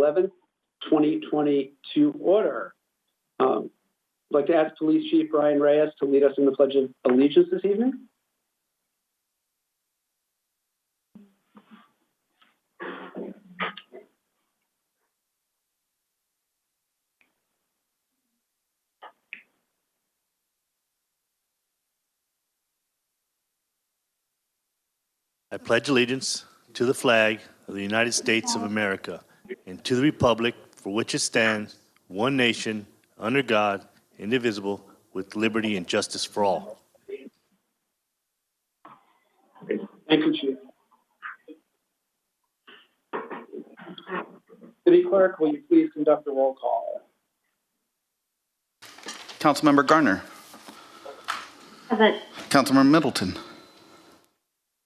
11th, 2020 to order. I'd like to ask Police Chief Brian Reyes to lead us in the Pledge of Allegiance this evening. I pledge allegiance to the flag of the United States of America and to the republic for which it stands, one nation, under God, indivisible, with liberty and justice for all. Thank you, Chief. City Clerk, will you please conduct the roll call? Councilmember Garner. Present. Councilmember Middleton.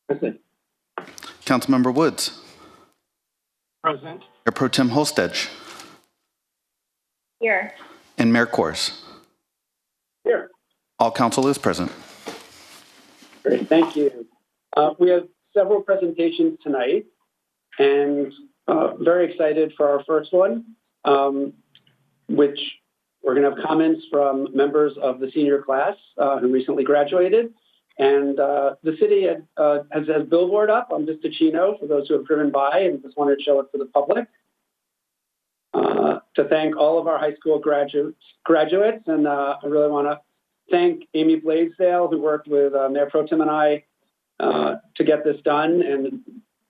Present. Councilmember Woods. Present. Mayor Pro Tem Holstedge. Here. And Mayor Kors. Here. All council is present. Great, thank you. We have several presentations tonight, and very excited for our first one, which we're going to have comments from members of the senior class who recently graduated. And the city has a billboard up on Vista Chino for those who have driven by and just wanted to show it for the public. To thank all of our high school graduates, and I really want to thank Amy Blaisdell, who worked with Mayor Pro Tem and I to get this done. And,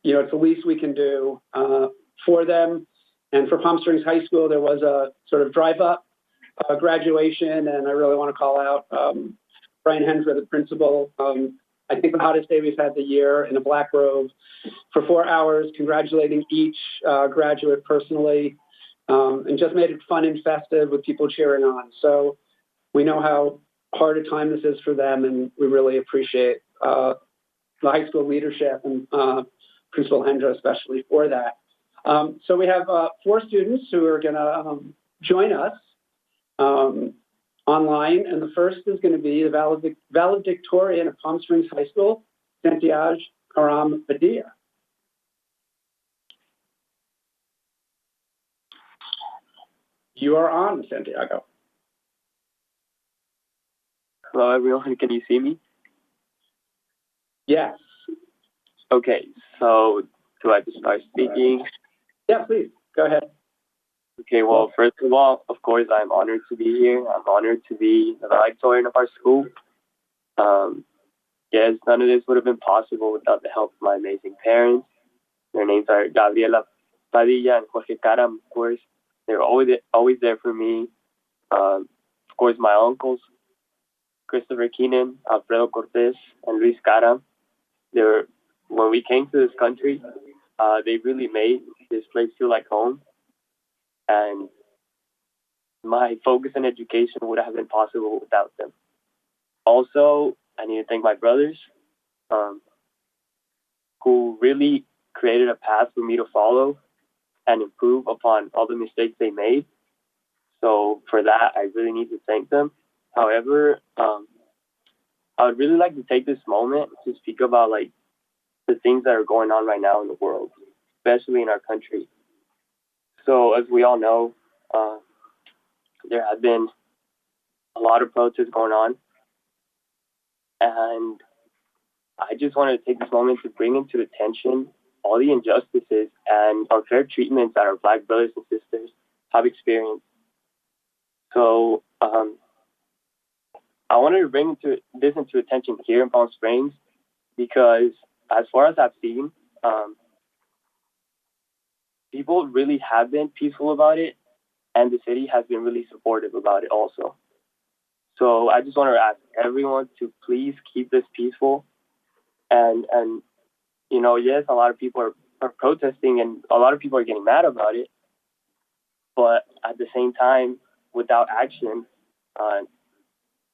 you know, it's the least we can do for them. And for Palm Springs High School, there was a sort of drive-up graduation, and I really want to call out Brian Hendra, the principal. I think the hottest day we've had the year in a black robe for 4 hours, congratulating each graduate personally, and just made it fun and festive with people cheering on. So we know how hard a time this is for them, and we really appreciate the high school leadership and Principal Hendra especially for that. So we have 4 students who are going to join us online, and the first is going to be the valedictorian of Palm Springs High School, Santiago Karam Padilla. You are on, Santiago. Hello, everyone. Can you see me? Yes. Okay, so do I just start speaking? Yeah, please. Go ahead. Okay, well, first of all, of course, I'm honored to be here. I'm honored to be the valedictorian of our school. Yes, none of this would have been possible without the help of my amazing parents. Their names are Gabriela Padilla and Jorge Karam, of course. They're always there for me. Of course, my uncles, Christopher Keenan, Alfredo Cortez, and Luis Karam. When we came to this country, they really made this place feel like home. And my focus in education would have been possible without them. Also, I need to thank my brothers, who really created a path for me to follow and improve upon all the mistakes they made. So for that, I really need to thank them. However, I would really like to take this moment to speak about like the things that are going on right now in the world, especially in our country. So as we all know, there have been a lot of protests going on. And I just wanted to take this moment to bring into attention all the injustices and unfair treatments that our Black brothers and sisters have experienced. So I wanted to bring this into attention here in Palm Springs because as far as I've seen, people really have been peaceful about it, and the city has been really supportive about it also. So I just want to ask everyone to please keep this peaceful. And you know, yes, a lot of people are protesting and a lot of people are getting mad about it. But at the same time, without action,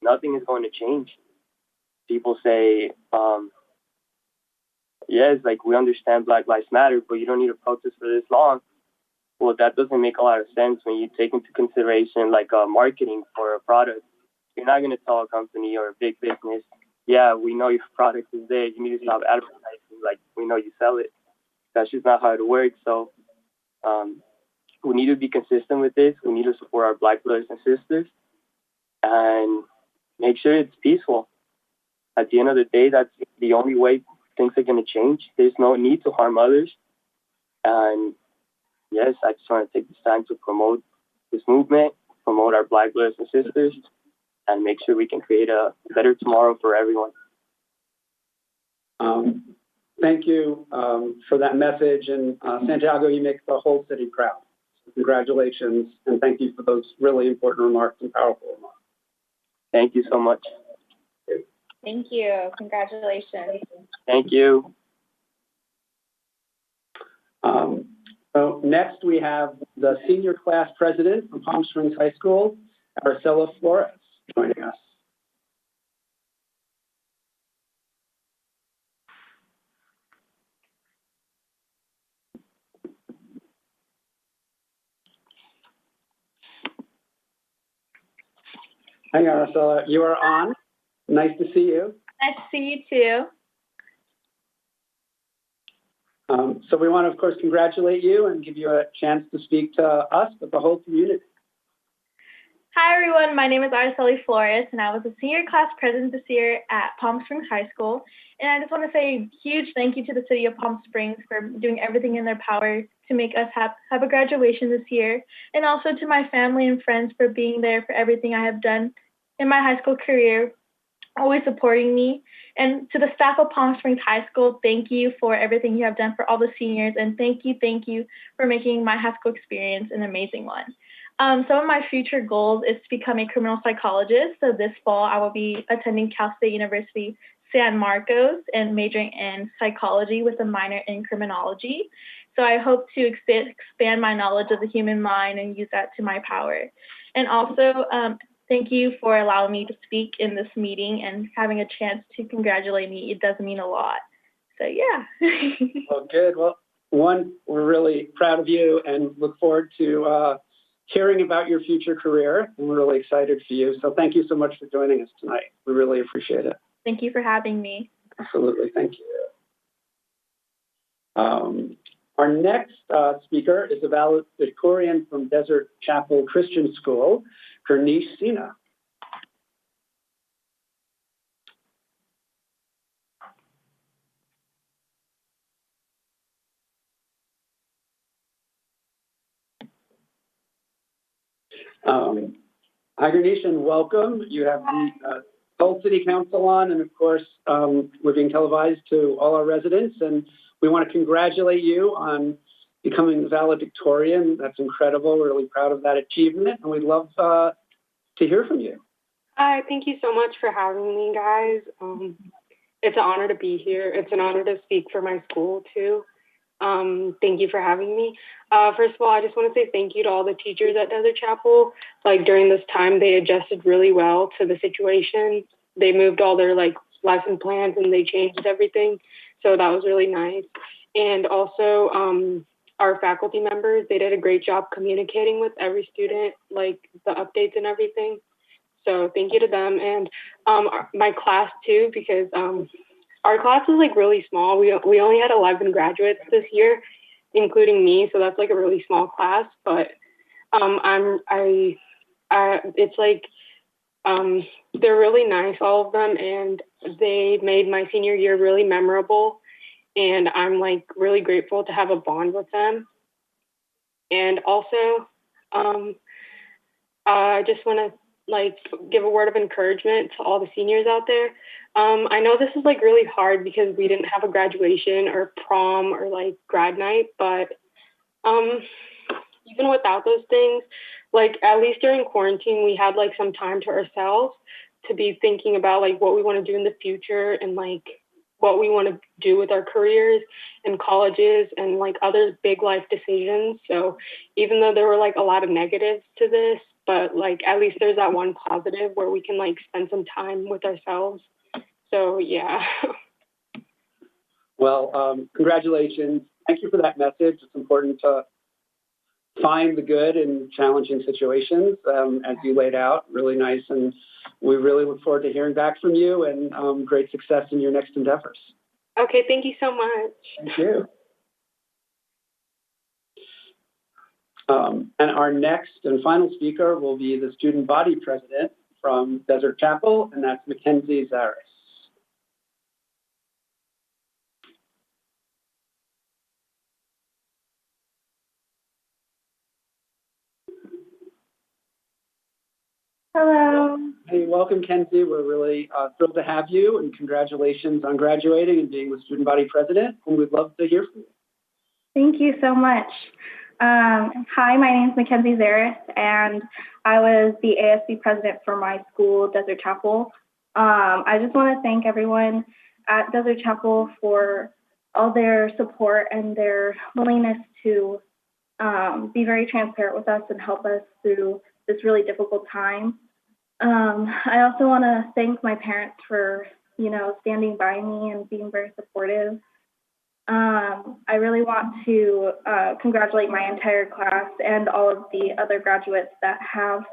nothing is going to change. People say, yes, like we understand Black Lives Matter, but you don't need to protest for this long. Well, that doesn't make a lot of sense when you take into consideration like marketing for a product. You're not going to tell a company or a big business, yeah, we know your product is there. You need to stop advertising. Like, we know you sell it. That's just not how it works. So we need to be consistent with this. We need to support our Black brothers and sisters and make sure it's peaceful. At the end of the day, that's the only way things are going to change. There's no need to harm others. And yes, I just want to take this time to promote this movement, promote our Black brothers and sisters, and make sure we can create a better tomorrow for everyone. Thank you for that message. And Santiago, you make the whole city proud. So congratulations, and thank you for those really important remarks and powerful remarks. Thank you so much. Thank you. Congratulations. Thank you. So next we have the senior class president from Palm Springs High School, Araceli Flores, joining us. Hi, Araceli. You are on. Nice to see you. Nice to see you too. So we want to, of course, congratulate you and give you a chance to speak to us, but the whole community. Hi everyone, my name is Araceli Flores and I was a senior class president this year at Palm Springs High School. And I just want to say a huge thank you to the city of Palm Springs for doing everything in their power to make us have a graduation this year. And also to my family and friends for being there for everything I have done in my high school career, always supporting me. And to the staff of Palm Springs High School, thank you for everything you have done for all the seniors. And thank you for making my high school experience an amazing one. Some of my future goals is to become a criminal psychologist. So this fall, I will be attending Cal State University San Marcos and majoring in psychology with a minor in criminology. So I hope to expand my knowledge of the human mind and use that to my power. And also, thank you for allowing me to speak in this meeting and having a chance to congratulate me. It does mean a lot. So yeah. Well, good. Well, one, we're really proud of you and look forward to hearing about your future career. And we're really excited for you. So thank you so much for joining us tonight. We really appreciate it. Thank you for having me. Absolutely. Thank you. Our next speaker is a valedictorian from Desert Chapel Christian School, Kernish Sina. Hi, Kernish, and welcome. You have the whole City Council on, and of course, we're being televised to all our residents, and we want to congratulate you on becoming the valedictorian. That's incredible. We're really proud of that achievement, and we'd love to hear from you. Hi, thank you so much for having me, guys. It's an honor to be here. It's an honor to speak for my school, too. Thank you for having me. First of all, I just want to say thank you to all the teachers at Desert Chapel. Like during this time, they adjusted really well to the situation. They moved all their lesson plans and they changed everything. So that was really nice. And also our faculty members, they did a great job communicating with every student, like the updates and everything. So thank you to them. And my class too, because our class is really small. We only had 11 graduates this year, including me. So that's a really small class. But they're really nice, all of them, and they made my senior year really memorable. And I'm really grateful to have a bond with them. And also, I just want to give a word of encouragement to all the seniors out there. I know this is really hard because we didn't have a graduation or prom or grad night, but even without those things, at least during quarantine, we had some time to ourselves to be thinking about what we want to do in the future and what we want to do with our careers and colleges and other big life decisions. So even though there were a lot of negatives to this, but at least there's that one positive where we can spend some time with ourselves. So yeah. Well, congratulations. Thank you for that message. It's important to find the good in challenging situations, as you laid out. Really nice. And we really look forward to hearing back from you and great success in your next endeavors. Okay, thank you so much. Thank you. And our next and final speaker will be the student body president from Desert Chapel, and that's Mackenzie Zaris. Hello. Hey, welcome, Kenzie. We're really thrilled to have you, and congratulations on graduating and being the student body president. And we'd love to hear from you. Thank you so much. Hi, my name is Mackenzie Zaris, and I was the ASB president for my school, Desert Chapel. I just want to thank everyone at Desert Chapel for all their support and their willingness to be very transparent with us and help us through this really difficult time. I also want to thank my parents for, standing by me and being very supportive. I really want to congratulate my entire class and all of the other graduates that have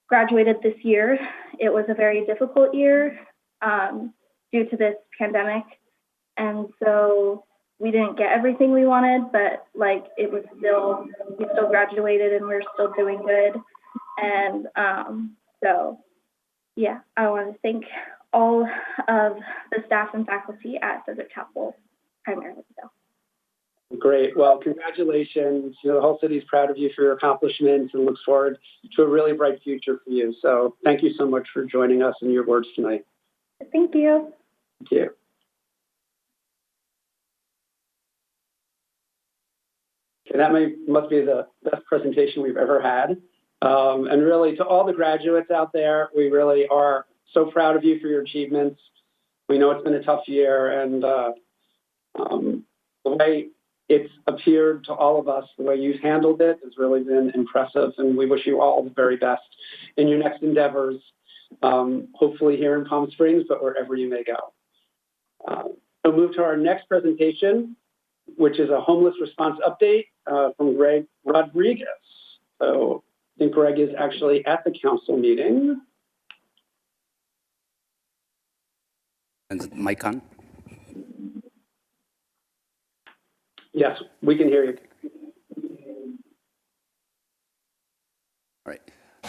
graduated this year. It was a very difficult year due to this pandemic, and so we didn't get everything we wanted, but we still graduated and we're still doing good. And I want to thank all of the staff and faculty at Desert Chapel primarily. Great. Well, congratulations. The whole city is proud of you for your accomplishments and looks forward to a really bright future for you. So thank you so much for joining us and your words tonight. Thank you. Thank you. Okay, that must be the best presentation we've ever had. And really, to all the graduates out there, we really are so proud of you for your achievements. We know it's been a tough year, and the way it's appeared to all of us, the way you've handled it has really been impressive, and we wish you all the very best in your next endeavors, hopefully here in Palm Springs, but wherever you may go. We'll move to our next presentation, which is a homeless response update from Greg Rodriguez. So I think Greg is actually at the council meeting. Is the mic on? Yes, we can hear you. All right.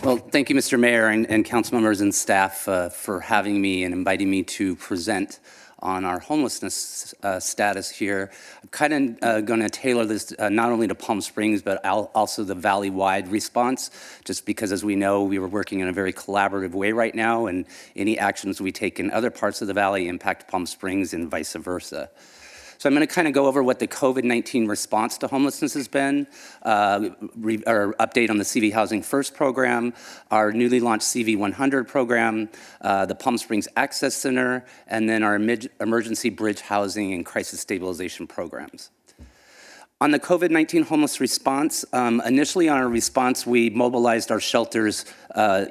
Well, thank you, Mr. Mayor and council members and staff for having me and inviting me to present on our homelessness status here. I'm kind of going to tailor this not only to Palm Springs, but also the valley-wide response, just because, as we know, we were working in a very collaborative way right now, and any actions we take in other parts of the valley impact Palm Springs and vice versa. So I'm going to kind of go over what the COVID-19 response to homelessness has been, or update on the CV Housing First program, our newly launched CV 100 program, the Palm Springs Access Center, and then our emergency bridge housing and crisis stabilization programs. On the COVID-19 homeless response, initially on our response, we mobilized our shelters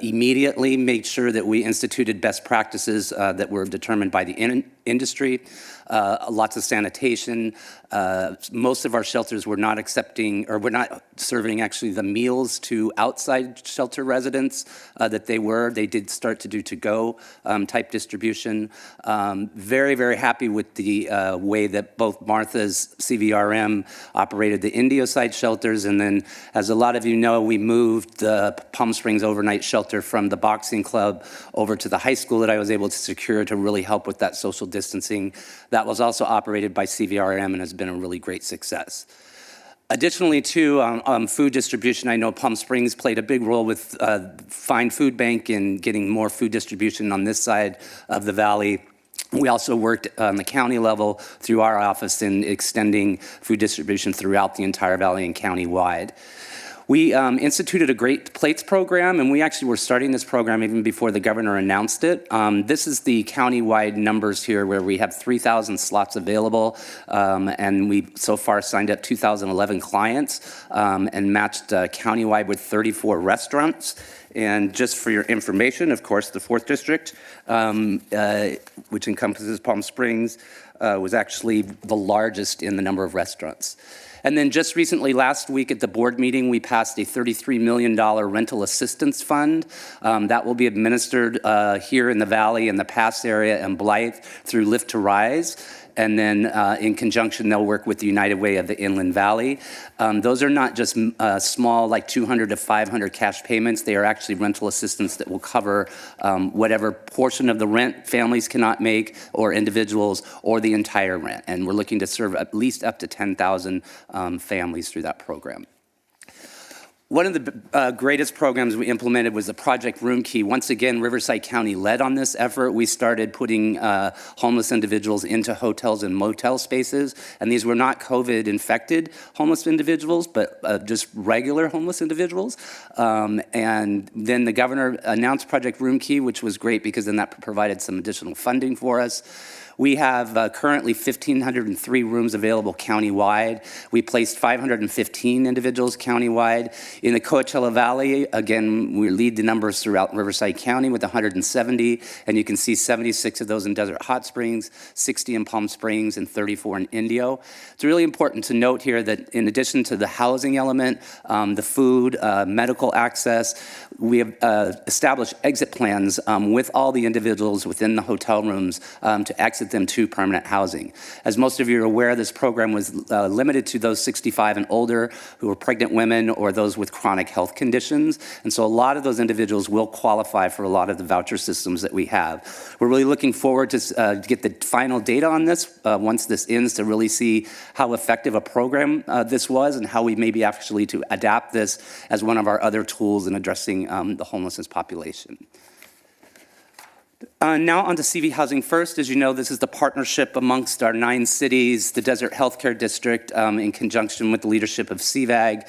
immediately, made sure that we instituted best practices that were determined by the industry, lots of sanitation. Most of our shelters were not accepting, or were not serving actually the meals to outside shelter residents that they did start to do to-go type distribution. Very, very happy with the way that both Martha's CVRM operated the Indio side shelters, and then, as a lot of you know, we moved the Palm Springs overnight shelter from the boxing club over to the high school that I was able to secure to really help with that social distancing. That was also operated by CVRM and has been a really great success. Additionally, too, food distribution, I know Palm Springs played a big role with Fine Food Bank in getting more food distribution on this side of the valley. We also worked on the county level through our office in extending food distribution throughout the entire valley and county-wide. We instituted a Great Plates program, and we actually were starting this program even before the governor announced it. This is the county-wide numbers here, where we have 3,000 slots available, and we so far signed up 2,011 clients and matched county-wide with 34 restaurants. And just for your information, of course, the 4th District, which encompasses Palm Springs, was actually the largest in the number of restaurants. And then just recently, last week at the board meeting, we passed a $33 million rental assistance fund that will be administered here in the Valley, in the Pass area, and Blythe through Lift to Rise. And then in conjunction, they'll work with the United Way of the Inland Valley. Those are not just small, like 200 to 500 cash payments. They are actually rental assistance that will cover whatever portion of the rent families cannot make, or individuals, or the entire rent. And we're looking to serve at least up to 10,000 families through that program. One of the greatest programs we implemented was the Project Room Key. Once again, Riverside County led on this effort. We started putting homeless individuals into hotels and motel spaces, and these were not COVID-infected homeless individuals, but just regular homeless individuals. And then the governor announced Project Room Key, which was great because then that provided some additional funding for us. We have currently 1,503 rooms available countywide. We placed 515 individuals countywide. In the Coachella Valley, again, we lead the numbers throughout Riverside County with 170, and you can see 76 of those in Desert Hot Springs, 60 in Palm Springs, and 34 in Indio. It's really important to note here that in addition to the housing element, the food, medical access, we have established exit plans with all the individuals within the hotel rooms to exit them to permanent housing. As most of you are aware, this program was limited to those 65 and older who are pregnant women or those with chronic health conditions. And so a lot of those individuals will qualify for a lot of the voucher systems that we have. We're really looking forward to get the final data on this once this ends, to really see how effective a program this was and how we may be actually to adapt this as one of our other tools in addressing the homelessness population. Now on to CV Housing First. As you know, this is the partnership amongst our 9 cities, the Desert Healthcare District, in conjunction with the leadership of CVAG.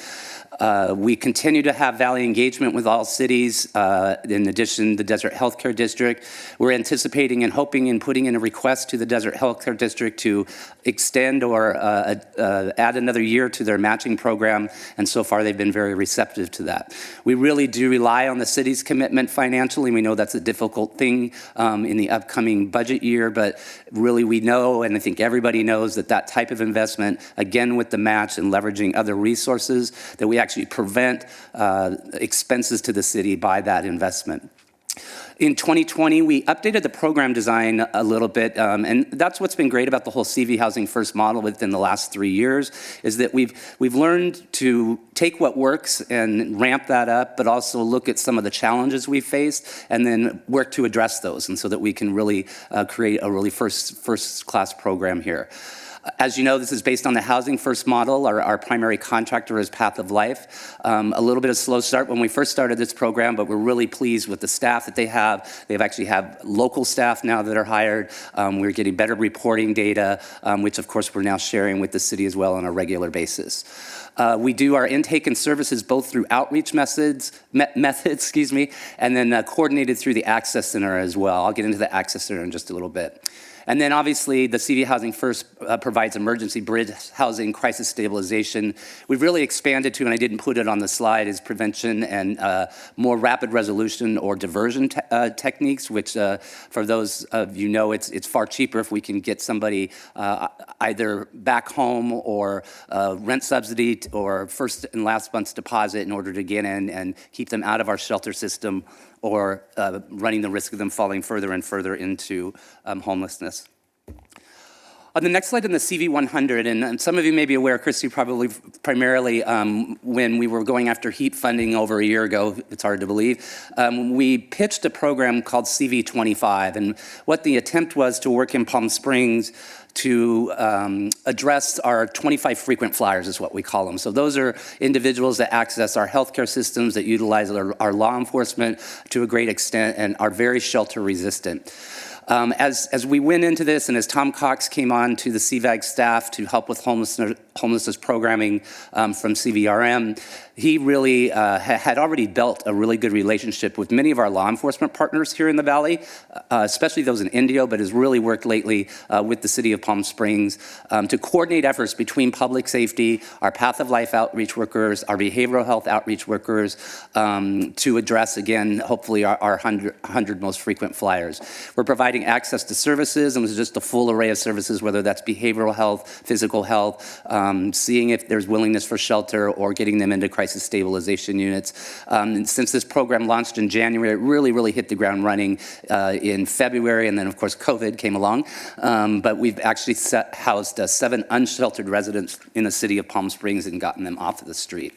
We continue to have Valley engagement with all cities. In addition, the Desert Healthcare District. We're anticipating and hoping and putting in a request to the Desert Healthcare District to extend or add another year to their matching program, and so far they've been very receptive to that. We really do rely on the city's commitment financially. We know that's a difficult thing in the upcoming budget year, but really we know, and I think everybody knows, that that type of investment, again with the match and leveraging other resources, that we actually prevent expenses to the city by that investment. In 2020, we updated the program design a little bit, and that's what's been great about the whole CV Housing First model within the last 3 years, is that we've learned to take what works and ramp that up, but also look at some of the challenges we faced and then work to address those, and so that we can really create a really first-class program here. As you know, this is based on the Housing First model. Our primary contractor is Path of Life. A little bit of slow start when we first started this program, but we're really pleased with the staff that they have. They've actually have local staff now that are hired. We're getting better reporting data, which of course we're now sharing with the city as well on a regular basis. We do our intake and services both through outreach methods, and then coordinated through the Access Center as well. I'll get into the Access Center in just a little bit. And then obviously the CV Housing First provides emergency bridge housing, crisis stabilization. We've really expanded to, and I didn't put it on the slide, is prevention and more rapid resolution or diversion techniques, which for those of you know, it's far cheaper if we can get somebody either back home or rent subsidy or first and last month's deposit in order to get in and keep them out of our shelter system, or running the risk of them falling further and further into homelessness. On the next slide, in the CV 100, and some of you may be aware, Christy, probably primarily when we were going after HEAP funding over a year ago, it's hard to believe, we pitched a program called CV 25, and what the attempt was to work in Palm Springs to address our 25 frequent flyers, is what we call them. So those are individuals that access our healthcare systems, that utilize our law enforcement to a great extent, and are very shelter resistant. As we went into this, and as Tom Cox came on to the CVAG staff to help with homelessness programming from CVRM, he really had already built a really good relationship with many of our law enforcement partners here in the Valley, especially those in Indio, but has really worked lately with the city of Palm Springs to coordinate efforts between public safety, our Path of Life outreach workers, our behavioral health outreach workers, to address, again, hopefully our 100 most frequent flyers. We're providing access to services, and it's just a full array of services, whether that's behavioral health, physical health, seeing if there's willingness for shelter or getting them into crisis stabilization units. And since this program launched in January, it really hit the ground running in February, and then of course COVID came along. But we've actually housed 7 unsheltered residents in the city of Palm Springs and gotten them off of the street.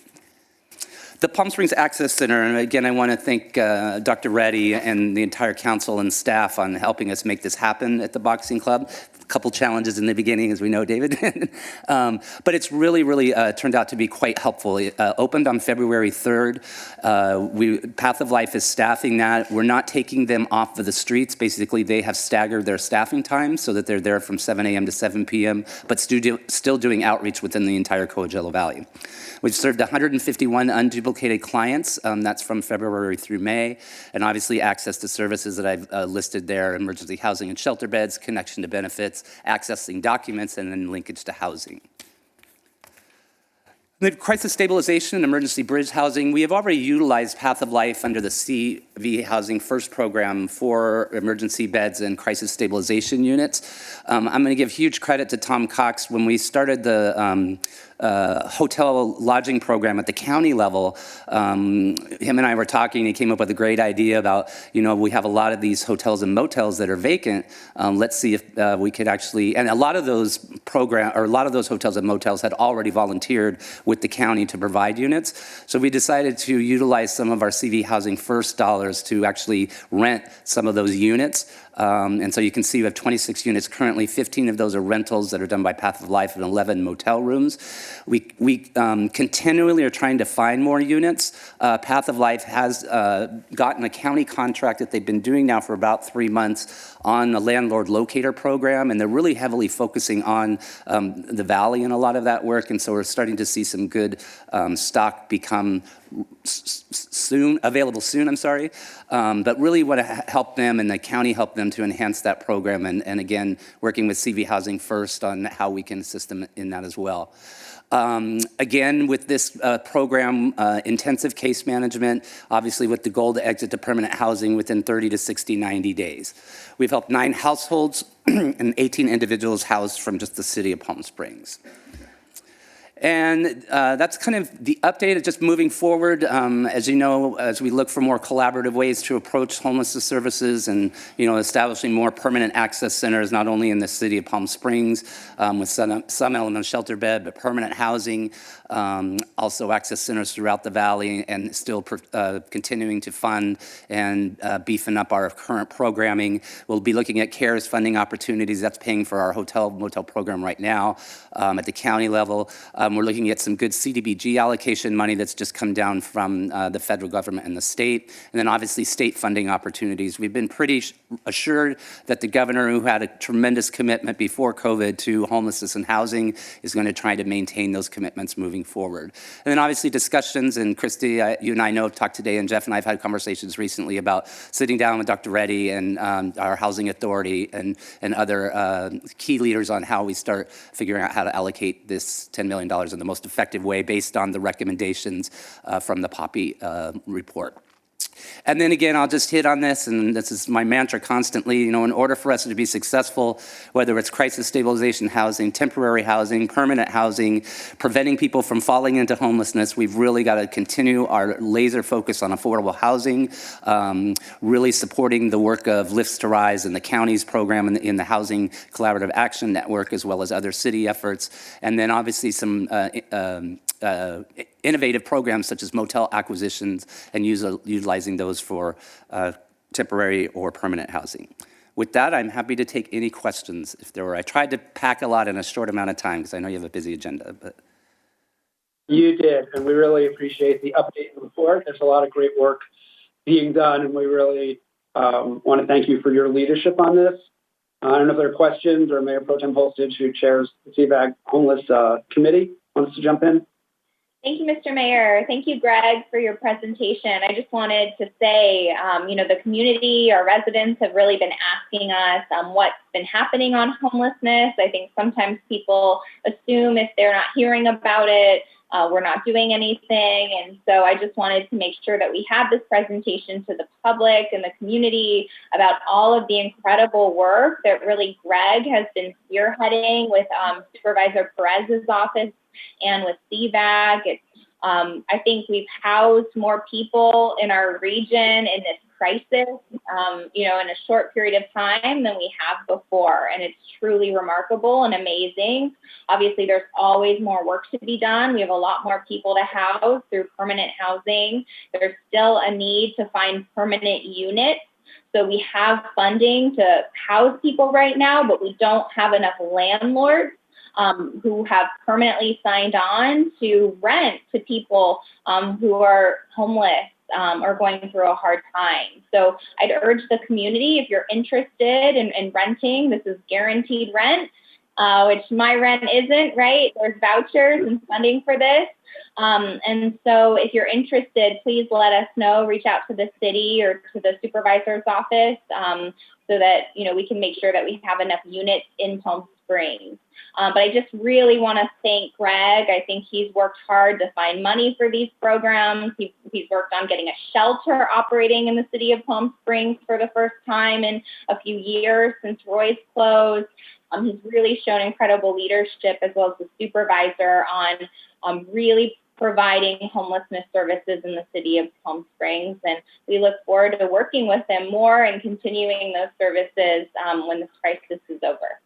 The Palm Springs Access Center, and again, I want to thank Dr. Reddy and the entire council and staff on helping us make this happen at the Boxing Club. A couple challenges in the beginning, as we know, David. But it's really turned out to be quite helpful. It opened on February 3rd. Path of Life is staffing that. We're not taking them off of the streets. Basically, they have staggered their staffing time so that they're there from 7 a.m. to 7 p.m., but still doing outreach within the entire Coachella Valley. We've served 151 unduplicated clients. That's from February through May. And obviously access to services that I've listed there: emergency housing and shelter beds, connection to benefits, accessing documents, and then linkage to housing. The crisis stabilization and emergency bridge housing, we have already utilized Path of Life under the CV Housing First program for emergency beds and crisis stabilization units. I'm going to give huge credit to Tom Cox. When we started the hotel lodging program at the county level, him and I were talking. He came up with a great idea about, we have a lot of these hotels and motels that are vacant. Let's see if we could actually, and a lot of those hotels and motels had already volunteered with the county to provide units. So we decided to utilize some of our CV Housing First dollars to actually rent some of those units. And so you can see we have 26 units currently. 15 of those are rentals that are done by Path of Life and 11 motel rooms. We continually are trying to find more units. Path of Life has gotten a county contract that they've been doing now for about 3 months on the landlord locator program, and they're really heavily focusing on the valley in a lot of that work. And so we're starting to see some good stock become available soon, but really want to help them, and the county help them to enhance that program, and again, working with CV Housing First on how we can assist them in that as well. Again, with this program, intensive case management, obviously with the goal to exit to permanent housing within 30 to 60, 90 days. We've helped 9 households and 18 individuals housed from just the city of Palm Springs. And that's kind of the update of just moving forward. As you know, as we look for more collaborative ways to approach homelessness services and, establishing more permanent access centers, not only in the city of Palm Springs with some element of shelter bed, but permanent housing, also access centers throughout the valley, and still continuing to fund and beefing up our current programming. We'll be looking at CARES funding opportunities. That's paying for our hotel motel program right now at the county level. We're looking at some good CDBG allocation money that's just come down from the federal government and the state. And then obviously state funding opportunities. We've been pretty assured that the governor, who had a tremendous commitment before COVID to homelessness and housing, is going to try to maintain those commitments moving forward. And then obviously discussions, and Christy, you and I know, have talked today, and Jeff and I have had conversations recently about sitting down with Dr. Reddy and our housing authority and other key leaders on how we start figuring out how to allocate this $10 million in the most effective way based on the recommendations from the Poppy report. And then again, I'll just hit on this, and this is my mantra constantly, in order for us to be successful, whether it's crisis stabilization housing, temporary housing, permanent housing, preventing people from falling into homelessness, we've really got to continue our laser focus on affordable housing, really supporting the work of Lifts to Rise and the county's program in the Housing Collaborative Action Network, as well as other city efforts, and then obviously some innovative programs such as motel acquisitions and utilizing those for temporary or permanent housing. With that, I'm happy to take any questions if there were. I tried to pack a lot in a short amount of time because I know you have a busy agenda. But You did, and we really appreciate the update and report. There's a lot of great work being done, and we really want to thank you for your leadership on this. I don't know if there are questions, or Mayor Pro Tem Holstage, who chairs the CVAG Homeless Committee, wants to jump in. Thank you, Mr. Mayor. Thank you, Greg, for your presentation. I just wanted to say, the community, our residents have really been asking us what's been happening on homelessness. I think sometimes people assume if they're not hearing about it, we're not doing anything. And so I just wanted to make sure that we had this presentation to the public and the community about all of the incredible work that really Greg has been spearheading with Supervisor Perez's office and with CVAG. I think we've housed more people in our region in this crisis, in a short period of time than we have before. And it's truly remarkable and amazing. Obviously, there's always more work to be done. We have a lot more people to house through permanent housing. There's still a need to find permanent units. So we have funding to house people right now, but we don't have enough landlords who have permanently signed on to rent to people who are homeless or going through a hard time. So I'd urge the community, if you're interested in renting, this is guaranteed rent, which my rent isn't, right? There's vouchers and funding for this. And so if you're interested, please let us know, reach out to the city or to the supervisor's office so that, we can make sure that we have enough units in Palm Springs. But I just really want to thank Greg. I think he's worked hard to find money for these programs. He's worked on getting a shelter operating in the city of Palm Springs for the first time in a few years since Roy's closed. He's really shown incredible leadership as well as the supervisor on really providing homelessness services in the city of Palm Springs. And we look forward to working with them more and continuing those services when this crisis is over.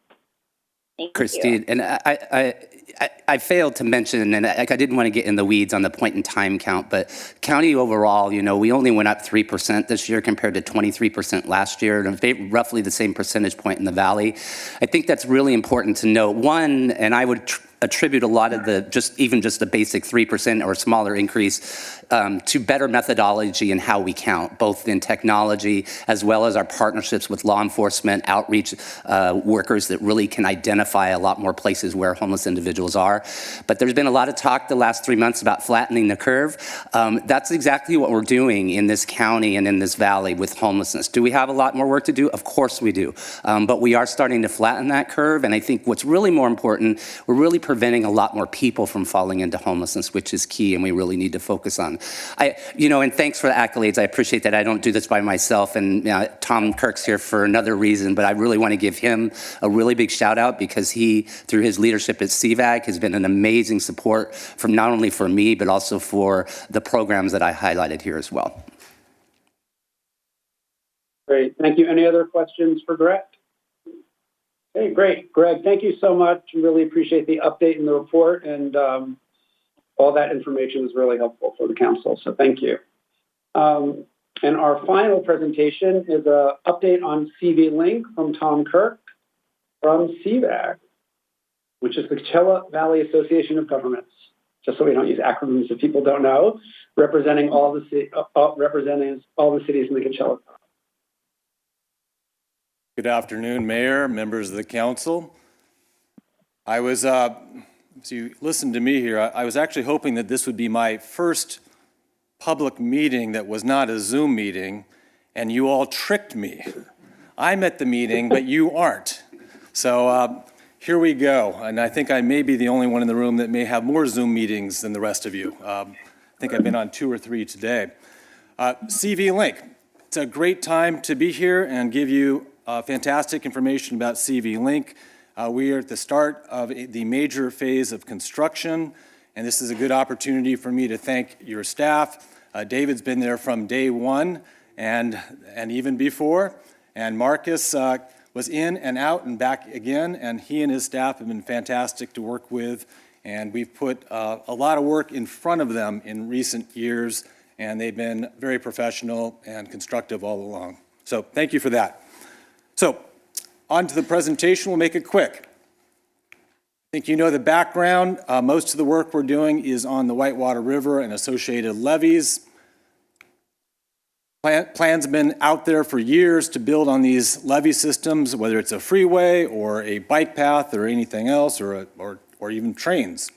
Thank Christine, you. and I failed to mention, and I didn't want to get in the weeds on the point in time count, but county overall, we only went up 3% this year compared to 23% last year, and roughly the same percentage point in the Valley. I think that's really important to note. One, and I would attribute a lot of the just the basic 3% or smaller increase to better methodology in how we count, both in technology as well as our partnerships with law enforcement, outreach workers that really can identify a lot more places where homeless individuals are. But there's been a lot of talk the last 3 months about flattening the curve. That's exactly what we're doing in this county and in this valley with homelessness. Do we have a lot more work to do? Of course we do. But we are starting to flatten that curve. And I think what's really more important, we're really preventing a lot more people from falling into homelessness, which is key and we really need to focus on. And thanks for the accolades. I appreciate that. I don't do this by myself, and Tom Kirk's here for another reason, but I really want to give him a really big shout out because he, through his leadership at CVAG, has been an amazing support from not only for me, but also for the programs that I highlighted here as well. Great, thank you. Any other questions for Greg? Okay, great. Greg, thank you so much. Really appreciate the update in the report, and all that information is really helpful for the council, so thank you. And our final presentation is an update on CV Link from Tom Kirk from CVAG, which is the Coachella Valley Association of Governments, just so we don't use acronyms if people don't know, representing all the cities in the Coachella. Good afternoon, Mayor, members of the council. I was, so you listened to me here, I was actually hoping that this would be my first public meeting that was not a Zoom meeting, and you all tricked me. I'm at the meeting, but you aren't. So here we go, and I think I may be the only one in the room that may have more Zoom meetings than the rest of you. I think I've been on 2 or 3 today. CV Link, it's a great time to be here and give you fantastic information about CV Link. We are at the start of the major phase of construction, and this is a good opportunity for me to thank your staff. David's been there from day one and even before, and Marcus was in and out and back again, and he and his staff have been fantastic to work with, and we've put a lot of work in front of them in recent years, and they've been very professional and constructive all along. So thank you for that. So, on to the presentation. We'll make it quick. I think you know the background. Most of the work we're doing is on the Whitewater River and associated levees. Plans have been out there for years to build on these levee systems, whether it's a freeway or a bike path or anything else, or even trains.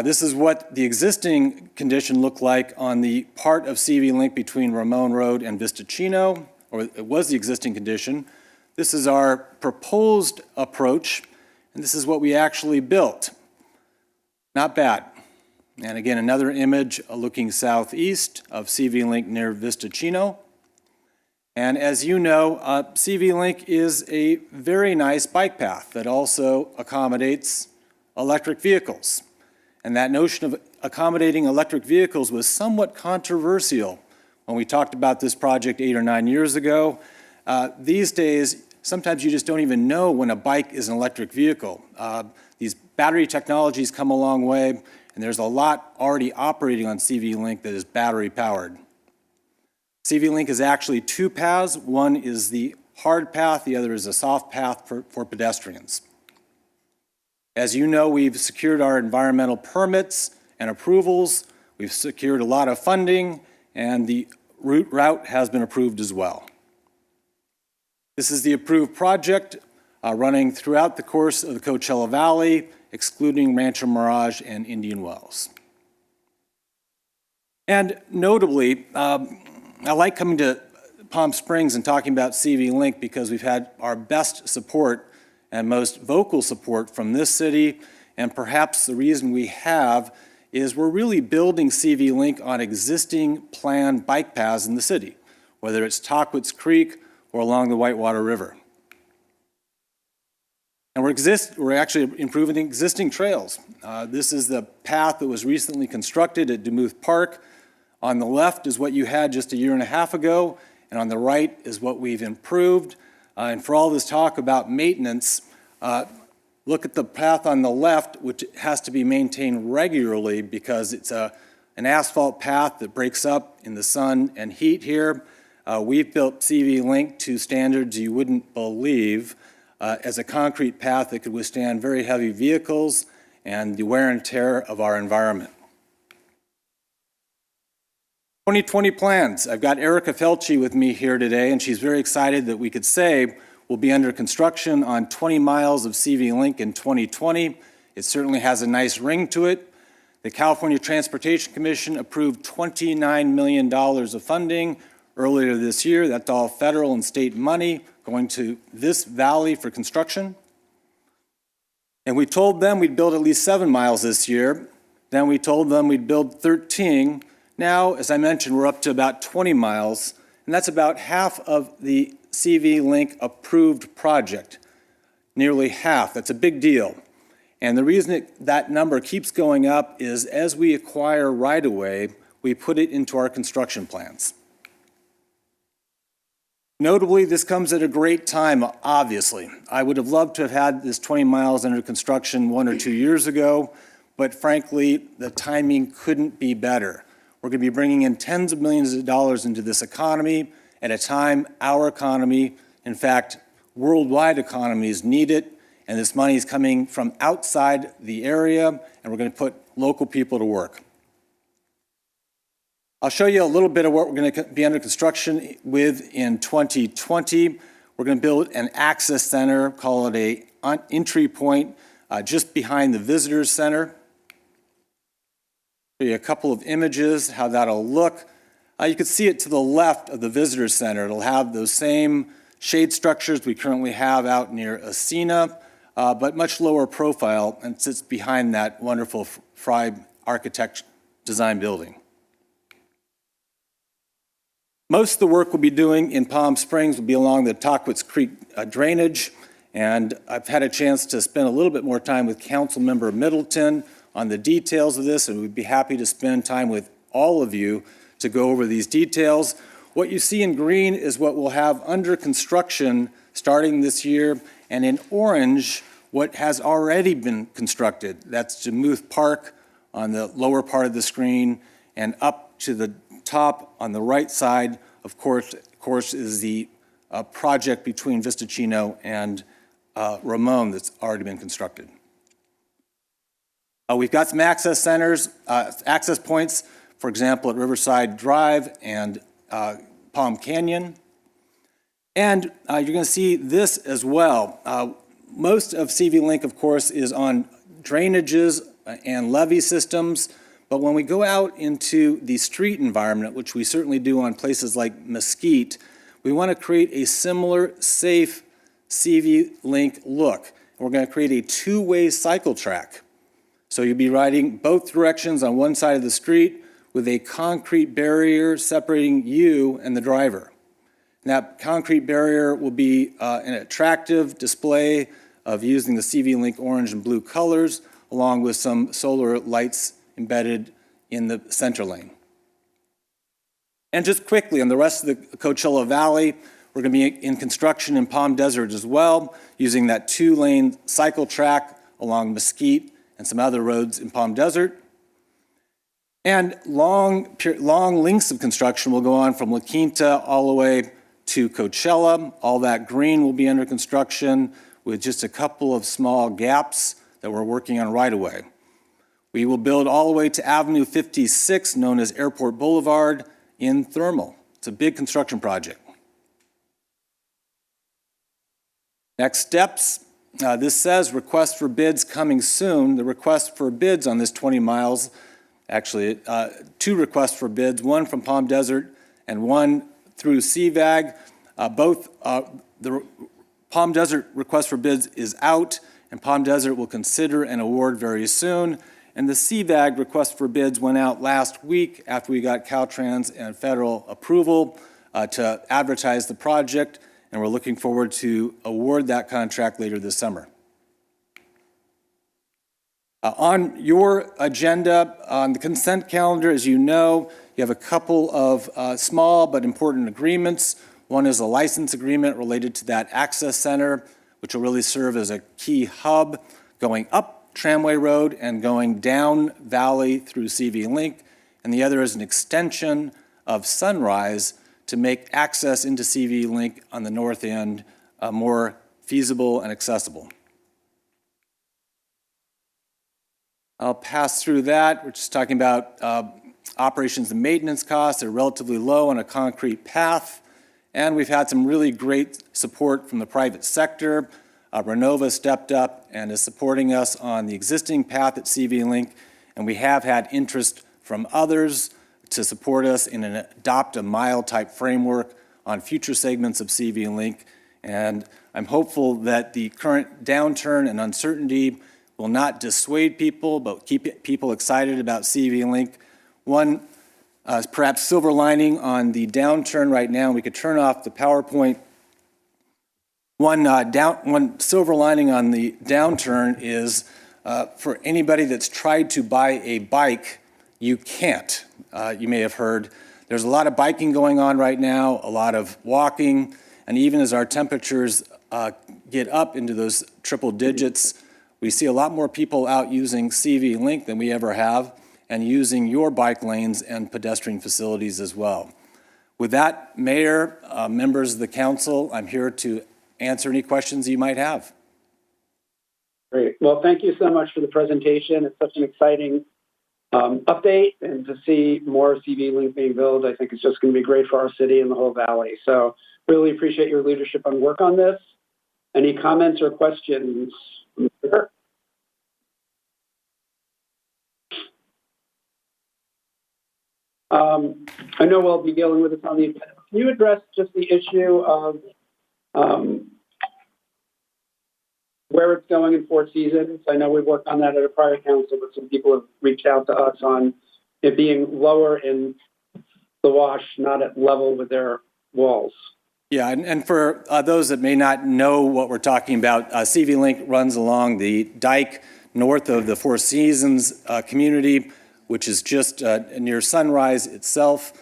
This is what the existing condition looked like on the part of CV Link between Ramon Road and Vista Chino, or it was the existing condition. This is our proposed approach, and this is what we actually built. Not bad. And again, another image looking southeast of CV Link near Vistacino. And as you know, CV Link is a very nice bike path that also accommodates electric vehicles. And that notion of accommodating electric vehicles was somewhat controversial when we talked about this project 8 or 9 years ago. These days, sometimes you just don't even know when a bike is an electric vehicle. These battery technologies come a long way, and there's a lot already operating on CV Link that is battery powered. CV Link is actually two paths. One is the hard path, the other is a soft path for pedestrians. As you know, we've secured our environmental permits and approvals. We've secured a lot of funding, and the route has been approved as well. This is the approved project running throughout the course of the Coachella Valley, excluding Rancho Mirage and Indian Wells. And notably, I like coming to Palm Springs and talking about CV Link because we've had our best support and most vocal support from this city, and perhaps the reason we have is we're really building CV Link on existing planned bike paths in the city, whether it's Tahquitz Creek or along the Whitewater River. And we're actually improving existing trails. This is the path that was recently constructed at Demuth Park. On the left is what you had just a year and a half ago, and on the right is what we've improved. And for all this talk about maintenance, look at the path on the left, which has to be maintained regularly because it's an asphalt path that breaks up in the sun and heat here. We've built CV Link to standards you wouldn't believe as a concrete path that could withstand very heavy vehicles and the wear and tear of our environment. 2020 plans. I've got Erica Felci with me here today, and she's very excited that we could say we'll be under construction on 20 miles of CV Link in 2020. It certainly has a nice ring to it. The California Transportation Commission approved $29 million of funding earlier this year. That's all federal and state money going to this valley for construction. And we told them we'd build at least 7 miles this year. Then we told them we'd build 13. Now, as I mentioned, we're up to about 20 miles, and that's about half of the CV Link approved project. Nearly half. That's a big deal. And the reason that number keeps going up is as we acquire right-of-way, we put it into our construction plans. Notably, this comes at a great time, obviously. I would have loved to have had this 20 miles under construction 1 or 2 years ago, but frankly, the timing couldn't be better. We're going to be bringing in tens of millions of dollars into this economy at a time our economy, in fact, worldwide economies need it, and this money is coming from outside the area, and we're going to put local people to work. I'll show you a little bit of what we're going to be under construction with in 2020. We're going to build an access center, call it an entry point, just behind the Visitors Center. Show you a couple of images, how that'll look. You can see it to the left of the Visitor Center. It'll have those same shade structures we currently have out near Ascena, but much lower profile, and sits behind that wonderful Fry Architect design building. Most of the work we'll be doing in Palm Springs will be along the Tahquitz Creek drainage, and I've had a chance to spend a little bit more time with Councilmember Middleton on the details of this, and we'd be happy to spend time with all of you to go over these details. What you see in green is what we'll have under construction starting this year, and in orange, what has already been constructed. That's Demuth Park on the lower part of the screen, and up to the top on the right side, of course is the project between Vistacino and Ramon that's already been constructed. We've got some access centers, access points, for example, at Riverside Drive and Palm Canyon. And you're going to see this as well. Most of CV Link, of course, is on drainages and levee systems. But when we go out into the street environment, which we certainly do on places like Mesquite, we want to create a similar, safe CV Link look. We're going to create a two-way cycle track. So you'll be riding both directions on one side of the street with a concrete barrier separating you and the driver. And that concrete barrier will be an attractive display of using the CV Link orange and blue colors, along with some solar lights embedded in the center lane. And just quickly, on the rest of the Coachella Valley, we're going to be in construction in Palm Desert as well, using that 2-lane cycle track along Mesquite and some other roads in Palm Desert. And long lengths of construction will go on from La Quinta all the way to Coachella. All that green will be under construction with just a couple of small gaps that we're working on right away. We will build all the way to Avenue 56, known as Airport Boulevard, in Thermal. It's a big construction project. Next steps, this says request for bids coming soon. The request for bids on this 20 miles, actually 2 requests for bids, one from Palm Desert and one through CVAG. The Palm Desert request for bids is out, and Palm Desert will consider an award very soon. And the CVAG request for bids went out last week after we got Caltrans and federal approval to advertise the project, and we're looking forward to award that contract later this summer. On your agenda, on the consent calendar, as you know, you have a couple of small but important agreements. One is a license agreement related to that access center, which will really serve as a key hub going up Tramway Road and going down Valley through CV Link. And the other is an extension of Sunrise to make access into CV Link on the north end more feasible and accessible. I'll pass through that. We're just talking about operations and maintenance costs. They're relatively low on a concrete path. And we've had some really great support from the private sector. Renova stepped up and is supporting us on the existing path at CV Link. And we have had interest from others to support us in an adopt a mile type framework on future segments of CV Link. And I'm hopeful that the current downturn and uncertainty will not dissuade people, but keep people excited about CV Link. One perhaps silver lining on the downturn right now, we could turn off the PowerPoint. One silver lining on the downturn is for anybody that's tried to buy a bike, you can't. You may have heard there's a lot of biking going on right now, a lot of walking, and even as our temperatures get up into those triple digits, we see a lot more people out using CV Link than we ever have, and using your bike lanes and pedestrian facilities as well. With that, Mayor, members of the council, I'm here to answer any questions you might have. Great. Well, thank you so much for the presentation. It's such an exciting update, and to see more CV Link being built, I think it's just going to be great for our city and the whole valley. So really appreciate your leadership on work on this. Any comments or questions? Sure. I know we'll be dealing with this on the agenda. Can you address just the issue of where it's going in Four Seasons? I know we've worked on that at a prior council, but some people have reached out to us on it being lower in the wash, not at level with their walls. Yeah, and for those that may not know what we're talking about, CV Link runs along the dike north of the Four Seasons community, which is just near Sunrise itself.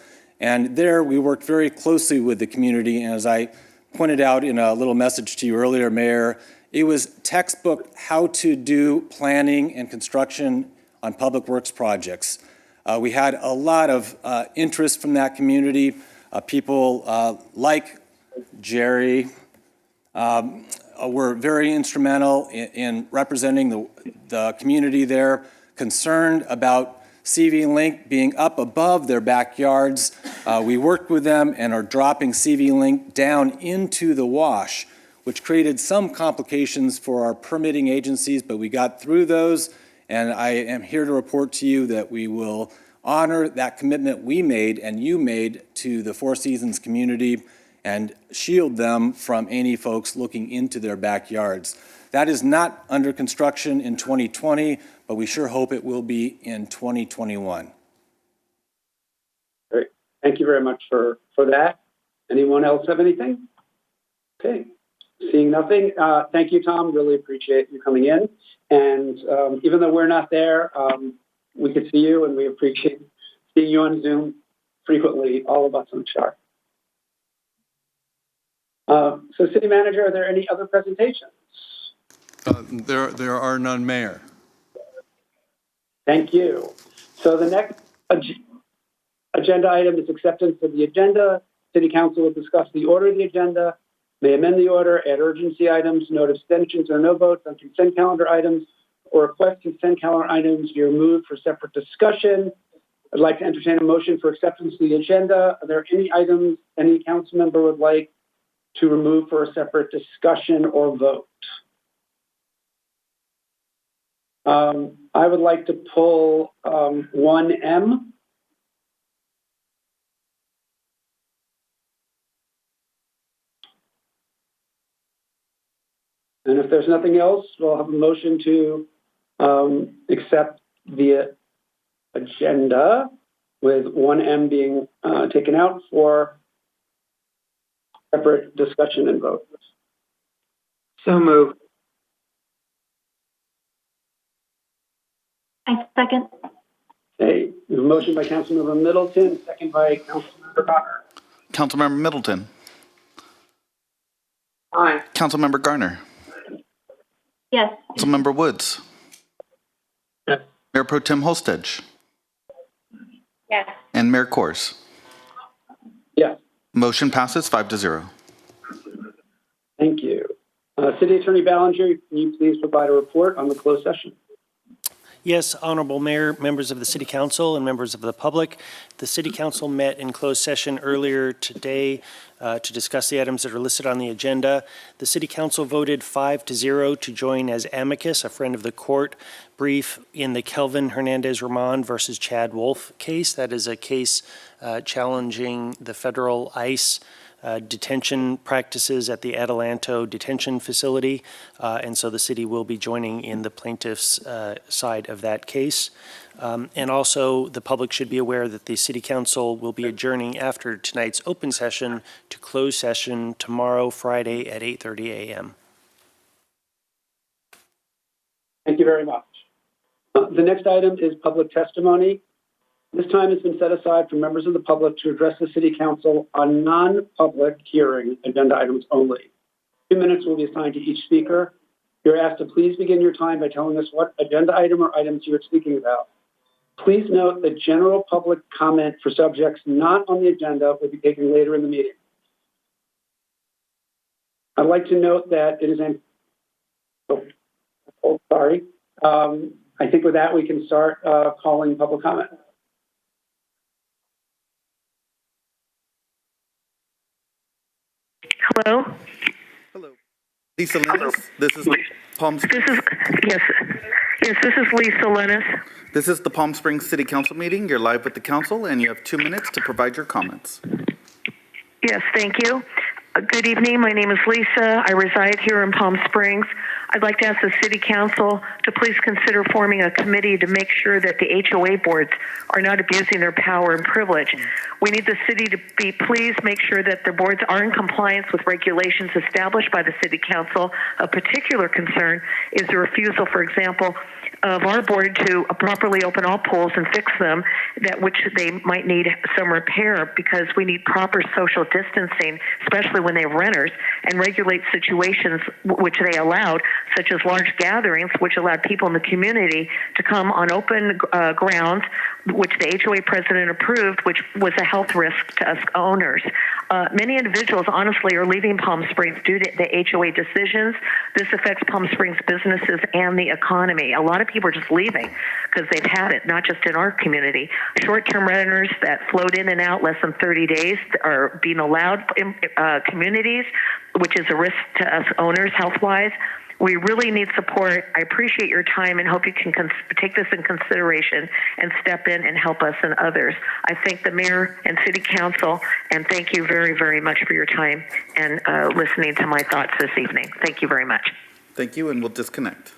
And there we worked very closely with the community. And as I pointed out in a little message to you earlier, Mayor, it was textbook how to do planning and construction on public works projects. We had a lot of interest from that community. People like Jerry were very instrumental in representing the community there, concerned about CV Link being up above their backyards. We worked with them and are dropping CV Link down into the wash, which created some complications for our permitting agencies, but we got through those, and I am here to report to you that we will honor that commitment we made and you made to the Four Seasons community, and shield them from any folks looking into their backyards. That is not under construction in 2020, but we sure hope it will be in 2021. Great. Thank you very much for that. Anyone else have anything? Okay. Seeing nothing, thank you, Tom. Really appreciate you coming in. And even though we're not there, we could see you, and we appreciate seeing you on Zoom frequently, all of us on Sharp. So, City Manager, are there any other presentations? There are none, Mayor. Thank you. So the next agenda item is acceptance of the agenda. City Council will discuss the order of the agenda, may amend the order, add urgency items, note abstentions or no votes on consent calendar items, or request consent calendar items be removed for separate discussion. I'd like to entertain a motion for acceptance of the agenda. Are there any items any council member would like to remove for a separate discussion or vote? I would like to pull 1M. And if there's nothing else, we'll have a motion to accept the agenda with 1M being taken out for separate discussion and vote. So moved. I second. Okay, we have a motion by Councilmember Middleton, second by Councilmember Garner. Councilmember Middleton. Aye. Councilmember Garner. Yes. Councilmember Woods. Yes. Mayor Pro Tem Holstedge. Yes. And Mayor Kors. Yes. Motion passes 5-0. Thank you. City Attorney Ballinger, can you please provide a report on the closed session? Yes, Honorable Mayor, members of the City Council, and members of the public. The City Council met in closed session earlier today to discuss the items that are listed on the agenda. The City Council voted 5-0 to join as amicus, a friend of the court, brief in the Kelvin Hernandez-Ramon versus Chad Wolf case. That is a case challenging the federal ICE detention practices at the Adelanto detention facility, and so the city will be joining in the plaintiff's side of that case. And also, the public should be aware that the City Council will be adjourning after tonight's open session to closed session tomorrow, Friday at 8:30 a.m. Thank you very much. The next item is public testimony. This time has been set aside for members of the public to address the City Council on non-public hearing agenda items only. 2 minutes will be assigned to each speaker. You're asked to please begin your time by telling us what agenda item or items you're speaking about. Please note that general public comment for subjects not on the agenda will be taken later in the meeting. I'd like to note that it is I think with that we can start calling public comment. Hello? Hello. Lisa Lennis, this is Palm Springs. Yes, this is Lisa Lennis. This is the Palm Springs City Council meeting. You're live with the council, and you have 2 minutes to provide your comments. Yes, thank you. Good evening. My name is Lisa. I reside here in Palm Springs. I'd like to ask the City Council to please consider forming a committee to make sure that the HOA boards are not abusing their power and privilege. We need the city to please make sure that the boards are in compliance with regulations established by the City Council. A particular concern is the refusal, for example, of our board to properly open all pools and fix them, that which they might need some repair, because we need proper social distancing, especially when they have renters, and regulate situations which they allowed, such as large gatherings, which allowed people in the community to come on open grounds, which the HOA president approved, which was a health risk to us owners. Many individuals, honestly, are leaving Palm Springs due to the HOA decisions. This affects Palm Springs businesses and the economy. A lot of people are just leaving because they've had it, not just in our community. Short-term renters that float in and out less than 30 days are being allowed in communities, which is a risk to us owners health-wise. We really need support. I appreciate your time and hope you can take this in consideration and step in and help us and others. I thank the mayor and city council, and thank you very, very much for your time and listening to my thoughts this evening. Thank you very much. Thank you, and we'll disconnect.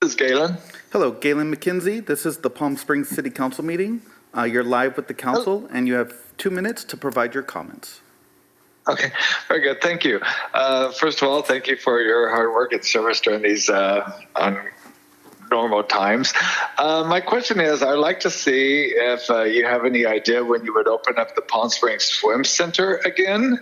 This is Galen. Hello, Galen McKenzie. This is the Palm Springs City Council meeting. You're live with the council, and you have 2 minutes to provide your comments. Okay, very good. Thank you. First of all, thank you for your hard work and service during these normal times. My question is, I'd like to see if you have any idea when you would open up the Palm Springs Swim Center again.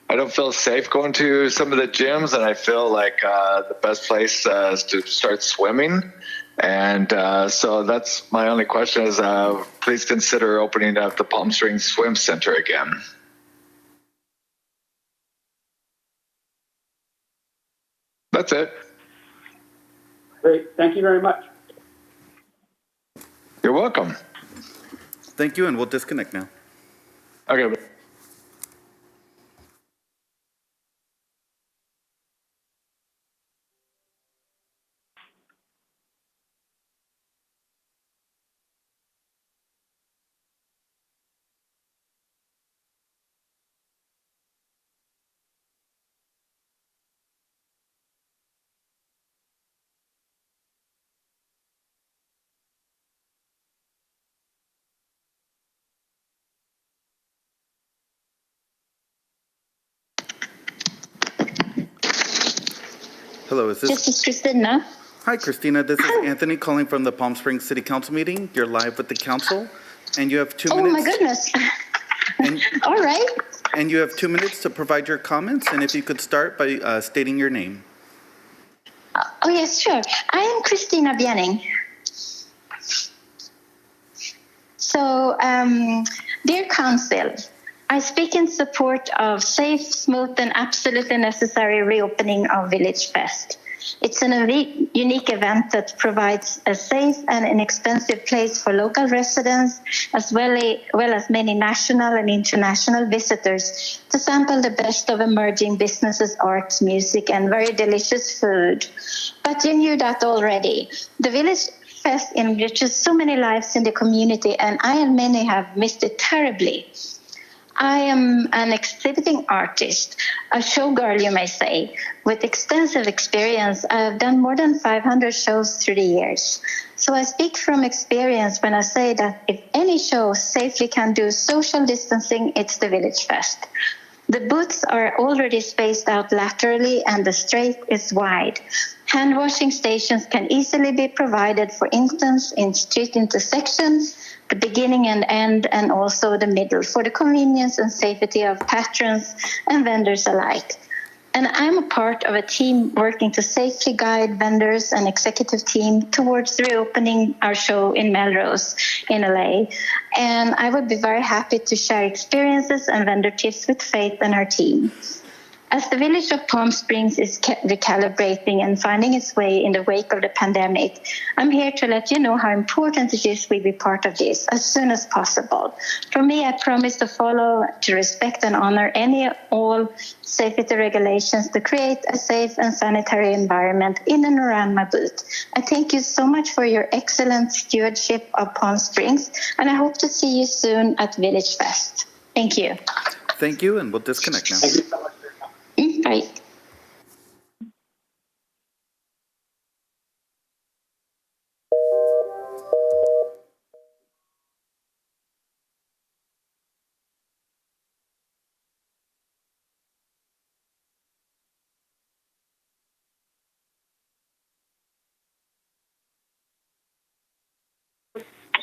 I don't feel safe going to some of the gyms, and I feel like the best place is to start swimming. And so that's my only question is, please consider opening up the Palm Springs Swim Center again. That's it. Great. Thank you very much. You're welcome. Thank you, and we'll disconnect now. Okay. Hello, is this? This is Christina. Hi, Christina. This is Anthony calling from the Palm Springs City Council meeting. You're live with the council, and you have 2 minutes. Oh my goodness. All right. And you have 2 minutes to provide your comments, and if you could start by stating your name. Oh yes, sure. I am Christina Bjenning. So, dear council, I speak in support of safe, smooth, and absolutely necessary reopening of Village Fest. It's an unique event that provides a safe and inexpensive place for local residents, as well as many national and international visitors, to sample the best of emerging businesses, arts, music, and very delicious food. But you knew that already. The Village Fest enriches so many lives in the community, and I and many have missed it terribly. I am an exhibiting artist, a showgirl, you may say, with extensive experience. I have done more than 500 shows through the years. So I speak from experience when I say that if any show safely can do social distancing, it's the Village Fest. The booths are already spaced out laterally and the straight is wide. Hand washing stations can easily be provided, for instance, in street intersections, the beginning and end, and also the middle, for the convenience and safety of patrons and vendors alike. And I'm a part of a team working to safely guide vendors and executive team towards reopening our show in Melrose in LA. And I would be very happy to share experiences and vendor tips with Faith and our team. As the village of Palm Springs is recalibrating and finding its way in the wake of the pandemic, I'm here to let you know how important it is we be part of this as soon as possible. For me, I promise to follow, to respect and honor all safety regulations to create a safe and sanitary environment in and around my booth. I thank you so much for your excellent stewardship of Palm Springs, and I hope to see you soon at Village Fest. Thank you. Thank you, and we'll disconnect now. Thank you so much. Bye.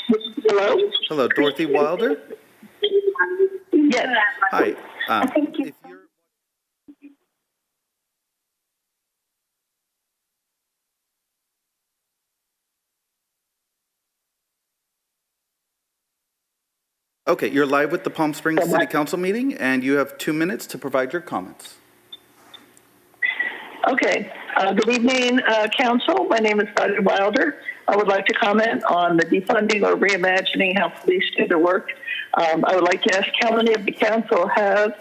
Hello? Hello, Dorothy Wilder? Yes. Hi. Okay, you're live with the Palm Springs City Council meeting, and you have 2 minutes to provide your comments. Okay. Good evening, Council. My name is Dottie Wilder. I would like to comment on the defunding or reimagining how police do their work. I would like to ask how many of the council have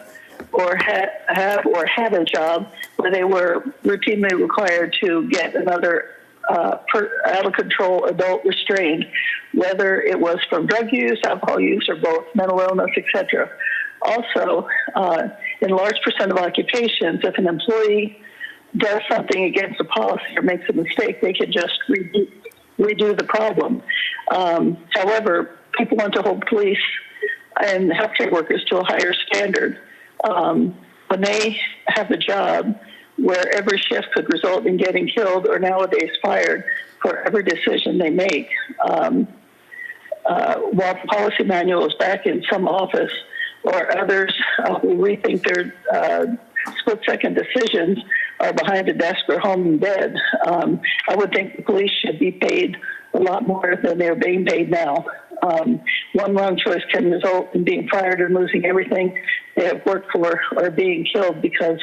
had a job where they were routinely required to get another out of control adult restrained, whether it was from drug use, alcohol use, or both, mental illness, etc. Also, in large percent of occupations, if an employee does something against the policy or makes a mistake, they can just redo the problem. However, people want to hold police and healthcare workers to a higher standard. When they have a job where every shift could result in getting killed or nowadays fired for every decision they make, while the policy manual is back in some office or others who rethink their split-second decisions are behind a desk or home in bed, I would think the police should be paid a lot more than they're being paid now. One wrong choice can result in being fired or losing everything they have worked for or being killed because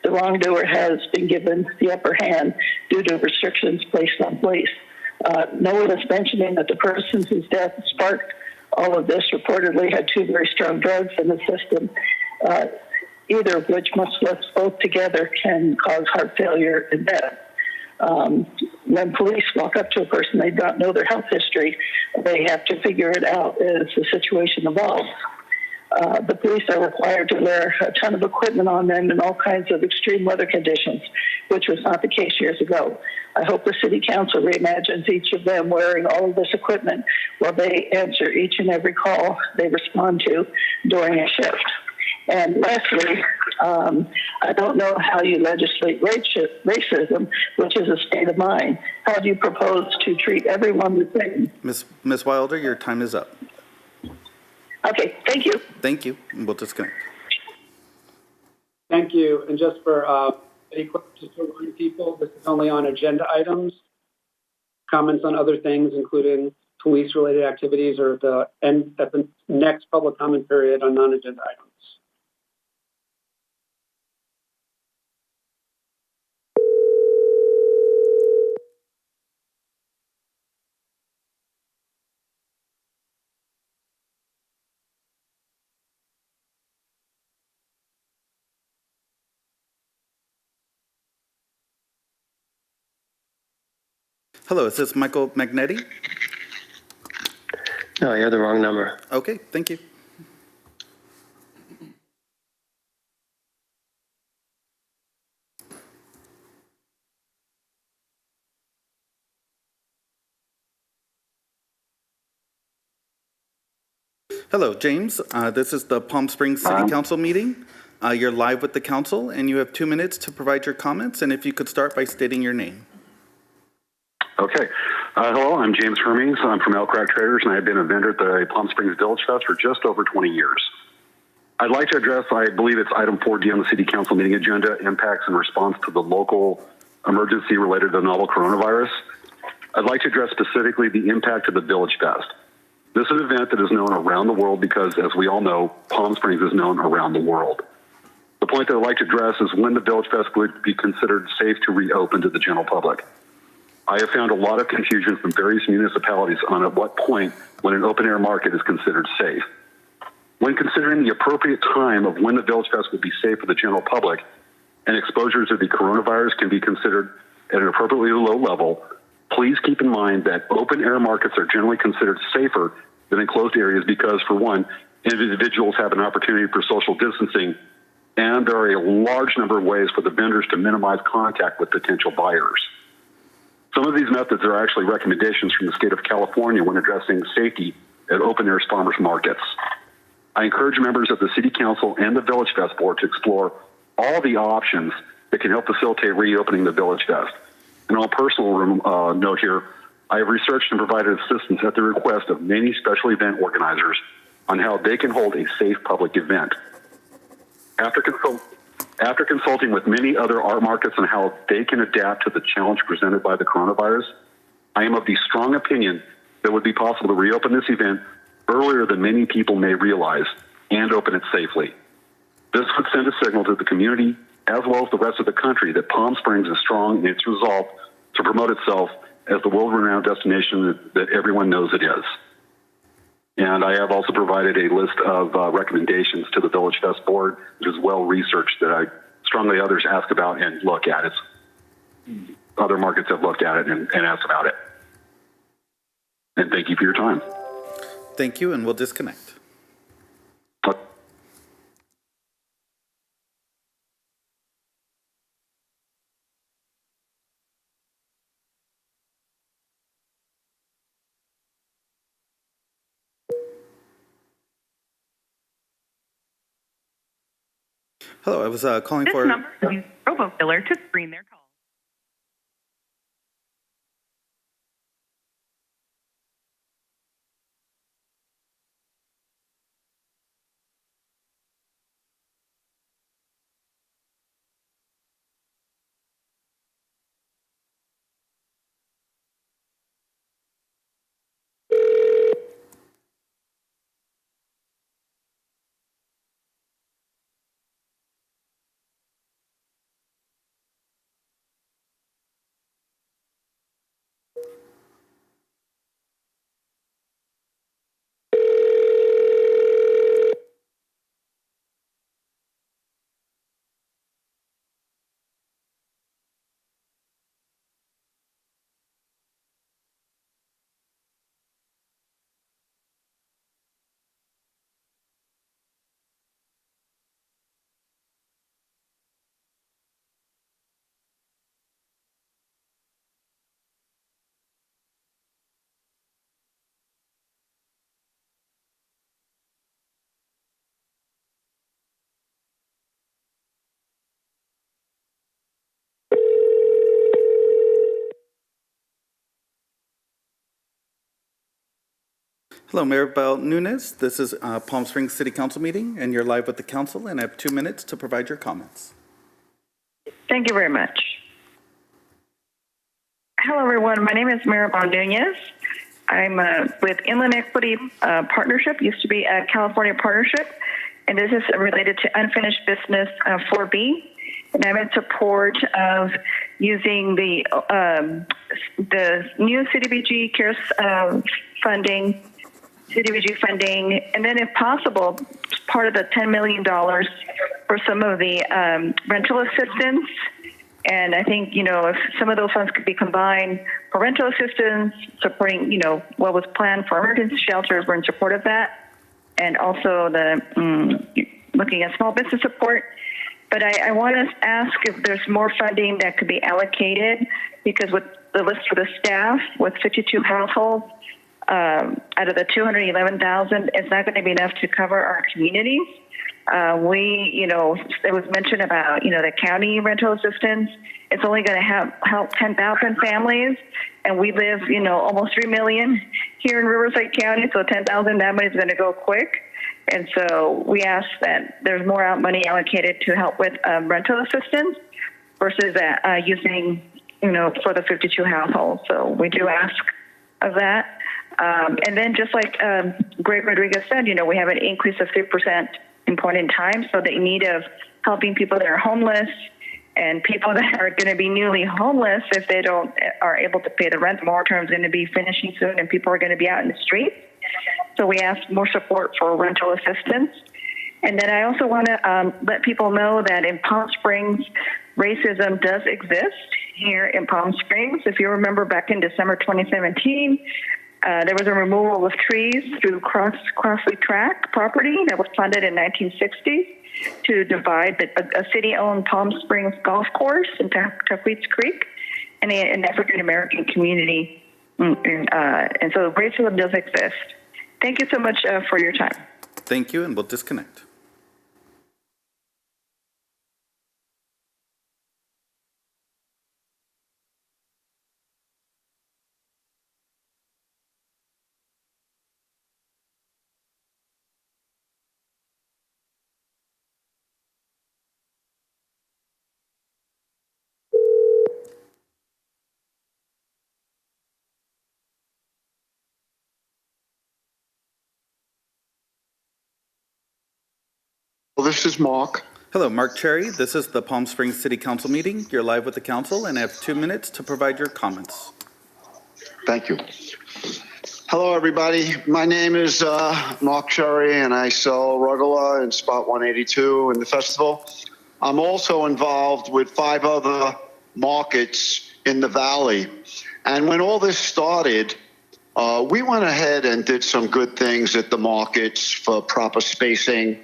the wrongdoer has been given the upper hand due to restrictions placed on police. No one is mentioning that the person whose death sparked all of this reportedly had 2 very strong drugs in the system, either of which, much less both together, can cause heart failure and death. When police walk up to a person, they don't know their health history. They have to figure it out as the situation evolves. The police are required to wear a ton of equipment on them in all kinds of extreme weather conditions, which was not the case years ago. I hope the City Council reimagines each of them wearing all of this equipment while they answer each and every call they respond to during a shift. And lastly, I don't know how you legislate racism, which is a state of mind. How do you propose to treat everyone the same? Ms. Wilder, your time is up. Okay, thank you. Thank you. We'll disconnect. Thank you. And just for just to remind people, this is only on agenda items. Comments on other things, including police-related activities, or at the next public comment period on non-agenda items. Hello, is this Michael Magnetti? No, you have the wrong number. Okay, thank you. Hello, James. This is the Palm Springs City Council meeting. You're live with the council, and you have 2 minutes to provide your comments. And if you could start by stating your name. Okay. Hello, I'm James Hermes. I'm from Elk Rock Traders, and I've been a vendor at the Palm Springs Village Fest for just over 20 years. I'd like to address, I believe it's item 4D on the City Council meeting agenda, impacts in response to the local emergency related to the novel coronavirus. I'd like to address specifically the impact of the Village Fest. This is an event that is known around the world because, as we all know, Palm Springs is known around the world. The point that I'd like to address is when the Village Fest would be considered safe to reopen to the general public. I have found a lot of confusion from various municipalities on at what point when an open-air market is considered safe. When considering the appropriate time of when the Village Fest would be safe for the general public and exposures of the coronavirus can be considered at an appropriately low level, please keep in mind that open-air markets are generally considered safer than enclosed areas because, for one, individuals have an opportunity for social distancing, and there are a large number of ways for the vendors to minimize contact with potential buyers. Some of these methods are actually recommendations from the state of California when addressing safety at open-air farmers markets. I encourage members of the City Council and the Village Fest Board to explore all the options that can help facilitate reopening the Village Fest. And on a personal note here, I have researched and provided assistance at the request of many special event organizers on how they can hold a safe public event. After consulting with many other art markets on how they can adapt to the challenge presented by the coronavirus, I am of the strong opinion that it would be possible to reopen this event earlier than many people may realize and open it safely. This would send a signal to the community as well as the rest of the country that Palm Springs is strong in its resolve to promote itself as the world-renowned destination that everyone knows it is. And I have also provided a list of recommendations to the Village Fest board, which is well researched, that I strongly others ask about and look at it. Other markets have looked at it and asked about it. And thank you for your time. Thank you, and we'll disconnect. Hello, I was calling for... This number uses RoboFiller to screen their call. Hello, Mayor Bell Nunes. This is Palm Springs City Council meeting, and you're live with the council, and I have 2 minutes to provide your comments. Thank you very much. Hello, everyone. My name is Maribel Nunez. I'm with Inland Equity Partnership, used to be a California Partnership, and this is related to unfinished business 4B. And I'm in support of using the new CDBG CARES funding, and then if possible, part of the $10 million for some of the rental assistance. And I think, if some of those funds could be combined for rental assistance, supporting, what was planned for emergency shelters, we're in support of that. And also the looking at small business support. But I want to ask if there's more funding that could be allocated, because with the list for the staff, with 52 households, out of the 211,000, it's not going to be enough to cover our communities. It was mentioned about, the county rental assistance. It's only going to help 10,000 families, and we live, almost 3 million here in Riverside County, so 10,000, that money is going to go quick. And so we ask that there's more money allocated to help with rental assistance versus using, for the 52 households. So we do ask of that. And then just like Greg Rodriguez said, we have an increase of 3% in point in time. So the need of helping people that are homeless and people that are going to be newly homeless, if they are able to pay the rent, the moratorium is going to be finishing soon and people are going to be out in the streets. So we ask more support for rental assistance. And then I also want to let people know that in Palm Springs, racism does exist here in Palm Springs. If you remember back in December 2017, there was a removal of trees through Crossley Track property that was funded in 1960 to divide a city-owned Palm Springs golf course in Taquitz Creek and an African-American community. And so racism does exist. Thank you so much for your time. Thank you, and we'll disconnect. this is Mark. Hello, Mark Cherry. This is the Palm Springs City Council meeting. You're live with the council and have 2 minutes to provide your comments. Thank you. Hello, everybody. My name is Mark Cherry, and I sell Rugula in Spot 182 in the festival. I'm also involved with 5 other markets in the valley. And when all this started, we went ahead and did some good things at the markets for proper spacing.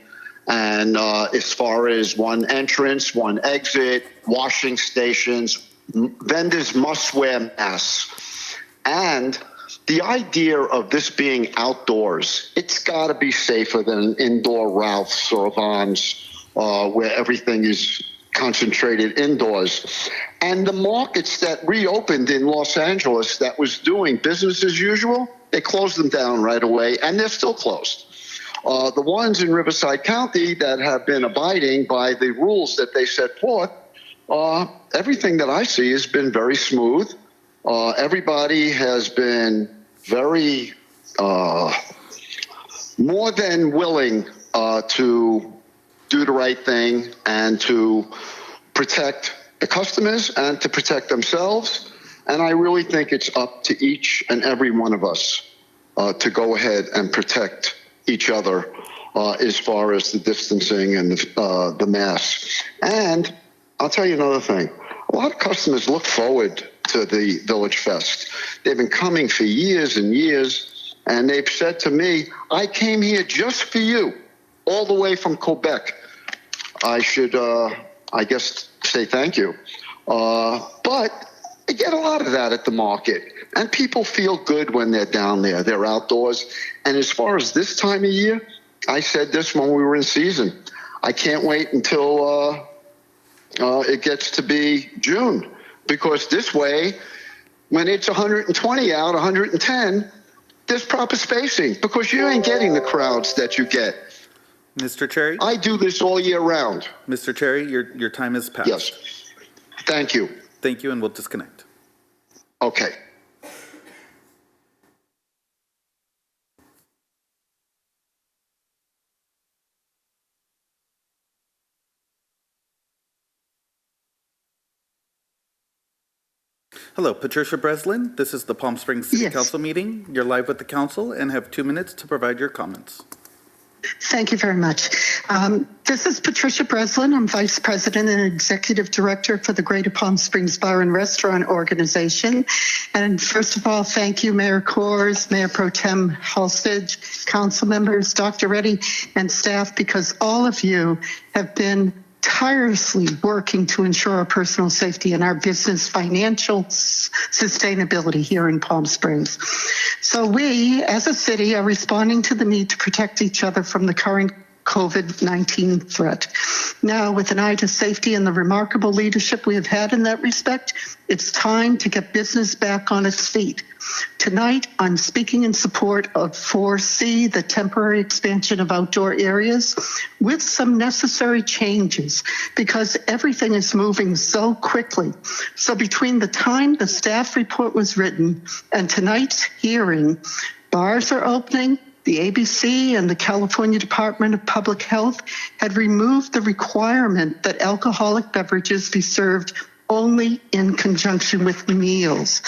And as far as one entrance, one exit, washing stations, vendors must wear masks. And the idea of this being outdoors, it's got to be safer than indoor Ralph's or Vons, where everything is concentrated indoors. And the markets that reopened in Los Angeles that was doing business as usual, they closed them down right away, and they're still closed. The ones in Riverside County that have been abiding by the rules that they set forth, everything that I see has been very smooth. Everybody has been very more than willing to do the right thing and to protect the customers and to protect themselves. And I really think it's up to each and every one of us to go ahead and protect each other as far as the distancing and the masks. And I'll tell you another thing. A lot of customers look forward to the Village Fest. They've been coming for years and years, and they've said to me, I came here just for you, all the way from Quebec. I should, I guess, say thank you. But I get a lot of that at the market, and people feel good when they're down there. They're outdoors. And as far as this time of year, I said this when we were in season. I can't wait until it gets to be June, because this way, when it's 120 out, 110, there's proper spacing, because you ain't getting the crowds that you get. Mr. Cherry? I do this all year round. Mr. Cherry, your time has passed. Yes. Thank you. Thank you, and we'll disconnect. Okay. Hello, Patricia Breslin. This is the Palm Springs City Council meeting. You're live with the council and have 2 minutes to provide your comments. Thank you very much. This is Patricia Breslin. I'm Vice President and Executive Director for the Greater Palm Springs Bar and Restaurant Organization. And first of all, thank you, Mayor Kors, Mayor Pro Tem Halsted, council members, Dr. Reddy, and staff, because all of you have been tirelessly working to ensure our personal safety and our business financial sustainability here in Palm Springs. So we, as a city, are responding to the need to protect each other from the current COVID-19 threat. Now, with an eye to safety and the remarkable leadership we have had in that respect, it's time to get business back on its feet. Tonight, I'm speaking in support of 4C, the temporary expansion of outdoor areas, with some necessary changes, because everything is moving so quickly. So between the time the staff report was written and tonight's hearing, bars are opening. The ABC and the California Department of Public Health had removed the requirement that alcoholic beverages be served only in conjunction with meals.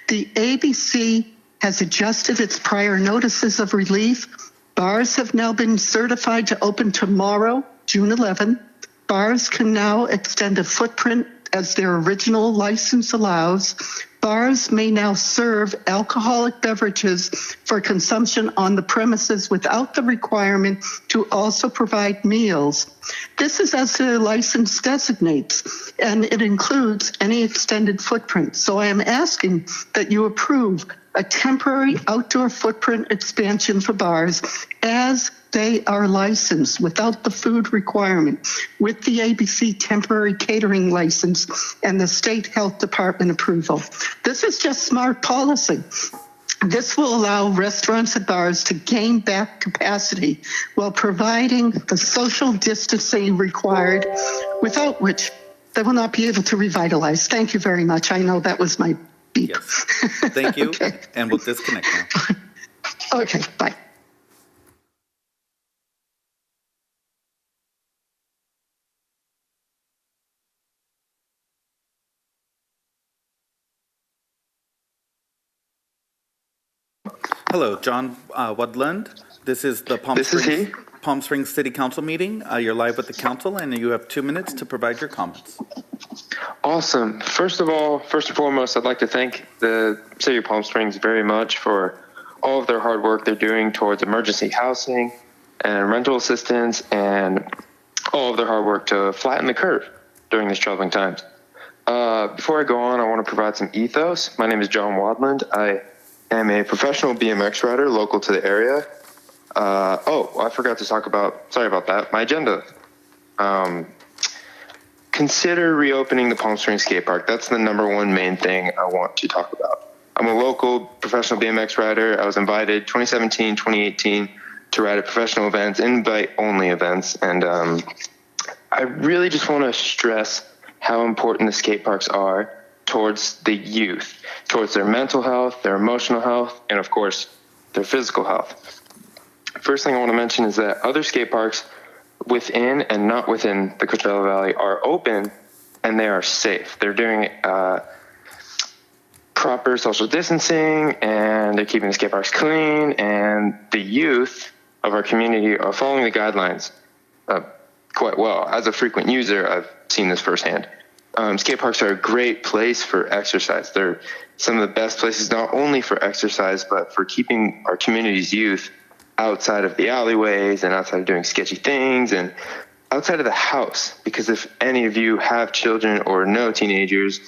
The ABC has adjusted its prior notices of relief. Bars have now been certified to open tomorrow, June 11. Bars can now extend a footprint as their original license allows. Bars may now serve alcoholic beverages for consumption on the premises without the requirement to also provide meals. This is as the license designates, and it includes any extended footprint. So I am asking that you approve a temporary outdoor footprint expansion for bars as they are licensed without the food requirement, with the ABC temporary catering license and the state health department approval. This is just smart policy. This will allow restaurants and bars to gain back capacity while providing the social distancing required, without which they will not be able to revitalize. Thank you very much. I know that was my beep. Yes. Thank you, Okay. and we'll disconnect now. Okay, bye. Hello, John Woodland. This is the Palm Springs City Council meeting. You're live with the council, and you have 2 minutes to provide your comments. Awesome. First and foremost, I'd like to thank the City of Palm Springs very much for all of their hard work they're doing towards emergency housing and rental assistance and all of their hard work to flatten the curve during these troubling times. Before I go on, I want to provide some ethos. My name is John Wadland. I am a professional BMX rider local to the area. I forgot to talk about, sorry about that, my agenda. Consider reopening the Palm Springs skate park. That's the number one main thing I want to talk about. I'm a local professional BMX rider. I was invited 2017, 2018 to ride at professional events, invite-only events. And I really just want to stress how important the skate parks are towards the youth, towards their mental health, their emotional health, and of course, their physical health. First thing I want to mention is that other skate parks within and not within the Coachella Valley are open and they are safe. They're doing proper social distancing and they're keeping the skate parks clean, and the youth of our community are following the guidelines quite well. As a frequent user, I've seen this firsthand. Skate parks are a great place for exercise. They're some of the best places not only for exercise, but for keeping our community's youth outside of the alleyways and outside of doing sketchy things and outside of the house. Because if any of you have children or know teenagers,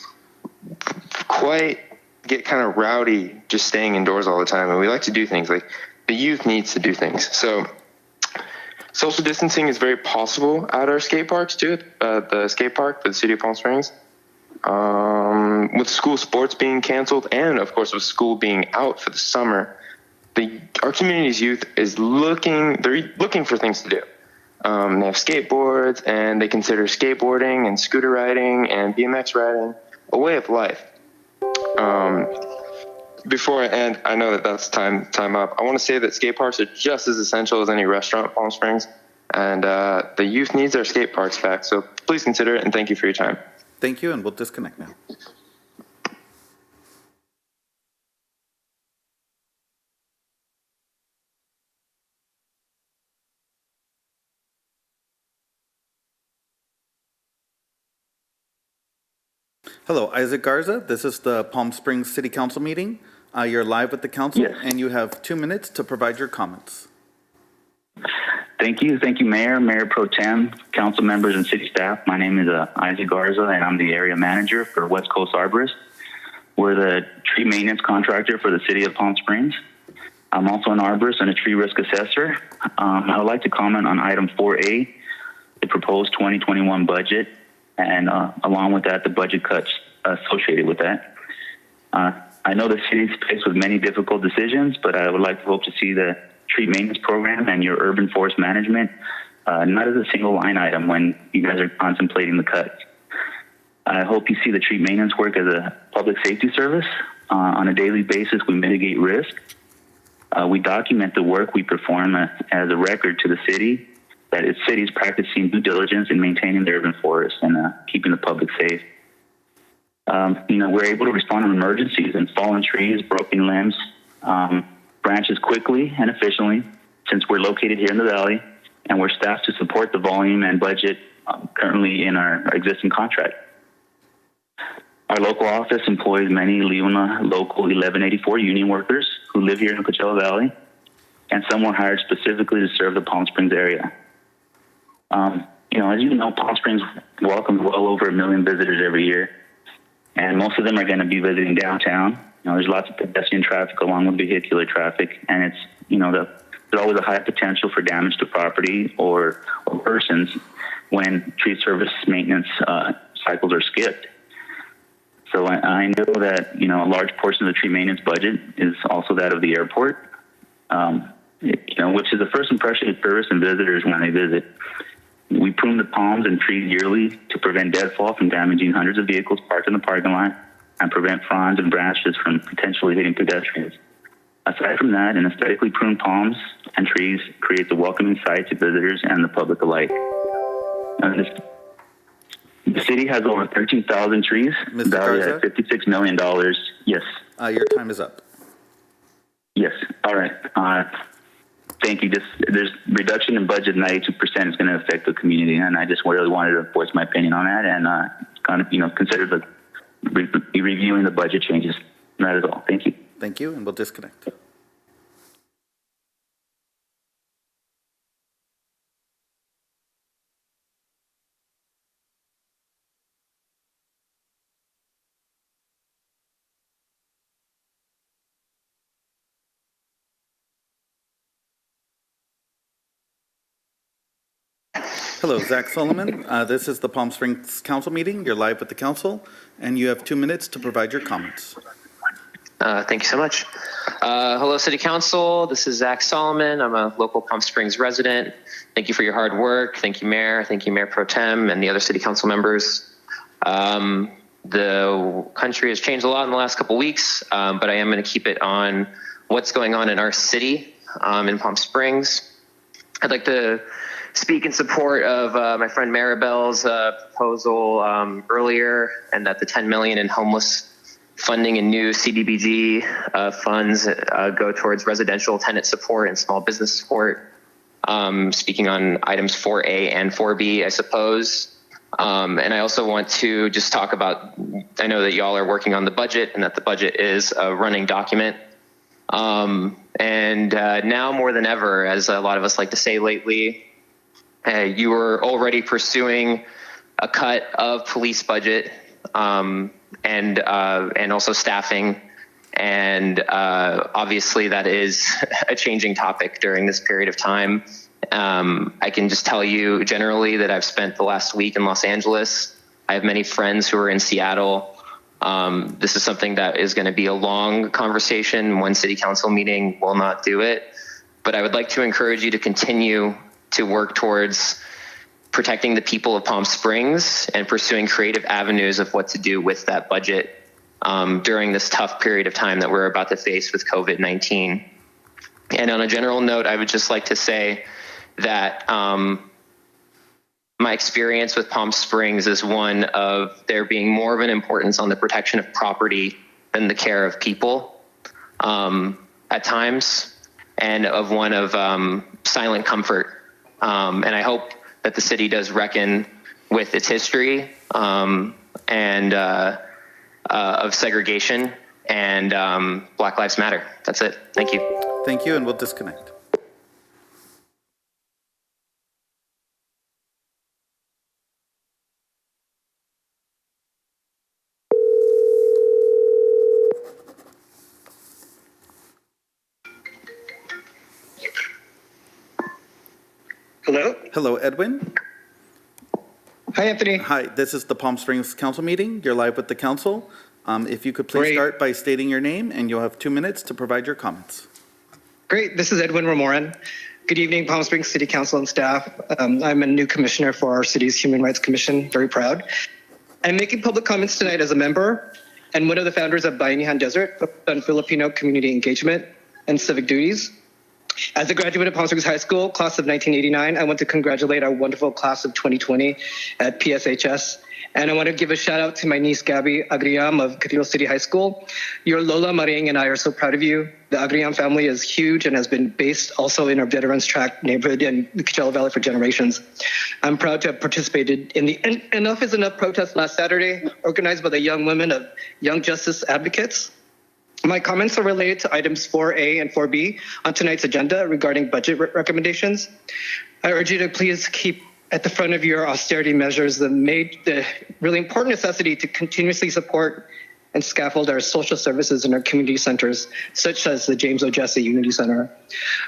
quite get kind of rowdy just staying indoors all the time. And we like to do things like the youth needs to do things. So social distancing is very possible at our skate parks too, the skate park for the City of Palm Springs. With school sports being canceled and of course with school being out for the summer, our community's youth is looking for things to do. They have skateboards and they consider skateboarding and scooter riding and BMX riding a way of life. Before I end, I know that that's time up. I want to say that skate parks are just as essential as any restaurant in Palm Springs, and the youth needs their skate parks back. So please consider it, and thank you for your time. Thank you, and we'll disconnect now. Hello, Isaac Garza. This is the Palm Springs City Council meeting. You're live with the council, and you have 2 minutes to provide your comments. Thank you. Thank you, Mayor Pro Tem, council members, and city staff. My name is Isaac Garza, and I'm the area manager for West Coast Arborist. We're the tree maintenance contractor for the City of Palm Springs. I'm also an arborist and a tree risk assessor. I would like to comment on item 4A, the proposed 2021 budget, and along with that, the budget cuts associated with that. I know the city is faced with many difficult decisions, but I would like to hope to see the tree maintenance program and your urban forest management not as a single line item when you guys are contemplating the cuts. I hope you see the tree maintenance work as a public safety service. On a daily basis, we mitigate risk. We document the work we perform as a record to the city, that its city is practicing due diligence in maintaining the urban forest and keeping the public safe. We're able to respond to emergencies and fallen trees, broken limbs, branches quickly and efficiently, since we're located here in the valley and we're staffed to support the volume and budget currently in our existing contract. Our local office employs many LEONA Local 1184 union workers who live here in the Coachella Valley, and some were hired specifically to serve the Palm Springs area. As you know, Palm Springs welcomes well over 1 million visitors every year, and most of them are going to be visiting downtown. There's lots of pedestrian traffic along with vehicular traffic, and it's, there's always a high potential for damage to property or persons when tree service maintenance cycles are skipped. So I know that, a large portion of the tree maintenance budget is also that of the airport, which is the first impression of tourists and visitors when they visit. We prune the palms and trees yearly to prevent deadfall from damaging hundreds of vehicles parked in the parking lot and prevent fronds and branches from potentially hitting pedestrians. Aside from that, an aesthetically pruned palms and trees creates a welcoming sight to visitors and the public alike. The city has over 13,000 trees, valued at $56 million. Yes. Your time is up. Yes. All right. Thank you. There's reduction in budget, 92% is going to affect the community, and I just really wanted to voice my opinion on that and kind of consider reviewing the budget changes. Not at all. Thank you. Thank you, and we'll disconnect. Hello, Zach Solomon. This is the Palm Springs Council meeting. You're live with the council, and you have 2 minutes to provide your comments. Thank you so much. Hello, City Council. This is Zach Solomon. I'm a local Palm Springs resident. Thank you for your hard work. Thank you, Mayor. Thank you, Mayor Pro Tem, and the other City Council members. The country has changed a lot in the last couple weeks, but I am going to keep it on what's going on in our city in Palm Springs. I'd like to speak in support of my friend Maribel's proposal earlier, and that the $10 million in homeless funding and new CDBG funds go towards residential tenant support and small business support. Speaking on items 4A and 4B, I suppose. And I also want to just talk about, I know that y'all are working on the budget and that the budget is a running document. And now more than ever, as a lot of us like to say lately, you were already pursuing a cut of police budget and also staffing. And obviously that is a changing topic during this period of time. I can just tell you generally that I've spent the last week in Los Angeles. I have many friends who are in Seattle. This is something that is going to be a long conversation. One city council meeting will not do it. But I would like to encourage you to continue to work towards protecting the people of Palm Springs and pursuing creative avenues of what to do with that budget during this tough period of time that we're about to face with COVID-19. And on a general note, I would just like to say that my experience with Palm Springs is one of there being more of an importance on the protection of property than the care of people at times, and of one of silent comfort. And I hope that the city does reckon with its history and of segregation and Black Lives Matter. That's it. Thank you. Thank you, and we'll disconnect. Hello? Hello, Edwin. Hi, Anthony. Hi, this is the Palm Springs Council meeting. You're live with the council. If you could please start by stating your name, and you'll have 2 minutes to provide your comments. Great. This is Edwin Ramoran. Good evening, Palm Springs City Council and staff. I'm a new commissioner for our city's Human Rights Commission. Very proud. I'm making public comments tonight as a member and one of the founders of Bayanihan Desert on Filipino community engagement and civic duties. As a graduate of Palm Springs High School, class of 1989, I want to congratulate our wonderful class of 2020 at PSHS. And I want to give a shout out to my niece, Gabby Agriam of Cathedral City High School. Your Lola Maring and I are so proud of you. The Agriam family is huge and has been based also in our Veterans Tract neighborhood in the Coachella Valley for generations. I'm proud to have participated in the Enough is Enough protest last Saturday, organized by the young women of Young Justice Advocates. My comments are related to items 4A and 4B on tonight's agenda regarding budget recommendations. I urge you to please keep at the front of your austerity measures the really important necessity to continuously support and scaffold our social services in our community centers, such as the James O. Jesse Unity Center.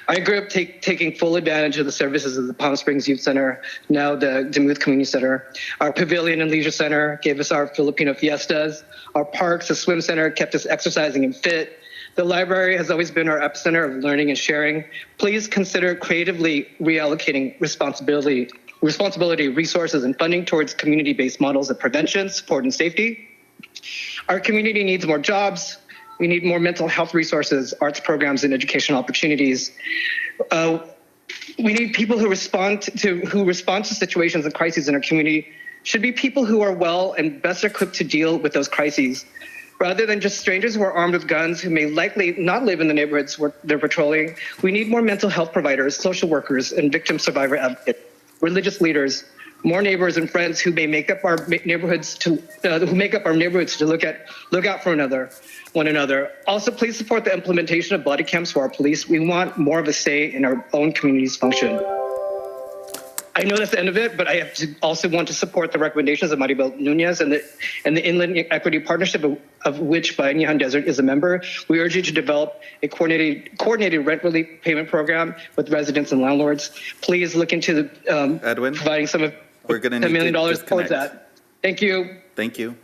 I grew up taking full advantage of the services of the Palm Springs Youth Center, now the Demuth Community Center. Our Pavilion and Leisure Center gave us our Filipino fiestas. Our parks, the swim center kept us exercising and fit. The library has always been our epicenter of learning and sharing. Please consider creatively reallocating responsibility, resources, and funding towards community-based models of prevention, support, and safety. Our community needs more jobs. We need more mental health resources, arts programs, and educational opportunities. We need people who respond to situations and crises in our community should be people who are well and best equipped to deal with those crises. Rather than just strangers who are armed with guns who may likely not live in the neighborhoods where they're patrolling, we need more mental health providers, social workers, and victim survivor advocates, religious leaders, more neighbors and friends who may make up our neighborhoods to look out for one another. Also, please support the implementation of body cams for our police. We want more of a say in our own community's function. I know that's the end of it, but I have to also want to support the recommendations of Maribel Nunez and the Inland Equity Partnership, of which Bayanihan Desert is a member. We urge you to develop a coordinated rent relief payment program with residents and landlords. Please look into the Edwin, providing some of we're going to $10 need million to towards disconnect. that. Thank you. Thank you.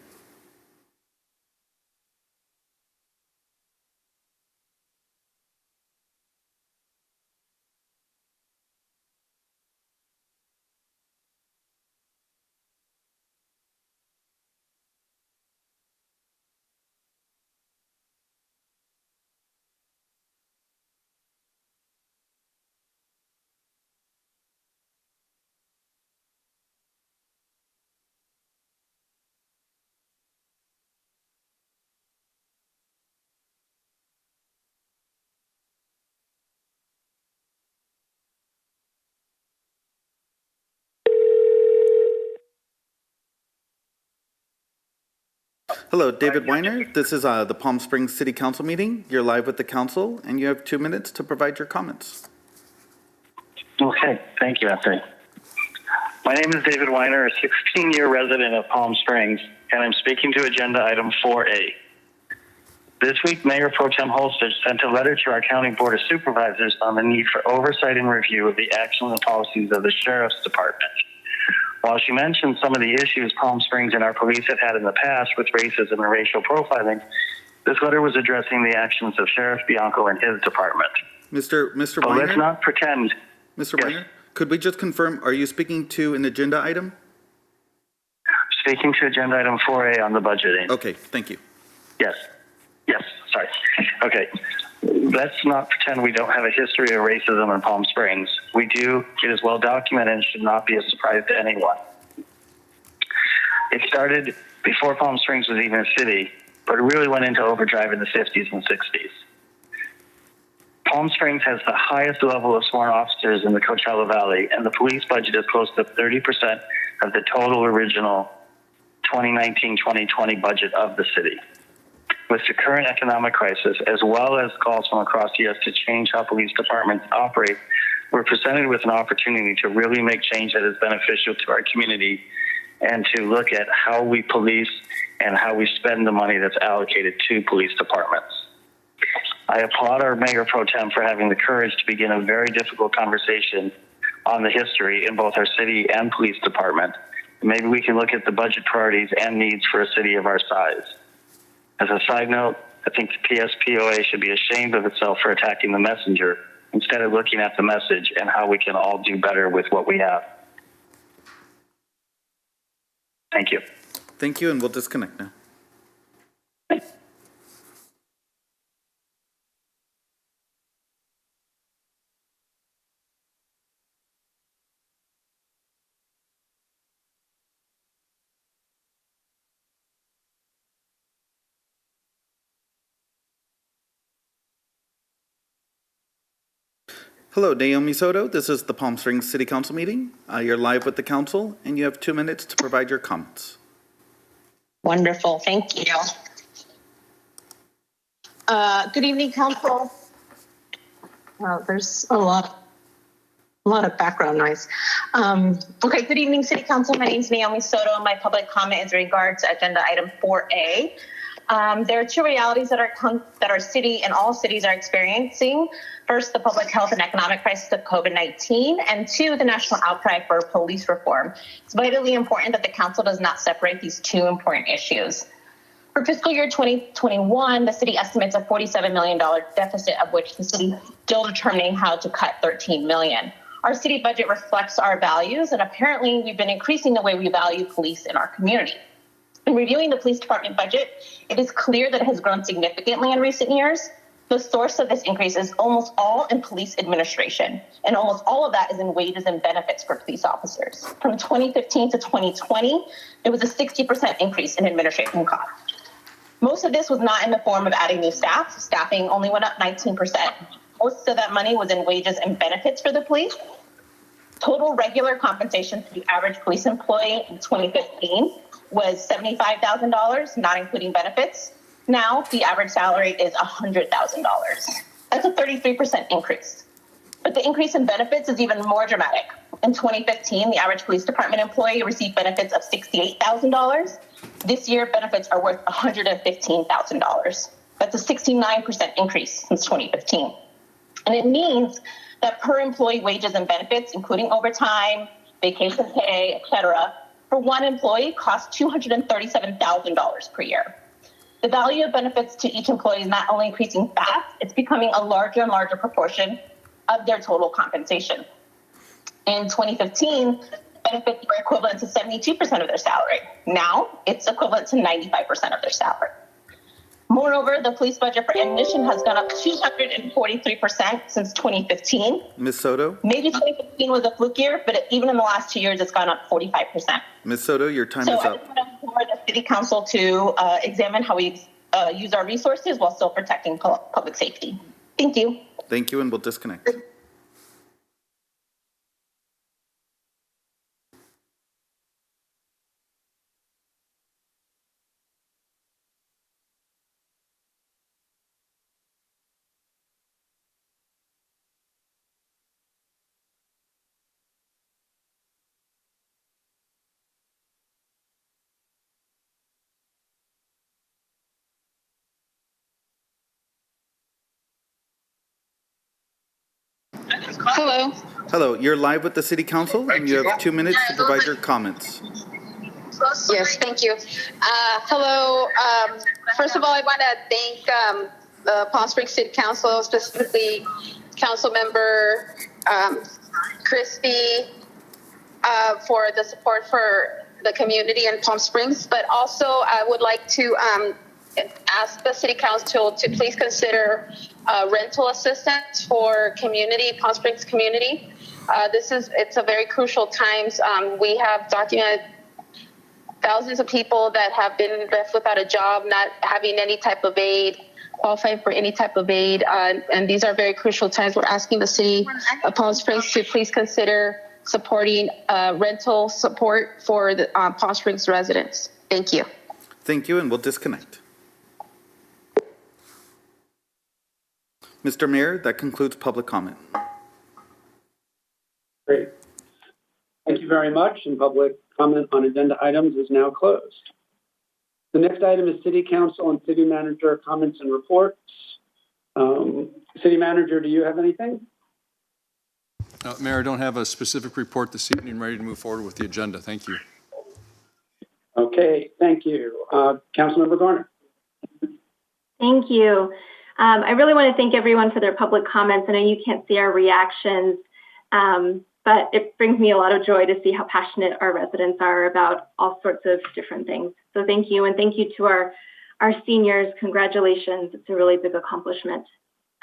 Hello, David Weiner. This is the Palm Springs City Council meeting. You're live with the council, and you have 2 minutes to provide your comments. Okay, thank you, Anthony. My name is David Weiner, a 16-year resident of Palm Springs, and I'm speaking to Agenda Item 4A. This week, Mayor Pro Tem Holster sent a letter to our County Board of Supervisors on the need for oversight and review of the actions and policies of the Sheriff's Department. While she mentioned some of the issues Palm Springs and our police have had in the past with racism and racial profiling, this letter was addressing the actions of Sheriff Bianco and his department. Mr. But Weiner? let's not pretend. Mr. Weiner, could we just confirm, are you speaking to an agenda item? Speaking to Agenda Item 4A on the budgeting. Okay, thank you. Yes, sorry. Okay, let's not pretend we don't have a history of racism in Palm Springs. We do. It is well documented and should not be a surprise to anyone. It started before Palm Springs was even a city, but it really went into overdrive in the 50s and 60s. Palm Springs has the highest level of sworn officers in the Coachella Valley, and the police budget is close to 30% of the total original 2019-2020 budget of the city. With the current economic crisis, as well as calls from across the U.S. to change how police departments operate, we're presented with an opportunity to really make change that is beneficial to our community and to look at how we police and how we spend the money that's allocated to police departments. I applaud our Mayor Pro Tem for having the courage to begin a very difficult conversation on the history in both our city and police department. Maybe we can look at the budget priorities and needs for a city of our size. As a side note, I think the PSPOA should be ashamed of itself for attacking the messenger instead of looking at the message and how we can all do better with what we have. Thank you. Thank you, and we'll disconnect now. Hello, Naomi Soto. This is the Palm Springs City Council meeting. You're live with the council, and you have 2 minutes to provide your comments. Wonderful. Thank you. Good evening, council. There's a lot of background noise. Okay, good evening, City Council. My name is Naomi Soto. My public comment is in regards to Agenda Item 4A. There are two realities that our city and all cities are experiencing. First, the public health and economic crisis of COVID-19, and two, the national outcry for police reform. It's vitally important that the council does not separate these two important issues. For fiscal year 2021, the city estimates a $47 million deficit, of which the city is still determining how to cut $13 million. Our city budget reflects our values, and apparently we've been increasing the way we value police in our community. In reviewing the police department budget, it is clear that it has grown significantly in recent years. The source of this increase is almost all in police administration, and almost all of that is in wages and benefits for police officers. From 2015 to 2020, there was a 60% increase in administration costs. Most of this was not in the form of adding new staff. Staffing only went up 19%. Most of that money was in wages and benefits for the police. Total regular compensation for the average police employee in 2015 was $75,000, not including benefits. Now the average salary is $100,000. That's a 33% increase. But the increase in benefits is even more dramatic. In 2015, the average police department employee received benefits of $68,000. This year, benefits are worth $115,000. That's a 69% increase since 2015. And it means that per employee wages and benefits, including overtime, vacation pay, et cetera, for one employee costs $237,000 per year. The value of benefits to each employee is not only increasing fast, it's becoming a larger and larger proportion of their total compensation. In 2015, benefits were equivalent to 72% of their salary. Now it's equivalent to 95% of their salary. Moreover, the police budget for ammunition has gone up 243% since 2015. Ms. Soto? Maybe 2015 was a fluke year, but even in the last 2 years, it's gone up 45%. Ms. Soto, your time is I up. just want to implore the City Council to examine how we use our resources while still protecting public safety. Thank you. Thank you, and we'll disconnect. Hello. Hello, you're live with the City Council, and you have 2 minutes to provide your comments. Yes, thank you. Hello. First of all, I want to thank the Palm Springs City Council, specifically Council Member Christie, for the support for the community in Palm Springs. But also, I would like to ask the City Council to please consider rental assistance for Palm Springs community. It's a very crucial times. We have documented thousands of people that have been left without a job, not having any type of aid, qualifying for any type of aid. And these are very crucial times. We're asking the City of Palm Springs to please consider supporting rental support for the Palm Springs residents. Thank you. Thank you, and we'll disconnect. Mr. Mayor, that concludes public comment. Great. Thank you very much, and public comment on agenda items is now closed. The next item is City Council and City Manager comments and reports. City Manager, do you have anything? Mayor, I don't have a specific report this evening. Ready to move forward with the agenda. Thank you. Okay, thank you. Councilmember Garner. Thank you. I really want to thank everyone for their public comments. I know you can't see our reactions, but it brings me a lot of joy to see how passionate our residents are about all sorts of different things. So thank you, and thank you to our seniors. Congratulations. It's a really big accomplishment.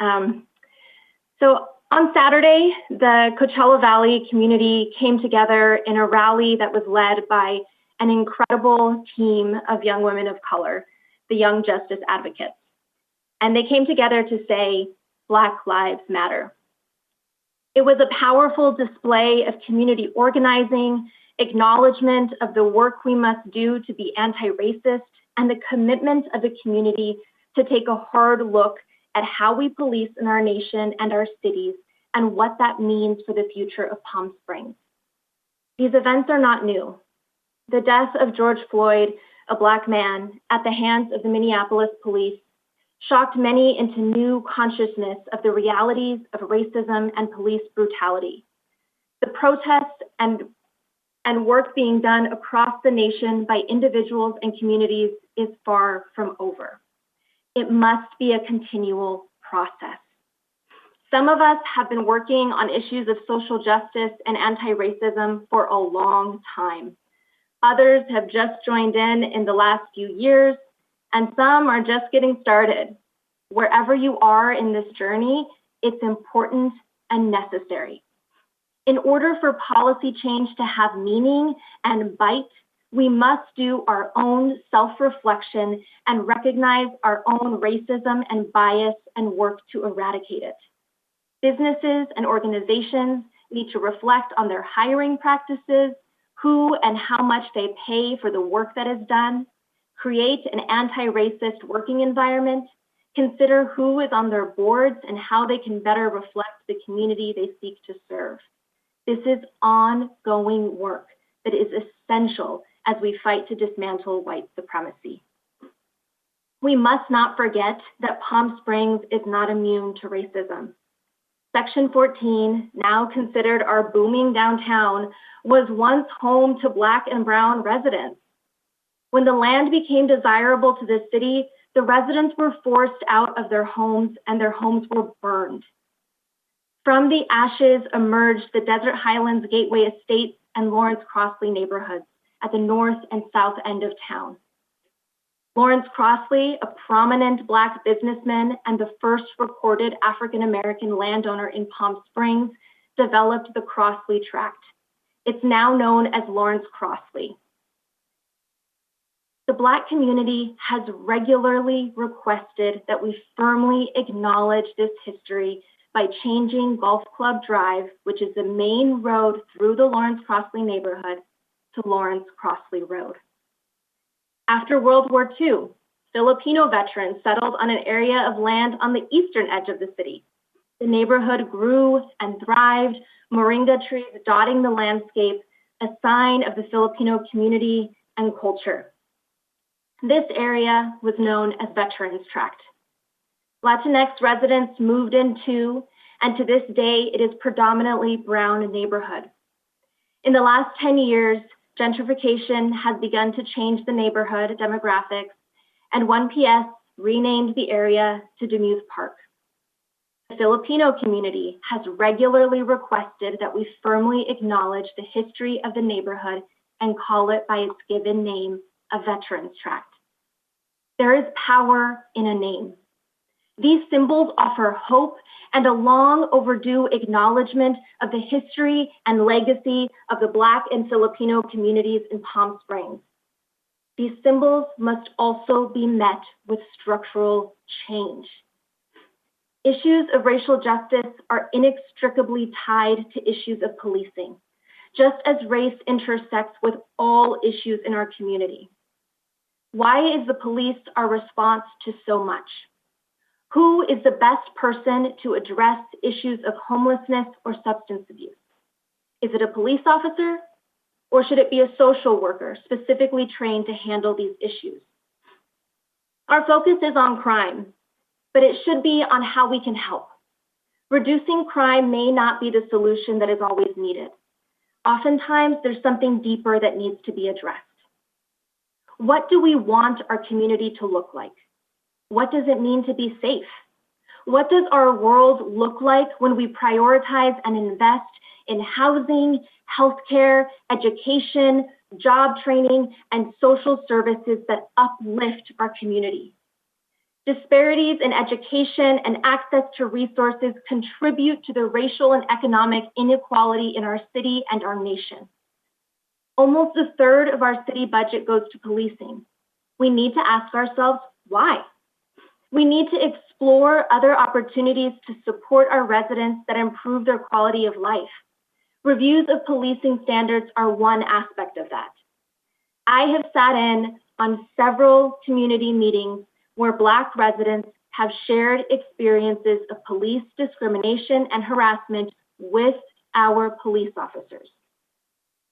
So on Saturday, the Coachella Valley community came together in a rally that was led by an incredible team of young women of color, the Young Justice Advocates. And they came together to say, Black Lives Matter. It was a powerful display of community organizing, acknowledgement of the work we must do to be anti-racist, and the commitment of the community to take a hard look at how we police in our nation and our cities, and what that means for the future of Palm Springs. These events are not new. The death of George Floyd, a Black man, at the hands of the Minneapolis police shocked many into new consciousness of the realities of racism and police brutality. The protests and work being done across the nation by individuals and communities is far from over. It must be a continual process. Some of us have been working on issues of social justice and anti-racism for a long time. Others have just joined in the last few years, and some are just getting started. Wherever you are in this journey, it's important and necessary. In order for policy change to have meaning and bite, We must do our own self-reflection and recognize our own racism and bias and work to eradicate it. Businesses and organizations need to reflect on their hiring practices, who and how much they pay for the work that is done, create an anti-racist working environment, consider who is on their boards and how they can better reflect the community they seek to serve. This is ongoing work that is essential as we fight to dismantle white supremacy. We must not forget that Palm Springs is not immune to racism. Section 14, now considered our booming downtown, was once home to Black and brown residents. When the land became desirable to the city, the residents were forced out of their homes and their homes were burned. From the ashes emerged the Desert Highlands Gateway Estates and Lawrence Crossley neighborhoods at the north and south end of town. Lawrence Crossley, a prominent Black businessman and the first recorded African-American landowner in Palm Springs, developed the Crossley Tract. It's now known as Lawrence Crossley. The Black community has regularly requested that we firmly acknowledge this history by changing Golf Club Drive, which is the main road through the Lawrence Crossley neighborhood, to Lawrence Crossley Road. After World War II, Filipino veterans settled on an area of land on the eastern edge of the city. The neighborhood grew and thrived, moringa trees dotting the landscape, a sign of the Filipino community and culture. This area was known as Veterans Tract. Latinx residents moved into, and to this day, it is predominantly brown neighborhood. In the last 10 years, gentrification has begun to change the neighborhood demographics, and 1PS renamed the area to Demuth Park. The Filipino community has regularly requested that we firmly acknowledge the history of the neighborhood and call it by its given name, a Veterans Tract. There is power in a name. These symbols offer hope and a long overdue acknowledgement of the history and legacy of the Black and Filipino communities in Palm Springs. These symbols must also be met with structural change. Issues of racial justice are inextricably tied to issues of policing, just as race intersects with all issues in our community. Why is the police our response to so much? Who is the best person to address issues of homelessness or substance abuse? Is it a police officer, or should it be a social worker specifically trained to handle these issues? Our focus is on crime, but it should be on how we can help. Reducing crime may not be the solution that is always needed. Oftentimes, there's something deeper that needs to be addressed. What do we want our community to look like? What does it mean to be safe? What does our world look like when we prioritize and invest in housing, healthcare, education, job training, and social services that uplift our community? Disparities in education and access to resources contribute to the racial and economic inequality in our city and our nation. Almost a third of our city budget goes to policing. We need to ask ourselves, why? We need to explore other opportunities to support our residents that improve their quality of life. Reviews of policing standards are one aspect of that. I have sat in on several community meetings where Black residents have shared experiences of police discrimination and harassment with our police officers.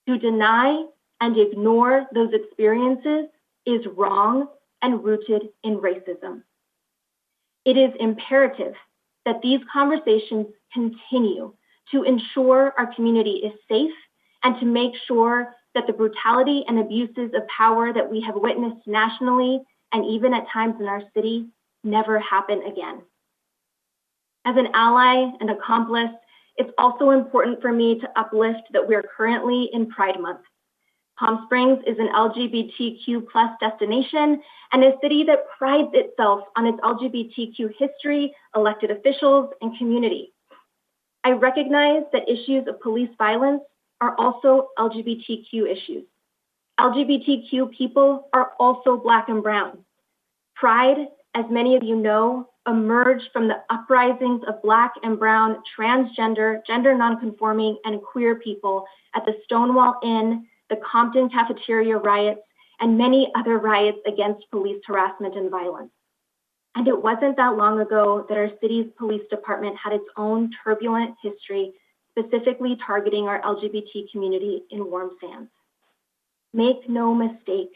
To deny and ignore those experiences is wrong and rooted in racism. It is imperative that these conversations continue to ensure our community is safe and to make sure that the brutality and abuses of power that we have witnessed nationally and even at times in our city never happen again. As an ally and accomplice, it's also important for me to uplift that we're currently in Pride Month. Palm Springs is an LGBTQ+ destination and a city that prides itself on its LGBTQ history, elected officials, and community. I recognize that issues of police violence are also LGBTQ issues. LGBTQ people are also Black and brown. Pride, as many of you know, emerged from the uprisings of Black and brown, transgender, gender nonconforming, and queer people at the Stonewall Inn, the Compton cafeteria riots, and many other riots against police harassment and violence. And it wasn't that long ago that our city's police department had its own turbulent history, specifically targeting our LGBT community in Warm Sands. Make no mistake,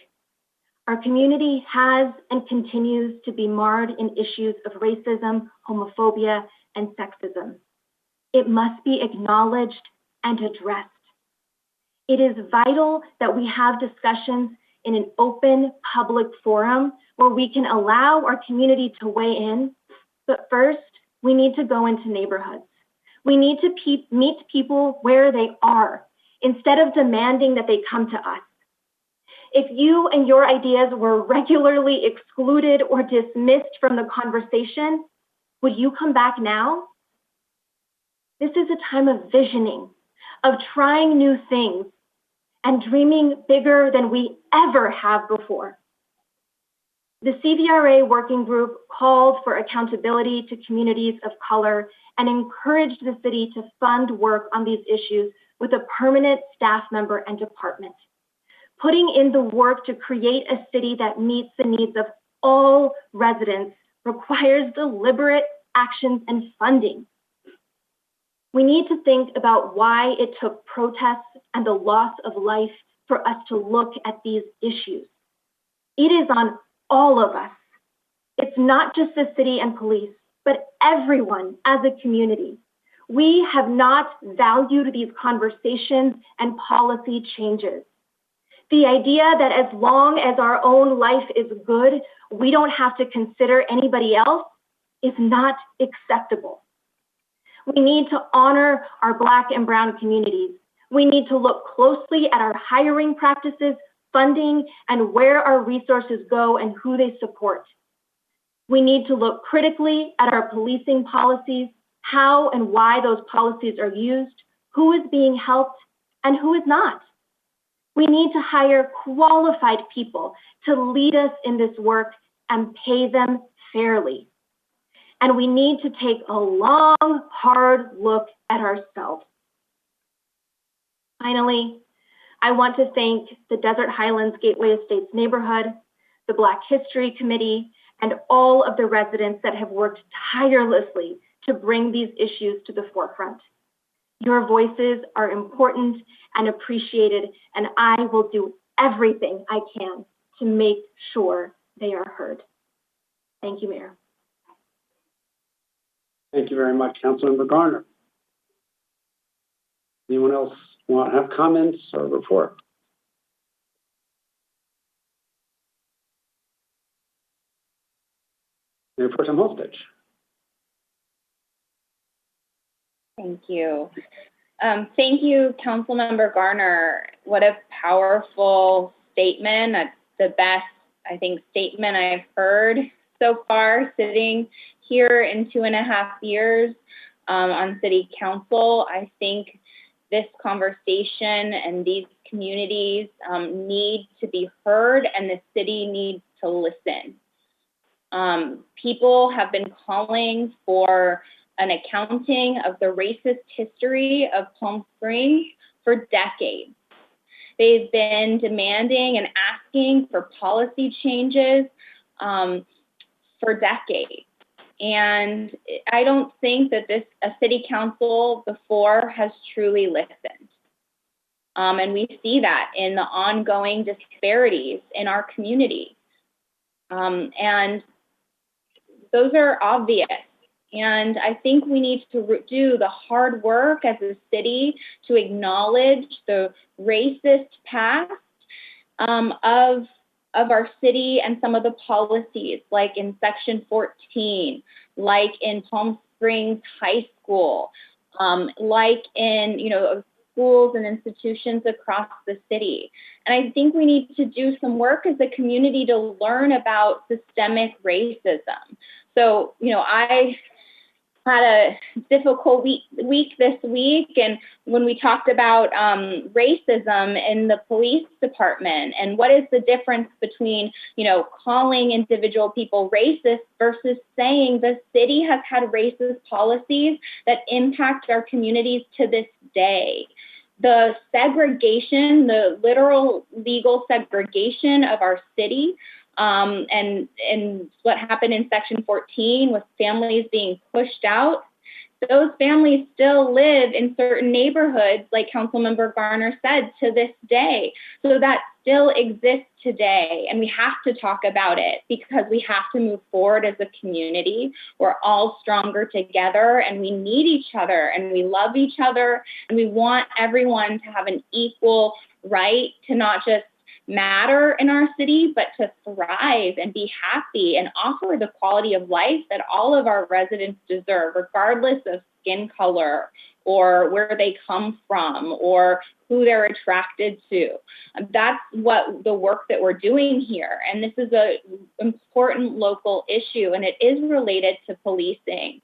our community has and continues to be marred in issues of racism, homophobia, and sexism. It must be acknowledged and addressed. It is vital that we have discussions in an open public forum where we can allow our community to weigh in. But first, we need to go into neighborhoods. We need to meet people where they are instead of demanding that they come to us. If you and your ideas were regularly excluded or dismissed from the conversation, would you come back now? This is a time of visioning, of trying new things, and dreaming bigger than we ever have before. The CVRA working group called for accountability to communities of color and encouraged the city to fund work on these issues with a permanent staff member and department. Putting in the work to create a city that meets the needs of all residents requires deliberate actions and funding. We need to think about why it took protests and the loss of life for us to look at these issues. It is on all of us. It's not just the city and police, but everyone as a community. We have not valued these conversations and policy changes. The idea that as long as our own life is good, we don't have to consider anybody else is not acceptable. We need to honor our Black and brown communities. We need to look closely at our hiring practices, funding, and where our resources go and who they support. We need to look critically at our policing policies, how and why those policies are used, who is being helped, and who is not. We need to hire qualified people to lead us in this work and pay them fairly. And we need to take a long, hard look at ourselves. Finally, I want to thank the Desert Highlands Gateway Estates neighborhood, the Black History Committee, and all of the residents that have worked tirelessly to bring these issues to the forefront. Your voices are important and appreciated, and I will do everything I can to make sure they are heard. Thank you, Mayor. Thank you very much, Councilmember Garner. Anyone else want to have comments or report? Mayor Pro Tem Holstich. Thank you. Thank you, Councilmember Garner. What a powerful statement. That's the best, I think, statement I've heard so far sitting here in 2.5 years on City Council. I think this conversation and these communities need to be heard, and the city needs to listen. People have been calling for an accounting of the racist history of Palm Springs for decades. They've been demanding and asking for policy changes for decades. And I don't think that a city council before has truly listened. And we see that in the ongoing disparities in our community. And those are obvious. And I think we need to do the hard work as a city to acknowledge the racist past of our city and some of the policies, like in Section 14, like in Palm Springs High School, like in schools and institutions across the city. And I think we need to do some work as a community to learn about systemic racism. So, had a difficult week this week, and when we talked about racism in the police department and what is the difference between, calling individual people racist versus saying the city has had racist policies that impact our communities to this day. The segregation, the literal legal segregation of our city, and what happened in Section 14 with families being pushed out, those families still live in certain neighborhoods, like Councilmember Garner said, to this day. So that still exists today, and we have to talk about it because we have to move forward as a community. We're all stronger together, and we need each other, and we love each other, and we want everyone to have an equal right to not just matter in our city, but to thrive and be happy and offer the quality of life that all of our residents deserve, regardless of skin color or where they come from or who they're attracted to. That's what the work that we're doing here. And this is an important local issue, and it is related to policing.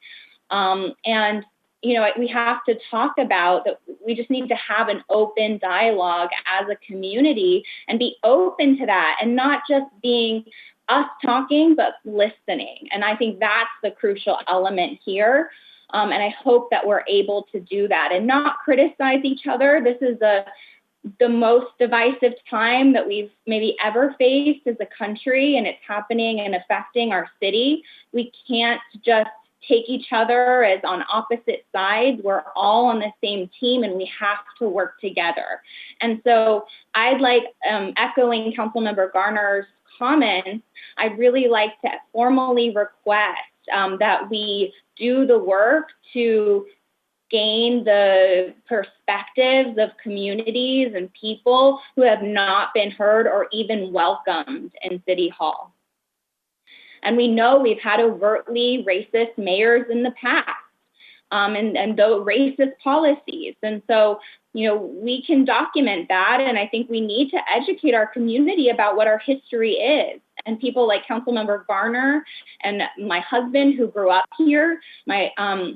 We have to talk about that. We just need to have an open dialogue as a community and be open to that, and not just being us talking, but listening. And I think that's the crucial element here. And I hope that we're able to do that and not criticize each other. This is the most divisive time that we've maybe ever faced as a country, and it's happening and affecting our city. We can't just take each other as on opposite sides. We're all on the same team, and we have to work together. And so I'd like, echoing Councilmember Garner's comments, I'd really like to formally request that we do the work to gain the perspectives of communities and people who have not been heard or even welcomed in City Hall. And we know we've had overtly racist mayors in the past, and those racist policies. And so, we can document that. And I think we need to educate our community about what our history is. And people like Councilmember Garner and my husband, who grew up here,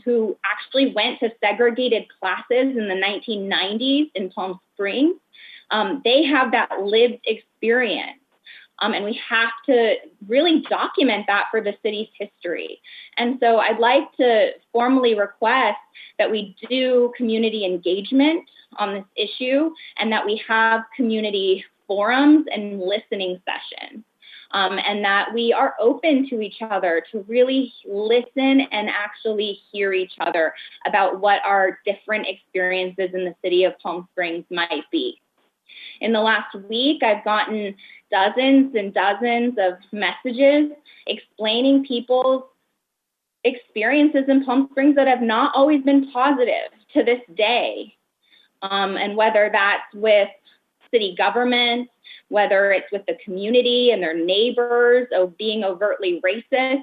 who actually went to segregated classes in the 1990s in Palm Springs, they have that lived experience. And we have to really document that for the city's history. And so I'd like to formally request that we do community engagement on this issue, and that we have community forums and listening sessions, and that we are open to each other to really listen and actually hear each other about what our different experiences in the city of Palm Springs might be. In the last week, I've gotten dozens and dozens of messages explaining people's experiences in Palm Springs that have not always been positive to this day. And whether that's with city government, whether it's with the community and their neighbors of being overtly racist,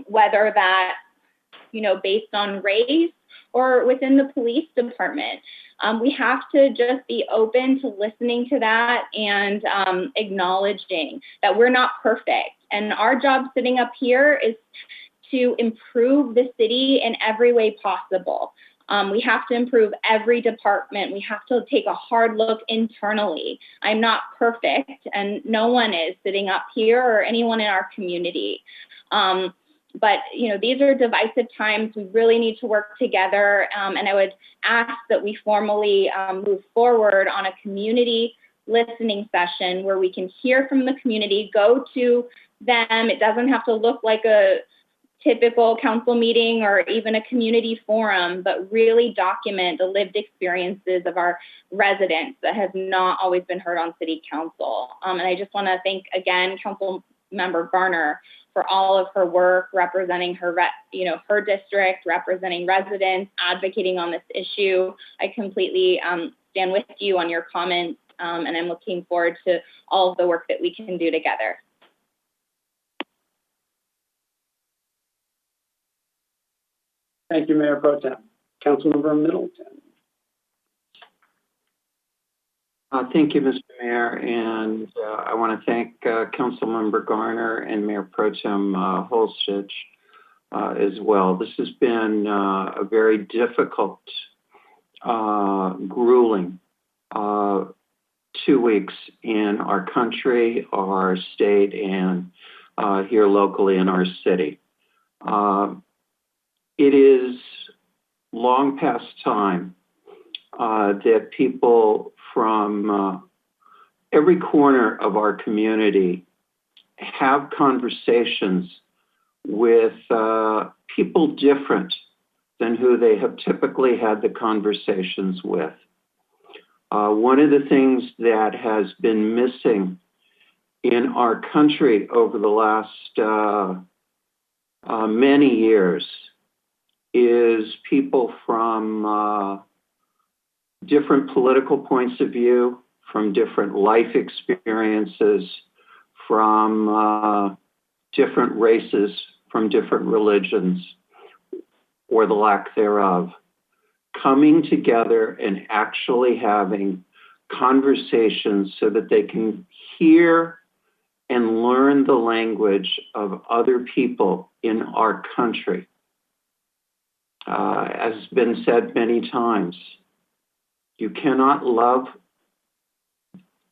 whether that's, based on race or within the police department. We have to just be open to listening to that and acknowledging that we're not perfect. And our job sitting up here is to improve the city in every way possible. We have to improve every department. We have to take a hard look internally. I'm not perfect, and no one is sitting up here or anyone in our community. But, these are divisive times. We really need to work together. And I would ask that we formally move forward on a community listening session where we can hear from the community, go to them. It doesn't have to look like a typical council meeting or even a community forum, but really document the lived experiences of our residents that have not always been heard on city council. And I just want to thank again, Councilmember Garner, for all of her work representing her, her district, representing residents, advocating on this issue. I completely stand with you on your comments, and I'm looking forward to all of the work that we can do together. Thank you, Mayor Pro Tem. Councilmember Middleton. Thank you, Mr. Mayor, and I want to thank Councilmember Garner and Mayor Pro Tem Holstich as well. This has been a very difficult, grueling 2 weeks in our country, our state, and here locally in our city. It is long past time that people from every corner of our community have conversations with people different than who they have typically had the conversations with. One of the things that has been missing in our country over the last many years is people from different political points of view, from different life experiences, from different races, from different religions, or the lack thereof, coming together and actually having conversations so that they can hear and learn the language of other people in our country. As has been said many times, you cannot love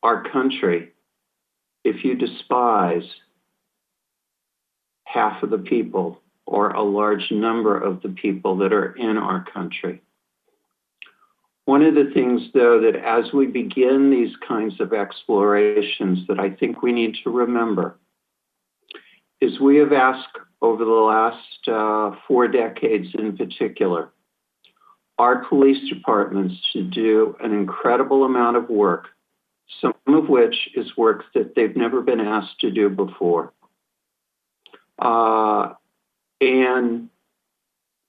our country if you despise half of the people or a large number of the people that are in our country. One of the things, though, that as we begin these kinds of explorations that I think we need to remember is we have asked over the last 4 decades in particular, our police departments to do an incredible amount of work, some of which is work that they've never been asked to do before. And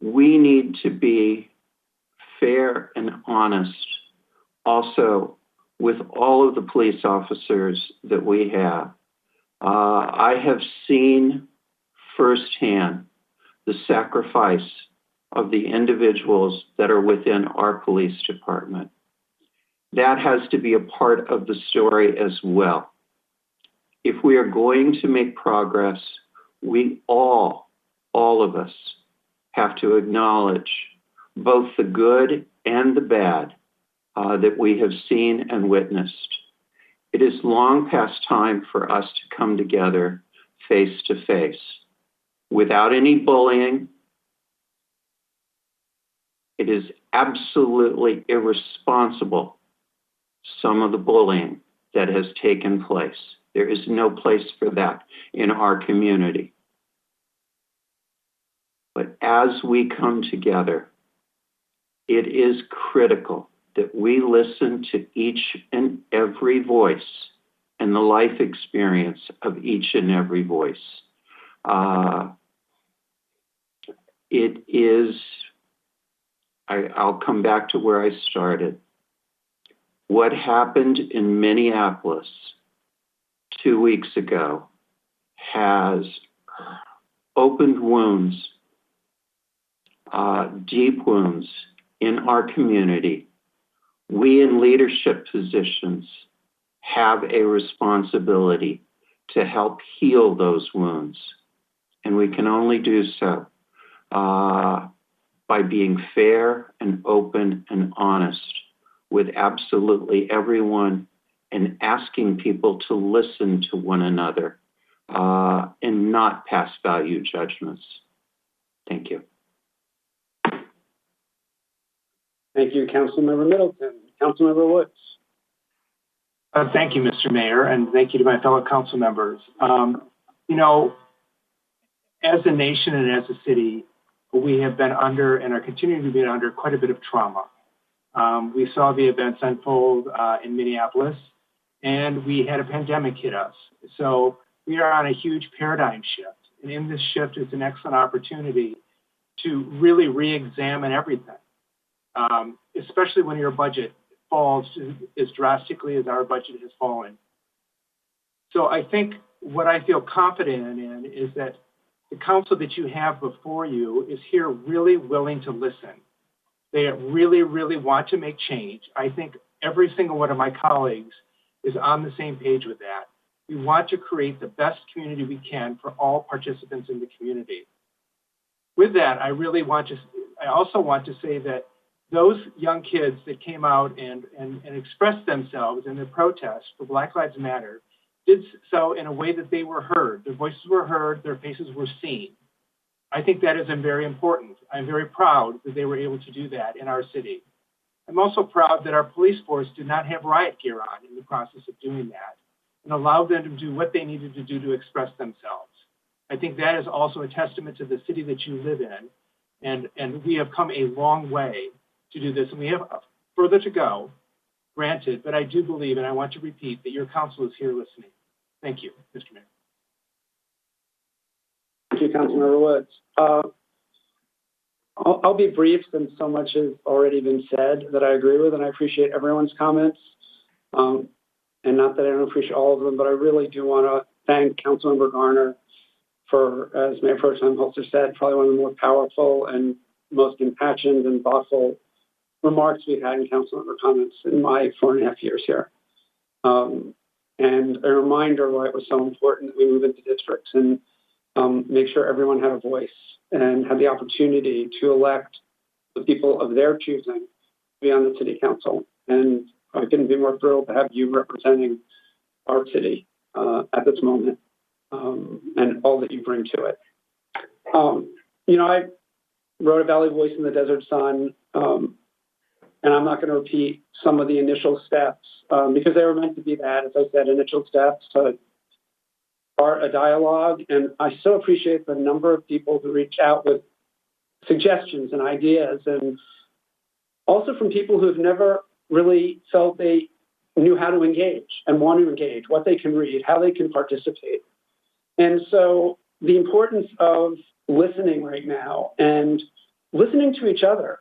we need to be fair and honest also with all of the police officers that we have. I have seen firsthand the sacrifice of the individuals that are within our police department. That has to be a part of the story as well. If we are going to make progress, we all of us, have to acknowledge both the good and the bad that we have seen and witnessed. It is long past time for us to come together face to face without any bullying. It is absolutely irresponsible, some of the bullying that has taken place. There is no place for that in our community. But as we come together, it is critical that we listen to each and every voice and the life experience of each and every voice. It is, I'll come back to where I started. What happened in Minneapolis 2 weeks ago has opened wounds, deep wounds in our community. We in leadership positions have a responsibility to help heal those wounds. And we can only do so by being fair and open and honest with absolutely everyone and asking people to listen to one another and not pass value judgments. Thank you. Thank you, Councilmember Middleton. Councilmember Woods. Thank you, Mr. Mayor, and thank you to my fellow council members. You know, as a nation and as a city, we have been under and are continuing to be under quite a bit of trauma. We saw the events unfold in Minneapolis, and we had a pandemic hit us. So we are on a huge paradigm shift. And in this shift, it's an excellent opportunity to really re-examine everything, especially when your budget falls as drastically as our budget has fallen. So I think what I feel confident in is that the council that you have before you is here really willing to listen. They really, really want to make change. I think every single one of my colleagues is on the same page with that. We want to create the best community we can for all participants in the community. with that, I also want to say that those young kids that came out and expressed themselves in the protest for Black Lives Matter did so in a way that they were heard. Their voices were heard, their faces were seen. I think that is very important. I'm very proud that they were able to do that in our city. I'm also proud that our police force did not have riot gear on in the process of doing that and allowed them to do what they needed to do to express themselves. I think that is also a testament to the city that you live in. And we have come a long way to do this, and we have further to go, granted, but I do believe, and I want to repeat, that your council is here listening. Thank you, Mr. Mayor. Thank you, Councilmember Woods. I'll be brief since so much has already been said that I agree with, and I appreciate everyone's comments. And not that I don't appreciate all of them, but I really do want to thank Councilmember Garner for, as Mayor Pro Tem Holster said, probably one of the more powerful and most impassioned and thoughtful remarks we've had in Councilmember comments in my 4.5 years here. And a reminder why it was so important that we move into districts and make sure everyone had a voice and had the opportunity to elect the people of their choosing to be on the city council. And I couldn't be more thrilled to have you representing our city at this moment and all that you bring to it. I wrote A Valley Voice in the Desert Sun, and I'm not going to repeat some of the initial steps because they were meant to be that, as I said, initial steps to start a dialogue. And I so appreciate the number of people who reach out with suggestions and ideas, and also from people who've never really felt they knew how to engage and want to engage, what they can read, how they can participate. And so the importance of listening right now and listening to each other.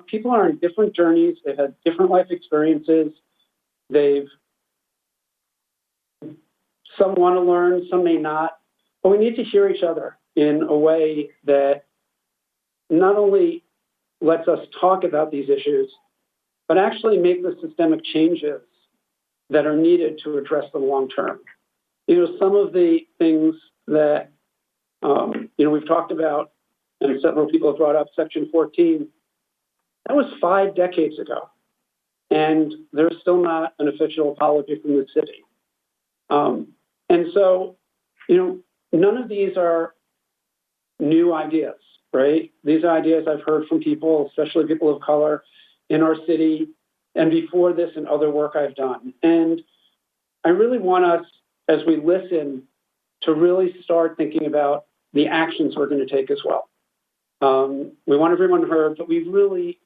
People are on different journeys. They've had different life experiences. Some want to learn, some may not, but we need to hear each other in a way that not only lets us talk about these issues, but actually make the systemic changes that are needed to address them long term. Some of the things that, we've talked about, and several people have brought up, Section 14, that was 5 decades ago. And there's still not an official apology from the city. And so, none of these are new ideas, right? These are ideas I've heard from people, especially people of color in our city, and before this and other work I've done. And I really want us, as we listen, to really start thinking about the actions we're going to take as well. We want everyone heard, but we really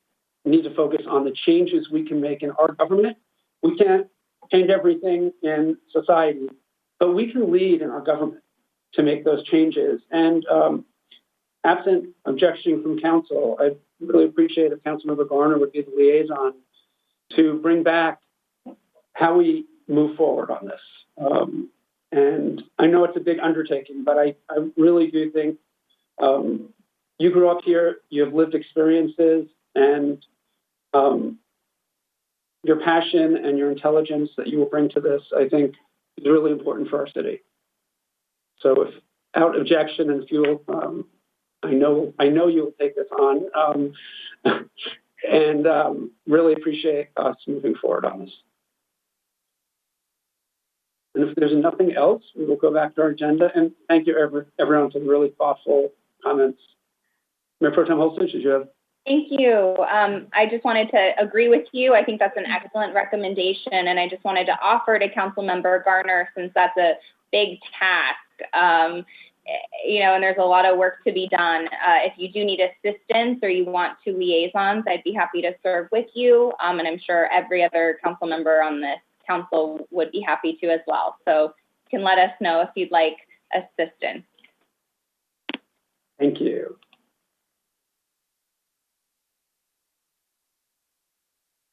need to focus on the changes we can make in our government. We can't change everything in society, but we can lead in our government to make those changes. And absent objection from council, I'd really appreciate if Councilmember Garner would be the liaison to bring back how we move forward on this. And I know it's a big undertaking, but I really do think you grew up here, you have lived experiences, and your passion and your intelligence that you will bring to this, I think, is really important for our city. So without objection, and if you will, I know you will take this on, and really appreciate us moving forward on this. And if there's nothing else, we will go back to our agenda. And thank you, everyone, for the really thoughtful comments. Mayor Pro Tem Holster, did you have? Thank you. I just wanted to agree with you. I think that's an excellent recommendation. And I just wanted to offer to Councilmember Garner, since that's a big task, and there's a lot of work to be done. If you do need assistance or you want 2 liaisons, I'd be happy to serve with you. And I'm sure every other council member on this council would be happy to as well. So you can let us know if you'd like assistance. Thank you.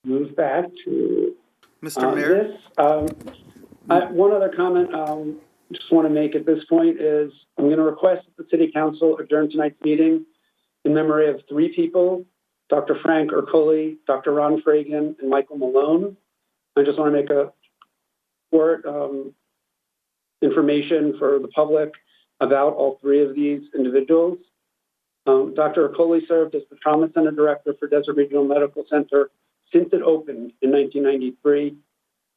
Move back to Mr. Mayor. One other comment just want to make at this point is I'm going to request that the City Council adjourn tonight's meeting in memory of 3 people, Dr. Frank Ercole, Dr. Ron Fragan, and Michael Malone. I just want to make a short information for the public about all 3 of these individuals. Dr. Okoli served as the Trauma Center Director for Desert Regional Medical Center since it opened in 1993.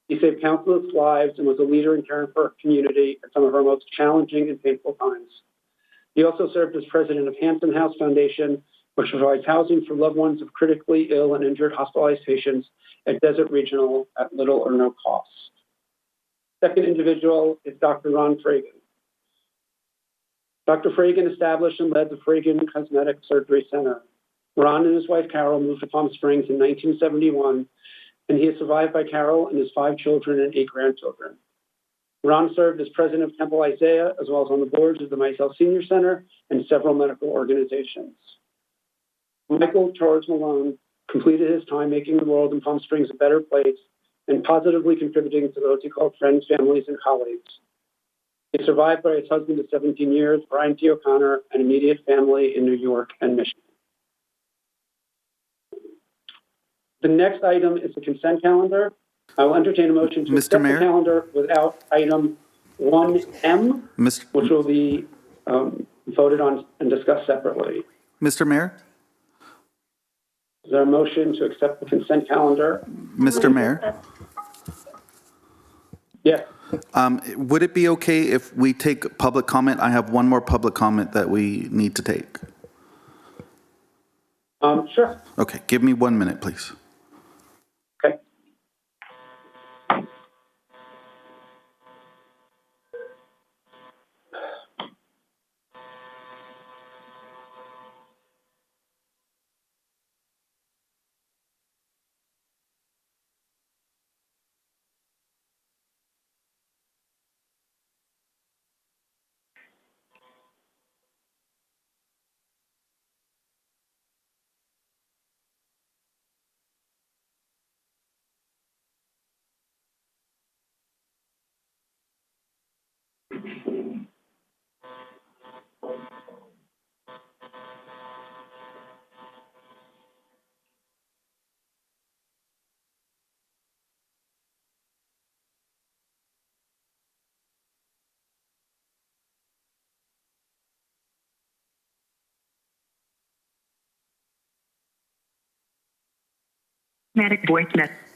He saved countless lives and was a leader in caring for our community at some of our most challenging and painful times. He also served as president of Hanson House Foundation, which provides housing for loved ones of critically ill and injured hospitalized patients at Desert Regional at little or no cost. Second individual is Dr. Ron Fragan. Dr. Fragan established and led the Fragan Cosmetic Surgery Center. Ron and his wife Carol moved to Palm Springs in 1971, and he is survived by Carol and his 5 children and 8 grandchildren. Ron served as president of Temple Isaiah, as well as on the boards of the Mizell Senior Center and several medical organizations. Michael Charles Malone completed his time making the world in Palm Springs a better place and positively contributing to those he called friends, families, and colleagues. He is survived by his husband of 17 years, Brian T. O'Connor, and immediate family in New York and Michigan. The next item is the consent calendar. I will entertain a motion to accept the calendar without item 1M, which will be voted on and discussed separately. Mr. Mayor? Is there a motion to accept the consent calendar? Mr. Mayor? Yes. Would it be okay if we take public comment? I have one more public comment that we need to take. Sure. Okay, give me 1 minute, please. Okay.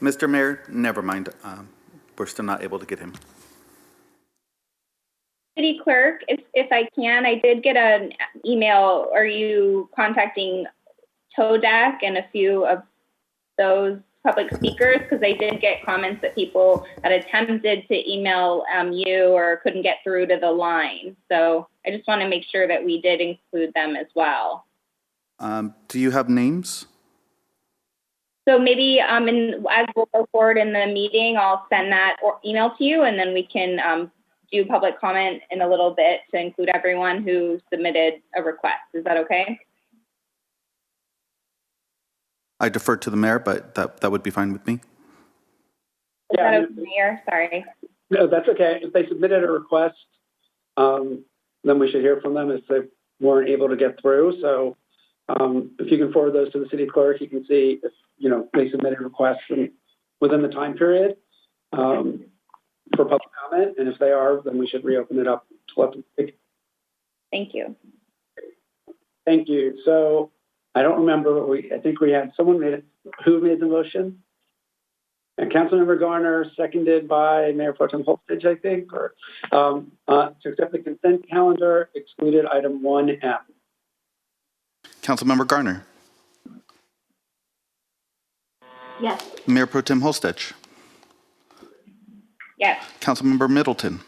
Mr. Mayor, never mind. We're still not able to get him. City Clerk, if I can, I did get an email. Are you contacting TODAC and a few of those public speakers? Because I did get comments that people had attempted to email you or couldn't get through to the line. So I just want to make sure that we did include them as well. Do you have names? So maybe as we'll go forward in the meeting, I'll send that email to you, and then we can do public comment in a little bit to include everyone who submitted a request. Is that okay? I defer to the mayor, but that would be fine with me. Is that okay, Mayor? Sorry. No, that's okay. If they submitted a request, then we should hear from them if they weren't able to get through. So if you can forward those to the city clerk, you can see if they submitted requests within the time period for public comment, and if they are, then we should reopen it up to let them speak. Thank you. Thank you. So I don't remember I think we had someone who made the motion? And Councilmember Garner, seconded by Mayor Pro Tem Holstage, I think, or to accept the consent calendar, excluded item 1M. Councilmember Garner. Yes. Mayor Pro Tem Holstage. Yes. Councilmember Middleton.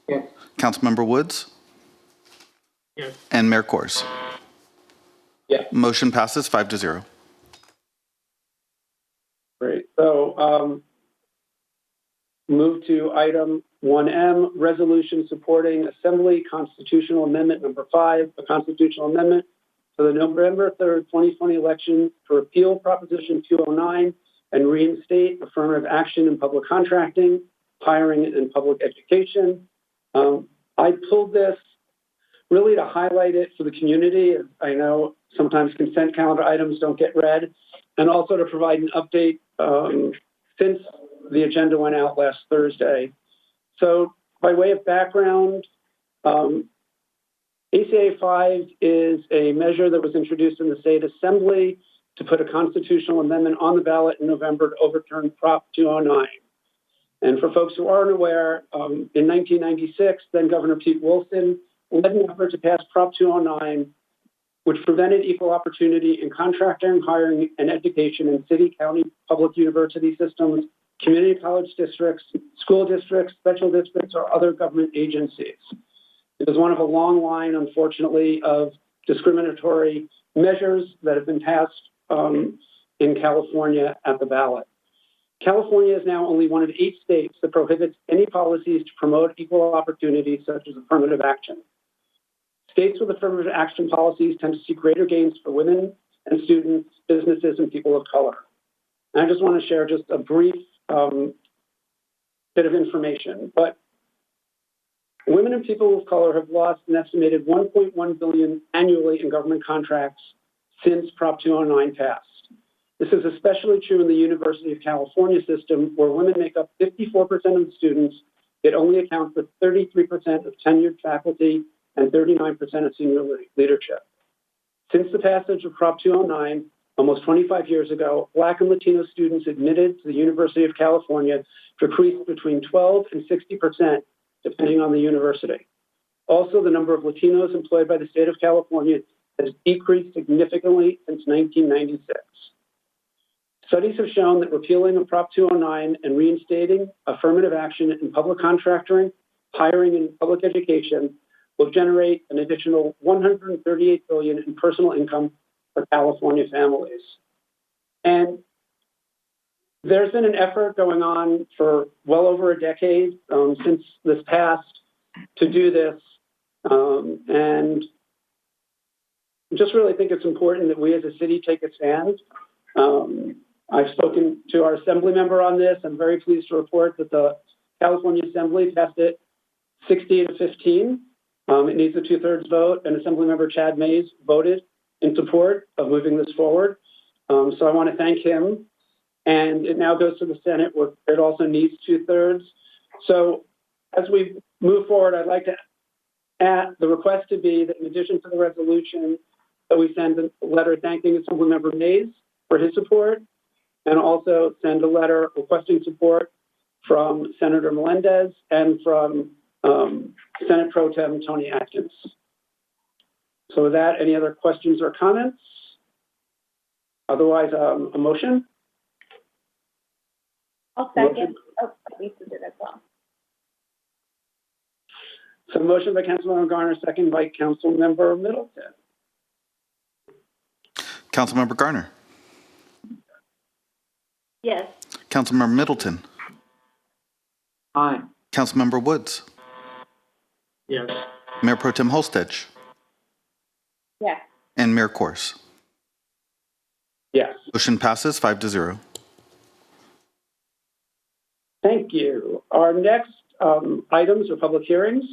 Yes. Councilmember Woods. Yes. And Mayor Kors. Yes. Motion passes 5-0. Great. So move to item 1M, resolution supporting Assembly Constitutional Amendment number 5, a constitutional amendment for the November 3rd, 2020 election to repeal Proposition 209 and reinstate affirmative action in public contracting, hiring, and public education. I pulled this really to highlight it for the community. I know sometimes consent calendar items don't get read, and also to provide an update since the agenda went out last Thursday. So by way of background, ACA 5 is a measure that was introduced in the State Assembly to put a constitutional amendment on the ballot in November to overturn Prop 209. And for folks who aren't aware, in 1996, then Governor Pete Wilson led an effort to pass Prop 209, which prevented equal opportunity in contracting, hiring, and education in city, county, public university systems, community college districts, school districts, special districts, or other government agencies. It is one of a long line, unfortunately, of discriminatory measures that have been passed in California at the ballot. California is now only one of 8 states that prohibits any policies to promote equal opportunity, such as affirmative action. States with affirmative action policies tend to see greater gains for women and students, businesses, and people of color. And I just want to share just a brief bit of information, but women and people of color have lost an estimated $1.1 billion annually in government contracts since Prop 209 passed. This is especially true in the University of California system, where women make up 54% of the students, yet only account for 33% of tenured faculty and 39% of senior leadership. Since the passage of Prop 209, almost 25 years ago, Black and Latino students admitted to the University of California decreased between 12 and 60%, depending on the university. Also, the number of Latinos employed by the state of California has decreased significantly since 1996. Studies have shown that repealing of Prop 209 and reinstating affirmative action in public contracting, hiring, and public education will generate an additional $138 billion in personal income for California families. And there's been an effort going on for well over a decade since this passed to do this. And I just really think it's important that we as a city take a stand. I've spoken to our assembly member on this. I'm very pleased to report that the California Assembly passed it 60-15. It needs a 2/3 vote, and Assemblymember Chad Mays voted in support of moving this forward. So I want to thank him. And it now goes to the Senate, where it also needs 2/3. So as we move forward, I'd like to add the request to be that in addition to the resolution, that we send a letter thanking Assemblymember Mays for his support, and also send a letter requesting support from Senator Melendez and from Senate Pro Tem Tony Atkins. So with that, any other questions or comments? Otherwise, a motion? I'll second. Oh, Lisa did as well. So motion by Councilmember Garner, second by Councilmember Middleton. Councilmember Garner. Yes. Councilmember Middleton. Aye. Councilmember Woods. Yes. Mayor Pro Tem Holstedge. Yes. And Mayor Kors. Yes. Motion passes 5-0. Thank you. Our next items are public hearings.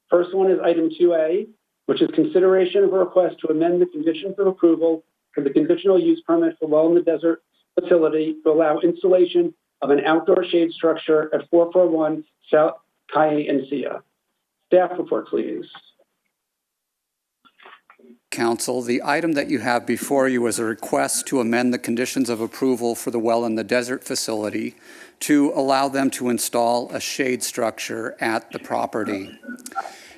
First one is item 2A, which is consideration of a request to amend the conditions of approval for the conditional use permit for Well in the Desert facility to allow installation of an outdoor shade structure at 441 South Calle Encia. Staff report, please. Council, the item that you have before you is a request to amend the conditions of approval for the Well in the Desert facility to allow them to install a shade structure at the property.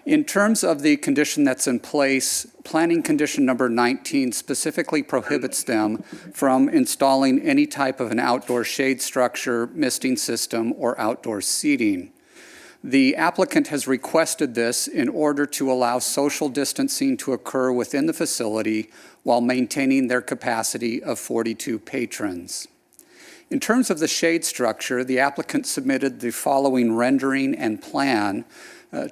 In terms of the condition that's in place, planning condition number 19 specifically prohibits them from installing any type of an outdoor shade structure, misting system, or outdoor seating. The applicant has requested this in order to allow social distancing to occur within the facility while maintaining their capacity of 42 patrons. In terms of the shade structure, the applicant submitted the following rendering and plan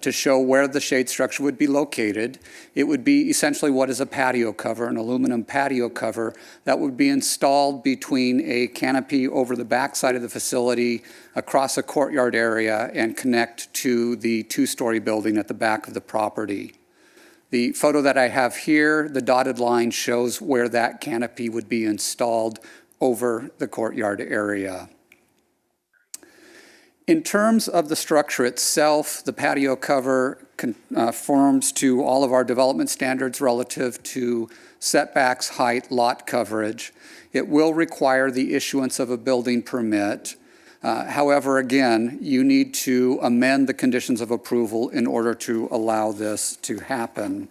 to show where the shade structure would be located. It would be essentially what is a patio cover, an aluminum patio cover that would be installed between a canopy over the backside of the facility across a courtyard area and connect to the two-story building at the back of the property. The photo that I have here, the dotted line shows where that canopy would be installed over the courtyard area. In terms of the structure itself, the patio cover conforms to all of our development standards relative to setbacks, height, lot coverage. It will require the issuance of a building permit. However, again, you need to amend the conditions of approval in order to allow this to happen.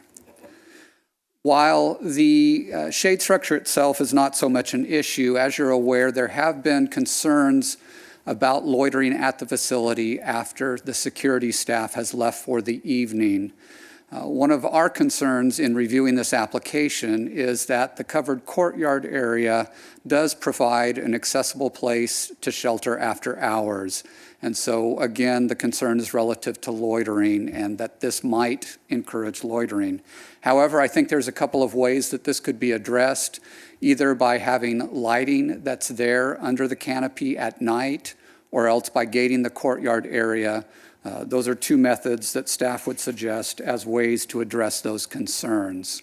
While the shade structure itself is not so much an issue, as you're aware, there have been concerns about loitering at the facility after the security staff has left for the evening. One of our concerns in reviewing this application is that the covered courtyard area does provide an accessible place to shelter after hours. And so, again, the concern is relative to loitering and that this might encourage loitering. However, I think there's a couple of ways that this could be addressed, either by having lighting that's there under the canopy at night, or else by gating the courtyard area. Those are two methods that staff would suggest as ways to address those concerns.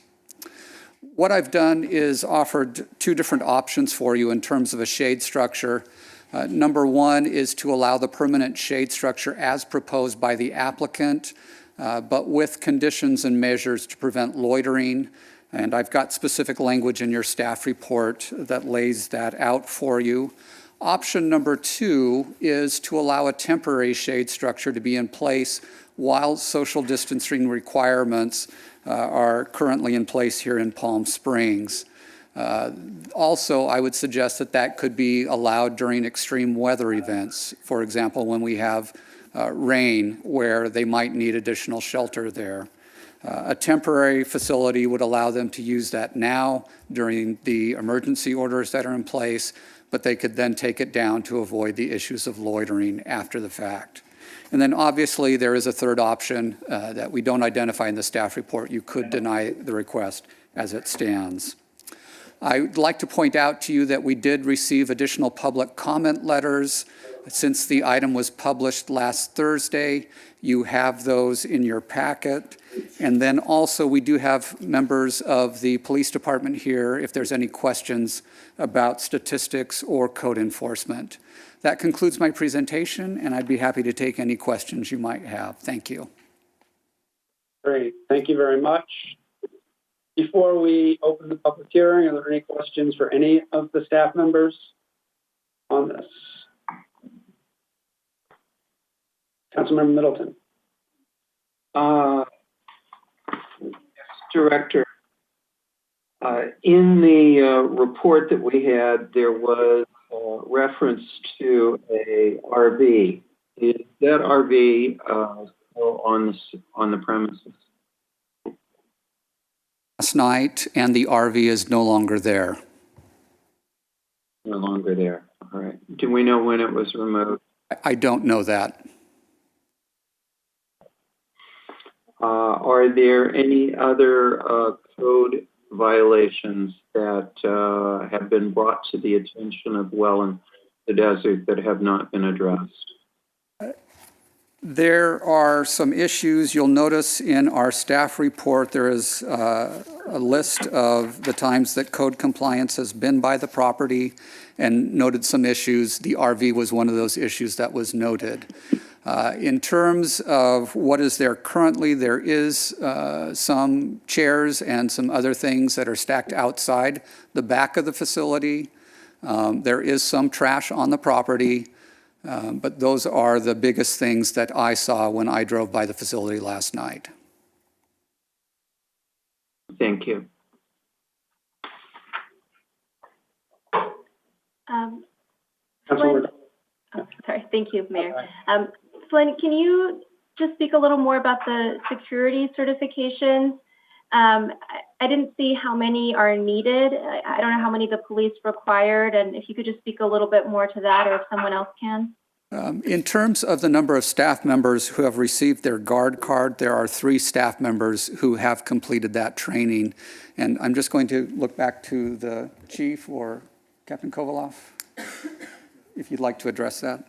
What I've done is offered two different options for you in terms of a shade structure. Number one is to allow the permanent shade structure as proposed by the applicant, but with conditions and measures to prevent loitering. And I've got specific language in your staff report that lays that out for you. Option number two is to allow a temporary shade structure to be in place while social distancing requirements are currently in place here in Palm Springs. Also, I would suggest that that could be allowed during extreme weather events. For example, when we have rain, where they might need additional shelter there. A temporary facility would allow them to use that now during the emergency orders that are in place, but they could then take it down to avoid the issues of loitering after the fact. And then obviously there is a third option that we don't identify in the staff report. You could deny the request as it stands. I'd like to point out to you that we did receive additional public comment letters since the item was published last Thursday. You have those in your packet. And then also we do have members of the police department here if there's any questions about statistics or code enforcement. That concludes my presentation, and I'd be happy to take any questions you might have. Thank you. Great, thank you very much. Before we open the public hearing, are there any questions for any of the staff members on this? Councilmember Middleton. Director, in the report that we had, there was reference to a RV. Is that RV still on the premises? Last night, and the RV is no longer there. No longer there. All right. Do we know when it was removed? I don't know that. Are there any other code violations that have been brought to the attention of Well in the Desert that have not been addressed? There are some issues. You'll notice in our staff report there is a list of the times that code compliance has been by the property and noted some issues. The RV was one of those issues that was noted. In terms of what is there currently, there is some chairs and some other things that are stacked outside the back of the facility. There is some trash on the property, but those are the biggest things that I saw when I drove by the facility last night. Thank you. Councilmember. Sorry, thank you, Mayor. Flynn, can you just speak a little more about the security certifications? I didn't see how many are needed. I don't know how many the police required, and if you could just speak a little bit more to that, or if someone else can. In terms of the number of staff members who have received their guard card, there are 3 staff members who have completed that training. And I'm just going to look back to the chief or Captain Kovaloff, if you'd like to address that.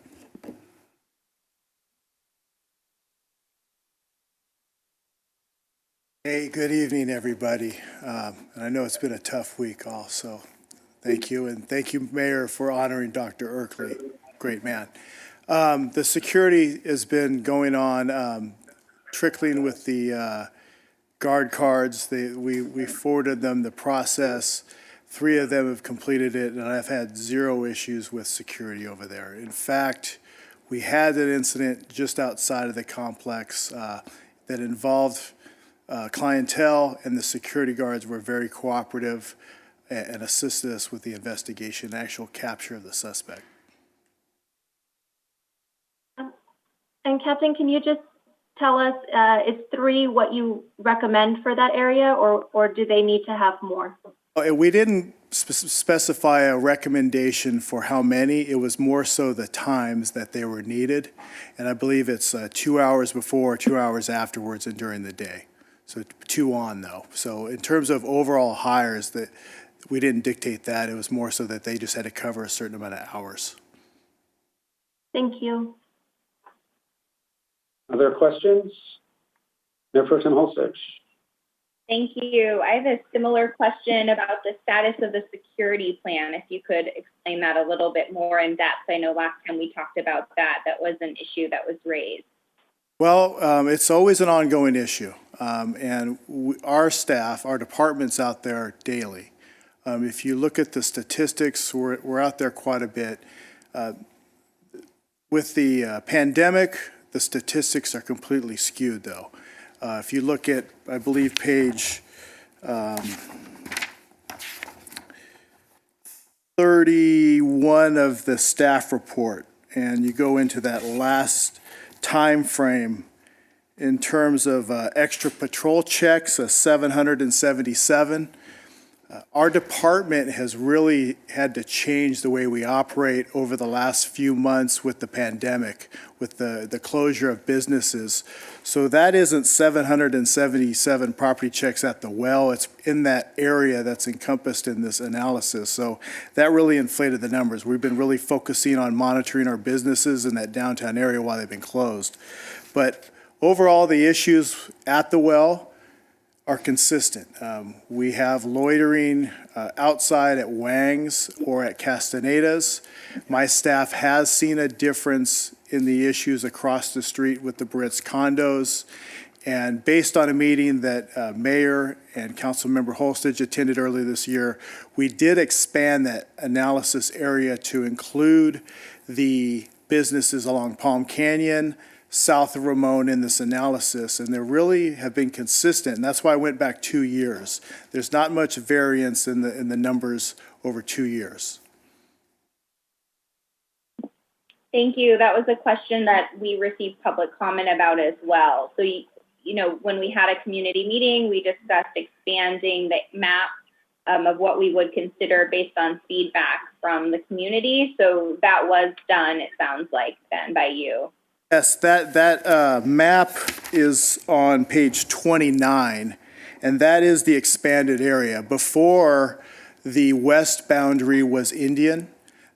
Hey, good evening, everybody. I know it's been a tough week also. Thank you. And thank you, Mayor, for honoring Dr. Erkley. Great man. The security has been going on, trickling with the guard cards. We forwarded them the process. 3 of them have completed it, and I've had 0 issues with security over there. In fact, we had an incident just outside of the complex that involved clientele, and the security guards were very cooperative and assisted us with the investigation and actual capture of the suspect. And Captain, can you just tell us, is 3 what you recommend for that area, or do they need to have more? We didn't specify a recommendation for how many. It was more so the times that they were needed. And I believe it's 2 hours before, 2 hours afterwards, and during the day. So 2 on, though. So in terms of overall hires, that we didn't dictate that. It was more so that they just had to cover a certain amount of hours. Thank you. Other questions? Mayor Pro Tem Holstich. Thank you. I have a similar question about the status of the security plan. If you could explain that a little bit more in depth. I know last time we talked about that, that was an issue that was raised. Well, it's always an ongoing issue. And our staff, our department's out there daily. If you look at the statistics, we're out there quite a bit. With the pandemic, the statistics are completely skewed, though. If you look at, I believe, page 31 of the staff report, and you go into that last time frame in terms of extra patrol checks, 777. Our department has really had to change the way we operate over the last few months with the pandemic, with the closure of businesses. So that isn't 777 property checks at the well. It's in that area that's encompassed in this analysis. So that really inflated the numbers. We've been really focusing on monitoring our businesses in that downtown area while they've been closed. But overall, the issues at the well are consistent. We have loitering outside at Wang's or at Castaneda's. My staff has seen a difference in the issues across the street with the Brits condos. And based on a meeting that Mayor and Councilmember Holstich attended earlier this year, we did expand that analysis area to include the businesses along Palm Canyon, south of Ramon in this analysis, and they really have been consistent, and that's why I went back 2 years. There's not much variance in the numbers over 2 years. Thank you. That was a question that we received public comment about as well. So, you know, when we had a community meeting, we discussed expanding the map of what we would consider based on feedback from the community. So that was done, it sounds like, then by you. Yes, that map is on page 29, and that is the expanded area. Before, the west boundary was Indian.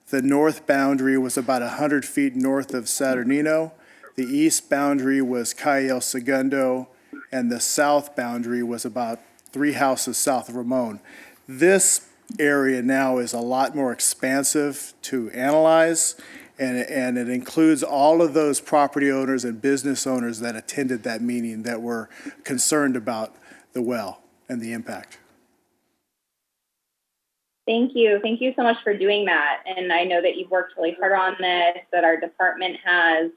The north boundary was about 100 feet north of Saturnino. The east boundary was Calle El Segundo, and the south boundary was about 3 houses south of Ramon. This area now is a lot more expansive to analyze, and it includes all of those property owners and business owners that attended that meeting that were concerned about the well and the impact. Thank you. Thank you so much for doing that. And I know that you've worked really hard on this, that our department has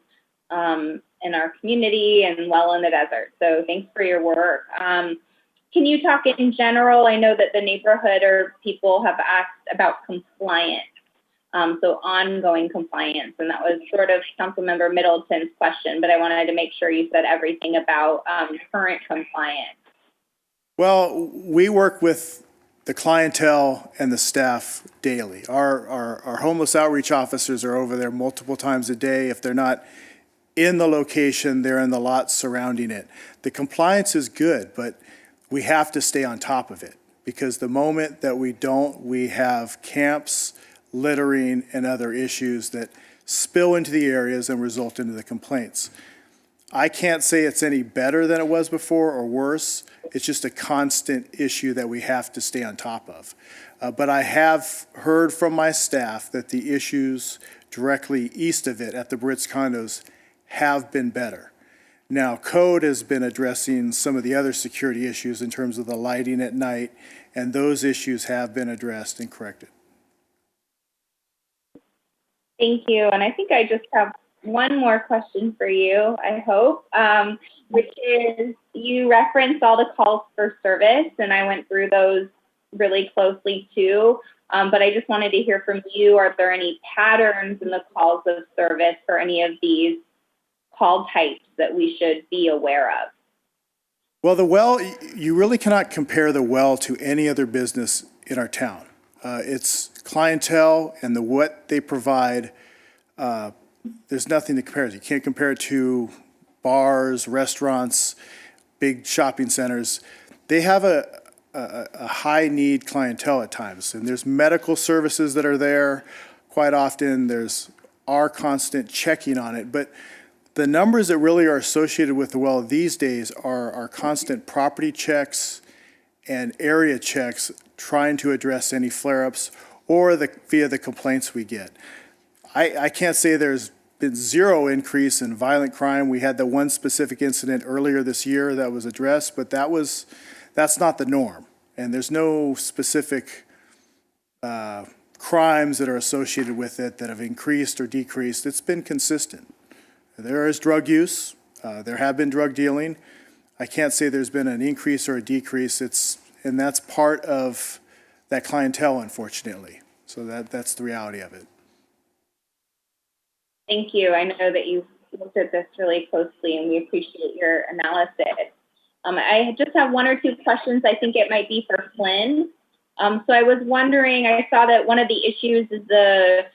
in our community and well in the desert. So thanks for your work. Can you talk in general? I know that the neighborhood or people have asked about compliance. So ongoing compliance, and that was sort of Councilmember Middleton's question, but I wanted to make sure you said everything about current compliance. Well, we work with the clientele and the staff daily. Our homeless outreach officers are over there multiple times a day. If they're not in the location, they're in the lots surrounding it. The compliance is good, but we have to stay on top of it, because the moment that we don't, we have camps, littering, and other issues that spill into the areas and result into the complaints. I can't say it's any better than it was before or worse. It's just a constant issue that we have to stay on top of. But I have heard from my staff that the issues directly east of it at the Brits condos have been better. Now, code has been addressing some of the other security issues in terms of the lighting at night, and those issues have been addressed and corrected. Thank you. And I think I just have one more question for you, I hope, which is you referenced all the calls for service, and I went through those really closely too. But I just wanted to hear from you, are there any patterns in the calls of service for any of these call types that we should be aware of? Well, the well, you really cannot compare the well to any other business in our town. It's clientele and what they provide. There's nothing to compare it. You can't compare it to bars, restaurants, big shopping centers. They have a high need clientele at times, and there's medical services that are there quite often. There's our constant checking on it, but the numbers that really are associated with the well these days are our constant property checks and area checks trying to address any flare-ups or via the complaints we get. I can't say there's been zero increase in violent crime. We had the one specific incident earlier this year that was addressed, but that's not the norm. And there's no specific crimes that are associated with it that have increased or decreased. It's been consistent. There is drug use. There have been drug dealing. I can't say there's been an increase or a decrease. And that's part of that clientele, unfortunately. So that's the reality of it. Thank you. I know that you've looked at this really closely, and we appreciate your analysis. I just have one or two questions. I think it might be for Flynn. So I was wondering, I saw that one of the issues is the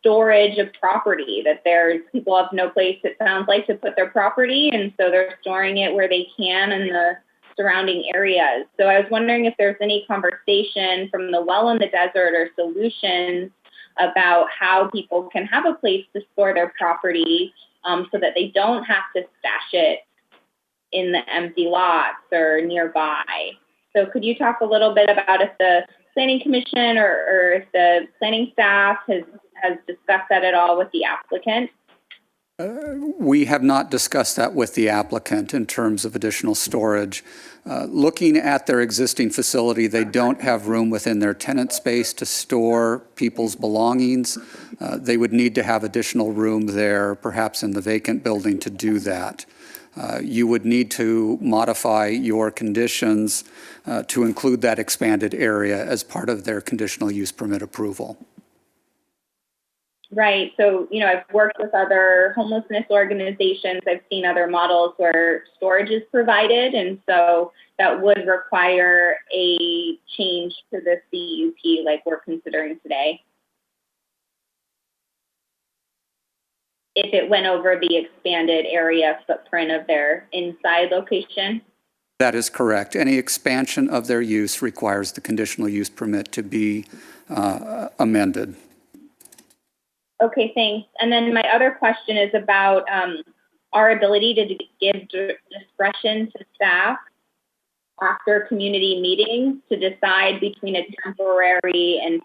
storage of property, that people have no place, it sounds like, to put their property, and so they're storing it where they can in the surrounding areas. So I was wondering if there's any conversation from the Well in the Desert or solutions about how people can have a place to store their property so that they don't have to stash it in the empty lots or nearby. So could you talk a little bit about if the Planning Commission or if the planning staff has discussed that at all with the applicant? We have not discussed that with the applicant in terms of additional storage. Looking at their existing facility, they don't have room within their tenant space to store people's belongings. They would need to have additional room there, perhaps in the vacant building, to do that. You would need to modify your conditions to include that expanded area as part of their conditional use permit approval. Right. So, I've worked with other homelessness organizations. I've seen other models where storage is provided, and so that would require a change to the CUP like we're considering today, if it went over the expanded area footprint of their inside location. That is correct. Any expansion of their use requires the conditional use permit to be amended. Okay, thanks. And then my other question is about our ability to give discretion to staff after community meetings to decide between a temporary and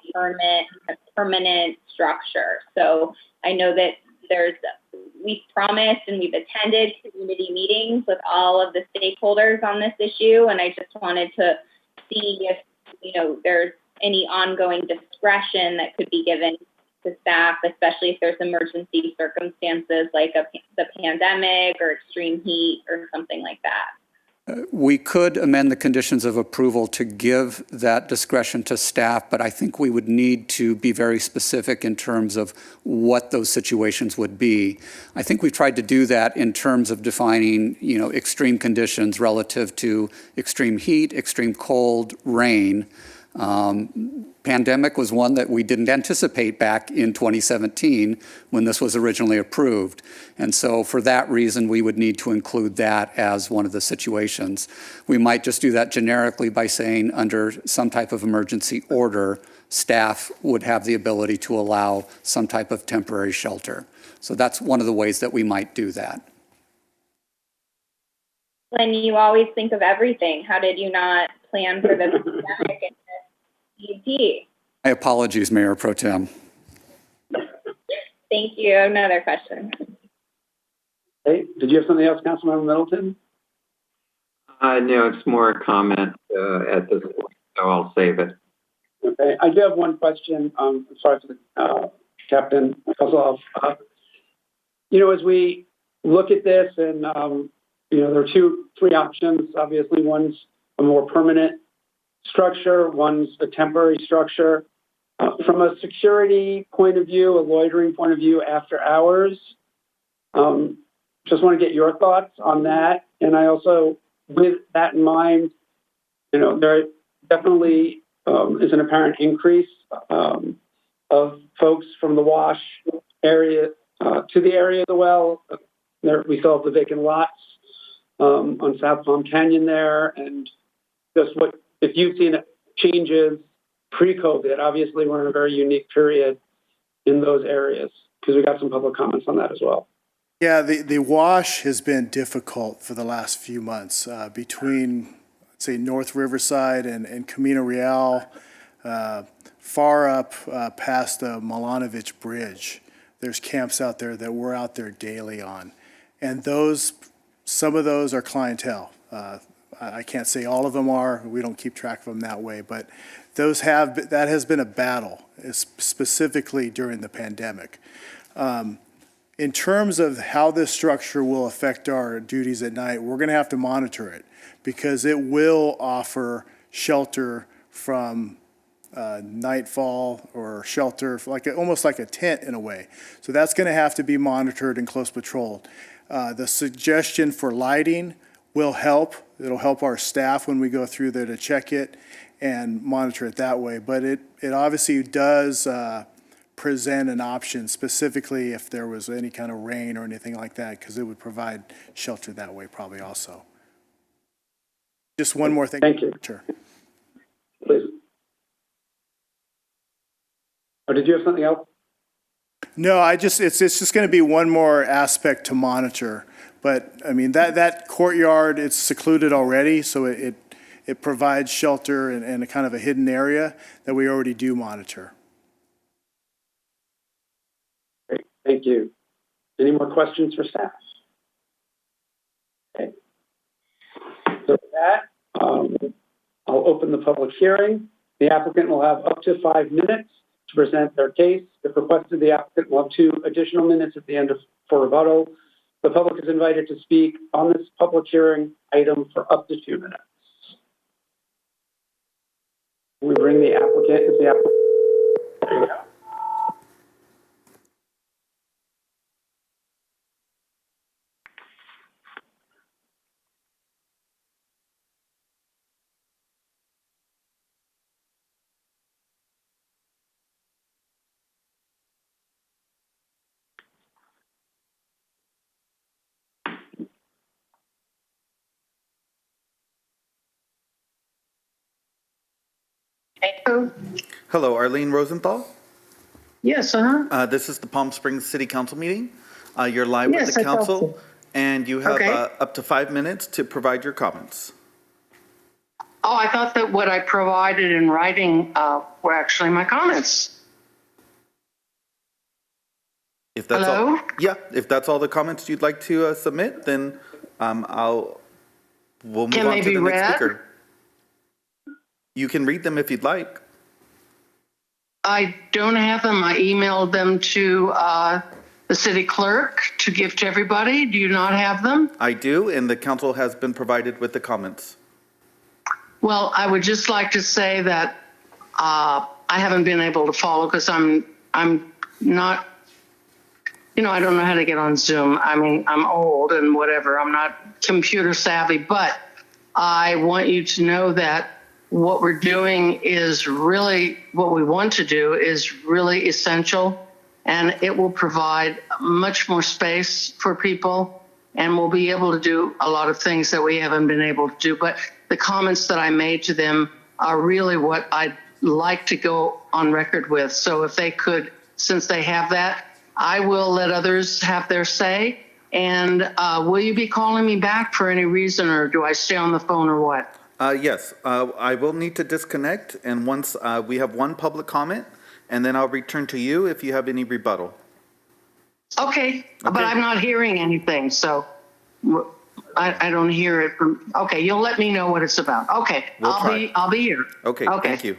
permanent structure. So I know that we've promised and we've attended community meetings with all of the stakeholders on this issue, and I just wanted to see if there's any ongoing discretion that could be given to staff, especially if there's emergency circumstances like the pandemic or extreme heat or something like that. We could amend the conditions of approval to give that discretion to staff, but I think we would need to be very specific in terms of what those situations would be. I think we've tried to do that in terms of defining, extreme conditions relative to extreme heat, extreme cold, rain. Pandemic was one that we didn't anticipate back in 2017 when this was originally approved. And so for that reason, we would need to include that as one of the situations. We might just do that generically by saying under some type of emergency order, staff would have the ability to allow some type of temporary shelter. So that's one of the ways that we might do that. Lynn, you always think of everything. How did you not plan for the pandemic and the CUP? My apologies, Mayor Pro Tem. Thank you. Another question. Hey, did you have something else, Councilmember Middleton? No, it's more a comment at this point, so I'll save it. Okay, I do have one question. Sorry for the Captain Kozlov. As we look at this and, there are three options. Obviously, one's a more permanent structure, one's a temporary structure. From a security point of view, a loitering point of view after hours, just want to get your thoughts on that. And I also, with that in mind, there definitely is an apparent increase of folks from the Wash area to the area of the well. There, we still have the vacant lots on South Palm Canyon there. And just what, if you've seen changes pre-COVID, obviously we're in a very unique period in those areas, because we got some public comments on that as well. Yeah, the Wash has been difficult for the last few months between, let's say, North Riverside and Camino Real, far up past the Milanovich Bridge. There's camps out there that we're out there daily on. And some of those are clientele. I can't say all of them are. We don't keep track of them that way, but that has been a battle, specifically during the pandemic. In terms of how this structure will affect our duties at night, we're going to have to monitor it, because it will offer shelter from nightfall, or shelter almost like a tent in a way. So that's going to have to be monitored and close patrolled. The suggestion for lighting will help. It'll help our staff when we go through there to check it and monitor it that way. But it obviously does present an option, specifically if there was any kind of rain or anything like that, because it would provide shelter that way probably also. Just one more thing. Thank you. Sure. Please. Or did you have something else? No, it's just going to be one more aspect to monitor. But I mean, that courtyard, it's secluded already, so it provides shelter and a kind of a hidden area that we already do monitor. Great, thank you. Any more questions for staff? Okay. So with that, I'll open the public hearing. The applicant will have up to 5 minutes to present their case. If requested, the applicant will have 2 additional minutes at the end for rebuttal. The public is invited to speak on this public hearing item for up to 2 minutes. We bring the applicant. Is the applicant? There you go. Hello, Arlene Rosenthal. Yes, This is the Palm Springs City Council meeting. You're live with the council, and you have up to 5 minutes to provide your comments. Oh, I thought that what I provided in writing were actually my comments. If that's Hello? if that's all the comments you'd like to submit, then we'll move Can on they to be the next read? speaker. You can read them if you'd like. I don't have them. I emailed them to the city clerk to give to everybody. Do you not have them? I do, and the council has been provided with the comments. Well, I would just like to say that I haven't been able to follow because I'm not, I don't know how to get on Zoom. I mean, I'm old and whatever. I'm not computer savvy, but I want you to know that what we're doing is really, what we want to do is really essential, and it will provide much more space for people, and we'll be able to do a lot of things that we haven't been able to do. But the comments that I made to them are really what I'd like to go on record with. So if they could, since they have that, I will let others have their say. And will you be calling me back for any reason, or do I stay on the phone, or what? Yes, I will need to disconnect, and once we have one public comment, and then I'll return to you if you have any rebuttal. Okay, but I'm not hearing anything, so I don't hear it from, okay, you'll let me know what it's about. Okay, We'll try. I'll be here. Okay, thank you.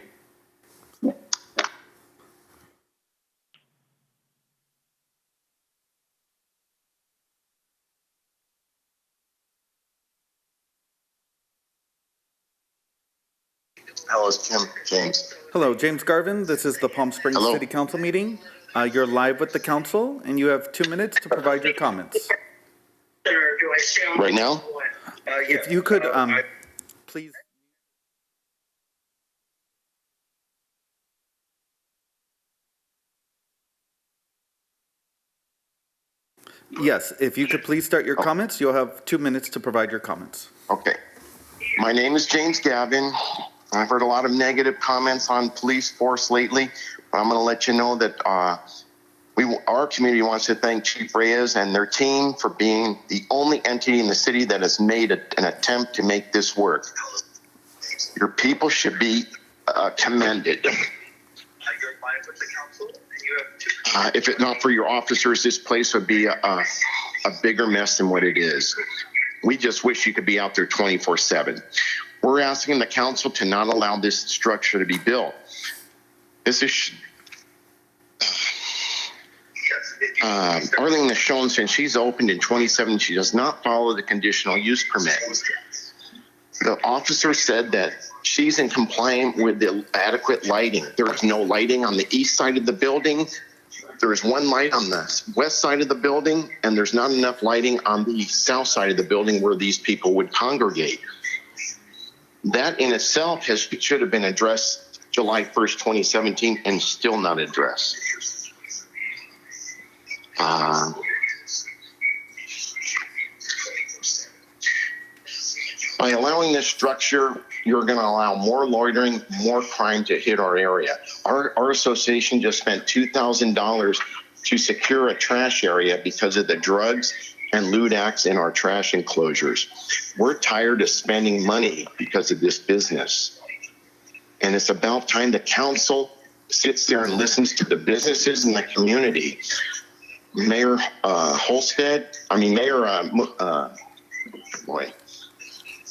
Hello, it's James. Hello, James Garvin. This is the Palm Springs City Council meeting. You're live with the council, and you have 2 minutes to provide your comments. Right now? If you could, please. Yes, if you could please start your comments, you'll have 2 minutes to provide your comments. Okay. My name is James Gavin. I've heard a lot of negative comments on police force lately, but I'm going to let you know that our community wants to thank Chief Reyes and their team for being the only entity in the city that has made an attempt to make this work. Your people should be commended. If it's not for your officers, this place would be a bigger mess than what it is. We just wish you could be out there 24/7. We're asking the council to not allow this structure to be built. This is Arlene has shown since she's opened in 2017, she does not follow the conditional use permit. The officer said that she's in compliance with the adequate lighting. There is no lighting on the east side of the building. There is one light on the west side of the building, and there's not enough lighting on the south side of the building where these people would congregate. That in itself should have been addressed July 1st, 2017, and still not addressed. By allowing this structure, you're going to allow more loitering, more crime to hit our area. Our association just spent $2,000 to secure a trash area because of the drugs and lewd acts in our trash enclosures. We're tired of spending money because of this business. And it's about time the council sits there and listens to the businesses in the community. Mayor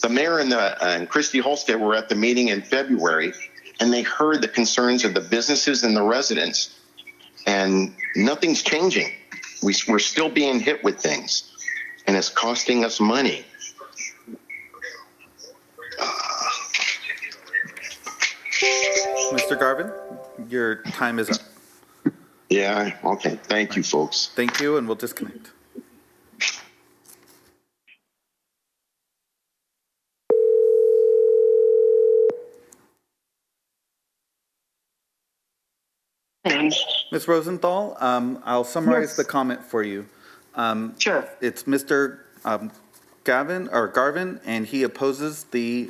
the mayor and Christy Holstead were at the meeting in February, and they heard the concerns of the businesses and the residents, and nothing's changing. We're still being hit with things, and it's costing us money. Mr. Garvin, your time is up. Yeah, okay. Thank you, folks. Thank you, and we'll disconnect. Ms. Rosenthal, I'll summarize the comment for you. Sure. It's Mr. Garvin, and he opposes the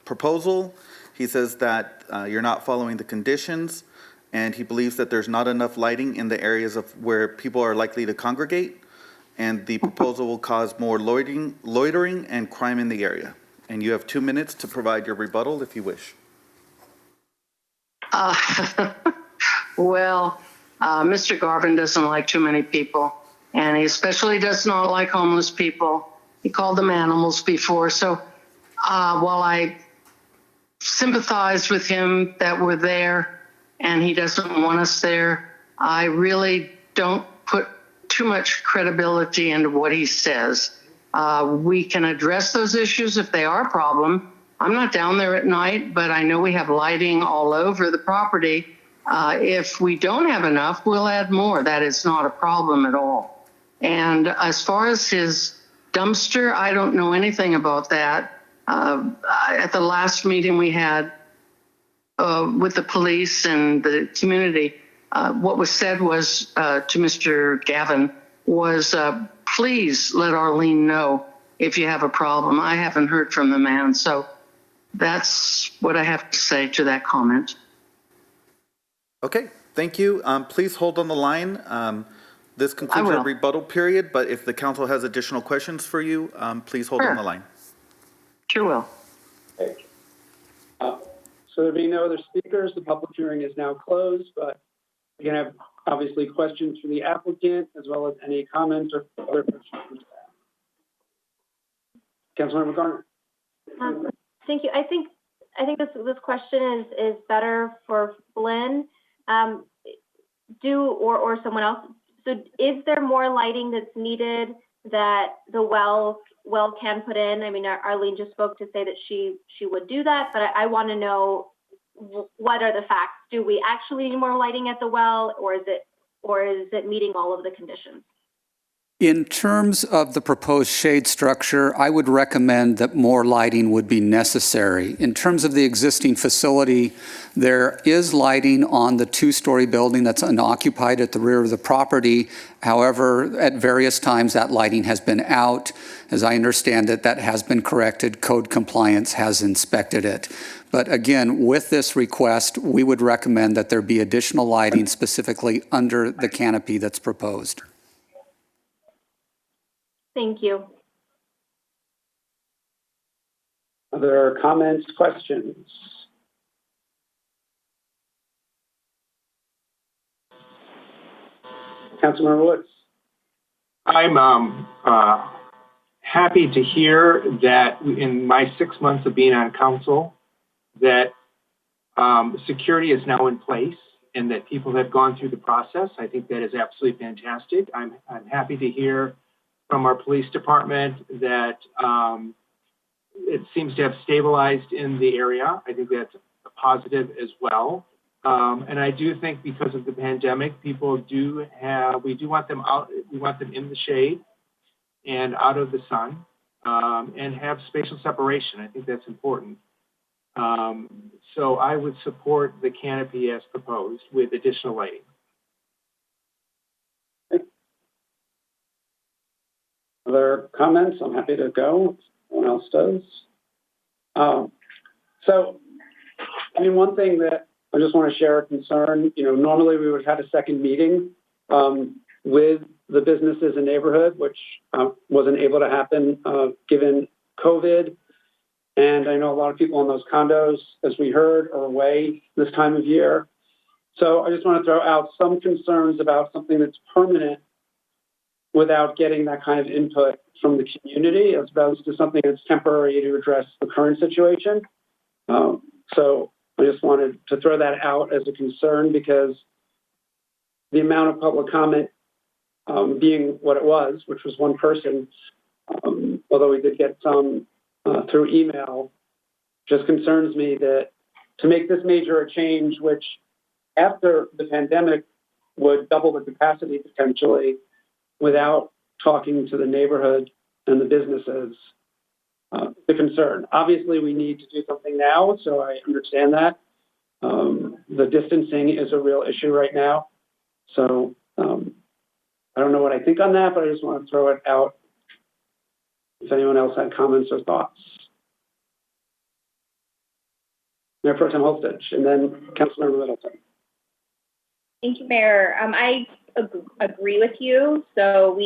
proposal. He says that you're not following the conditions, and he believes that there's not enough lighting in the areas of where people are likely to congregate, and the proposal will cause more loitering and crime in the area. And you have 2 minutes to provide your rebuttal if you wish. Well, Mr. Garvin doesn't like too many people, and he especially does not like homeless people. He called them animals before. So while I sympathize with him that we're there and he doesn't want us there, I really don't put too much credibility into what he says. We can address those issues if they are a problem. I'm not down there at night, but I know we have lighting all over the property. If we don't have enough, we'll add more. That is not a problem at all. And as far as his dumpster, I don't know anything about that. At the last meeting we had with the police and the community, what was said was to Mr. Gavin was, please let Arlene know if you have a problem. I haven't heard from the man. So that's what I have to say to that comment. Okay, thank you. Please hold on the line. This concludes our rebuttal period, but if the council has additional questions for you, please hold on the line. Sure will. Okay. So there being no other speakers, the public hearing is now closed, but we can have obviously questions for the applicant, as well as any comments or other questions from staff. Councilmember Garner. Thank you. I think this question is better for Flynn, or someone else. So, is there more lighting that's needed that the well can put in? I mean, Arlene just spoke to say that she would do that, but I want to know what are the facts. Do we actually need more lighting at the well, or is it meeting all of the conditions? In terms of the proposed shade structure, I would recommend that more lighting would be necessary. In terms of the existing facility, there is lighting on the two-story building that's unoccupied at the rear of the property. However, at various times that lighting has been out. As I understand it, that has been corrected. Code compliance has inspected it. But again, with this request, we would recommend that there be additional lighting specifically under the canopy that's proposed. Thank you. Other comments, questions? Councilmember Woods. I'm happy to hear that in my 6 months of being on council, that security is now in place and that people have gone through the process. I think that is absolutely fantastic. I'm happy to hear from our police department that it seems to have stabilized in the area. I think that's a positive as well. And I do think because of the pandemic, we do want them out, we want them in the shade and out of the sun, and have spatial separation. I think that's important. So I would support the canopy as proposed with additional lighting. Other comments? I'm happy to go. Someone else does. So, I mean, one thing that I just want to share a concern, normally we would have had a second meeting with the businesses and neighborhood, which wasn't able to happen given COVID. And I know a lot of people in those condos, as we heard, are away this time of year. So I just want to throw out some concerns about something that's permanent without getting that kind of input from the community, as opposed to something that's temporary to address the current situation. So I just wanted to throw that out as a concern, because the amount of public comment being what it was, which was one person, although we did get some through email, just concerns me that to make this major a change, which after the pandemic would double the capacity potentially, without talking to the neighborhood and the businesses, the concern. Obviously, we need to do something now, so I understand that. The distancing is a real issue right now. So I don't know what I think on that, but I just want to throw it out if anyone else had comments or thoughts. Mayor Pro Tem Holstich, and then Councilmember Middleton. Thank you, Mayor. I agree with you. So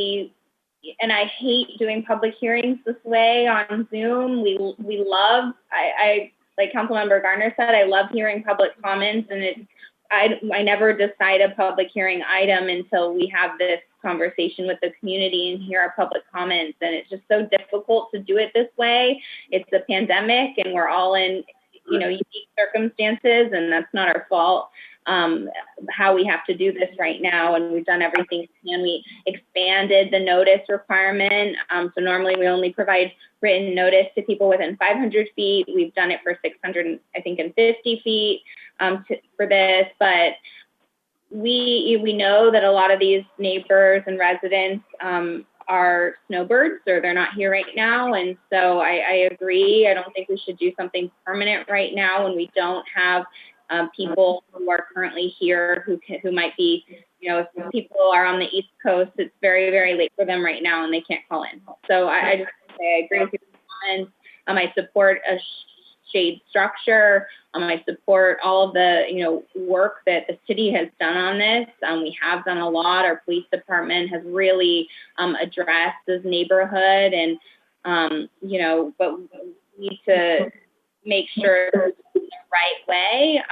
and I hate doing public hearings this way on Zoom. We love, I like Councilmember Garner said, I love hearing public comments, and I never decide a public hearing item until we have this conversation with the community and hear our public comments. And it's just so difficult to do it this way. It's a pandemic and we're all in, unique circumstances, and that's not our fault. How we have to do this right now, and we've done everything we can. We expanded the notice requirement. So normally we only provide written notice to people within 500 feet. We've done it for 600, I think, and 50 feet for this. But we know that a lot of these neighbors and residents are snowbirds, or they're not here right now. And so I agree. I don't think we should do something permanent right now when we don't have people who are currently here who might be, if people are on the East Coast, it's very, very late for them right now and they can't call in. So I just say I agree with your comments. I support a shade structure. I support all of the, work that the city has done on this. We have done a lot. Our police department has really addressed this neighborhood, and, but we need to make sure the right way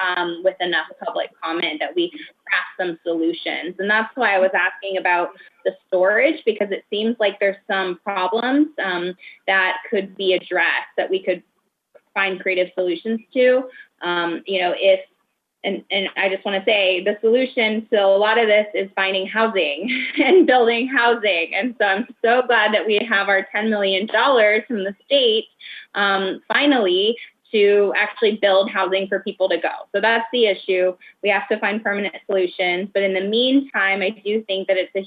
with enough public comment that we craft some solutions. And that's why I was asking about the storage, because it seems like there's some problems that could be addressed, that we could find creative solutions to. And I just want to say the solution to a lot of this is finding housing and building housing. And so I'm so glad that we have our $10 million from the state finally to actually build housing for people to go. So that's the issue. We have to find permanent solutions. But in the meantime, I do think that it's a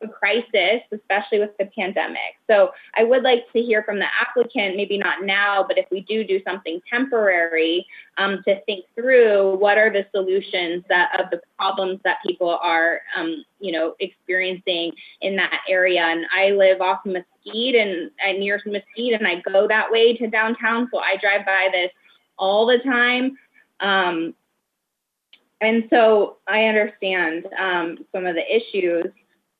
crisis, especially with the pandemic. So I would like to hear from the applicant, maybe not now, but if we do something temporary, to think through what are the solutions of the problems that people are, experiencing in that area. And I live off Mesquite and near Mesquite, and I go that way to downtown. So I drive by this all the time. And so I understand some of the issues,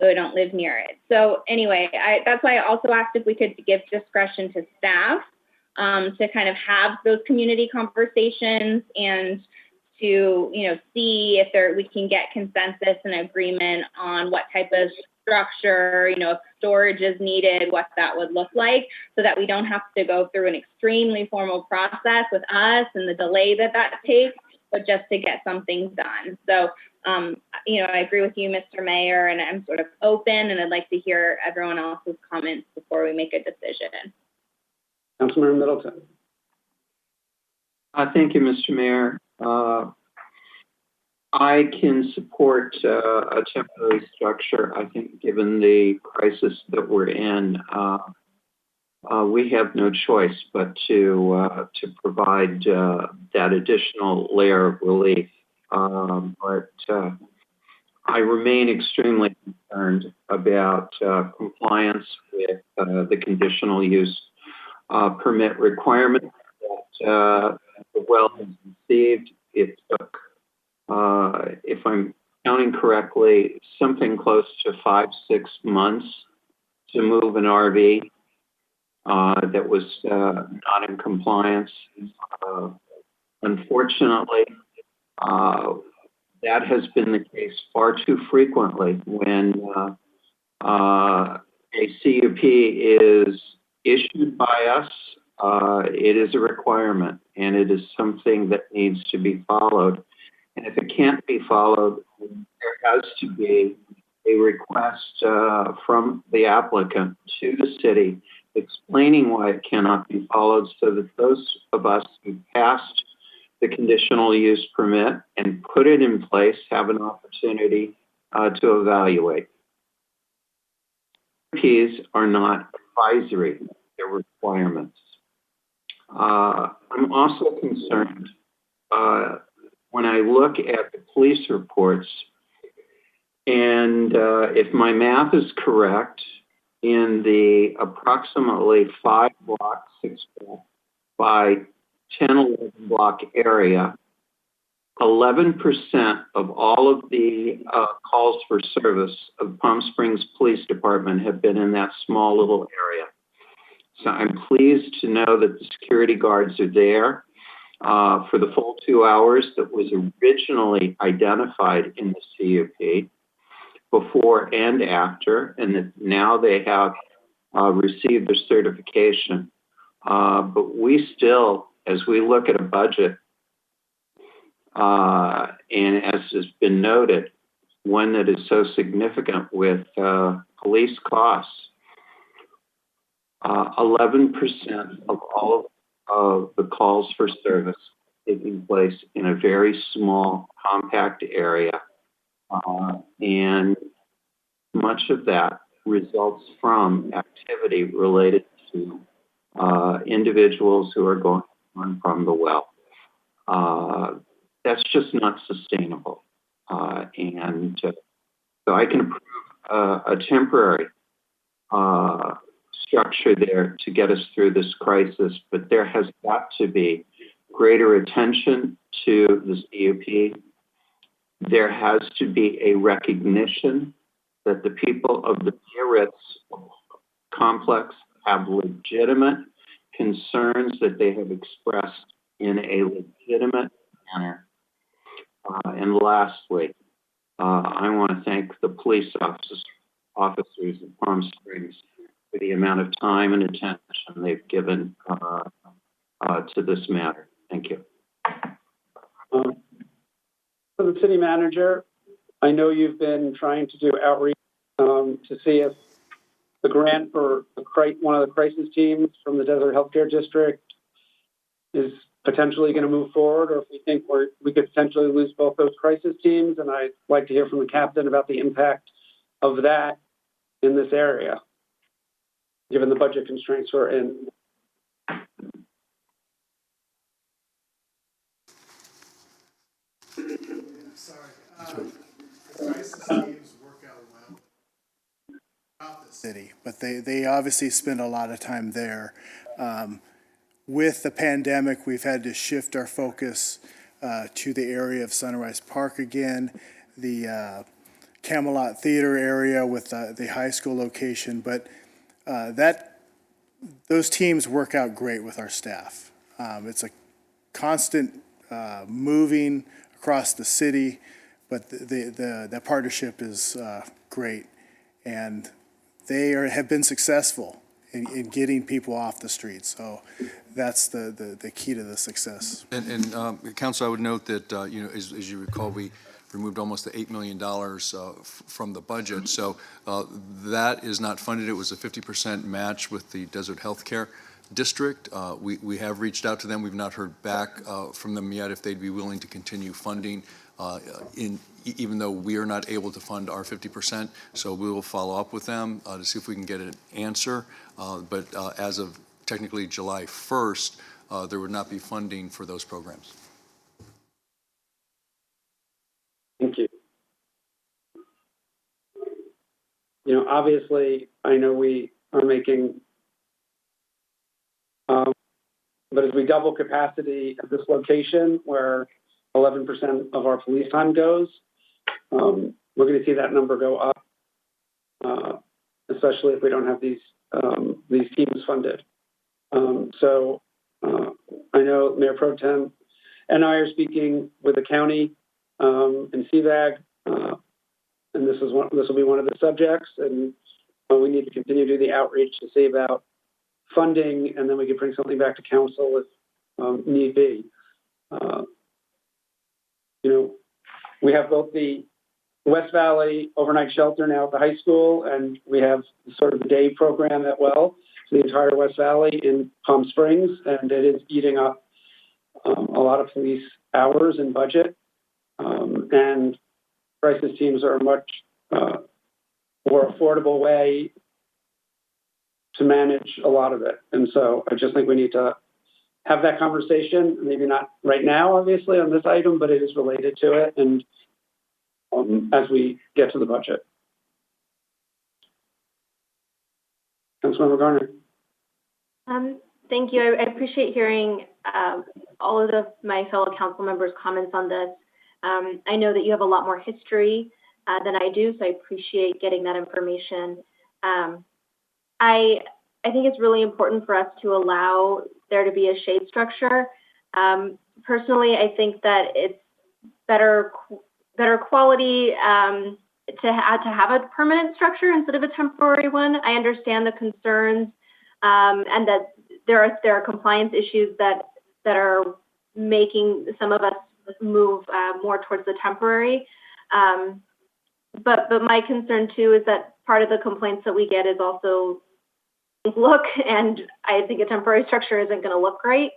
so I don't live near it. So anyway, that's why I also asked if we could give discretion to staff to kind of have those community conversations and to, see if we can get consensus and agreement on what type of structure, if storage is needed, what that would look like, so that we don't have to go through an extremely formal process with us and the delay that takes, but just to get something done. So, I agree with you, Mr. Mayor, and I'm sort of open, and I'd like to hear everyone else's comments before we make a decision. Councilmember Middleton. Thank you, Mr. Mayor. I can support a temporary structure. I think given the crisis that we're in, we have no choice but to provide that additional layer of relief. But I remain extremely concerned about compliance with the conditional use permit requirement that the well has received. It took, if I'm counting correctly, something close to 5-6 months to move an RV that was not in compliance. Unfortunately, that has been the case far too frequently when a CUP is issued by us. It is a requirement, and it is something that needs to be followed. And if it can't be followed, there has to be a request from the applicant to the city explaining why it cannot be followed, so that those of us who passed the conditional use permit and put it in place have an opportunity to evaluate. Ps are not advisory, they're requirements. I'm also concerned when I look at the police reports, and if my math is correct, in the approximately 5 block, 6 block by 10, 11 block area, 11% of all of the calls for service of Palm Springs Police Department have been in that small little area. So I'm pleased to know that the security guards are there for the full 2 hours that was originally identified in the CUP, before and after, and that now they have received their certification. But we still, as we look at a budget, and as has been noted, one that is so significant with police costs, 11% of all of the calls for service taking place in a very small, compact area. And much of that results from activity related to individuals who are going on from the well. That's just not sustainable. And so I can approve a temporary structure there to get us through this crisis, but there has got to be greater attention to the CUP. There has to be a recognition that the people of the Biarritz complex have legitimate concerns that they have expressed in a legitimate manner. And lastly, I want to thank the police officers of Palm Springs for the amount of time and attention they've given to this matter. Thank you. For the city manager, I know you've been trying to do outreach to see if the grant for one of the crisis teams from the Desert Healthcare District is potentially going to move forward, or if we think we could potentially lose both those crisis teams. And I'd like to hear from the captain about the impact of that in this area, given the budget constraints we're in. Sorry. Crisis teams work out well throughout the city, but they obviously spend a lot of time there. With the pandemic, we've had to shift our focus to the area of Sunrise Park again, the Camelot Theater area with the high school location, but those teams work out great with our staff. It's a constant moving across the city, but the partnership is great, and they have been successful in getting people off the streets. So that's the key to the success. And Council, I would note that as you recall, we removed almost $8 million from the budget. So that is not funded. It was a 50% match with the Desert Healthcare District. We have reached out to them. We've not heard back from them yet if they'd be willing to continue funding even though we are not able to fund our 50%. So we will follow up with them to see if we can get an answer. But as of technically July 1st, there would not be funding for those programs. Thank you. Obviously, I know we are making, but as we double capacity at this location where 11% of our police time goes, we're going to see that number go up, especially if we don't have these teams funded. So I know Mayor Pro Tem and I are speaking with the county and CVAG, and this will be one of the subjects, and we need to continue to do the outreach to see about funding, and then we can bring something back to council if need be. We have both the West Valley overnight shelter now at the high school, and we have sort of the day program at for the entire West Valley in Palm Springs, and it is eating up a lot of police hours and budget. And crisis teams are a much more affordable way to manage a lot of it. And so I just think we need to have that conversation, maybe not right now, obviously, on this item, but it is related to it, and as we get to the budget. Councilmember Garner. Thank you. I appreciate hearing all of my fellow council members' comments on this. I know that you have a lot more history than I do, so I appreciate getting that information. I think it's really important for us to allow there to be a shade structure. Personally, I think that it's better quality to have a permanent structure instead of a temporary one. I understand the concerns and that there are compliance issues that are making some of us move more towards the temporary. But my concern too is that part of the complaints that we get is also look, and I think a temporary structure isn't going to look great.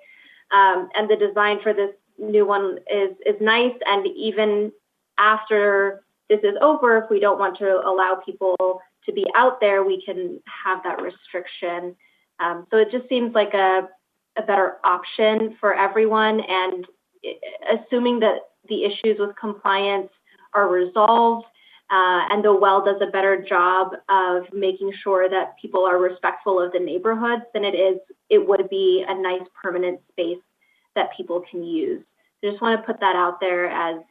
And the design for this new one is nice. And even after this is over, if we don't want to allow people to be out there, we can have that restriction. So it just seems like a better option for everyone. And assuming that the issues with compliance are resolved, and the well does a better job of making sure that people are respectful of the neighborhoods, then it would be a nice permanent space that people can use. I just want to put that out there as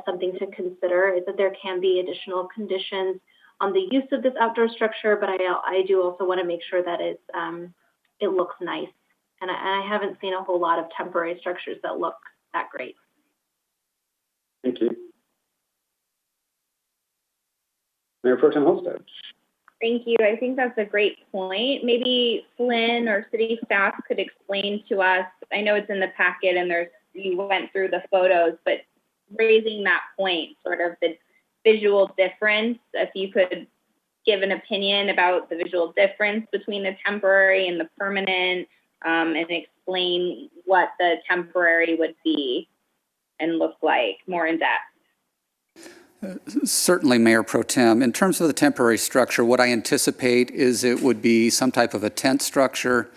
something to consider, is that there can be additional conditions on the use of this outdoor structure, but I do also want to make sure that it looks nice And I haven't seen a whole lot of temporary structures that look that great. Thank you. Mayor Pro Tem Holstead. Thank you. I think that's a great point. Maybe Flynn or city staff could explain to us, I know it's in the packet and you went through the photos, but raising that point, sort of the visual difference, if you could give an opinion about the visual difference between the temporary and the permanent, and explain what the temporary would be and look like more in depth. Certainly, Mayor Pro Tem. In terms of the temporary structure, what I anticipate is it would be some type of a tent structure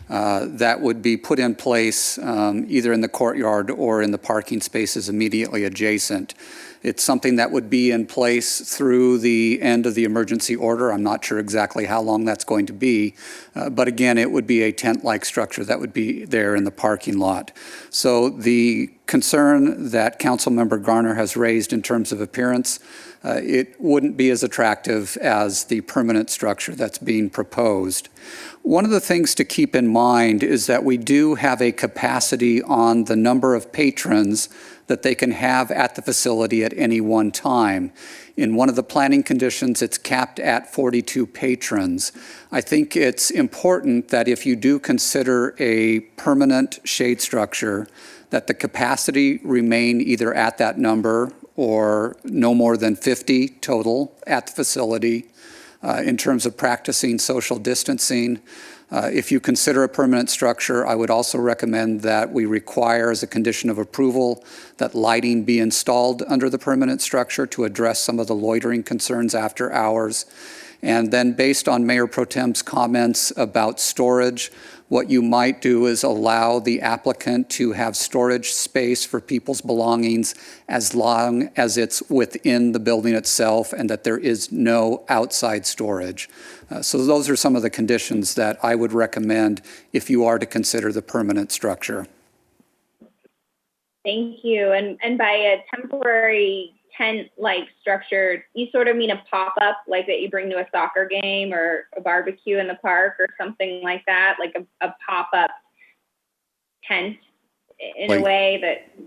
that would be put in place either in the courtyard or in the parking spaces immediately adjacent. It's something that would be in place through the end of the emergency order. I'm not sure exactly how long that's going to be, but again, it would be a tent-like structure that would be there in the parking lot. So the concern that Councilmember Garner has raised in terms of appearance, it wouldn't be as attractive as the permanent structure that's being proposed. One of the things to keep in mind is that we do have a capacity on the number of patrons that they can have at the facility at any one time. In one of the planning conditions, it's capped at 42 patrons. I think it's important that if you do consider a permanent shade structure, that the capacity remain either at that number or no more than 50 total at the facility. In terms of practicing social distancing, if you consider a permanent structure, I would also recommend that we require as a condition of approval that lighting be installed under the permanent structure to address some of the loitering concerns after hours. And then based on Mayor Pro Tem's comments about storage, what you might do is allow the applicant to have storage space for people's belongings as long as it's within the building itself and that there is no outside storage. So those are some of the conditions that I would recommend if you are to consider the permanent structure. Thank you. And by a temporary tent-like structure, you sort of mean a pop-up like that you bring to a soccer game or a barbecue in the park or something like that, like a pop-up tent in a way that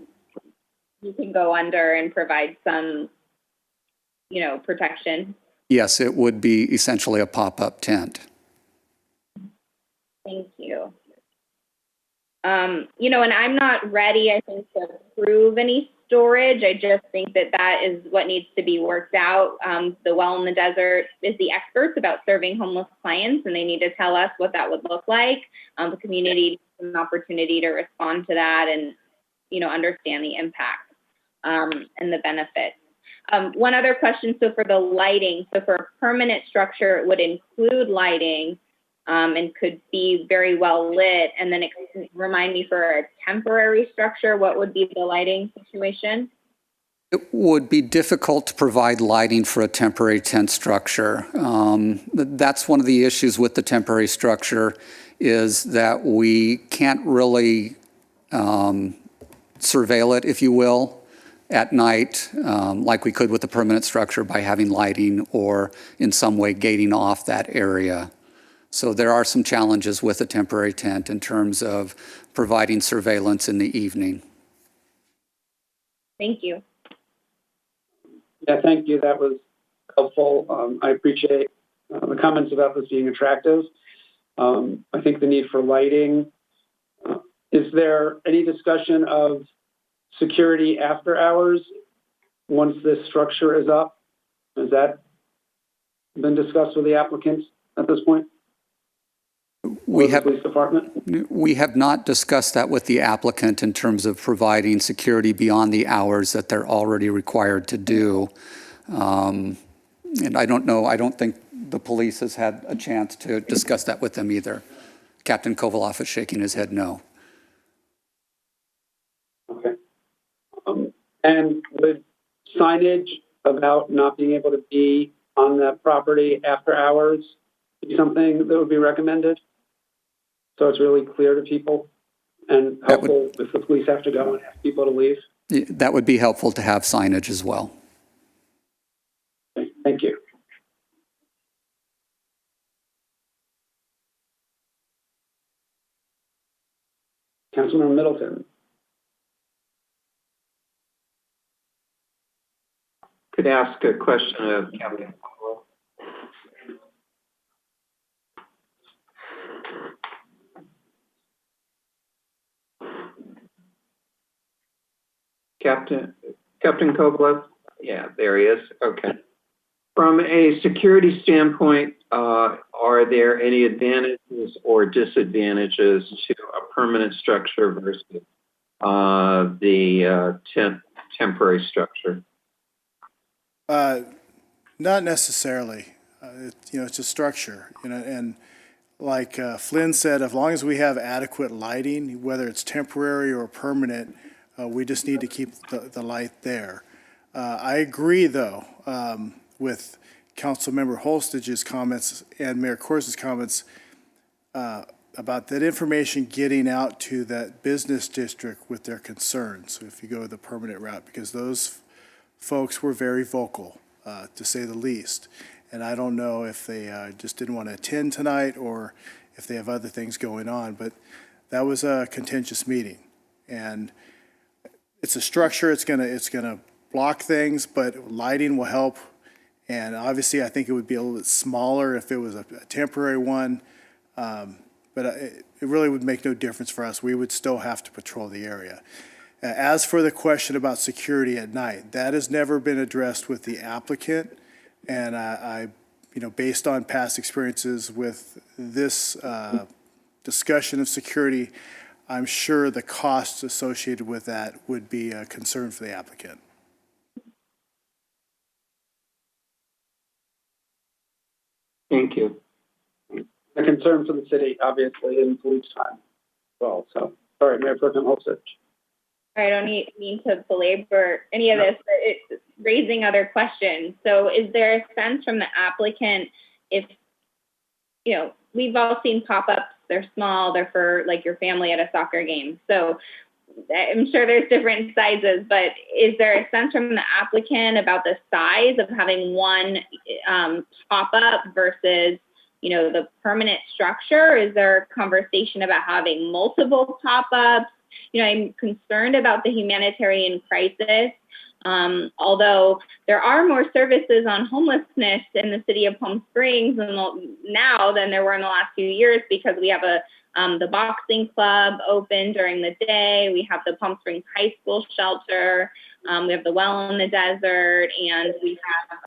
you can go under and provide some, protection. Yes, it would be essentially a pop-up tent. Thank you. And I'm not ready, I think, to approve any storage. I just think that is what needs to be worked out. The Well in the Desert is the experts about serving homeless clients, and they need to tell us what that would look like. The community needs an opportunity to respond to that and, understand the impact and the benefits. One other question, so for the lighting, so for a permanent structure, it would include lighting and could be very well lit. And then remind me, for a temporary structure, what would be the lighting situation? It would be difficult to provide lighting for a temporary tent structure. That's one of the issues with the temporary structure, is that we can't really surveil it, if you will, at night, like we could with the permanent structure by having lighting or in some way gating off that area. So there are some challenges with a temporary tent in terms of providing surveillance in the evening. Thank you. Yeah, thank you. That was helpful. I appreciate the comments about this being attractive. I think the need for lighting. Is there any discussion of security after hours once this structure is up? Has that been discussed with the applicants at this point? We have, police department? We have not discussed that with the applicant in terms of providing security beyond the hours that they're already required to do. And I don't know, I don't think the police has had a chance to discuss that with them either. Captain Kovaloff is shaking his head no. Okay. And would signage about not being able to be on that property after hours be something that would be recommended? So it's really clear to people and helpful if the police have to go and ask people to leave? That would be helpful to have signage as well. Okay, thank you. Councilmember Middleton. Could ask a question of Captain Caldwell. Captain Kovalev? Yeah, there he is. Okay. From a security standpoint, are there any advantages or disadvantages to a permanent structure versus the temporary structure? Not necessarily. It's a structure, and like Flynn said, as long as we have adequate lighting, whether it's temporary or permanent, we just need to keep the light there. I agree, though, with Councilmember Holstage's comments and Mayor Corsa's comments about that information getting out to that business district with their concerns. So if you go the permanent route, because those folks were very vocal, to say the least. And I don't know if they just didn't want to attend tonight or if they have other things going on, but that was a contentious meeting. And it's a structure, it's gonna block things, but lighting will help. And obviously, I think it would be a little bit smaller if it was a temporary one. But it really would make no difference for us. We would still have to patrol the area. As for the question about security at night, that has never been addressed with the applicant. And I based on past experiences with this discussion of security, I'm sure the costs associated with that would be a concern for the applicant. Thank you. A concern for the city, obviously, in police time as well. So, sorry, Mayor Pro Tem Holstage. I don't mean to belabor any of this, but it's raising other questions. So is there a sense from the applicant if, we've all seen pop-ups, they're small, they're for like your family at a soccer game. So I'm sure there's different sizes, but is there a sense from the applicant about the size of having one pop-up versus, the permanent structure? Is there a conversation about having multiple pop-ups? I'm concerned about the humanitarian crisis. Although there are more services on homelessness in the city of Palm Springs now than there were in the last few years, because we have the boxing club open during the day. We have the Palm Springs High School shelter. We have the Well in the Desert, and we have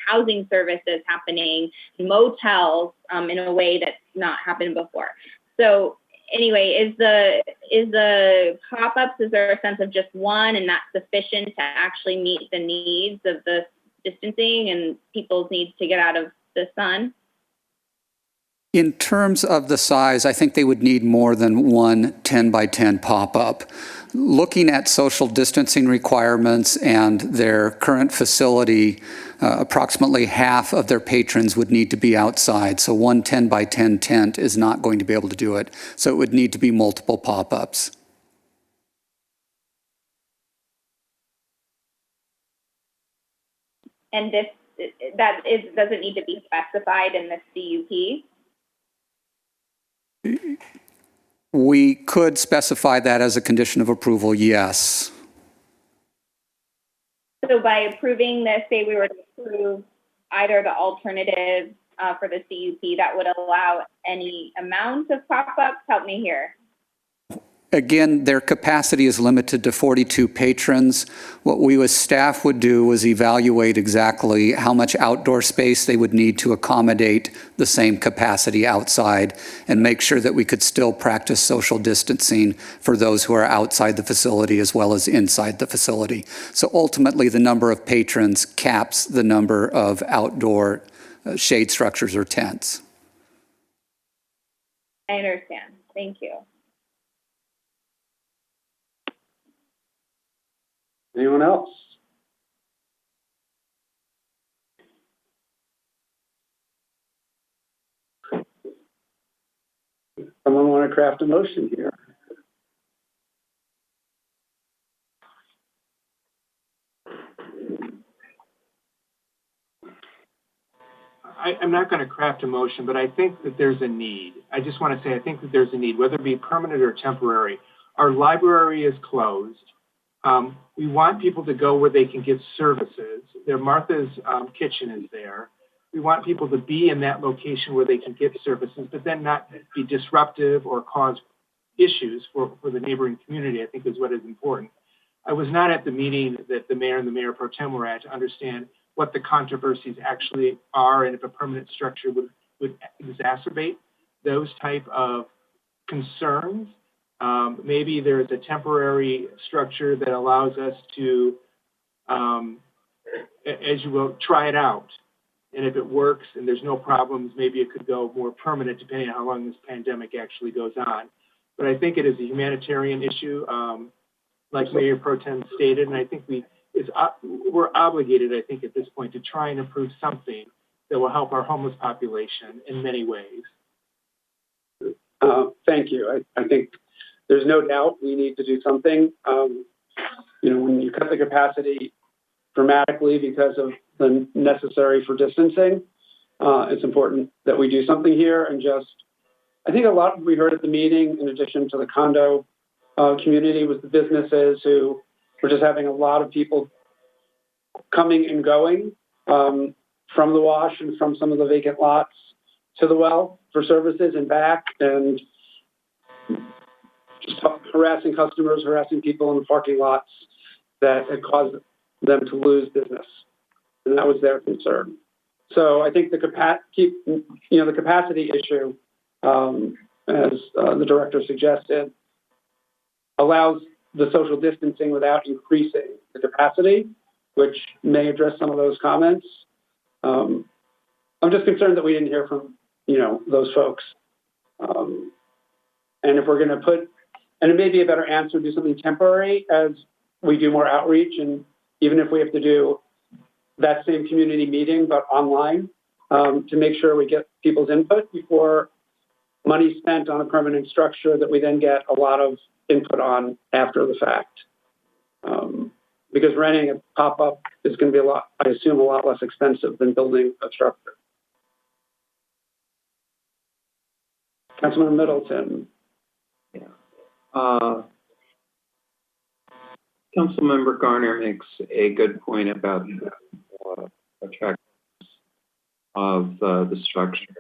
housing services happening, motels in a way that's not happened before. So anyway, is the pop-ups, is there a sense of just one and that's sufficient to actually meet the needs of the distancing and people's needs to get out of the sun? In terms of the size, I think they would need more than one 10 by 10 pop-up. Looking at social distancing requirements and their current facility, approximately half of their patrons would need to be outside. So one 10 by 10 tent is not going to be able to do it. So it would need to be multiple pop-ups. And doesn't need to be specified in the CUP? We could specify that as a condition of approval, yes. So by approving this, say we were to approve either the alternative for the CUP, that would allow any amount of pop-ups? Help me here. Again, their capacity is limited to 42 patrons. What we as staff would do was evaluate exactly how much outdoor space they would need to accommodate the same capacity outside and make sure that we could still practice social distancing for those who are outside the facility as well as inside the facility. So ultimately, the number of patrons caps the number of outdoor shade structures or tents. I understand. Thank you. Anyone else? Someone want to craft a motion here? I'm not going to craft a motion, but I think that there's a need. I just want to say I think that there's a need, whether it be permanent or temporary. Our library is closed. We want people to go where they can get services. Martha's Kitchen is there. We want people to be in that location where they can get services, but then not be disruptive or cause issues for the neighboring community, I think is what is important. I was not at the meeting that the mayor and the mayor pro tem were at to understand what the controversies actually are and if a permanent structure would exacerbate those type of concerns. Maybe there is a temporary structure that allows us to, as you will, try it out. And if it works and there's no problems, maybe it could go more permanent depending on how long this pandemic actually goes on. But I think it is a humanitarian issue, like Mayor Pro Tem stated, and I think we're obligated, I think, at this point to try and improve something that will help our homeless population in many ways. Thank you. I think there's no doubt we need to do something. When you cut the capacity dramatically because of the necessary for distancing, it's important that we do something here. And I think a lot we heard at the meeting, in addition to the condo community, was the businesses who were just having a lot of people coming and going from the wash and from some of the vacant lots to the well for services and back, and just harassing customers, harassing people in the parking lots that had caused them to lose business. And that was their concern. So I think the capacity issue, as the director suggested, allows the social distancing without increasing the capacity, which may address some of those comments. I'm just concerned that we didn't hear from, those folks. And if we're going to and it may be a better answer to do something temporary as we do more outreach, and even if we have to do that same community meeting, but online, to make sure we get people's input before money spent on a permanent structure that we then get a lot of input on after the fact. Because renting a pop-up is going to be I assume, a lot less expensive than building a structure. Councilman Middleton. Councilmember Garner makes a good point about the attractiveness of the structure.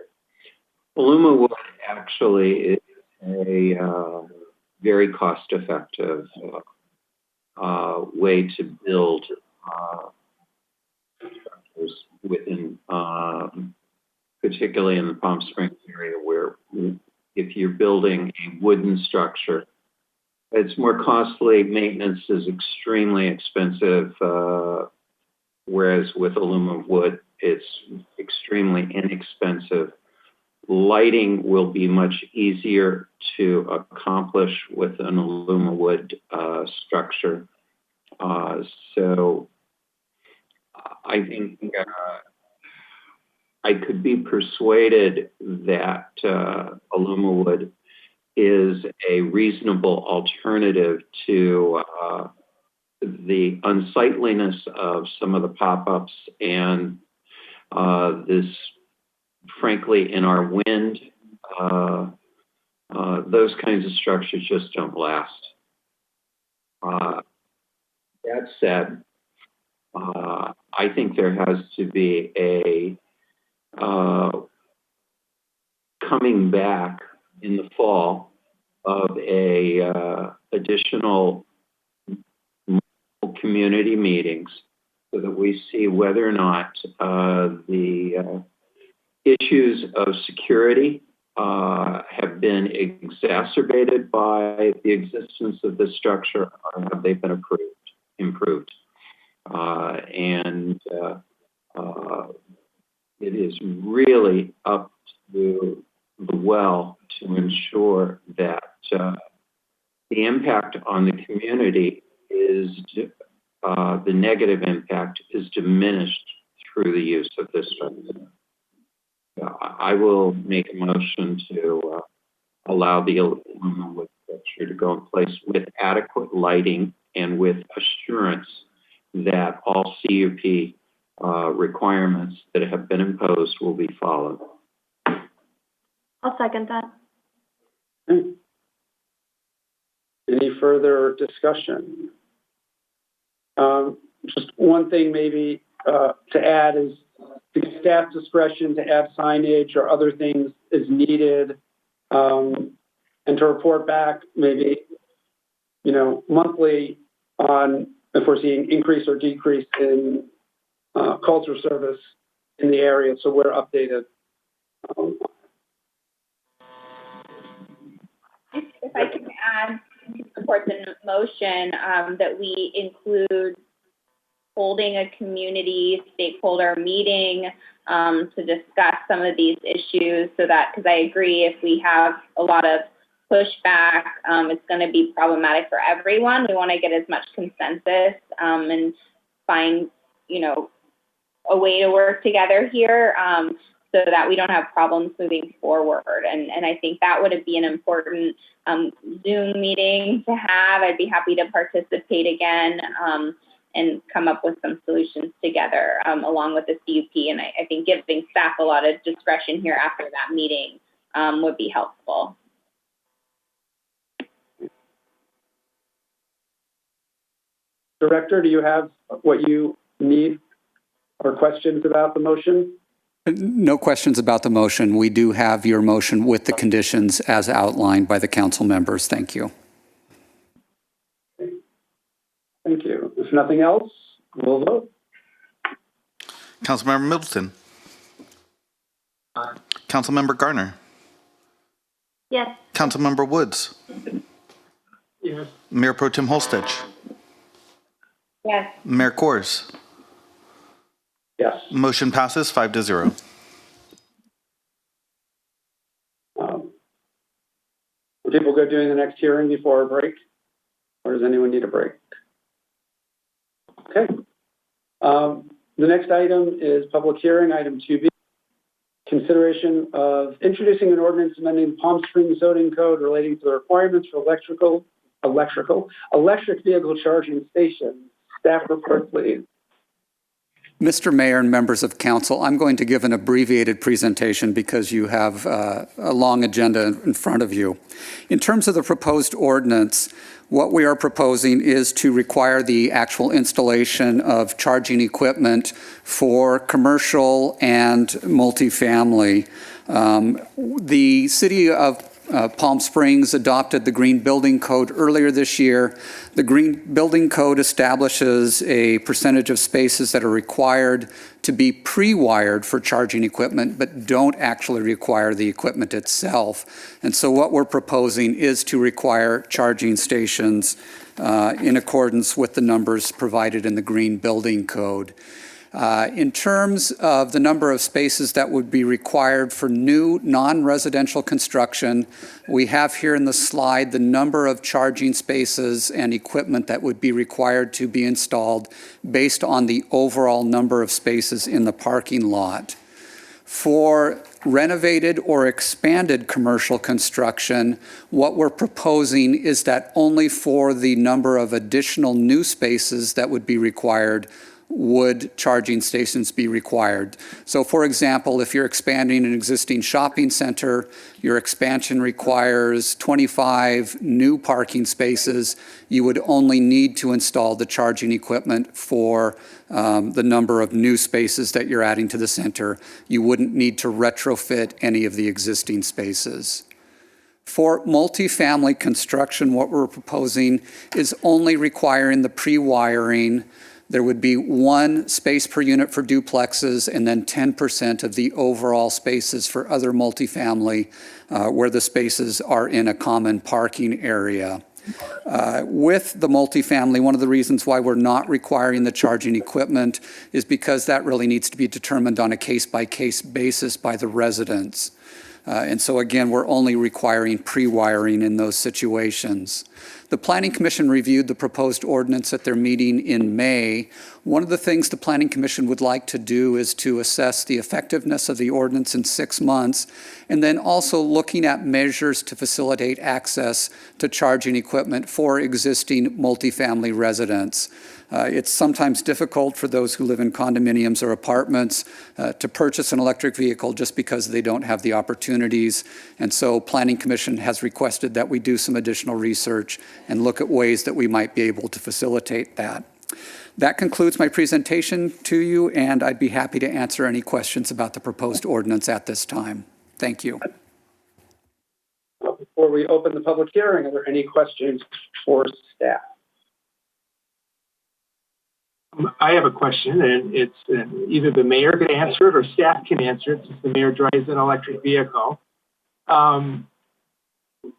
Aluma Wood actually is a very cost-effective way to build structures within, particularly in the Palm Springs area, where if you're building a wooden structure, it's more costly. Maintenance is extremely expensive, whereas with Aluma Wood, it's extremely inexpensive. Lighting will be much easier to accomplish with an Aluma Wood structure. So I think I could be persuaded that Aluma Wood is a reasonable alternative to the unsightliness of some of the pop-ups and this, frankly, in our wind, those kinds of structures just don't last. That said, I think there has to be a coming back in the fall of a additional community meetings so that we see whether or not the issues of security have been exacerbated by the existence of this structure, or have they been improved? And it is really up to the well to ensure that the impact on the community is, the negative impact is diminished through the use of this structure. I will make a motion to allow the Aluma Wood structure to go in place with adequate lighting and with assurance that all CUP requirements that have been imposed will be followed. I'll second that. Any further discussion? Just one thing maybe to add is the staff discretion to add signage or other things is needed, and to report back maybe, monthly on if we're seeing increase or decrease in culture service in the area, so we're updated. If I can add to support the motion that we include holding a community stakeholder meeting to discuss some of these issues, so that, because I agree, if we have a lot of pushback, it's going to be problematic for everyone. We want to get as much consensus and find, a way to work together here so that we don't have problems moving forward. And I think that would be an important Zoom meeting to have. I'd be happy to participate again and come up with some solutions together along with the CUP. And I think giving staff a lot of discretion here after that meeting would be helpful. Director, do you have what you need or questions about the motion? No questions about the motion. We do have your motion with the conditions as outlined by the council members. Thank you. Thank you. If nothing else, we'll vote. Councilmember Middleton. Councilmember Garner. Yes. Councilmember Woods. Yes. Mayor Pro Tem Holstech. Yes. Mayor Kors. Yes. Motion passes 5-0. Are people good doing the next hearing before a break? Or does anyone need a break? Okay. The next item is public hearing, item 2B. Consideration of introducing an ordinance amending Palm Springs zoning code relating to the requirements for electric vehicle charging stations. Staff report, please. Mr. Mayor and members of council, I'm going to give an abbreviated presentation because you have a long agenda in front of you. In terms of the proposed ordinance, what we are proposing is to require the actual installation of charging equipment for commercial and multifamily. The city of Palm Springs adopted the Green Building Code earlier this year. The Green Building Code establishes a percentage of spaces that are required to be pre-wired for charging equipment, but don't actually require the equipment itself. And so what we're proposing is to require charging stations in accordance with the numbers provided in the Green Building Code. In terms of the number of spaces that would be required for new non-residential construction, we have here in the slide the number of charging spaces and equipment that would be required to be installed based on the overall number of spaces in the parking lot. For renovated or expanded commercial construction, what we're proposing is that only for the number of additional new spaces that would be required would charging stations be required. So for example, if you're expanding an existing shopping center, your expansion requires 25 new parking spaces, you would only need to install the charging equipment for the number of new spaces that you're adding to the center. You wouldn't need to retrofit any of the existing spaces. For multifamily construction, what we're proposing is only requiring the pre-wiring. There would be 1 space per unit for duplexes and then 10% of the overall spaces for other multifamily where the spaces are in a common parking area. With the multifamily, one of the reasons why we're not requiring the charging equipment is because that really needs to be determined on a case-by-case basis by the residents. And so again, we're only requiring pre-wiring in those situations. The Planning Commission reviewed the proposed ordinance at their meeting in May. One of the things the Planning Commission would like to do is to assess the effectiveness of the ordinance in 6 months, and then also looking at measures to facilitate access to charging equipment for existing multifamily residents. It's sometimes difficult for those who live in condominiums or apartments to purchase an electric vehicle just because they don't have the opportunities. And so Planning Commission has requested that we do some additional research and look at ways that we might be able to facilitate that. That concludes my presentation to you, and I'd be happy to answer any questions about the proposed ordinance at this time. Thank you. Before we open the public hearing, are there any questions for staff? I have a question, and it's either the mayor can answer it or staff can answer it, since the mayor drives an electric vehicle.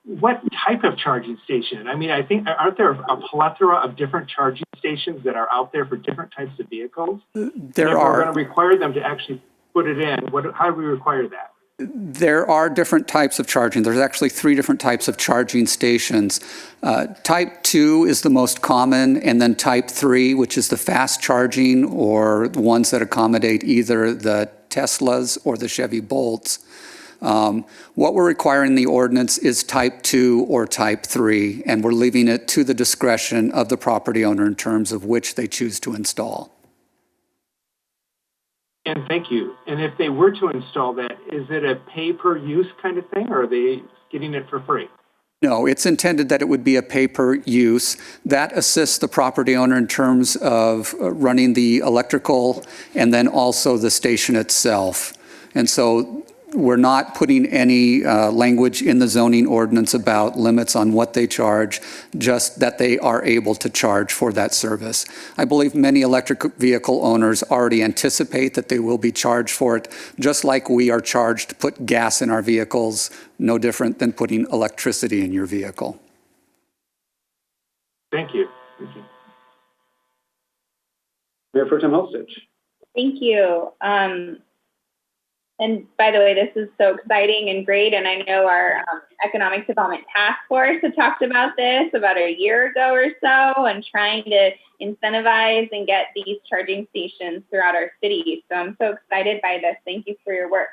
What type of charging station? I mean, I think, aren't there a plethora of different charging stations that are out there for different types of vehicles? There are. We're going are. to require them to actually put it in. How do we require that? There are different types of charging. There's actually 3 different types of charging stations. Type 2 is the most common, and then Type 3, which is the fast charging, or the ones that accommodate either the Teslas or the Chevy Bolts. What we're requiring in the ordinance is Type 2 or Type 3, and we're leaving it to the discretion of the property owner in terms of which they choose to install. And thank you. And if they were to install that, is it a pay-per-use kind of thing, or are they getting it for free? No, it's intended that it would be a pay-per-use. That assists the property owner in terms of running the electrical and then also the station itself. And so we're not putting any language in the zoning ordinance about limits on what they charge, just that they are able to charge for that service. I believe many electric vehicle owners already anticipate that they will be charged for it, just like we are charged to put gas in our vehicles, no different than putting electricity in your vehicle. Thank you. Thank you. Mayor Pro Tem Hilstich. Thank you. And by the way, this is so exciting and great. And I know our Economic Development Task Force had talked about this about a year ago or so, and trying to incentivize and get these charging stations throughout our city. So I'm so excited by this. Thank you for your work.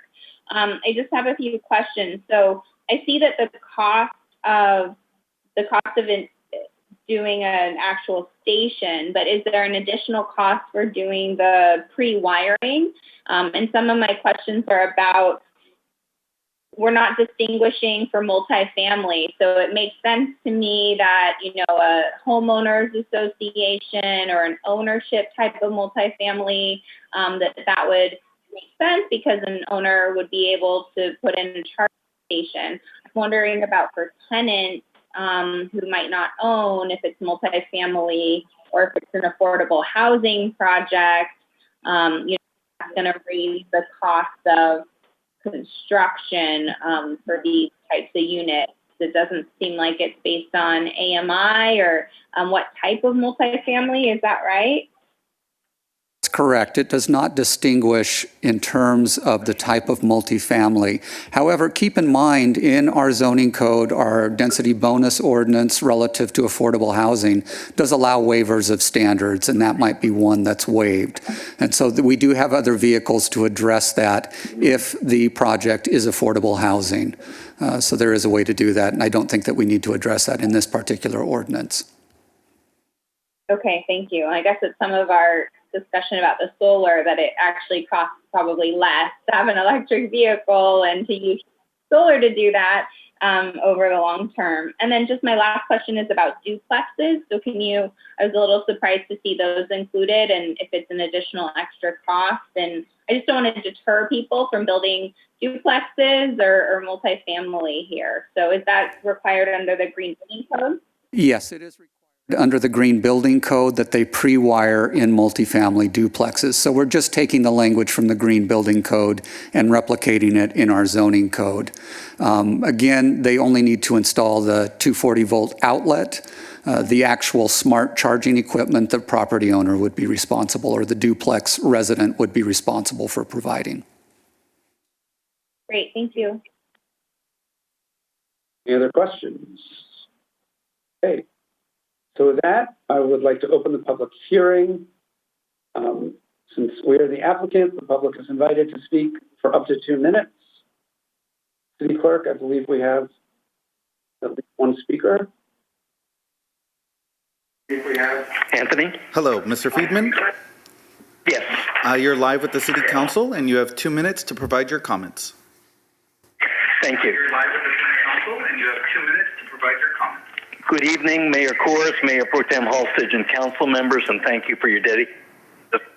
I just have a few questions. So I see that the cost of doing an actual station, but is there an additional cost for doing the pre-wiring? And some of my questions are about, we're not distinguishing for multifamily. So it makes sense to me that, you know, a homeowners association or an ownership type of multifamily, that would make sense because an owner would be able to put in a charging station. I'm wondering about for tenants who might not own, if it's multifamily or if it's an affordable housing project, you know, that's going to raise the cost of construction for these types of units. It doesn't seem like it's based on AMI or what type of multifamily. Is that right? That's correct. It does not distinguish in terms of the type of multifamily. However, keep in mind, in our zoning code, our density bonus ordinance relative to affordable housing does allow waivers of standards, and that might be one that's waived. And so we do have other vehicles to address that if the project is affordable housing. So there is a way to do that, and I don't think that we need to address that in this particular ordinance. Okay, thank you. I guess it's some of our discussion about the solar that it actually costs probably less to have an electric vehicle and to use solar to do that over the long term. And then just my last question is about duplexes. So I was a little surprised to see those included and if it's an additional extra cost. And I just don't want to deter people from building duplexes or multifamily here. So is that required under the Green Building Code? Yes, it is required under the Green Building Code that they pre-wire in multifamily duplexes. So we're just taking the language from the Green Building Code and replicating it in our zoning code. Again, they only need to install the 240-volt outlet. The actual smart charging equipment, the property owner would be responsible, or the duplex resident would be responsible for providing. Great, thank you. Any other questions? Okay. So with that, I would like to open the public hearing. Since we are the applicant, the public is invited to speak for up to 2 minutes. City Clerk, I believe we have at least one speaker. Anthony? Hello, Mr. Friedman. Yes. You're live with the City Council, and you have 2 minutes to provide your comments. Thank you. You're live with the City Council, and you have 2 minutes to provide your comments. Good evening, Mayor Corus, Mayor Pro Tem Halstage, and council members, and thank you for your dedication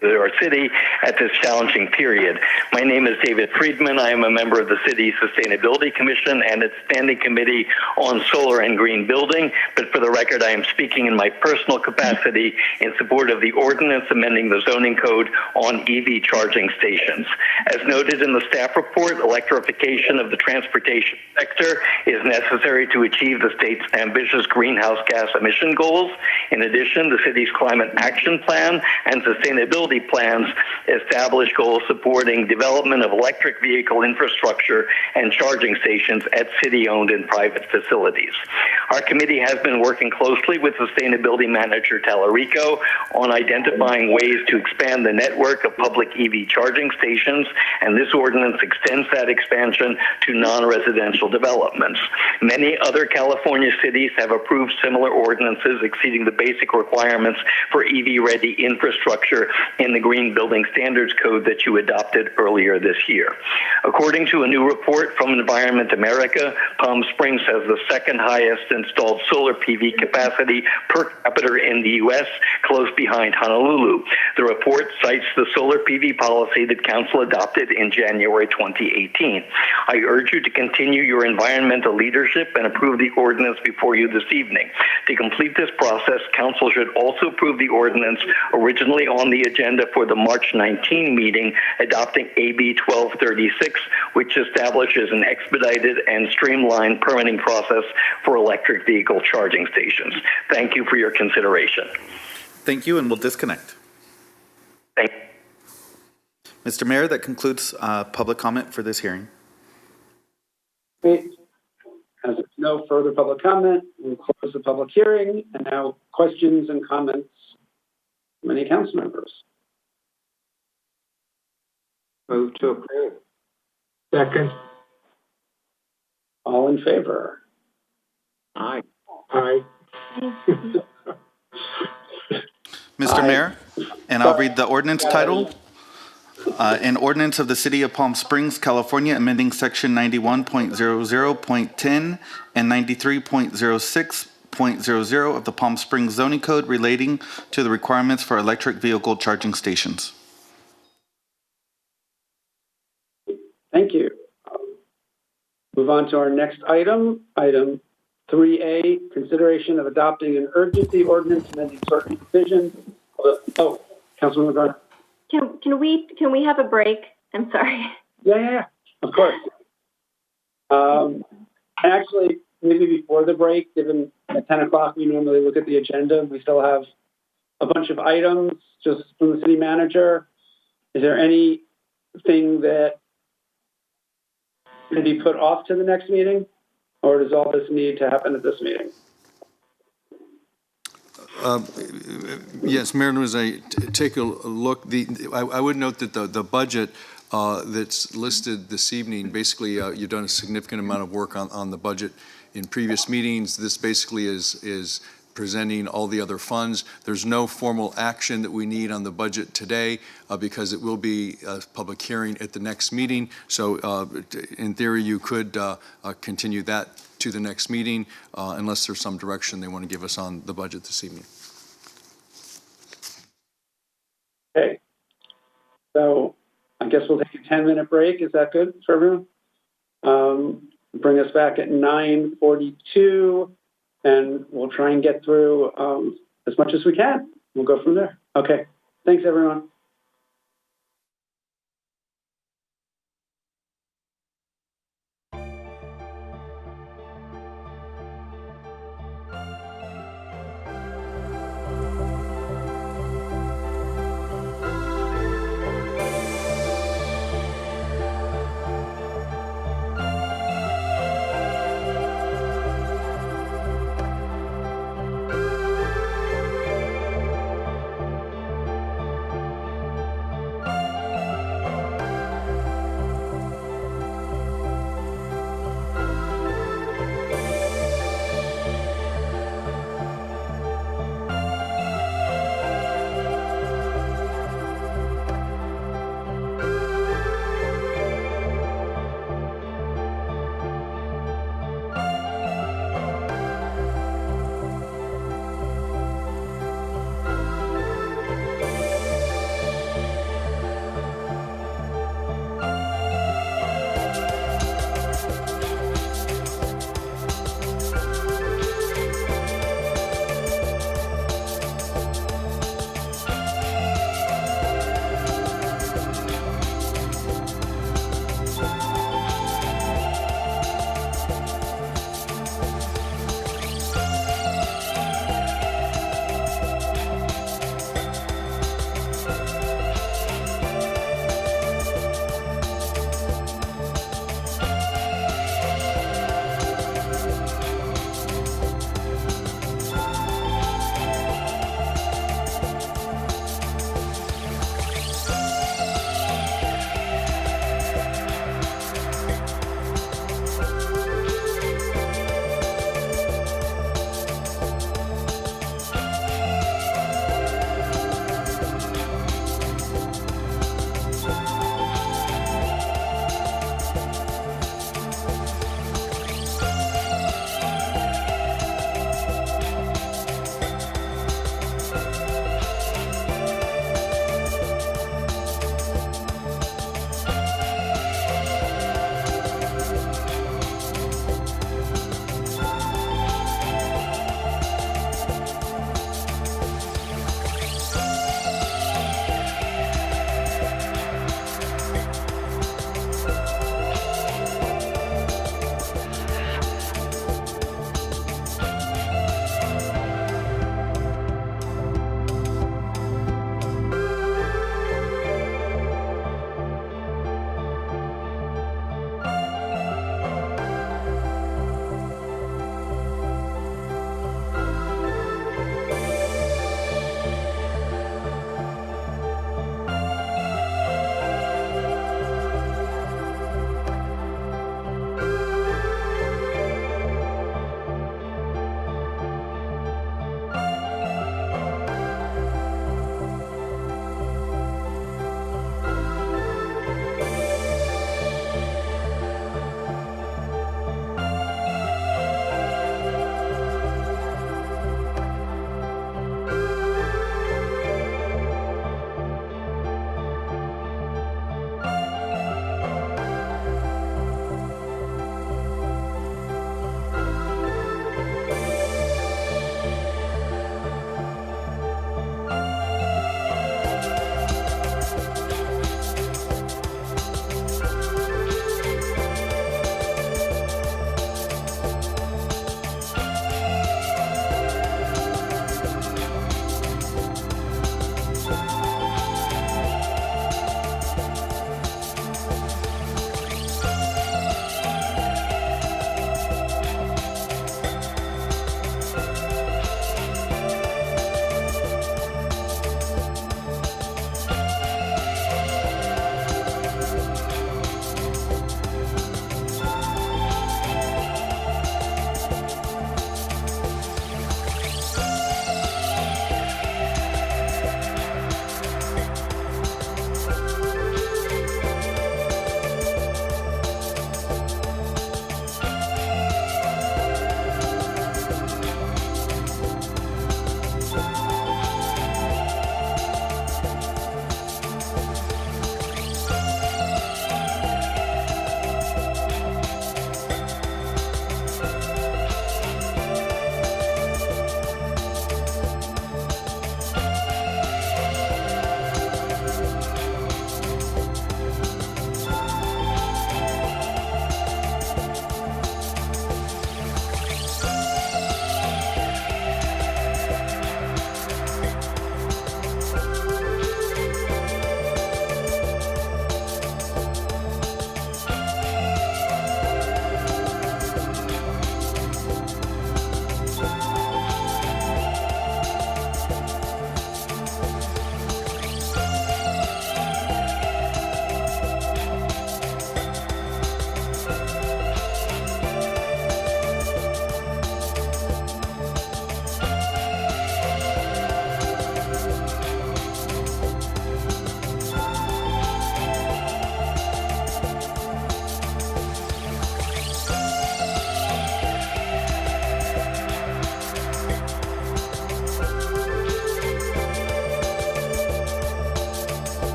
to our city at this challenging period. My name is David Friedman. I am a member of the City's Sustainability Commission and its Standing Committee on Solar and Green Building, but for the record, I am speaking in my personal capacity in support of the ordinance amending the zoning code on EV charging stations. As noted in the staff report, electrification of the transportation sector is necessary to achieve the state's ambitious greenhouse gas emission goals. In addition, the city's climate action plan and sustainability plans establish goals supporting development of electric vehicle infrastructure and charging stations at city-owned and private facilities. Our committee has been working closely with Sustainability Manager Tallarico on identifying ways to expand the network of public EV charging stations, and this ordinance extends that expansion to non-residential developments. Many other California cities have approved similar ordinances exceeding the basic requirements for EV-ready infrastructure in the Green Building Standards Code that you adopted earlier this year. According to a new report from Environment America, Palm Springs has the second highest installed solar PV capacity per capita in the U.S., close behind Honolulu. The report cites the solar PV policy that Council adopted in January 2018. I urge you to continue your environmental leadership and approve the ordinance before you this evening. To complete this process, Council should also approve the ordinance originally on the agenda for the March 19 meeting, adopting AB 1236, which establishes an expedited and streamlined permitting process for electric vehicle charging stations. Thank you for your consideration. Thank you, and we'll disconnect. Thank you. Mr. Mayor, that concludes public comment for this hearing. Great. As there's no further public comment, we'll close the public hearing. And now questions and comments from any council members. Move to approve. Second. All in favor? Aye. Aye. Mr. Mayor, and I'll read the ordinance title. An ordinance of the City of Palm Springs, California, amending Section 91.00.10 and 93.06.00 of the Palm Springs Zoning Code relating to the requirements for electric vehicle charging stations. Thank you. Move on to our next item, item 3A, consideration of adopting an urgency ordinance amending certain provisions. Oh, Councilwoman Garner. Can we have a break? I'm sorry. Yeah, of course. Actually, maybe before the break, given at 10 o'clock we normally look at the agenda, we still have a bunch of items just from the city manager. Is there anything that can be put off to the next meeting, or does all this need to happen at this meeting? Yes, Mayor, as I take a look, I would note that the budget that's listed this evening, basically you've done a significant amount of work on the budget in previous meetings. This basically is presenting all the other funds. There's no formal action that we need on the budget today because it will be a public hearing at the next meeting. So in theory, you could continue that to the next meeting unless there's some direction they want to give us on the budget this evening. Okay. So I guess we'll take a 10-minute break. Is that good for everyone? Bring us back at 9:42. And we'll try and get through as much as we can. We'll go from there. Okay. Thanks, everyone.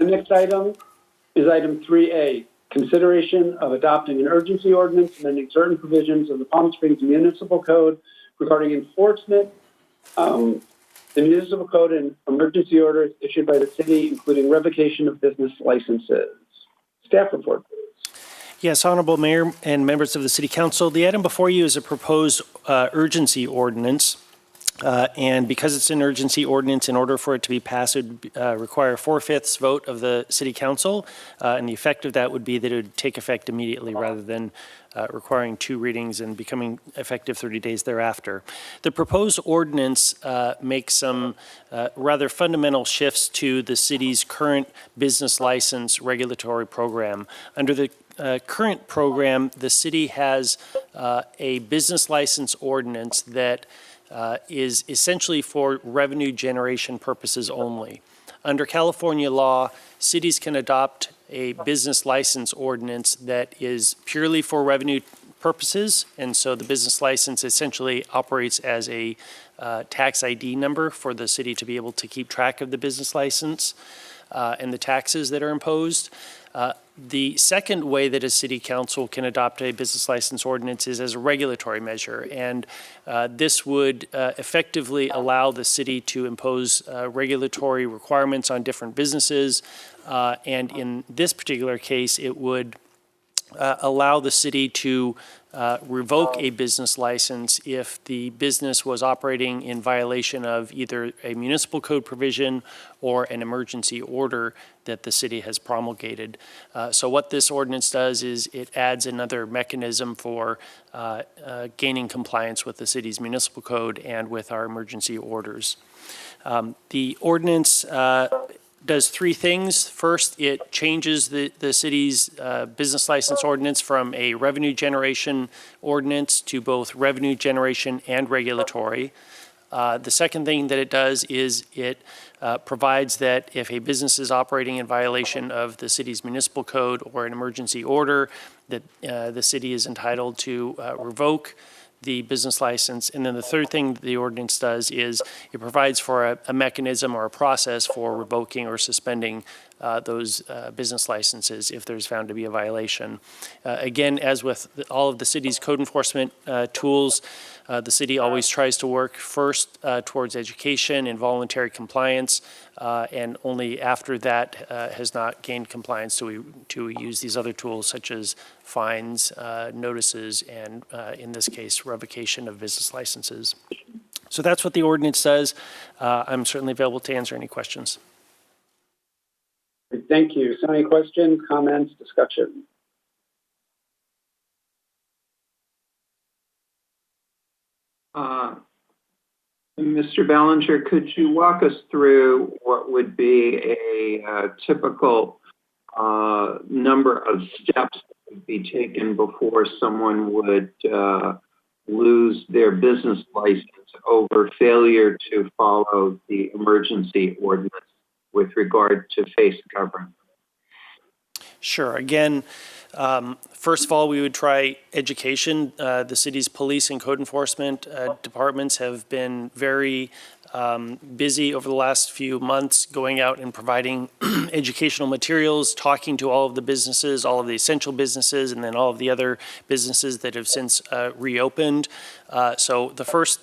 The next item is item 3A, consideration of adopting an urgency ordinance amending certain provisions of the Palm Springs Municipal Code regarding enforcement. The municipal code and emergency orders issued by the city, including revocation of business licenses. Staff report, please. Yes, Honorable Mayor and members of the City Council, the item before you is a proposed urgency ordinance. And because it's an urgency ordinance, in order for it to be passed, it would require 4/5 vote of the City Council. And the effect of that would be that it would take effect immediately rather than requiring 2 readings and becoming effective 30 days thereafter. The proposed ordinance makes some rather fundamental shifts to the city's current business license regulatory program. Under the current program, the city has a business license ordinance that is essentially for revenue generation purposes only. Under California law, cities can adopt a business license ordinance that is purely for revenue purposes, and so the business license essentially operates as a tax ID number for the city to be able to keep track of the business license and the taxes that are imposed. The second way that a city council can adopt a business license ordinance is as a regulatory measure, and this would effectively allow the city to impose regulatory requirements on different businesses, and in this particular case, it would allow the city to revoke a business license if the business was operating in violation of either a municipal code provision or an emergency order that the city has promulgated. So what this ordinance does is it adds another mechanism for gaining compliance with the city's municipal code and with our emergency orders. The ordinance does 3 things. First, it changes the city's business license ordinance from a revenue generation ordinance to both revenue generation and regulatory. The second thing that it does is it provides that if a business is operating in violation of the city's municipal code or an emergency order, that the city is entitled to revoke the business license. And then the third thing the ordinance does is it provides for a mechanism or a process for revoking or suspending those business licenses if there's found to be a violation. Again, as with all of the city's code enforcement tools, the city always tries to work first towards education and voluntary compliance, and only after that has not gained compliance to use these other tools such as fines, notices, and in this case, revocation of business licenses. So that's what the ordinance does. I'm certainly available to answer any questions. Thank you. So any questions, comments, discussion? Mr. Ballinger, could you walk us through what would be a typical number of steps that would be taken before someone would lose their business license over failure to follow the emergency ordinance with regard to face covering? Sure. Again, first of all, we would try education. The city's police and code enforcement departments have been very busy over the last few months going out and providing educational materials, talking to all of the businesses, all of the essential businesses, and then all of the other businesses that have since reopened. So the first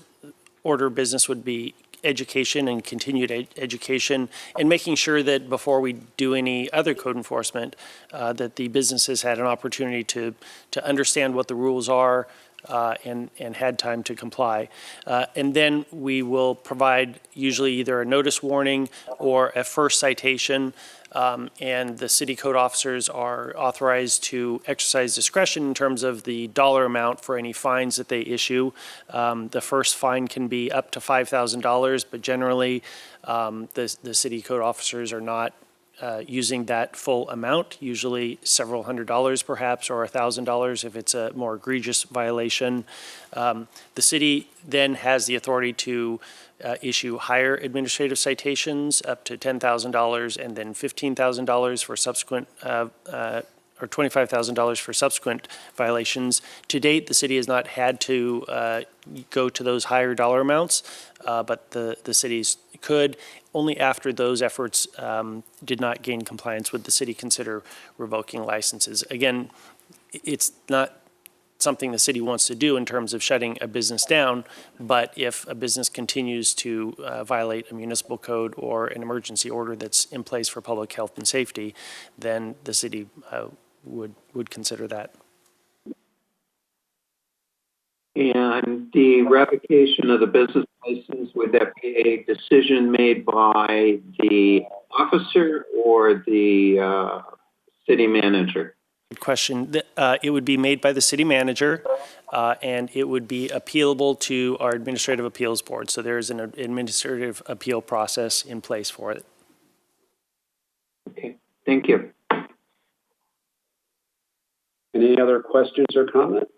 order of business would be education and continued education, and making sure that before we do any other code enforcement, that the businesses had an opportunity to understand what the rules are and had time to comply. And then we will provide usually either a notice warning or a first citation, and the city code officers are authorized to exercise discretion in terms of the dollar amount for any fines that they issue. The first fine can be up to $5,000, but generally the city code officers are not using that full amount, usually several $100s perhaps, or $1,000 if it's a more egregious violation. The city then has the authority to issue higher administrative citations up to $10,000 and then $15,000 for subsequent or $25,000 for subsequent violations. To date, the city has not had to go to those higher dollar amounts, but the city's could. Only after those efforts did not gain compliance would the city consider revoking licenses. Again, it's not something the city wants to do in terms of shutting a business down, but if a business continues to violate a municipal code or an emergency order that's in place for public health and safety, then the city would consider that. And the revocation of the business license, would that be a decision made by the officer or the city manager? Good question. It would be made by the city manager, and it would be appealable to our administrative appeals board. So there is an administrative appeal process in place for it. Okay, thank you. Any other questions or comments?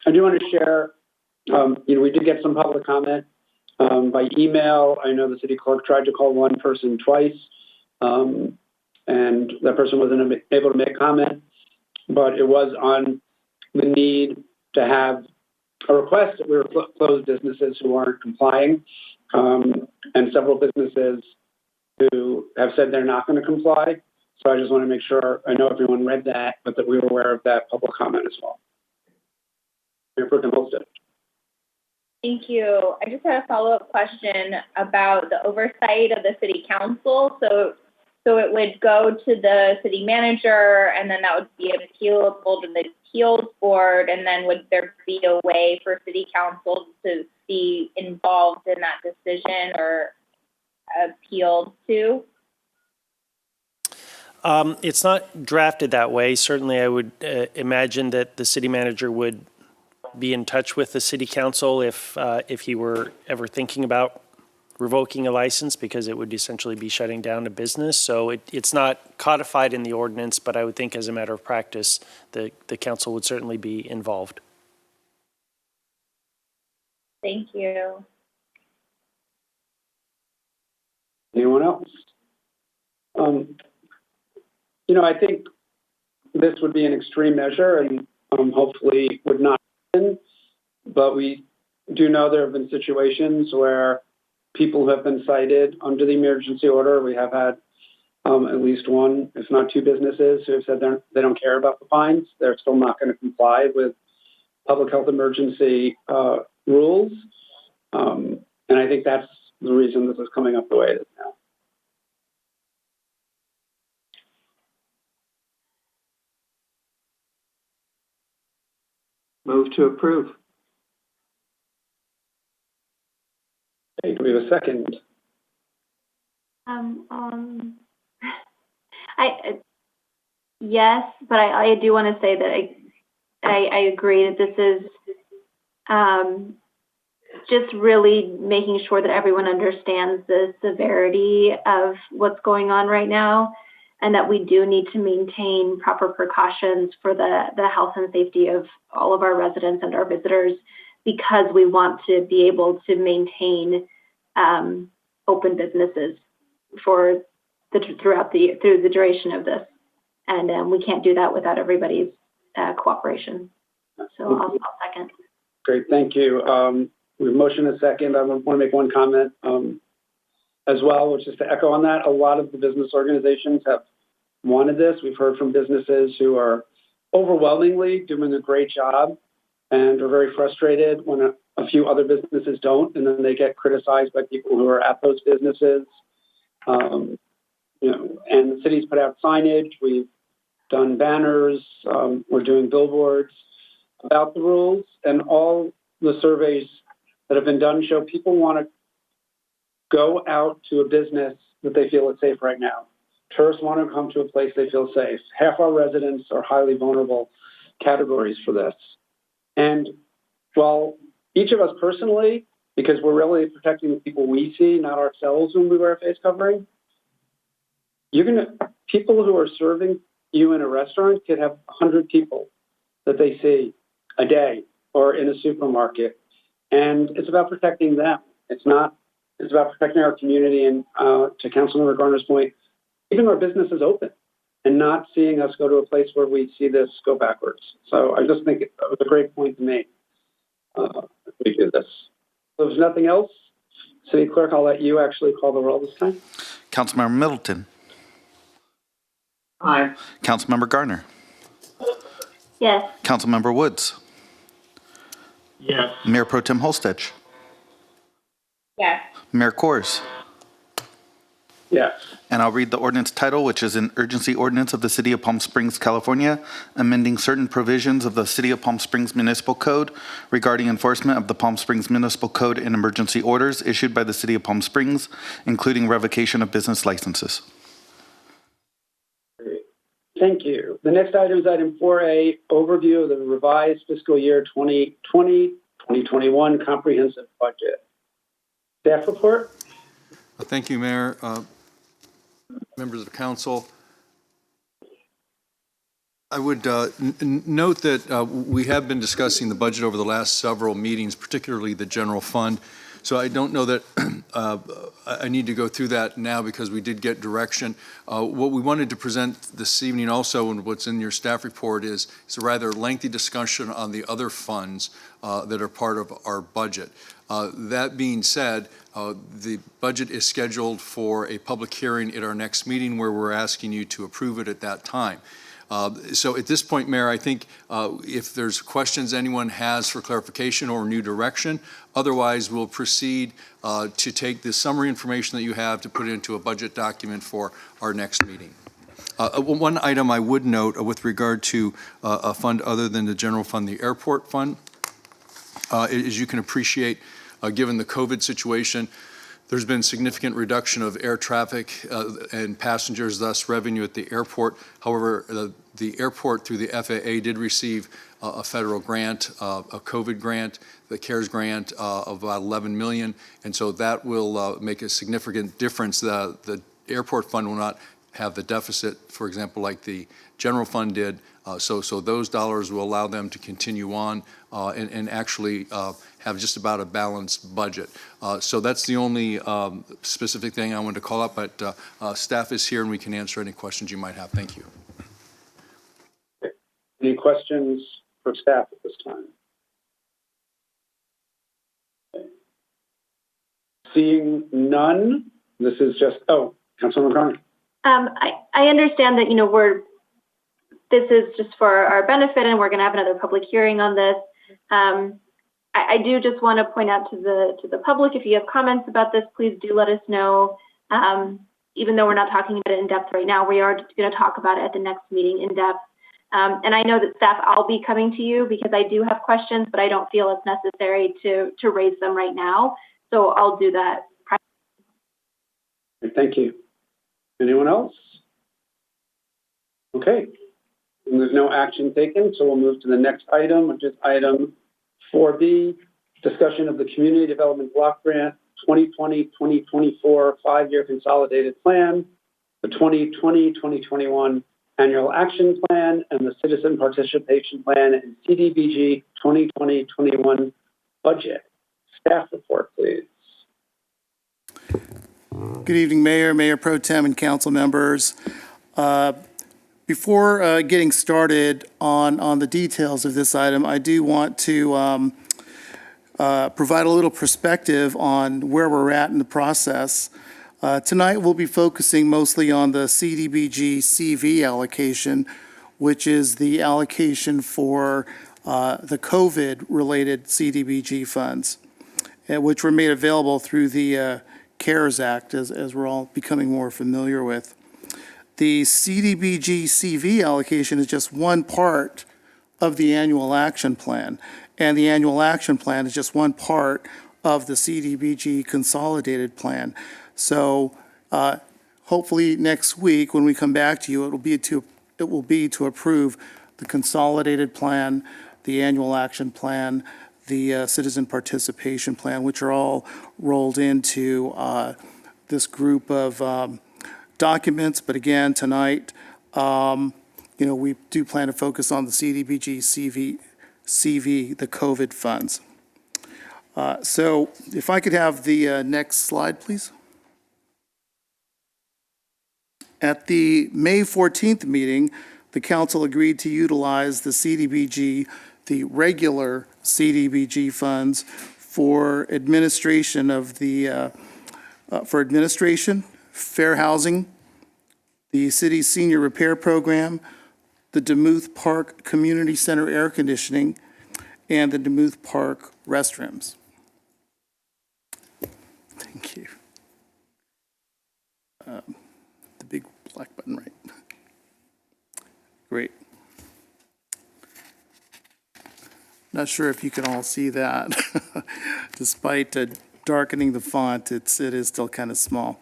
I do want to share, we did get some public comment by email. I know the city clerk tried to call one person twice, and that person wasn't able to make comment, but it was on the need to have a request that we were closed businesses who aren't complying, and several businesses who have said they're not going to comply. So I just want to make sure, I know everyone read that, but that we were aware of that public comment as well. Mayor Pro Tem Holstead. Thank you. I just had a follow-up question about the oversight of the city council. So it would go to the city manager, and then that would be appealable to the appeals board, and then would there be a way for city council to be involved in that decision or appealed to? It's not drafted that way. Certainly, I would imagine that the city manager would be in touch with the city council if he were ever thinking about revoking a license, because it would essentially be shutting down a business. So it's not codified in the ordinance, but I would think as a matter of practice, the council would certainly be involved. Thank you. Anyone else? I think this would be an extreme measure and hopefully would not happen, but we do know there have been situations where people have been cited under the emergency order. We have had at least one, if not two businesses who have said they don't care about the fines. They're still not going to comply with public health emergency rules. And I think that's the reason this is coming up the way it is now. Move to approve. Okay, do we have a second? Yes, but I do want to say that I agree that this is just really making sure that everyone understands the severity of what's going on right now, and that we do need to maintain proper precautions for the health and safety of all of our residents and our visitors, because we want to be able to maintain open businesses through the duration of this. And we can't do that without everybody's cooperation. So I'll second. Great, thank you. We have a motion and a second. I want to make one comment as well, which is to echo on that. A lot of the business organizations have wanted this. We've heard from businesses who are overwhelmingly doing a great job and are very frustrated when a few other businesses don't, and then they get criticized by people who are at those businesses. And the city's put out signage. We've done banners. We're doing billboards about the rules, and all the surveys that have been done show people want to go out to a business that they feel is safe right now. Tourists want to come to a place they feel safe. Half our residents are highly vulnerable categories for this. And while each of us personally, because we're really protecting the people we see, not ourselves when we wear a face covering, people who are serving you in a restaurant could have 100 people that they see a day or in a supermarket. And it's about protecting them. It's about protecting our community. And to Councilmember Garner's point, even our business is open and not seeing us go to a place where we see this go backwards. So I just think it was a great point to make if we do this. If there's nothing else, City Clerk, I'll let you actually call the roll this time. Councilmember Middleton. Aye. Councilmember Garner. Yes. Councilmember Woods. Yes. Mayor Pro Tem Holstedge. Yes. Mayor Kors. Yes. And I'll read the ordinance title, which is an urgency ordinance of the City of Palm Springs, California, amending certain provisions of the City of Palm Springs Municipal Code regarding enforcement of the Palm Springs Municipal Code and emergency orders issued by the City of Palm Springs, including revocation of business licenses. Thank you. The next item is item 4A, overview of the revised fiscal year 2020-2021 comprehensive budget. Staff report. Thank you, Mayor. Members of the council. I would note that we have been discussing the budget over the last several meetings, particularly the general fund. So I don't know that I need to go through that now because we did get direction. What we wanted to present this evening also, and what's in your staff report, is a rather lengthy discussion on the other funds that are part of our budget. That being said, the budget is scheduled for a public hearing at our next meeting where we're asking you to approve it at that time. So at this point, Mayor, I think if there's questions anyone has for clarification or new direction, otherwise we'll proceed to take the summary information that you have to put into a budget document for our next meeting. One item I would note with regard to a fund other than the general fund, the airport fund, as you can appreciate, given the COVID situation, there's been significant reduction of air traffic and passengers, thus revenue at the airport. However, the airport through the FAA did receive a federal grant, a COVID grant, the CARES grant of about $11 million, and so that will make a significant difference. The airport fund will not have the deficit, for example, like the general fund did. So those dollars will allow them to continue on and actually have just about a balanced budget. So that's the only specific thing I wanted to call out, but staff is here and we can answer any questions you might have. Thank you. Any questions for staff at this time? Okay. Seeing none, this is just, Councilwoman Garner. I understand that, this is just for our benefit and we're going to have another public hearing on this. I do just want to point out to the public, if you have comments about this, please do let us know. Even though we're not talking about it in depth right now, we are going to talk about it at the next meeting in depth. And I know that staff, I'll be coming to you because I do have questions, but I don't feel it's necessary to raise them right now. So I'll do that. Thank you. Anyone else? Okay. And there's no action taken, so we'll move to the next item, which is item 4B, discussion of the Community Development Block Grant 2020-2024 5-year consolidated plan, the 2020-2021 annual action plan, and the citizen participation plan in CDBG 2020-21 budget. Staff report, please. Good evening, Mayor, Mayor Pro Tem, and council members. Before getting started on the details of this item, I do want to provide a little perspective on where we're at in the process. Tonight, we'll be focusing mostly on the CDBG CV allocation, which is the allocation for the COVID-related CDBG funds, which were made available through the CARES Act, as we're all becoming more familiar with. The CDBG CV allocation is just one part of the annual action plan, and the annual action plan is just one part of the CDBG consolidated plan. So hopefully next week when we come back to you, it will be to approve the consolidated plan, the annual action plan, the citizen participation plan, which are all rolled into this group of documents. But again, tonight, we do plan to focus on the CDBG CV, the COVID funds. So if I could have the next slide, please. At the May 14th meeting, the council agreed to utilize the CDBG, the regular CDBG funds for administration of the, fair housing, the city's senior repair program, the Demuth Park Community Center air conditioning, and the Demuth Park restrooms. Thank you. The big black button, right? Great. Not sure if you can all see that. Despite darkening the font, it is still kind of small.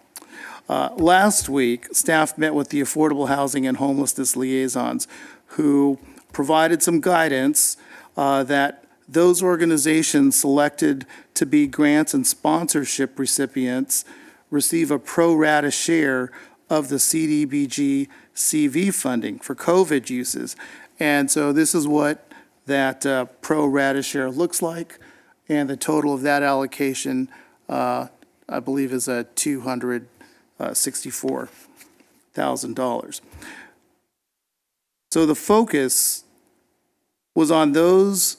Last week, staff met with the Affordable Housing and Homelessness Liaisons, who provided some guidance that those organizations selected to be grants and sponsorship recipients receive a pro rata share of the CDBG CV funding for COVID uses. And so this is what that pro rata share looks like, and the total of that allocation, I believe, is $264,000. So the focus was on those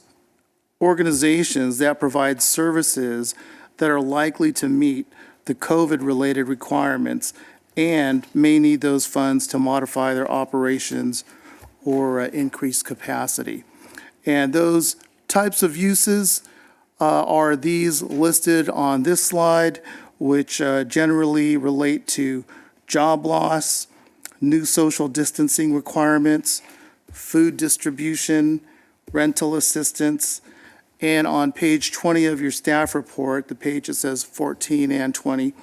organizations that provide services that are likely to meet the COVID-related requirements and may need those funds to modify their operations or increase capacity. And those types of uses are these listed on this slide, which generally relate to job loss, new social distancing requirements, food distribution, rental assistance, and on page 20 of your staff report, the page that says 14 and 20,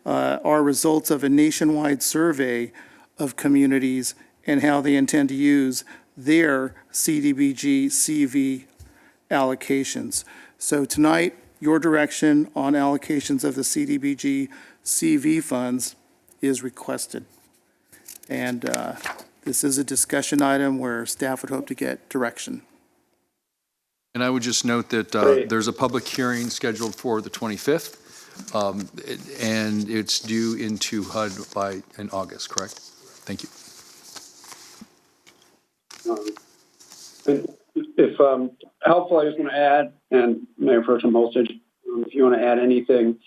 are results of a nationwide survey of communities and how they intend to use their CDBG CV allocations. So tonight, your direction on allocations of the CDBG CV funds is requested. And this is a discussion item where staff would hope to get direction. And I would just note that there's a public hearing scheduled for the 25th, and it's due into HUD in August, correct? Thank you. If helpful, I just want to add, and Mayor Pro Tem Holstage, if you want to add anything,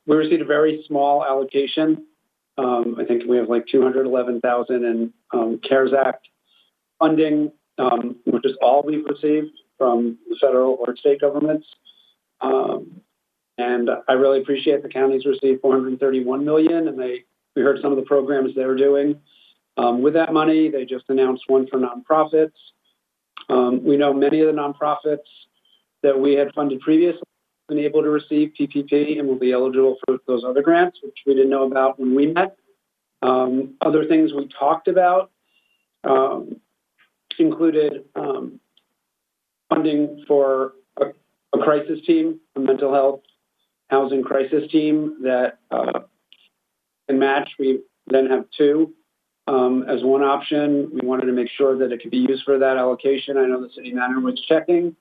we received a very small allocation. I think we have like $211,000 in CARES Act funding, which is all we've received from the federal or state governments. And I really appreciate the counties received $431 million, and we heard some of the programs they're doing. With that money, they just announced one for nonprofits. We know many of the nonprofits that we had funded previously have been able to receive PPP and will be eligible for those other grants, which we didn't know about when we met. Other things we talked about included funding for a crisis team, a mental health housing crisis team that can match. We then have two. As one option, we wanted to make sure that it could be used for that allocation. I know the city manager was checking.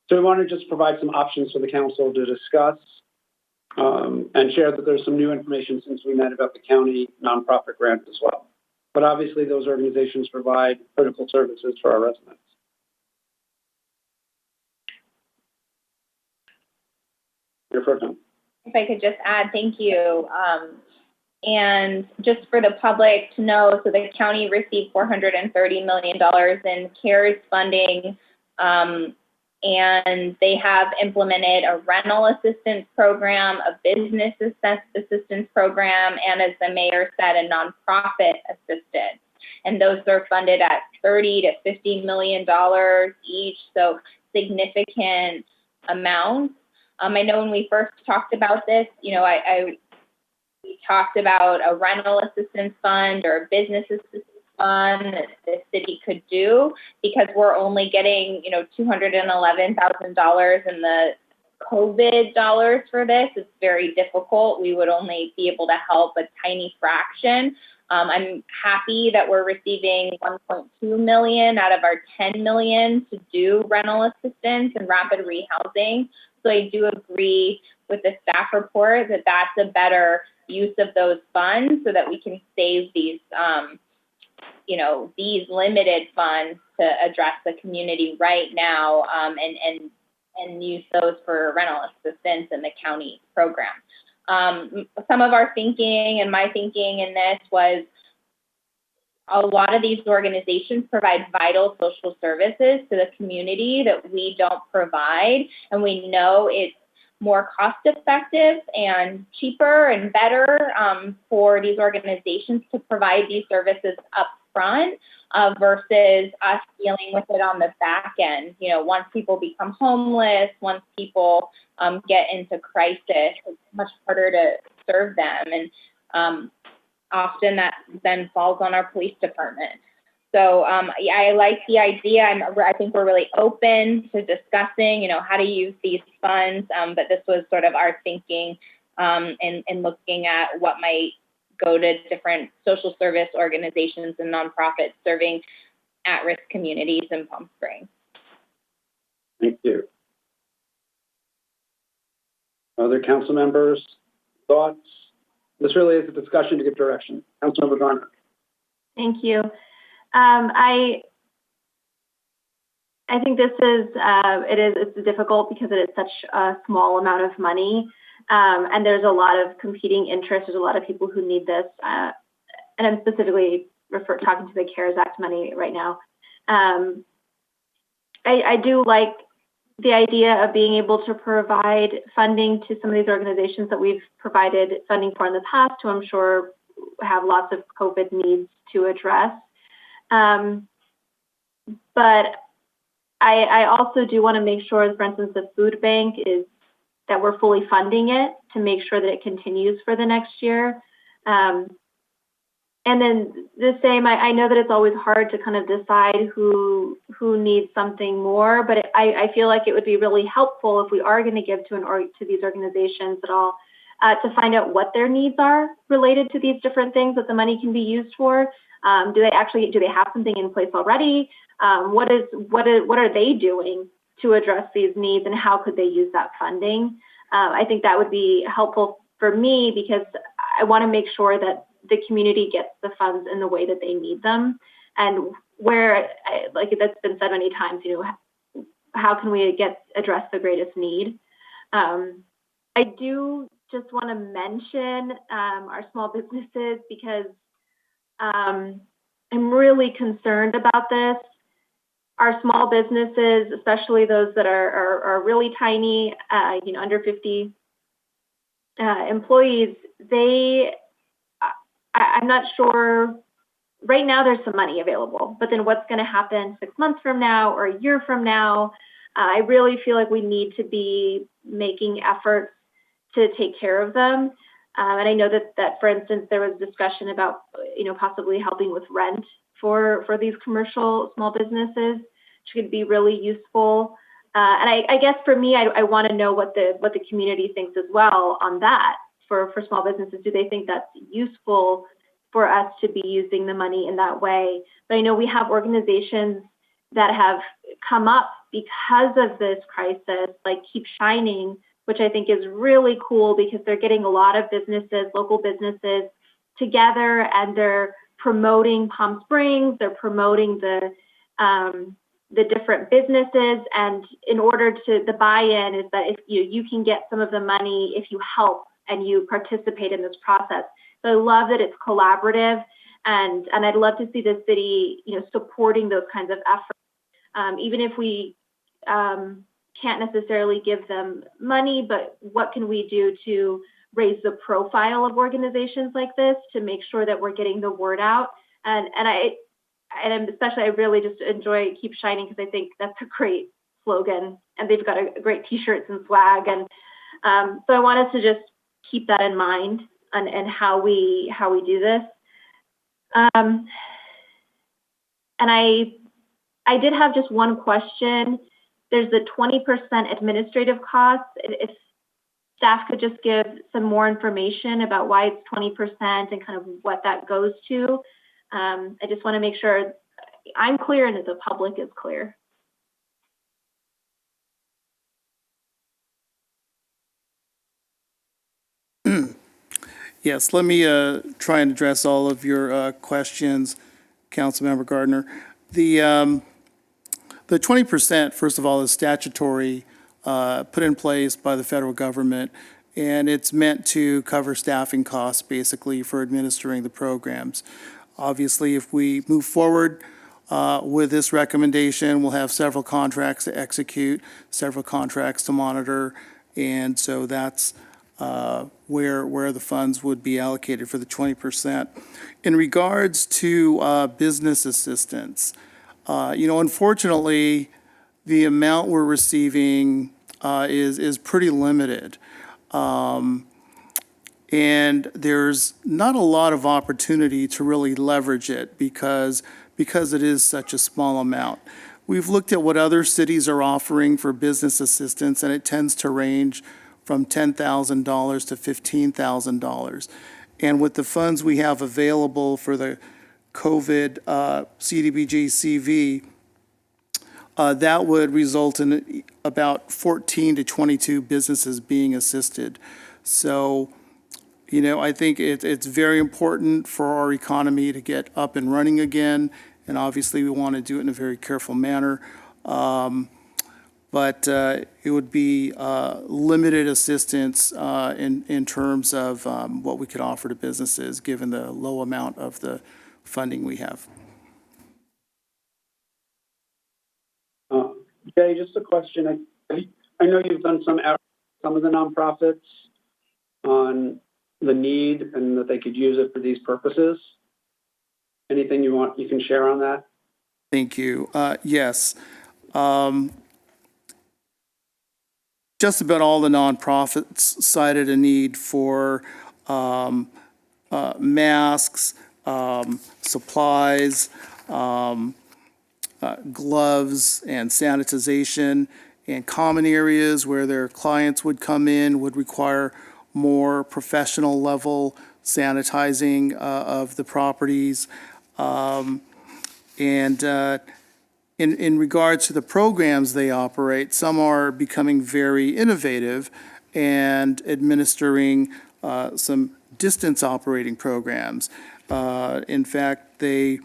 So we want to just provide some options for the council to discuss and share that there's some new information since we met about the county nonprofit grant as well. But obviously those organizations provide critical services for our residents. If I could just add, thank you. And just for the public to know, so the county received $430 million in CARES funding, and they have implemented a rental assistance program, a business assistance program, and as the mayor said, a nonprofit assistance. And those are funded at $30 to $50 million each, so significant amounts. I know when we first talked about this, we talked about a rental assistance fund or a business assistance fund that the city could do, because we're only getting, $211,000 in the COVID dollars for this. It's very difficult. We would only be able to help a tiny fraction. I'm happy that we're receiving $1.2 million out of our $10 million to do rental assistance and rapid rehousing. So I do agree with the staff report that that's a better use of those funds so that we can save these, these limited funds to address the community right now and and use those for rental assistance in the county program. Some of our thinking and my thinking in this was a lot of these organizations provide vital social services to the community that we don't provide, and we know it's more cost effective and cheaper and better for these organizations to provide these services up front versus us dealing with it on the back end. You know, once people become homeless, once people get into crisis, it's much harder to serve them. And often that then falls on our police department. So yeah, I like the idea. I think we're really open to discussing, you know, how to use these funds. But this was sort of our thinking in looking at what might go to different social service organizations and nonprofits serving at-risk communities in Palm Springs. Thank you. Other council members, thoughts? This really is a discussion to give direction. Councilmember Garner. Thank you. I think this is, it's difficult because it is such a small amount of money. And there's a lot of competing interests. There's a lot of people who need this. And I'm specifically talking to the CARES Act money right now. I do like the idea of being able to provide funding to some of these organizations that we've provided funding for in the past, who I'm sure have lots of COVID needs to address. But I also do want to make sure, for instance, the food bank is that we're fully funding it to make sure that it continues for the next year. And then the same, I know that it's always hard to kind of decide who needs something more, but I feel like it would be really helpful if we are going to give to these organizations at all, to find out what their needs are related to these different things that the money can be used for. Do they have something in place already? What are they doing to address these needs, and how could they use that funding? I think that would be helpful for me, because I want to make sure that the community gets the funds in the way that they need them, and where, like that's been said many times, you know, how can we address the greatest need? I do just want to mention our small businesses, because I'm really concerned about this. Our small businesses, especially those that are really tiny, you know, under 50 employees, I'm not sure. Right now, there's some money available, but then what's going to happen 6 months from now or a year from now? I really feel like we need to be making efforts to take care of them. And I know that, for instance, there was discussion about, you know, possibly helping with rent for these commercial small businesses, which could be really useful. And I guess for me, I want to know what the community thinks as well on that for small businesses. Do they think that's useful for us to be using the money in that way? But I know we have organizations that have come up because of this crisis, like Keep Shining, which I think is really cool, because they're getting a lot of businesses, local businesses together, and they're promoting Palm Springs, they're promoting the different businesses. And in order to, the buy-in is that if you can get some of the money if you help and you participate in this process. So I love that it's collaborative, and I'd love to see the city, you know, supporting those kinds of efforts, even if we can't necessarily give them money, but what can we do to raise the profile of organizations like this to make sure that we're getting the word out? And I really just enjoy Keep Shining, because I think that's a great slogan, and they've got a great t-shirts and swag. And so I wanted to just keep that in mind and how we do this. And I did have just one question. There's the 20% administrative costs. If staff could just give some more information about why it's 20% and kind of what that goes to. I just want to make sure I'm clear and that the public is clear. Yes, let me try and address all of your questions, Councilmember Gardner. The 20%, first of all, is statutory put in place by the federal government, and it's meant to cover staffing costs basically for administering the programs. Obviously, if we move forward with this recommendation, we'll have several contracts to execute, several contracts to monitor, and so that's where the funds would be allocated for the 20%. In regards to business assistance, unfortunately, the amount we're receiving is pretty limited. And there's not a lot of opportunity to really leverage it because it is such a small amount. We've looked at what other cities are offering for business assistance, and it tends to range from $10,000 to $15,000. And with the funds we have available for the COVID CDBG CV, that would result in about 14 to 22 businesses being assisted. So, I think it's very important for our economy to get up and running again, and obviously we want to do it in a very careful manner. But it would be limited assistance in terms of what we could offer to businesses, given the low amount of the funding we have. Jay, just a question. I know you've done some of the nonprofits on the need and that they could use it for these purposes. Anything you can share on that? Thank you. Yes. Just about all the nonprofits cited a need for masks, supplies, gloves and sanitization, and common areas where their clients would come in would require more professional level sanitizing of the properties. In regards to the programs they operate, some are becoming very innovative and administering some distance operating programs. In fact, they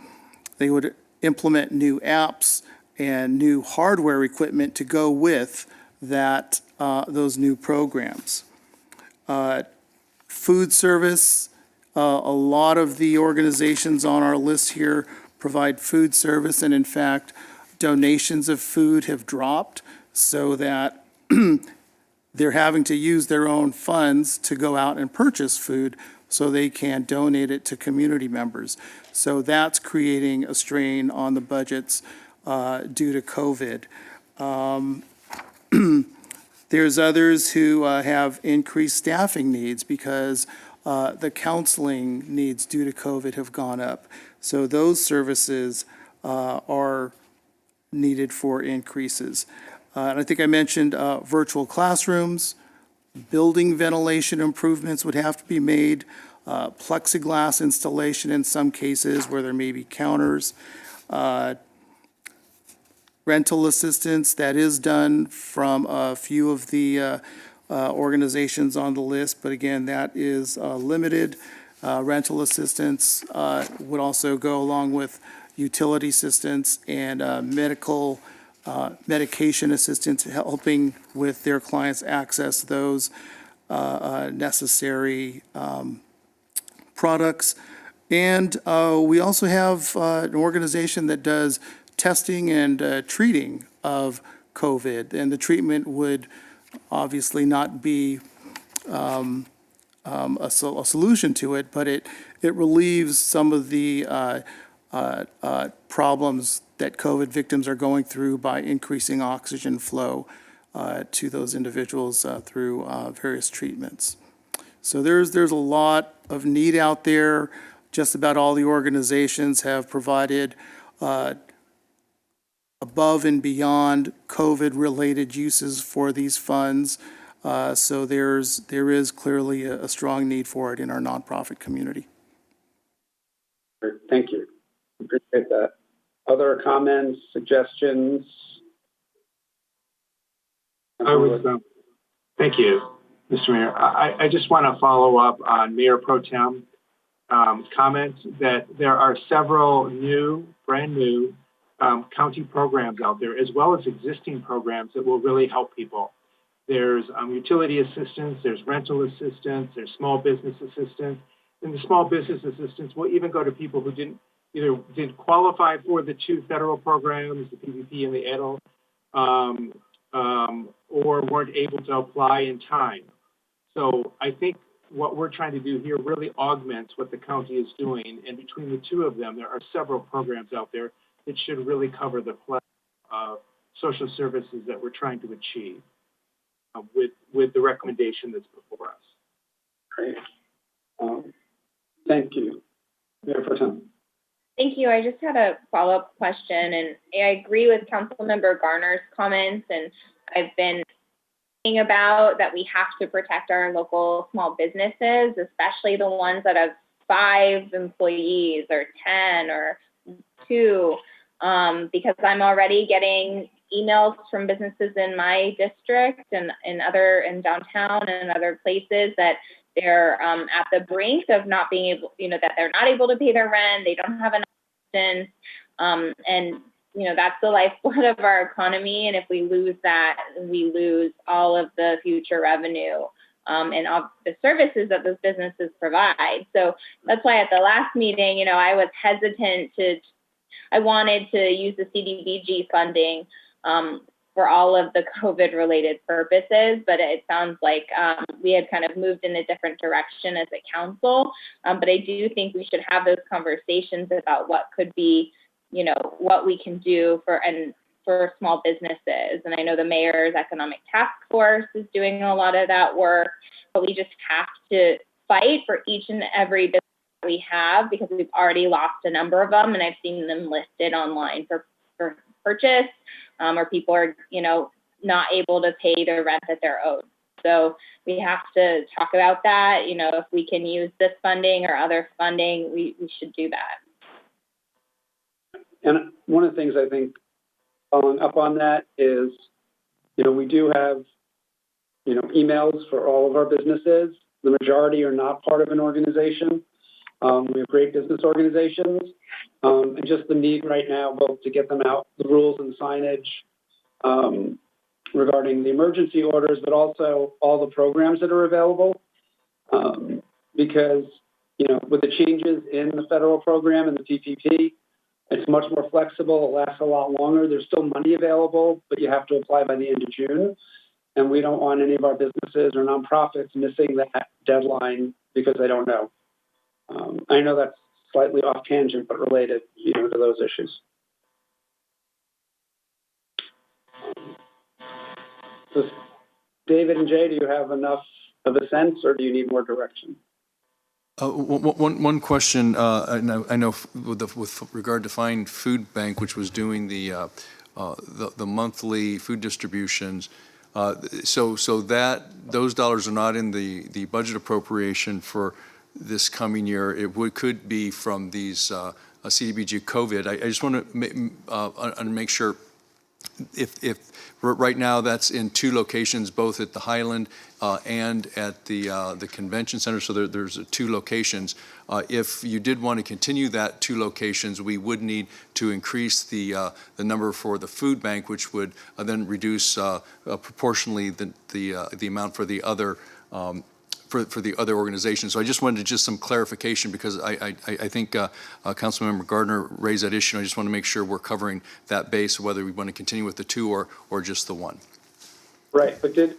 would implement new apps and new hardware equipment to go with that those new programs. Food service, a lot of the organizations on our list here provide food service, and in fact, donations of food have dropped so that they're having to use their own funds to go out and purchase food so they can donate it to community members. So that's creating a strain on the budgets due to COVID. There's others who have increased staffing needs because the counseling needs due to COVID have gone up. So those services are needed for increases. And I think I mentioned virtual classrooms, building ventilation improvements would have to be made, plexiglass installation in some cases where there may be counters, rental assistance that is done from a few of the organizations on the list, but again, that is limited. Rental assistance would also go along with utility assistance and medication assistance, helping with their clients access those necessary products. And we also have an organization that does testing and treating of COVID, and the treatment would obviously not be a solution to it, but it relieves some of the problems that COVID victims are going through by increasing oxygen flow to those individuals through various treatments. So there's a lot of need out there. Just about all the organizations have provided above and beyond COVID-related uses for these funds. So there is clearly a strong need for it in our nonprofit community. Great. Thank you. Appreciate that. Other comments, suggestions? Thank you, Mr. Mayor. I just want to follow up on Mayor Pro Tem comments that there are several brand new county programs out there, as well as existing programs that will really help people. there's utility assistance, there's rental assistance, there's small business assistance. And the small business assistance will even go to people who didn't qualify for the two federal programs, the PPP and the EDL, or weren't able to apply in time. So I think what we're trying to do here really augments what the county is doing. And between the two of them, there are several programs out there that should really cover the plethora of social services that we're trying to achieve with the recommendation that's before us. Great. Thank you. Mayor Pro Tem. Thank you. I just had a follow-up question, and I agree with Councilmember Garner's comments, and I've been thinking about that we have to protect our local small businesses, especially the ones that have 5 employees or 10 or 2, because I'm already getting emails from businesses in my district and in downtown and other places that they're at the brink of not being able, that they're not able to pay their rent, they don't have enough assistance, and that's the lifeblood of our economy. And if we lose that, we lose all of the future revenue and all the services that those businesses provide. So that's why at the last meeting, I was hesitant I wanted to use the CDBG funding for all of the COVID-related purposes, but it sounds like we had kind of moved in a different direction as a council. But I do think we should have those conversations about what could be, what we can do for small businesses. And I know the mayor's economic task force is doing a lot of that work, but we just have to fight for each and every business we have, because we've already lost a number of them, and I've seen them listed online for purchase, or people are, not able to pay the rent that they're owed. So we have to talk about that. If we can use this funding or other funding, we should do that. And one of the things I think following up on that is, we do have, emails for all of our businesses. The majority are not part of an organization. We have great business organizations, and just the need right now, both to get them out, the rules and signage regarding the emergency orders, but also all the programs that are available. Because, with the changes in the federal program and the PPP, it's much more flexible. It lasts a lot longer. There's still money available, but you have to apply by the end of June. And we don't want any of our businesses or nonprofits missing that deadline because they don't know. I know that's slightly off tangent, but related, to those issues. So David and Jay, do you have enough of a sense, or do you need more direction? One question, I know with regard to Fine Food Bank, which was doing the monthly food distributions, so that those dollars are not in the budget appropriation for this coming year. It could be from these CDBG COVID. I just want to make sure if right now that's in 2 locations, both at the Highland and at the convention center. So there's 2 locations. If you did want to continue that 2 locations, we would need to increase the number for the food bank, which would then reduce proportionally the amount for the other. For the other organizations. So I just wanted some clarification, because I think Councilmember Gardner raised that issue. I just want to make sure we're covering that base, whether we want to continue with the 2 or just the 1. Right, but I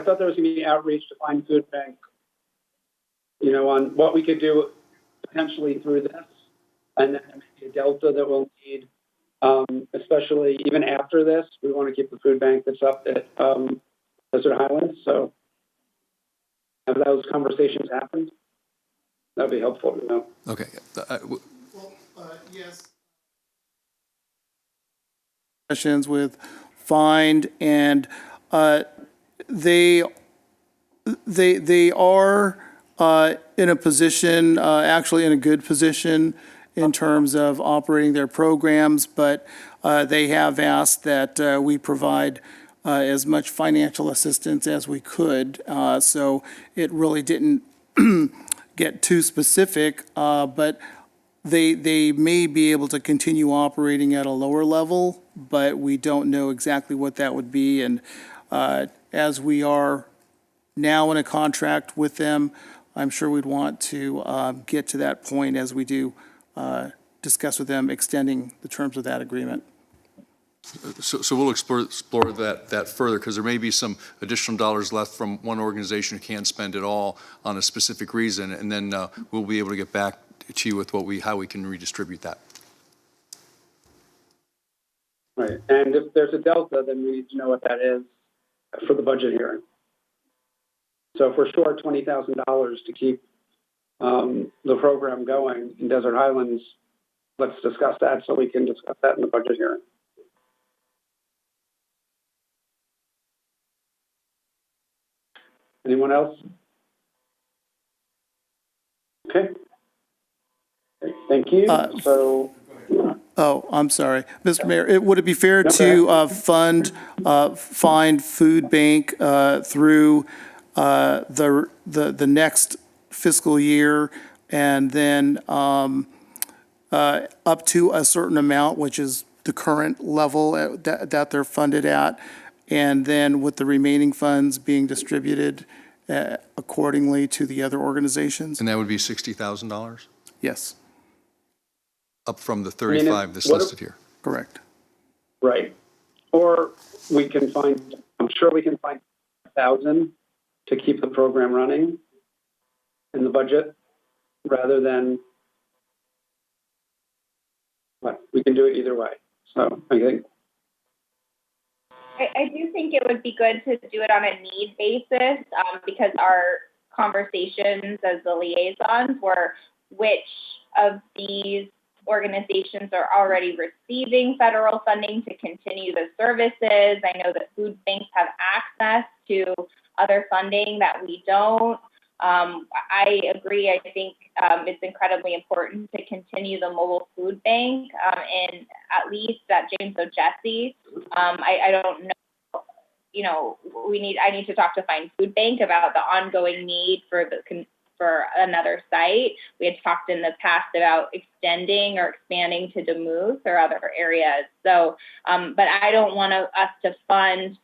thought there was going to be outreach to Fine Food Bank, on what we could do potentially through this, and then maybe a delta that we'll need, especially even after this. We want to keep the food bank that's up at Desert Highlands. So have those conversations happened? That'd be helpful to know. Okay. Yes. Sessions with Find, and they are in a position, actually in a good position in terms of operating their programs, but they have asked that we provide as much financial assistance as we could. So it really didn't get too specific, but they may be able to continue operating at a lower level, but we don't know exactly what that would be. And as we are now in a contract with them, I'm sure we'd want to get to that point as we do discuss with them extending the terms of that agreement. So we'll explore that further, because there may be some additional dollars left from one organization who can't spend it all on a specific reason, and then we'll be able to get back to you with how we can redistribute that. Right, and if there's a delta, then we need to know what that is for the budget hearing. So if we're short $20,000 to keep the program going in Desert Highlands, let's discuss that so we can discuss that in the budget hearing. Anyone else? Okay. Thank you. Oh, I'm sorry. Mr. Mayor, would it be fair to find food bank through the next fiscal year, and then up to a certain amount, which is the current level that they're funded at, and then with the remaining funds being distributed accordingly to the other organizations? And that would be $60,000? Yes. Up from the 35 that's listed here. Correct. Right. Or we can find, I'm sure we can find 1,000 to keep the program running in the budget rather than, but we can do it either way. So I think. I do think it would be good to do it on a need basis because our conversations as the liaisons were which of these organizations are already receiving federal funding to continue the services. I know that food banks have access to other funding that we don't. I agree. I think it's incredibly important to continue the mobile food bank and at least at James O'Jesse. I don't know, I need to talk to Find Food Bank about the ongoing need for another site. We had talked in the past about extending or expanding to Duluth or other areas. So, but I don't want us to fund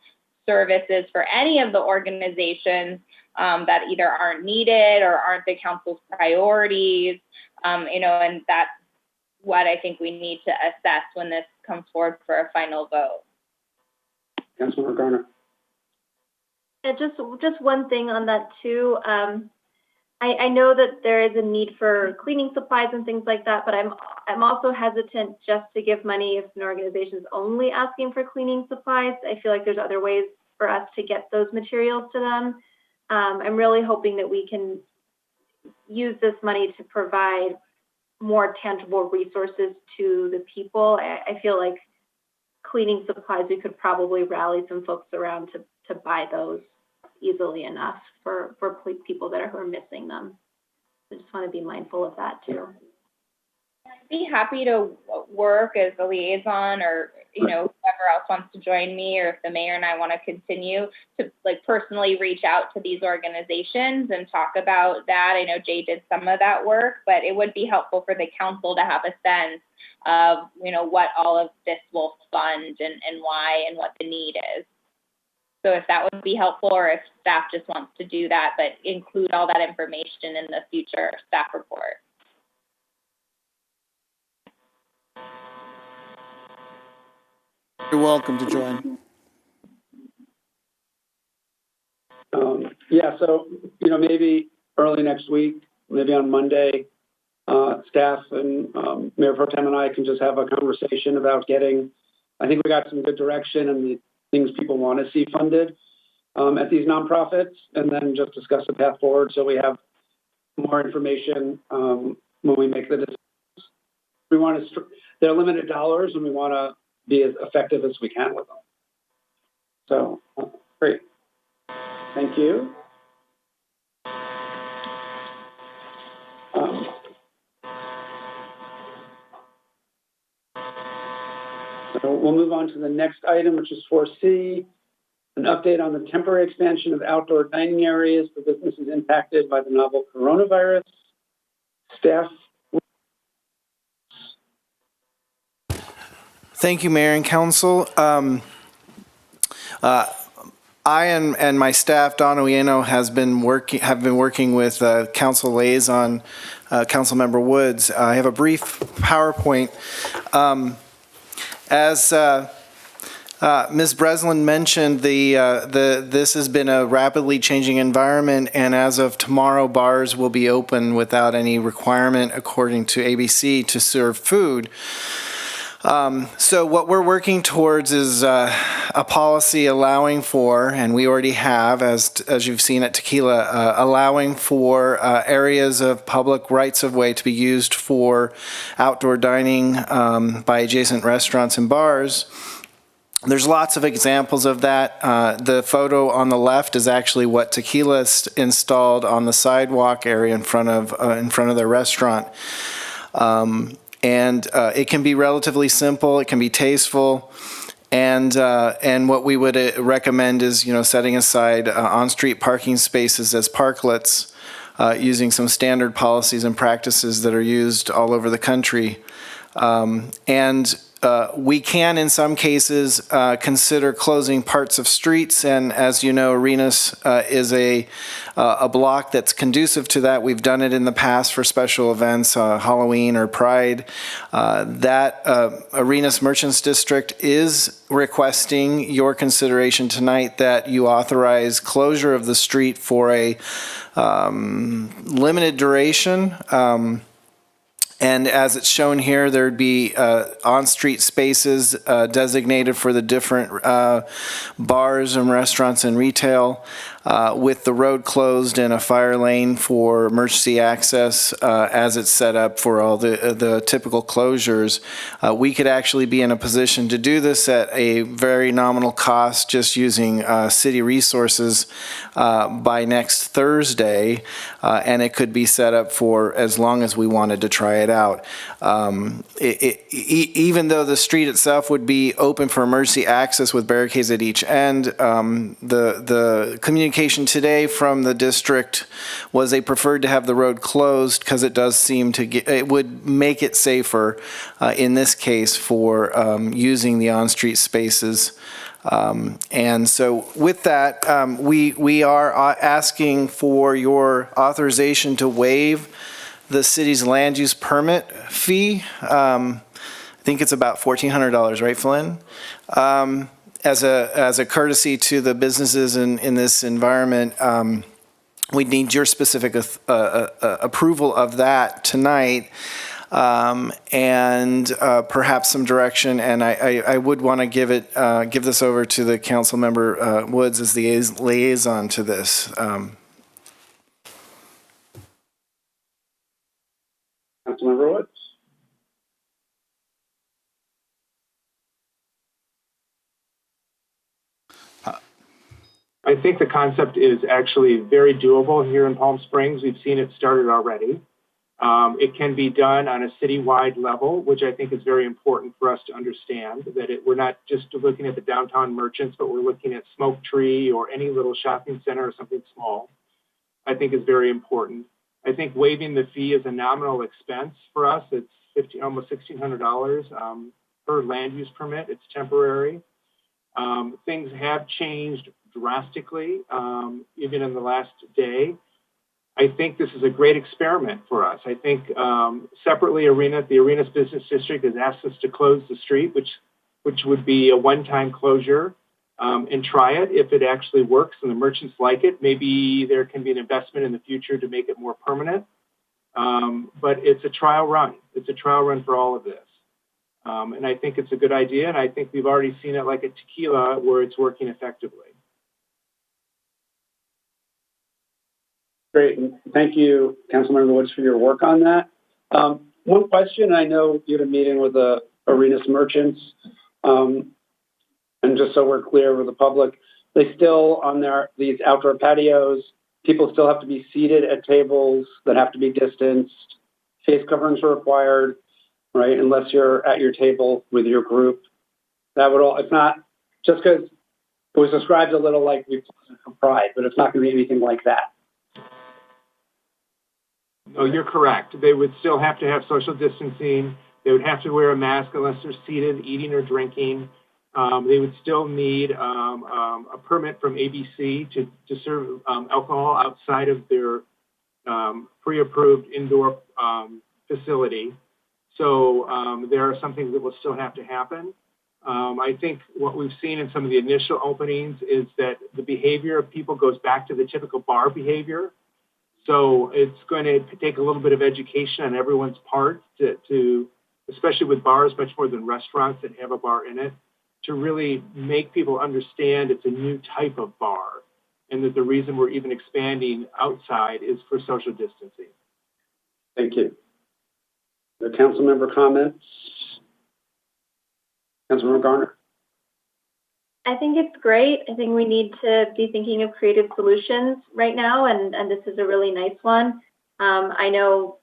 services for any of the organizations that either aren't needed or aren't the council's priorities, and that's what I think we need to assess when this comes forward for a final vote. Councilmember Garner. And just one thing on that too. I know that there is a need for cleaning supplies and things like that, but I'm also hesitant just to give money if an organization is only asking for cleaning supplies. I feel like there's other ways for us to get those materials to them. I'm really hoping that we can use this money to provide more tangible resources to the people. I feel like cleaning supplies, we could probably rally some folks around to buy those easily enough for people who are missing them. I just want to be mindful of that too. I'd be happy to work as a liaison, or whoever else wants to join me, or if the mayor and I want to continue to personally reach out to these organizations and talk about that. I know Jay did some of that work, but it would be helpful for the council to have a sense of what all of this will fund and why and what the need is. So if that would be helpful, or if staff just wants to do that, but include all that information in the future staff report. You're welcome to join. Yeah, so, maybe early next week, maybe on Monday, staff and Mayor Pro Tem and I can just have a conversation about I think we got some good direction and the things people want to see funded at these nonprofits, and then just discuss the path forward so we have more information when we make the decisions. They're limited dollars, and we want to be as effective as we can with them. So, great. Thank you. So we'll move on to the next item, which is 4C, an update on the temporary expansion of outdoor dining areas for businesses impacted by the novel coronavirus. Staff. Thank you, Mayor and Council. I and my staff, Don Ueno, have been working with Council Liaison, Councilmember Woods. I have a brief PowerPoint. As Ms. Breslin mentioned, this has been a rapidly changing environment, and as of tomorrow, bars will be open without any requirement, according to ABC, to serve food. So what we're working towards is a policy allowing for, and we already have, as you've seen at Tequila, allowing for areas of public rights-of-way to be used for outdoor dining by adjacent restaurants and bars. There's lots of examples of that. The photo on the left is actually what Tequila installed on the sidewalk area in front of their restaurant. And it can be relatively simple. It can be tasteful. And what we would recommend is, setting aside on-street parking spaces as parklets, using some standard policies and practices that are used all over the country. We can, in some cases, consider closing parts of streets, and as you know, Arenas is a block that's conducive to that. We've done it in the past for special events, Halloween or Pride. That Arenas Merchants District is requesting your consideration tonight that you authorize closure of the street for a limited duration. And as it's shown here, there'd be on-street spaces designated for the different bars and restaurants and retail, with the road closed and a fire lane for emergency access as it's set up for all the typical closures. We could actually be in a position to do this at a very nominal cost, just using city resources by next Thursday, and it could be set up for as long as we wanted to try it out. Even though the street itself would be open for emergency access with barricades at each end, the communication today from the district was they preferred to have the road closed because it does seem to it would make it safer in this case for using the on-street spaces. And so with that, we are asking for your authorization to waive the city's land use permit fee. I think it's about $1,400, right, Flynn? As a courtesy to the businesses in this environment, we need your specific approval of that tonight, and perhaps some direction. And I would want to give this over to the council member Woods as the liaison to this. Councilmember Woods. I think the concept is actually very doable here in Palm Springs. We've seen it started already. It can be done on a citywide level, which I think is very important for us to understand, that we're not just looking at the downtown merchants, but we're looking at Smoke Tree or any little shopping center or something small. I think is very important. I think waiving the fee is a nominal expense for us. It's almost $1,600 per land use permit. It's temporary. Things have changed drastically, even in the last day. I think this is a great experiment for us. I think separately, the Arenas Business District has asked us to close the street, which would be a one-time closure, and try it. If it actually works and the merchants like it, maybe there can be an investment in the future to make it more permanent. But it's a trial run. It's a trial run for all of this. And I think it's a good idea, and I think we've already seen it like at Tequila where it's working effectively. Great. Thank you, Councilmember Woods, for your work on that. One question, I know you had a meeting with the Arenas merchants, and just so we're clear with the public, they still, on these outdoor patios, people still have to be seated at tables that have to be distanced. Face coverings are required, right? Unless you're at your table with your group. It's not, just because it was described a little like we for Pride, but it's not going to be anything like that. No, you're correct. They would still have to have social distancing. They would have to wear a mask unless they're seated, eating or drinking. They would still need a permit from ABC to serve alcohol outside of their pre-approved indoor facility. So there are some things that will still have to happen. I think what we've seen in some of the initial openings is that the behavior of people goes back to the typical bar behavior. So it's going to take a little bit of education on everyone's part to especially with bars much more than restaurants that have a bar in it, to really make people understand it's a new type of bar and that the reason we're even expanding outside is for social distancing. Thank you. The council member comments? Councilmember Garner. I think it's great. I think we need to be thinking of creative solutions right now, and this is a really nice one. I know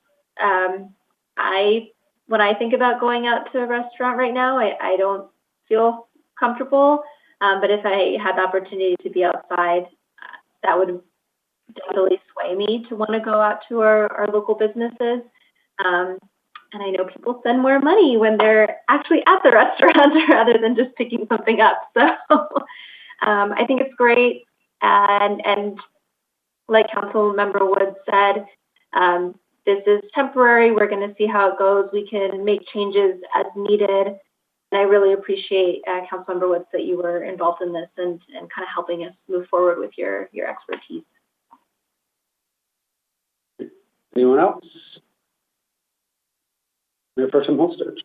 when I think about going out to a restaurant right now, I don't feel comfortable, but if I had the opportunity to be outside, that would definitely sway me to want to go out to our local businesses. And I know people spend more money when they're actually at the restaurant rather than just picking something up. So I think it's great. And like Councilmember Woods said, this is temporary. We're going to see how it goes. We can make changes as needed. And I really appreciate, Councilmember Woods, that you were involved in this and kind of helping us move forward with your expertise. Anyone else? Mayor Pro Tem Holstage.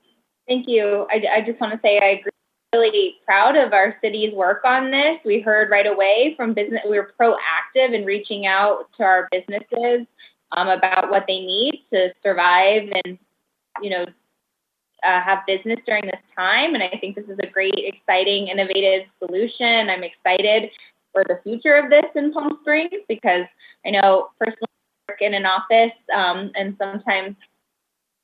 Thank you. I just want to say I agree. Really proud of our city's work on this. We heard right away from business. We were proactive in reaching out to our businesses about what they need to survive and, have business during this time. And I think this is a great, exciting, innovative solution. I'm excited for the future of this in Palm Springs because I know personally I work in an office and sometimes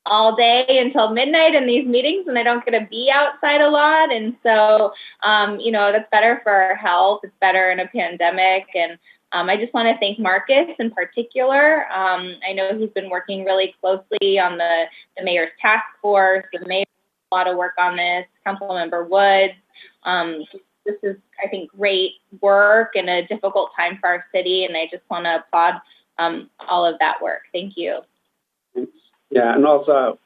all day until midnight in these meetings, and I don't get to be outside a lot. And so, that's better for our health. It's better in a pandemic. And I just want to thank Marcus in particular. I know he's been working really closely on the mayor's task force. The mayor did a lot of work on this. Councilmember Woods. This is, I think, great work in a difficult time for our city, and I just want to applaud all of that work. Thank you. Yeah, and also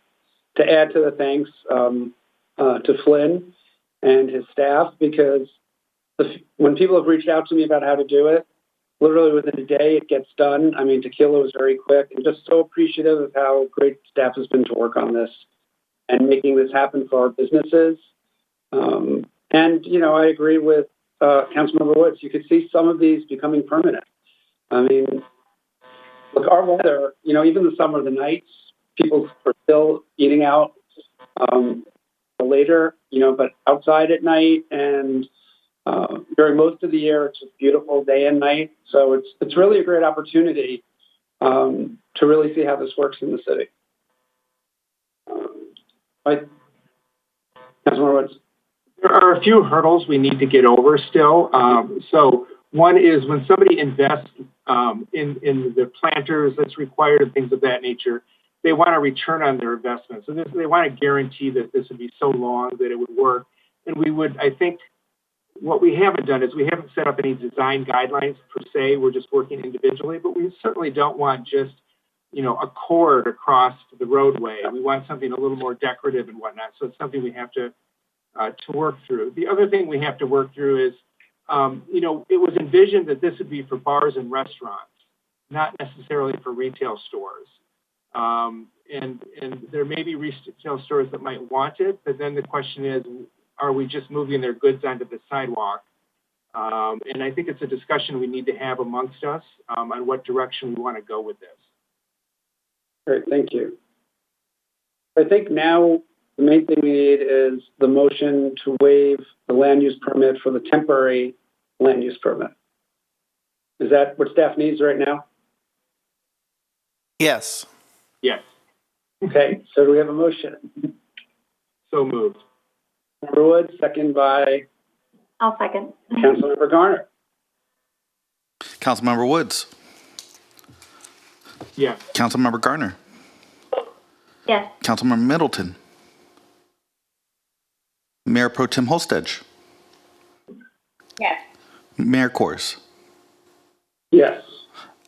to add to the thanks to Flynn and his staff, because when people have reached out to me about how to do it, literally within a day it gets done. I mean, Tequila was very quick, and just so appreciative of how great staff has been to work on this and making this happen for our businesses. And, I agree with Councilmember Woods. You could see some of these becoming permanent. I mean, look, our weather, even the summer, the nights, people are still eating out later, but outside at night and during most of the year, it's just beautiful day and night. So it's really a great opportunity to really see how this works in the city. Councilmember Woods. There are a few hurdles we need to get over still. So one is when somebody invests in the planters that's required and things of that nature, they want a return on their investment. So they want to guarantee that this would be so long that it would work. And I think what we haven't done is we haven't set up any design guidelines per se. We're just working individually, but we certainly don't want just, a cord across the roadway. We want something a little more decorative and whatnot. So it's something we have to work through. The other thing we have to work through is, it was envisioned that this would be for bars and restaurants, not necessarily for retail stores. And there may be retail stores that might want it, but then the question is, are we just moving their goods onto the sidewalk? And I think it's a discussion we need to have amongst us on what direction we want to go with this. Great, thank you. I think now the main thing we need is the motion to waive the land use permit for the temporary land use permit. Is that what staff needs right now? Yes. Yes. Okay, so do we have a motion? So moved. Member Woods, second by? I'll second. Councilmember Garner. Councilmember Woods. Yes. Councilmember Garner. Yes. Councilmember Middleton. Mayor Pro Tem Holstage. Yes. Mayor Kors. Yes.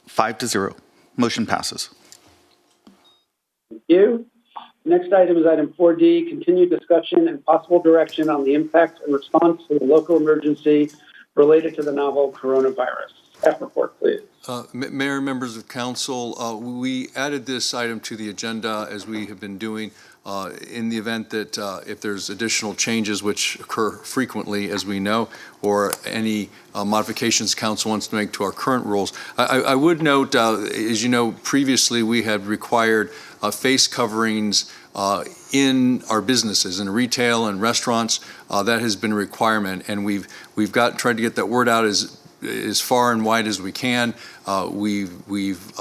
5-0. Motion passes. Thank you. Next item is item 4D, continued discussion and possible direction on the impact and response to the local emergency related to the novel coronavirus. Staff report, please. Mayor, members of council, we added this item to the agenda as we have been doing in the event that if there's additional changes which occur frequently, as we know, or any modifications council wants to make to our current rules. I would note, as you know, previously we had required face coverings in our businesses, in retail and restaurants. That has been a requirement, and we've tried to get that word out as far and wide as we can. We've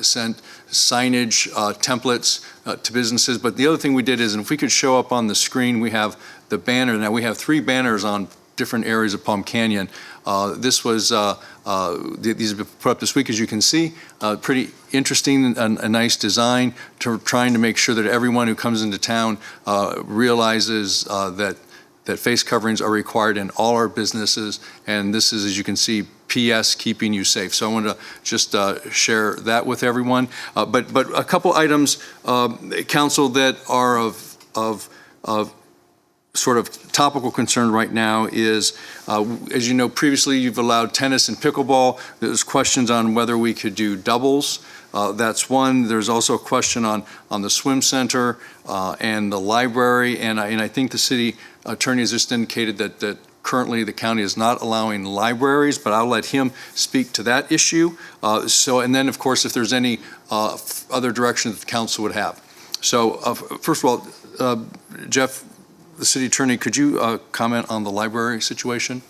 sent signage templates to businesses, but the other thing we did is, and if we could show up on the screen, we have the banner. Now we have 3 banners on different areas of Palm Canyon. This was, these have been put up this week, as you can see. Pretty interesting and a nice design, trying to make sure that everyone who comes into town realizes that face coverings are required in all our businesses, and this is, as you can see, PS, keeping you safe. So I want to just share that with everyone. But a couple items, council, that are of sort of topical concern right now is, as you know, previously you've allowed tennis and pickleball. There's questions on whether we could do doubles. That's one. There's also a question on the swim center and the library, and I think the city attorney has just indicated that currently the county is not allowing libraries, but I'll let him speak to that issue. And then, of course, if there's any other directions the council would have. So first of all, Jeff, the city attorney, could you comment on the library situation?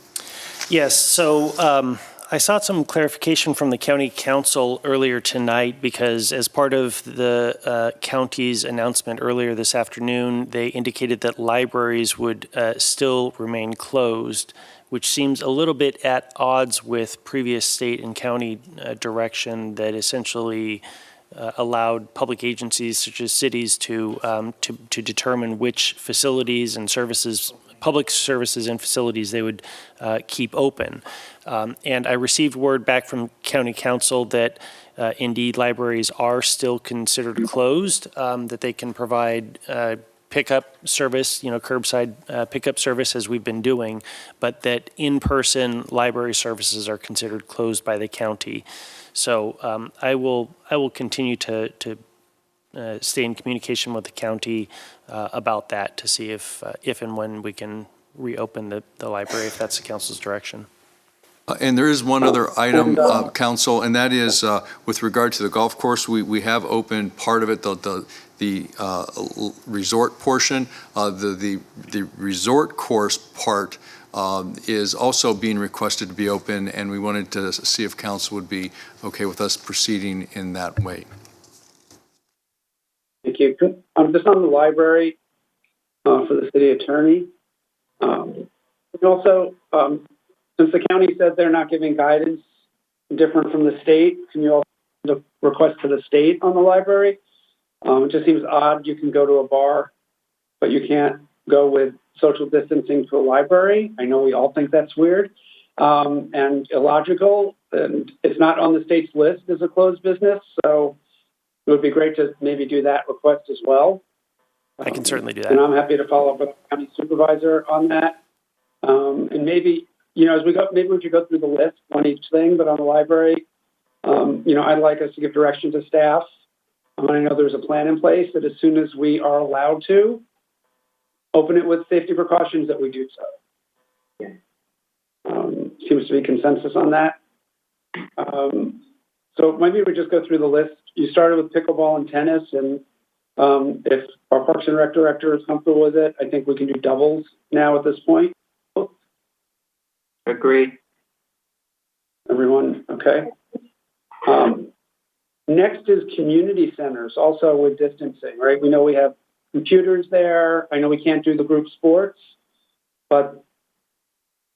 Yes, so I sought some clarification from the county council earlier tonight because as part of the county's announcement earlier this afternoon, they indicated that libraries would still remain closed, which seems a little bit at odds with previous state and county direction that essentially allowed public agencies such as cities to determine which facilities and services, public services and facilities they would keep open. And I received word back from county council that indeed libraries are still considered closed, that they can provide pickup service, curbside pickup service as we've been doing, but that in-person library services are considered closed by the county. So I will continue to stay in communication with the county about that to see if and when we can reopen the library, if that's the council's direction. And there is one other item, council, and that is with regard to the golf course. We have opened part of it, the resort portion. The resort course part is also being requested to be open, and we wanted to see if council would be okay with us proceeding in that way. Thank you. Just on the library for the city attorney. And also, since the county said they're not giving guidance different from the state, can you also request to the state on the library? It just seems odd. You can go to a bar, but you can't go with social distancing to a library. I know we all think that's weird and illogical, and it's not on the state's list as a closed business. So it would be great to maybe do that request as well. I can certainly do that. And I'm happy to follow up with the county supervisor on that. And maybe, as we go, maybe we should go through the list on each thing, but on the library, I'd like us to give direction to staff. I know there's a plan in place that as soon as we are allowed to open it with safety precautions, that we do so. Seems to be consensus on that. So maybe we just go through the list. You started with pickleball and tennis, and if our Parks and Rec director is comfortable with it, I think we can do doubles now at this point. Agree. Everyone, okay. Next is community centers, also with distancing, right? We know we have computers there. I know we can't do the group sports, but,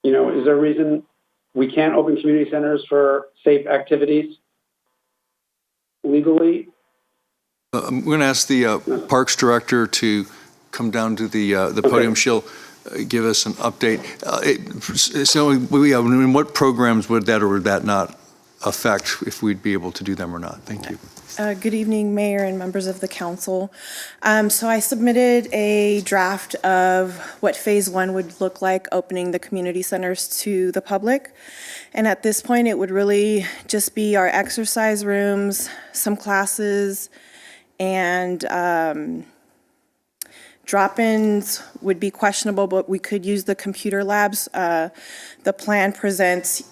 is there a reason we can't open community centers for safe activities legally? I'm going to ask the Parks Director to come down to the podium. She'll give us an update. In what programs would that or would that not affect if we'd be able to do them or not? Thank you. Good evening, Mayor and members of the council. So I submitted a draft of what Phase 1 would look like, opening the community centers to the public. And at this point, it would really just be our exercise rooms, some classes, and drop-ins would be questionable, but we could use the computer labs. The plan presents,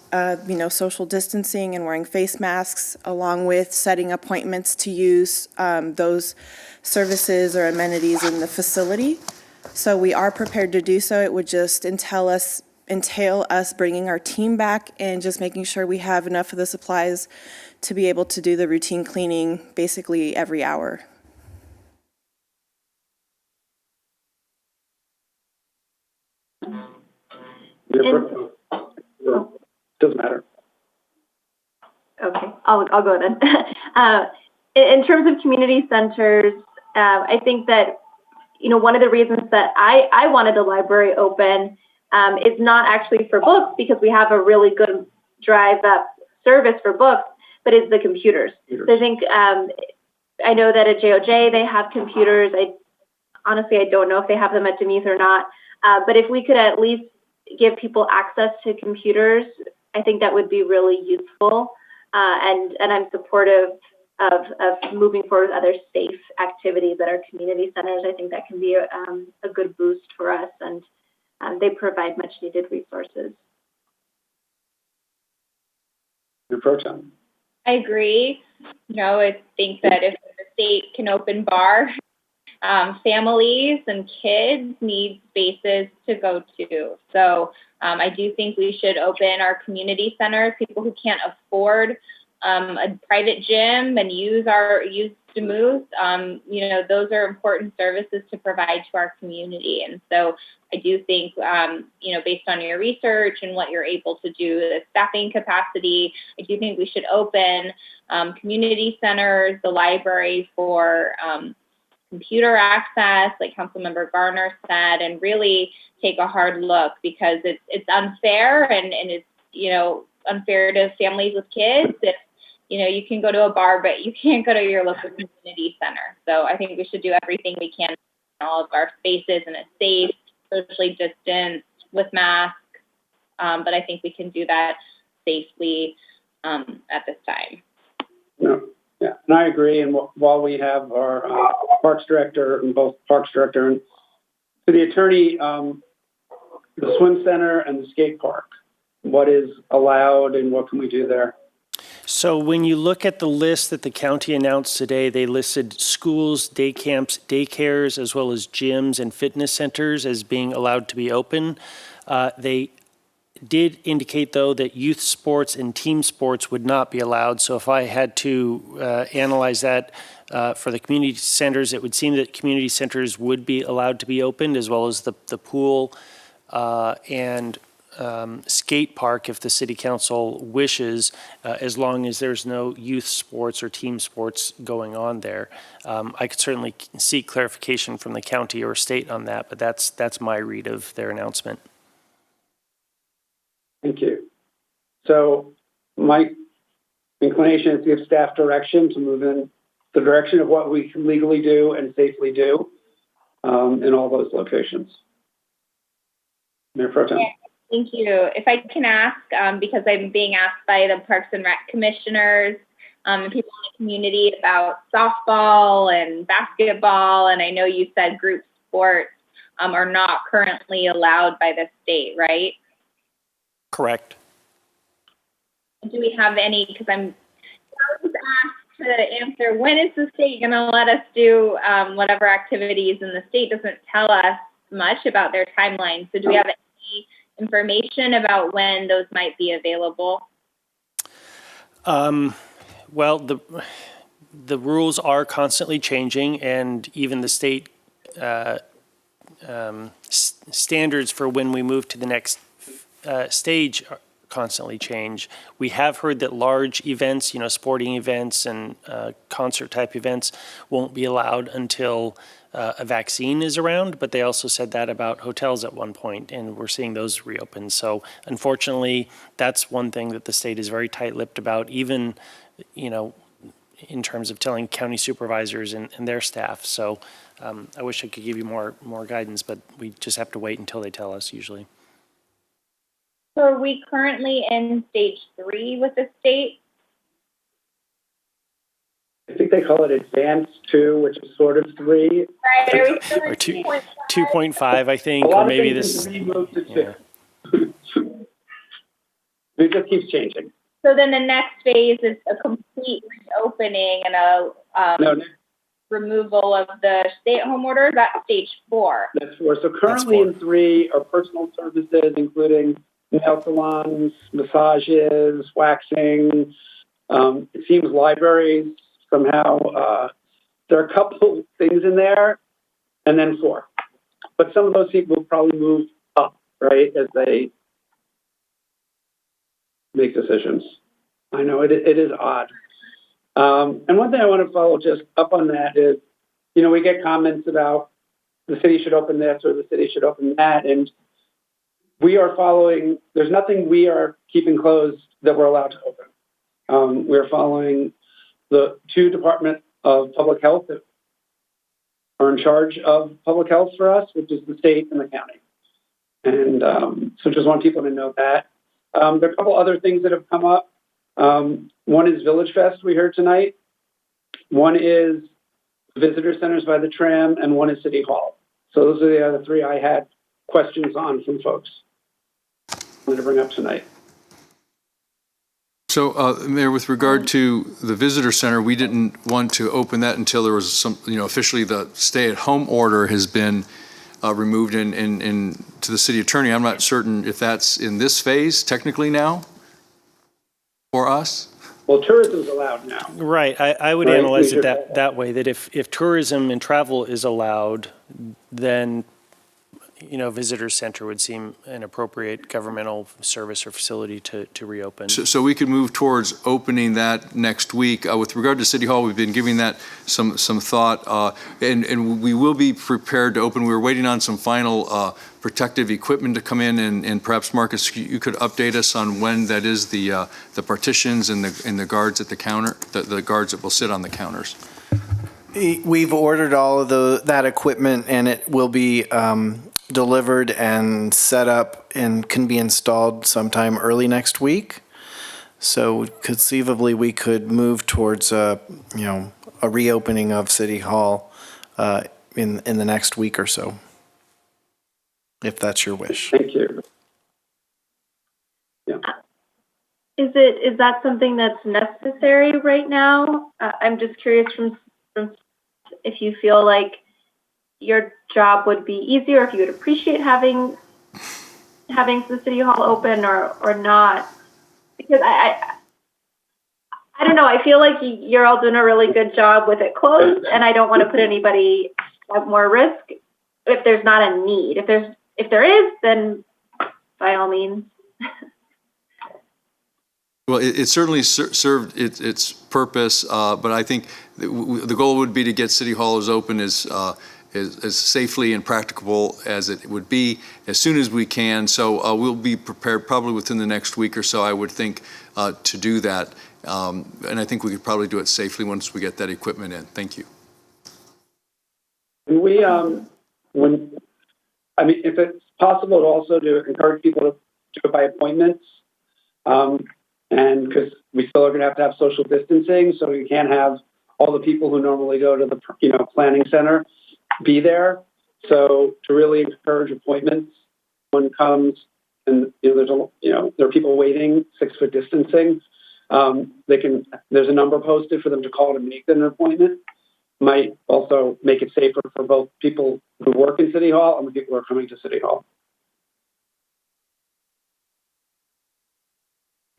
social distancing and wearing face masks, along with setting appointments to use those services or amenities in the facility. So we are prepared to do so. It would just entail us bringing our team back and just making sure we have enough of the supplies to be able to do the routine cleaning basically every hour. Doesn't matter. Okay, I'll go then. In terms of community centers, I think that, one of the reasons that I wanted the library open is not actually for books, because we have a really good drive-up service for books, but it's the computers. So I think, I know that at JOJ they have computers. Honestly, I don't know if they have them at Demuth or not, but if we could at least give people access to computers, I think that would be really useful. And I'm supportive of moving forward with other safe activities at our community centers. I think that can be a good boost for us, and they provide much needed resources. I agree. I think that if the state can open bars, families and kids need spaces to go to. So I do think we should open our community centers. People who can't afford a private gym and use Demuth, those are important services to provide to our community. And so I do think, based on your research and what you're able to do, the staffing capacity, I do think we should open community centers, the library for computer access, like Councilmember Garner said, and really take a hard look, because it's unfair and it's, unfair to families with kids. If, you can go to a bar, but you can't go to your local community center. So I think we should do everything we can in all of our spaces in a safe, socially distanced, with masks. But I think we can do that safely at this time. Yeah, and I agree. And while we have our Parks Director and both Parks Director and the attorney, the swim center and the skate park, what is allowed and what can we do there? So when you look at the list that the county announced today, they listed schools, day camps, daycares, as well as gyms and fitness centers as being allowed to be open. They did indicate, though, that youth sports and team sports would not be allowed. So if I had to analyze that for the community centers, it would seem that community centers would be allowed to be opened, as well as the pool and skate park if the city council wishes, as long as there's no youth sports or team sports going on there. I could certainly seek clarification from the county or state on that, but that's my read of their announcement. Thank you. So my inclination is to give staff direction to move in the direction of what we can legally do and safely do in all those locations. Mayor Pro Tem. Yeah, thank you. If I can ask, because I'm being asked by the Parks and Rec commissioners and people in the community about softball and basketball, and I know you said group sports are not currently allowed by the state, right? Correct. Do we have any, because I was asked to answer, when is the state going to let us do whatever activities, and the state doesn't tell us much about their timeline. So do we have any information about when those might be available? Well, the rules are constantly changing, and even the state standards for when we move to the next stage constantly change. We have heard that large events, sporting events and concert type events won't be allowed until a vaccine is around, but they also said that about hotels at one point, and we're seeing those reopen. So unfortunately, that's one thing that the state is very tight-lipped about, even, in terms of telling county supervisors and their staff. So I wish I could give you more guidance, but we just have to wait until they tell us usually. So are we currently in stage 3 with the state? I think they call it Advanced 2, which is sort of 3. Right, are we still Or in 2.5, I think, A lot or of maybe things this. can be moved to 2. It just keeps changing. So then the next phase is a complete reopening and a removal of the stay-at-home order. That's stage 4. That's 4. So currently in 3 are personal services, including nail salons, massages, waxing. It seems libraries somehow. There are a couple things in there, and then 4. But some of those people will probably move up, right, as they make decisions. I know it is odd. And one thing I want to follow just up on that is, we get comments about the city should open this or the city should open that. And we are following, there's nothing we are keeping closed that we're allowed to open. We're following the 2 Department of Public Health that are in charge of public health for us, which is the state and the county. And so just want people to know that. There are a couple other things that have come up. One is Village Fest we heard tonight. One is visitor centers by the tram, and one is City Hall. So those are the other 3 I had questions on from folks I wanted to bring up tonight. So, Mayor, with regard to the visitor center, we didn't want to open that until there was some, officially the stay-at-home order has been removed in to the city attorney. I'm not certain if that's in this phase technically now for us. Well, tourism is allowed now. Right. I would analyze it that way, that if tourism and travel is allowed, then, visitor center would seem an appropriate governmental service or facility to reopen. So we could move towards opening that next week. With regard to City Hall, we've been giving that some thought, and we will be prepared to open. We're waiting on some final protective equipment to come in, and perhaps, Marcus, you could update us on when that is, the partitions and the guards at the counter, the guards that will sit on the counters. We've ordered all of that equipment, and it will be delivered and set up and can be installed sometime early next week. So conceivably, we could move towards a reopening of City Hall in the next week or so, if that's your wish. Thank you. Yeah. Is that something that's necessary right now? I'm just curious from if you feel like your job would be easier, if you would appreciate having the City Hall open or not. Because I don't know, I feel like you're all doing a really good job with it closed, and I don't want to put anybody at more risk if there's not a need. If there is, then by all means. Well, it certainly served its purpose, but I think the goal would be to get City Hall as open as safely and practicable as it would be as soon as we can. So we'll be prepared probably within the next week or so, I would think, to do that. And I think we could probably do it safely once we get that equipment in. Thank you. And we, if it's possible to also encourage people to do it by appointments, and because we still are going to have social distancing, so we can't have all the people who normally go to the planning center be there. So to really encourage appointments when it comes, and there are people waiting 6-foot distancing. There's a number posted for them to call to make an appointment. Might also make it safer for both people who work in City Hall and the people who are coming to City Hall.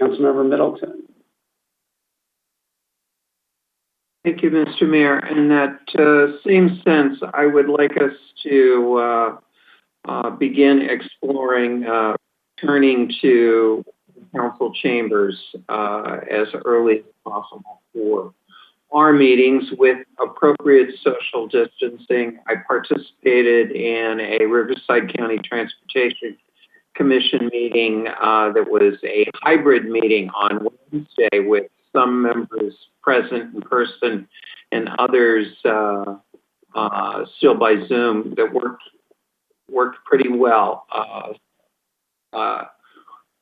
Councilmember Middleton. Thank you, Mr. Mayor. In that same sense, I would like us to begin exploring turning to council chambers as early as possible for our meetings with appropriate social distancing. I participated in a Riverside County Transportation Commission meeting that was a hybrid meeting on Wednesday with some members present in person and others still by Zoom that worked pretty well.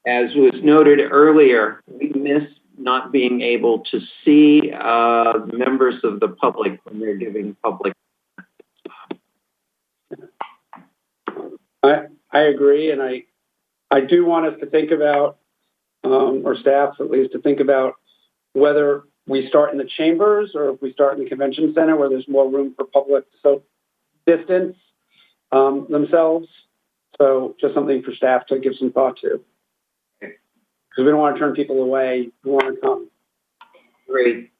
As was noted earlier, we miss not being able to see members of the public when they're giving public. I agree, and I do want us to think about, or staff at least, to think about whether we start in the chambers or if we start in the convention center where there's more room for public to distance themselves. So just something for staff to give some thought to. Because we don't want to turn people away who want to come. Great.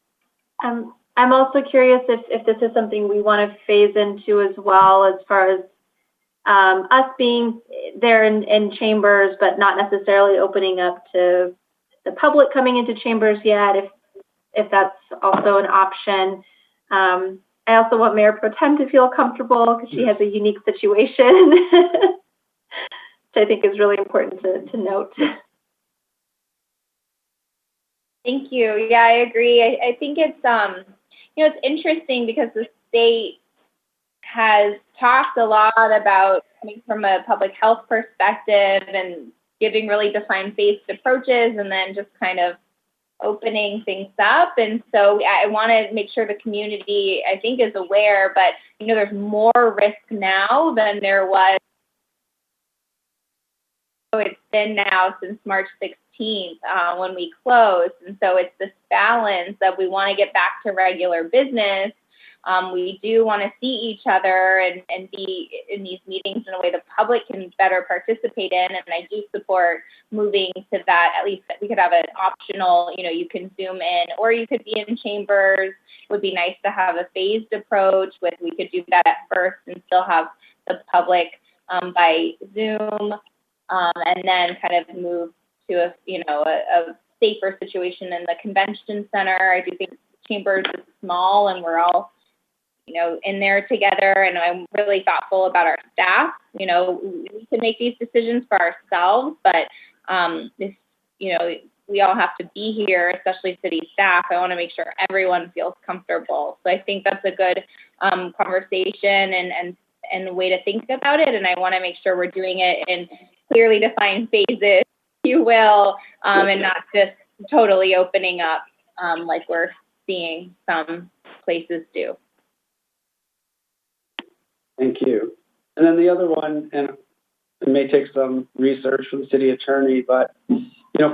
I'm also curious if this is something we want to phase into as well, as far as us being there in chambers, but not necessarily opening up to the public coming into chambers yet, if that's also an option. I also want Mayor Pro Tem to feel comfortable because she has a unique situation, which I think is really important to note. Thank you. Yeah, I agree. I think it's it's interesting because the state has talked a lot about coming from a public health perspective and giving really defined phased approaches and then just kind of opening things up. And so I want to make sure the community, I think, is aware, but there's more risk now than there was. It's been now since March 16th when we closed. And so it's this balance that we want to get back to regular business. We do want to see each other and be in these meetings in a way the public can better participate in. And I do support moving to that. At least we could have an optional, you can Zoom in or you could be in chambers. It would be nice to have a phased approach with, we could do that at first and still have the public by Zoom. And then kind of move to a safer situation in the convention center. I do think chambers is small and we're all, in there together. And I'm really thoughtful about our staff. We can make these decisions for ourselves, but if, we all have to be here, especially city staff. I want to make sure everyone feels comfortable. So I think that's a good conversation and way to think about it. And I want to make sure we're doing it in clearly defined phases, if you will, and not just totally opening up like we're seeing some places do. Thank you. And then the other one, and it may take some research from the city attorney, but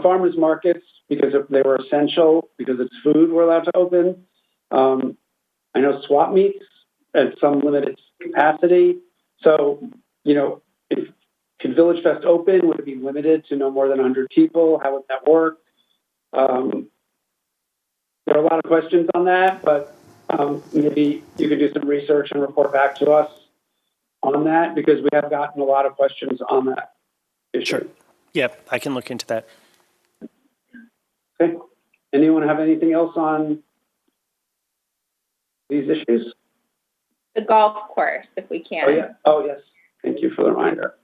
farmers markets, because they were essential, because it's food, we're allowed to open. I know swap meets at some limited capacity. So, if could Village Fest open? Would it be limited to no more than 100 people? How would that work? There are a lot of questions on that, but maybe you could do some research and report back to us on that, because we have gotten a lot of questions on that issue. Sure. Yeah, I can look into that. Okay. Anyone have anything else on these issues? The golf course, if we can. Oh, yeah. Oh, yes. Thank you for the reminder.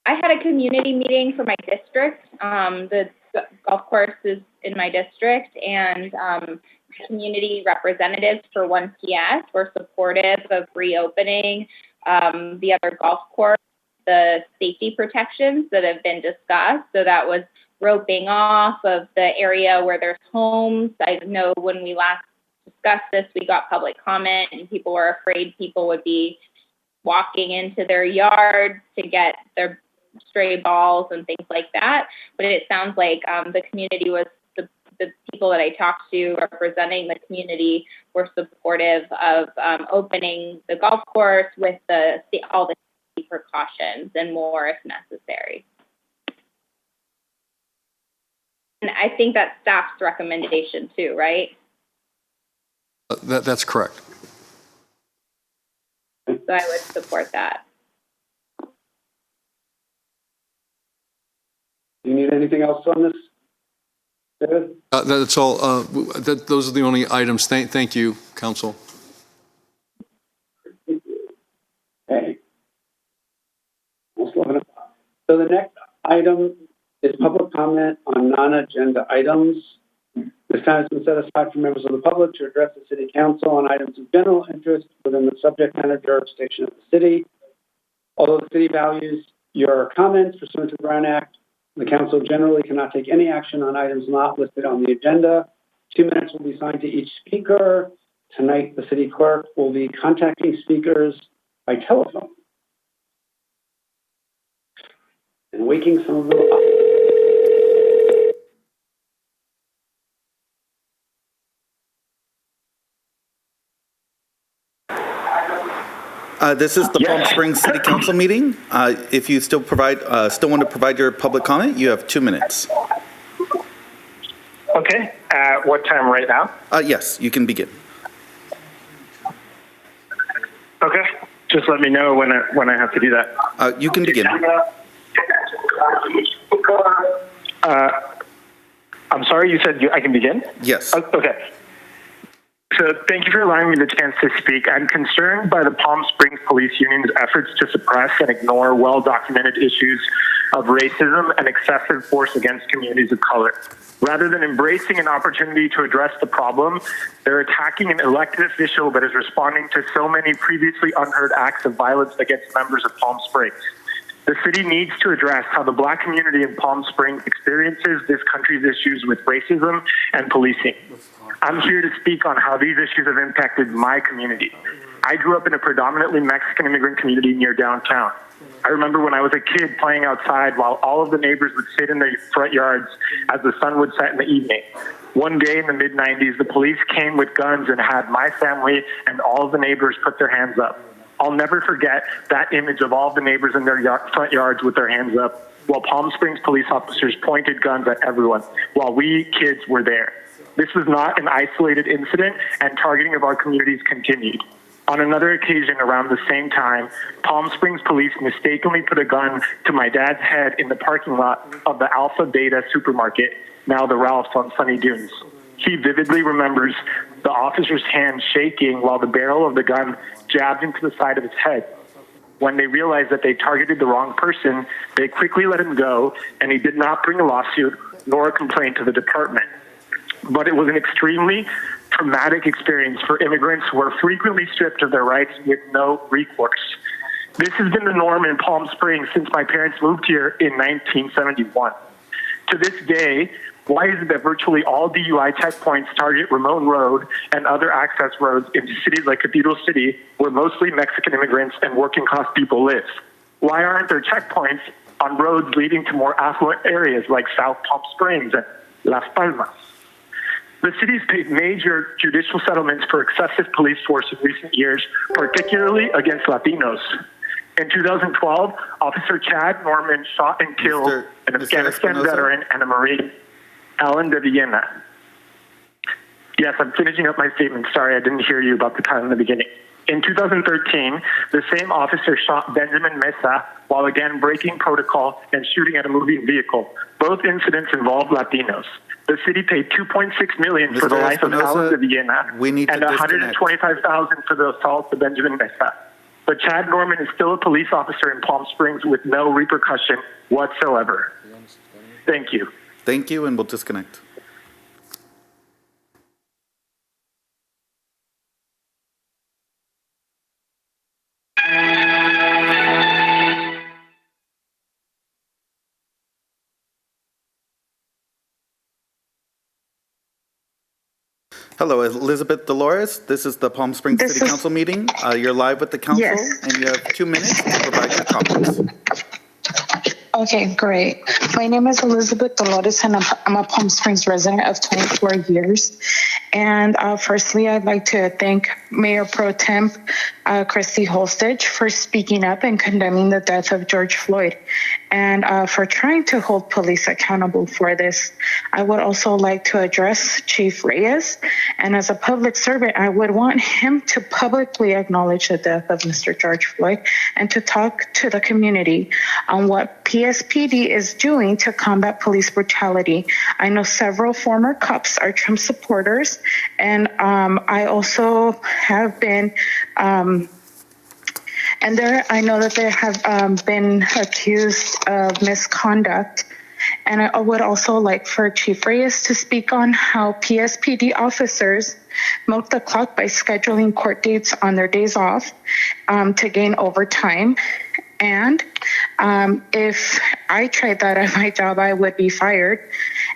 I had a community meeting for my district. The golf course is in my district, and community representatives for 1PS were supportive of reopening the other golf course, the safety protections that have been discussed. So that was roping off of the area where there's homes. I know when we last discussed this, we got public comment and people were afraid people would be walking into their yard to get their stray balls and things like that. But it sounds like the community was, the people that I talked to representing the community were supportive of opening the golf course with all the safety precautions and more if necessary. And I think that's staff's recommendation too, right? That's correct. So I would support that. else on this? David? That's all. Those are the only items. Thank you, Council. Okay. So the next item is public comment on non-agenda items. This time has been set aside for members of the public to address the City Council on items of general interest within the subject matter jurisdiction of the city. Although the city values your comments pursuant to the Brown Act, the council generally cannot take any action on items not listed on the agenda. 2 minutes will be assigned to each speaker. Tonight, the city clerk will be contacting speakers by telephone and waking some of them up. This is the Palm Springs City Council meeting. If you still want to provide your public comment, you have 2 minutes. Okay. What time right now? Yes, you can begin. Okay. Just let me know when I have to do that. You can begin. I'm sorry, you said I can begin? Yes. Okay. So thank you for allowing me the chance to speak. I'm concerned by the Palm Springs Police Union's efforts to suppress and ignore well-documented issues of racism and excessive force against communities of color. Rather than embracing an opportunity to address the problem, they're attacking an elected official that is responding to so many previously unheard acts of violence against members of Palm Springs. The city needs to address how the Black community in Palm Springs experiences this country's issues with racism and policing. I'm here to speak on how these issues have impacted my community. I grew up in a predominantly Mexican immigrant community near downtown. I remember when I was a kid playing outside while all of the neighbors would sit in their front yards as the sun would set in the evening. One day in the mid-90s, the police came with guns and had my family and all of the neighbors put their hands up. I'll never forget that image of all of the neighbors in their front yards with their hands up while Palm Springs police officers pointed guns at everyone while we kids were there. This was not an isolated incident, and targeting of our communities continued. On another occasion around the same time, Palm Springs police mistakenly put a gun to my dad's head in the parking lot of the Alpha Beta supermarket, now the Ralph's on Sunny Dunes. He vividly remembers the officer's hand shaking while the barrel of the gun jabbed into the side of his head. When they realized that they targeted the wrong person, they quickly let him go, and he did not bring a lawsuit nor a complaint to the department. But it was an extremely traumatic experience for immigrants who are frequently stripped of their rights with no recourse. This has been the norm in Palm Springs since my parents moved here in 1971. To this day, why is it that virtually all DUI checkpoints target Ramon Road and other access roads into cities like Cathedral City, where mostly Mexican immigrants and working class people live? Why aren't there checkpoints on roads leading to more affluent areas like South Palm Springs and Las Palmas? The city's paid major judicial settlements for excessive police force in recent years, particularly against Latinos. In 2012, Officer Chad Norman shot and killed an Afghanistan veteran and a Marine, Alan de Villena. Yes, I'm finishing up my statement. Sorry, I didn't hear you about the time in the beginning. In 2013, the same officer shot Benjamin Mesa while again breaking protocol and shooting at a moving vehicle. Both incidents involved Latinos. The city paid $2.6 million for the life of Alan de Villena and $125,000 for the assault of Benjamin Mesa. But Chad Norman is still a police officer in Palm Springs with no repercussion whatsoever. Thank you. Thank you, and we'll disconnect. Hello, Elizabeth Dolores. This is the Palm Springs City Council meeting. You're live with the council, and you have 2 minutes to provide your comments. Okay, great. My name is Elizabeth Dolores, and I'm a Palm Springs resident of 24 years. And firstly, I'd like to thank Mayor Pro Tem Christy Holstich for speaking up and condemning the death of George Floyd and for trying to hold police accountable for this. I would also like to address Chief Reyes. And as a public servant, I would want him to publicly acknowledge the death of Mr. George Floyd and to talk to the community on what PSA PSPD is doing to combat police brutality. I know several former cops are Trump supporters, and I also have been, I know that they have been accused of misconduct. And I would also like for Chief Reyes to speak on how PSPD officers milk the clock by scheduling court dates on their days off to gain overtime. And if I tried that at my job, I would be fired.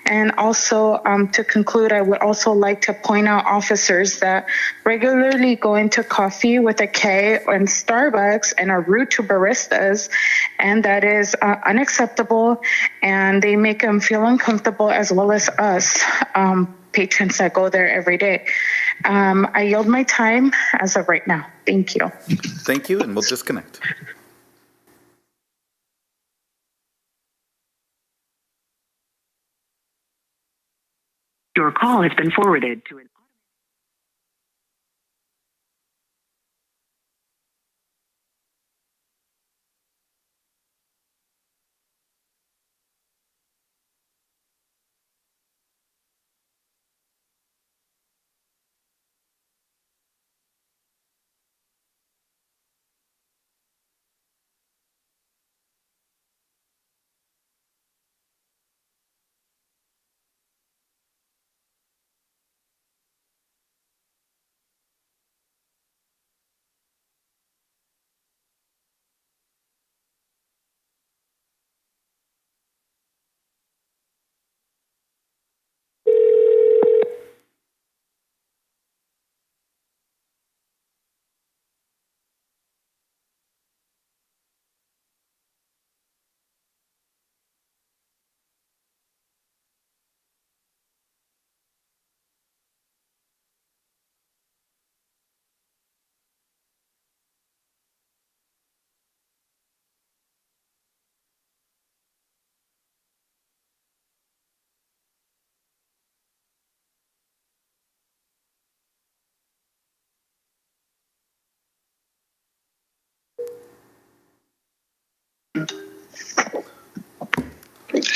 And also, to conclude, I would also like to point out officers that regularly go into coffee with a K and Starbucks and are rude to baristas, and that is unacceptable, and they make them feel uncomfortable, as well as us patrons that go there every day. I yield my time as of right now. Thank you. Thank you, and we'll disconnect. Your call has been forwarded to an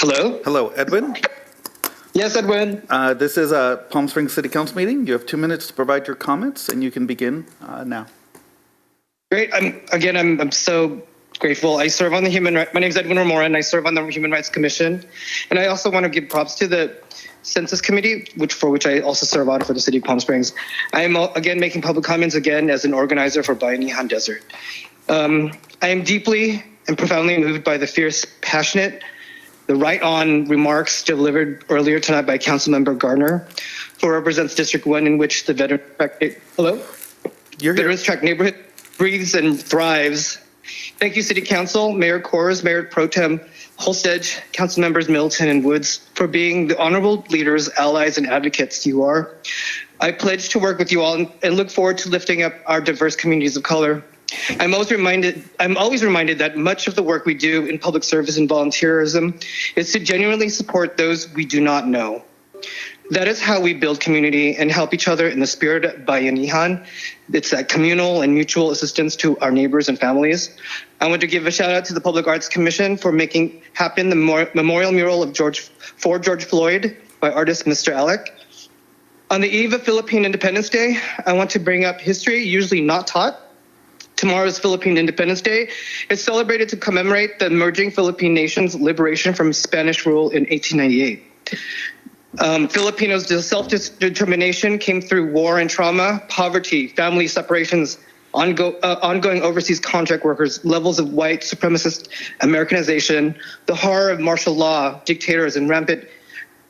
Hello? Hello, Edwin? Yes, Edwin. This is a Palm Springs City Council meeting. You have 2 minutes to provide your comments, and you can begin now. Great. I'm so grateful. I serve on the my name is Edwin Ramora, and I serve on the Human Rights Commission. And I also want to give props to the Census Committee, for which I also serve on for the City of Palm Springs. I am, again, making public comments again as an organizer for Bayanihan Desert. I am deeply and profoundly moved by the fierce, passionate, the right-on remarks delivered earlier tonight by Councilmember Gardner, who represents District 1, in which the Veterans Tract neighborhood breathes and thrives. Thank you, City Council, Mayor Kors, Mayor Pro Tem Holstedge, Council Members Middleton and Woods, for being the honorable leaders, allies, and advocates you are. I pledge to work with you all and look forward to lifting up our diverse communities of color. I'm always reminded that much of the work we do in public service and volunteerism is to genuinely support those we do not know. That is how we build community and help each other in the spirit of Bayanihan. It's that communal and mutual assistance to our neighbors and families. I want to give a shout out to the Public Arts Commission for making happen the memorial mural of George Floyd by artist Mr. Alec. On the eve of Philippine Independence Day, I want to bring up history usually not taught. Tomorrow's Philippine Independence Day is celebrated to commemorate the emerging Philippine nation's liberation from Spanish rule in 1898. Filipinos' self-determination came through war and trauma, poverty, family separations, ongoing overseas contract workers, levels of white supremacist Americanization, the horror of martial law, dictators, and rampant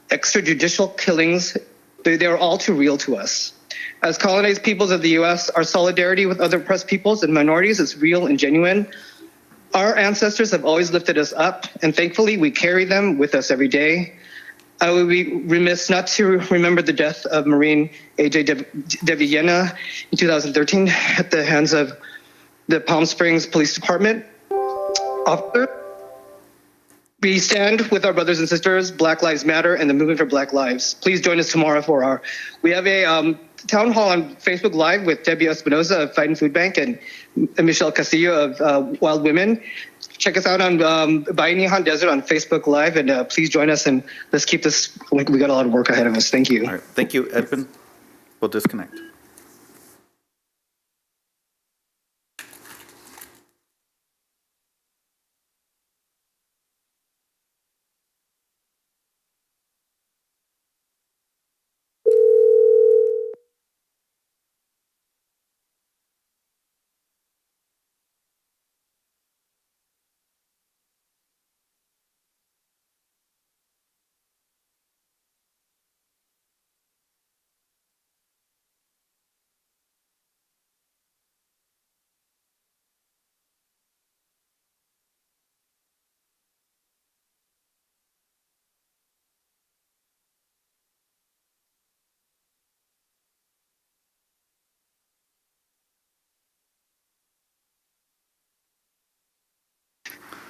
extrajudicial killings. They are all too real to us. As colonized peoples of the U.S., our solidarity with other oppressed peoples and minorities is real and genuine. Our ancestors have always lifted us up, and thankfully we carry them with us every day. I would be remiss not to remember the death of Marine A.J. De Villena in 2013 at the hands of the Palm Springs Police Department officer. We stand with our brothers and sisters, Black Lives Matter, and the movement for Black Lives. Please join us tomorrow we have a town hall on Facebook Live with Debbie Espinosa of Fighting Food Bank and Michelle Castillo of Wild Women. Check us out on Bayanihan Desert on Facebook Live, and please join us, and let's keep this, we got a lot of work ahead of us. Thank you. All right. Thank you, Edwin. We'll disconnect.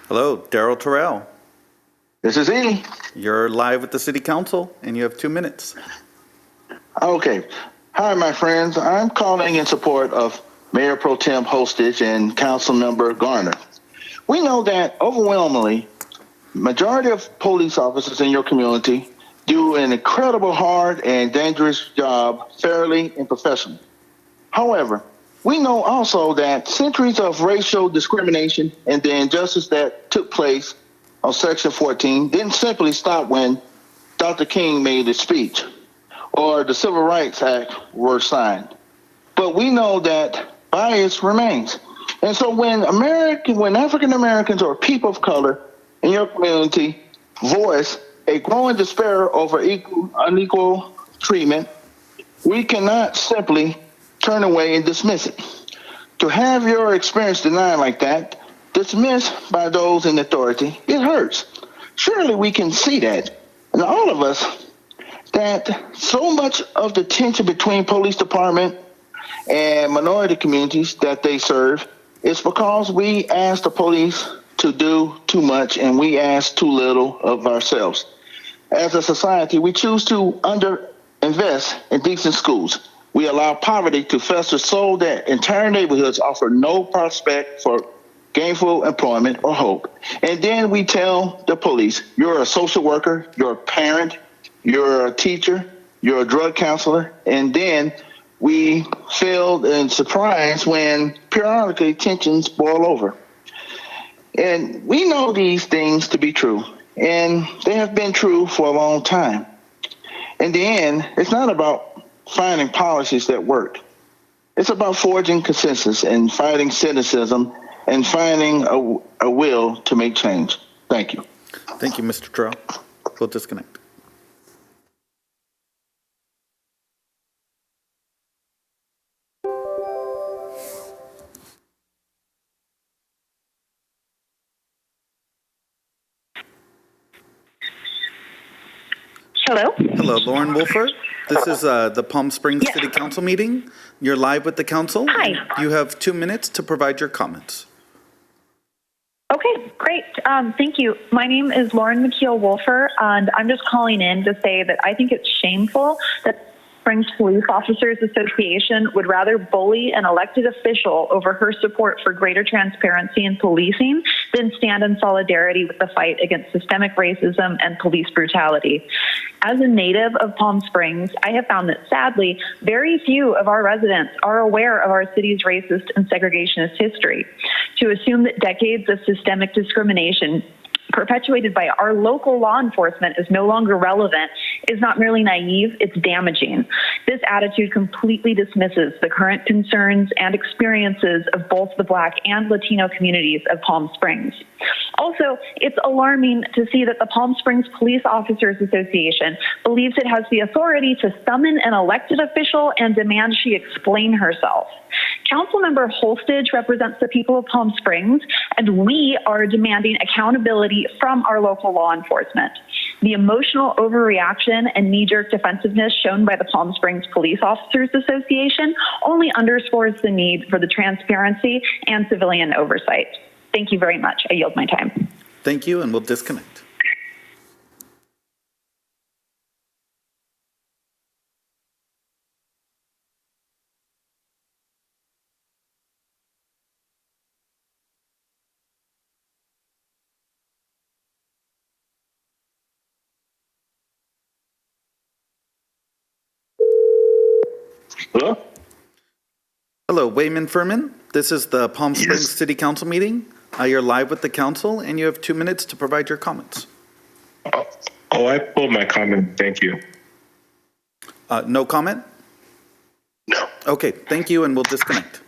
Hello, Daryl Terrell. This is he. You're live with the City Council, and you have 2 minutes. Okay. Hi, my friends. I'm calling in support of Mayor Pro Tem Holstich and Councilmember Garner. We know that overwhelmingly, majority of police officers in your community do an incredible hard and dangerous job fairly and professionally. However, we know also that centuries of racial discrimination and the injustice that took place on Section 14 didn't simply stop when Dr. King made his speech or the Civil Rights Act were signed. But we know that bias remains. And so when African Americans or people of color in your community voice a growing despair over unequal treatment, we cannot simply turn away and dismiss it. To have your experience denied like that, dismissed by those in authority, it hurts. Surely we can see that, and all of us, that so much of the tension between police department and minority communities that they serve is because we ask the police to do too much and we ask too little of ourselves. As a society, we choose to underinvest in decent schools. We allow poverty to fester so that entire neighborhoods offer no prospect for gainful employment or hope. And then we tell the police, you're a social worker, you're a parent, you're a teacher, you're a drug counselor, and then we feel and surprised when periodically tensions boil over. And we know these things to be true, and they have been true for a long time. In the end, it's not about finding policies that work. It's about forging consensus and fighting cynicism and finding a will to make change. Thank you. Thank you, Mr. Terrell. We'll disconnect. Hello? Hello, Lauren Wolfert. This is the Palm Springs City Council meeting. You're live with the council. Hi. You have 2 minutes to provide your comments. Okay, great. Thank you. My name is Lauren McKeel-Wolfer, and I'm just calling in to say that I think it's shameful that Springs Police Officers Association would rather bully an elected official over her support for greater transparency in policing than stand in solidarity with the fight against systemic racism and police brutality. As a native of Palm Springs, I have found that sadly, very few of our residents are aware of our city's racist and segregationist history. To assume that decades of systemic discrimination perpetuated by our local law enforcement is no longer relevant is not merely naive, it's damaging. This attitude completely dismisses the current concerns and experiences of both the Black and Latino communities of Palm Springs. Also, it's alarming to see that the Palm Springs Police Officers Association believes it has the authority to summon an elected official and demand she explain herself. Councilmember Holstich represents the people of Palm Springs, and we are demanding accountability from our local law enforcement. The emotional overreaction and knee-jerk defensiveness shown by the Palm Springs Police Officers Association only underscores the need for the transparency and civilian oversight. Thank you very much. I yield my time. Thank you, and we'll disconnect. Hello? Hello, Wayman Furman. This is the Palm Springs City Council meeting. You're live with the council, and you have 2 minutes to provide your comments. Oh, I pulled my comment. Thank you. No comment? No. Okay, thank you, and we'll disconnect.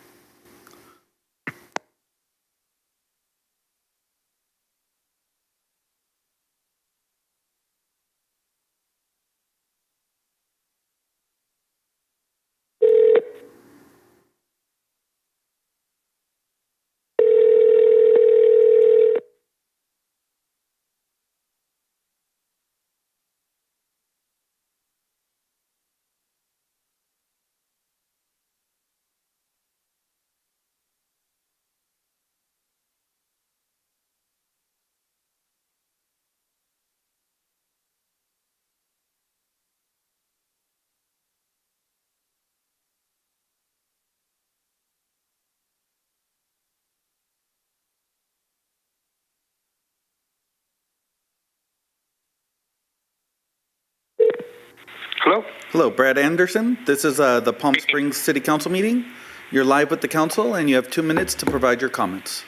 Hello? Hello, Brad Anderson. This is the Palm Springs City Council meeting. You're live with the council, and you have 2 minutes to provide your comments.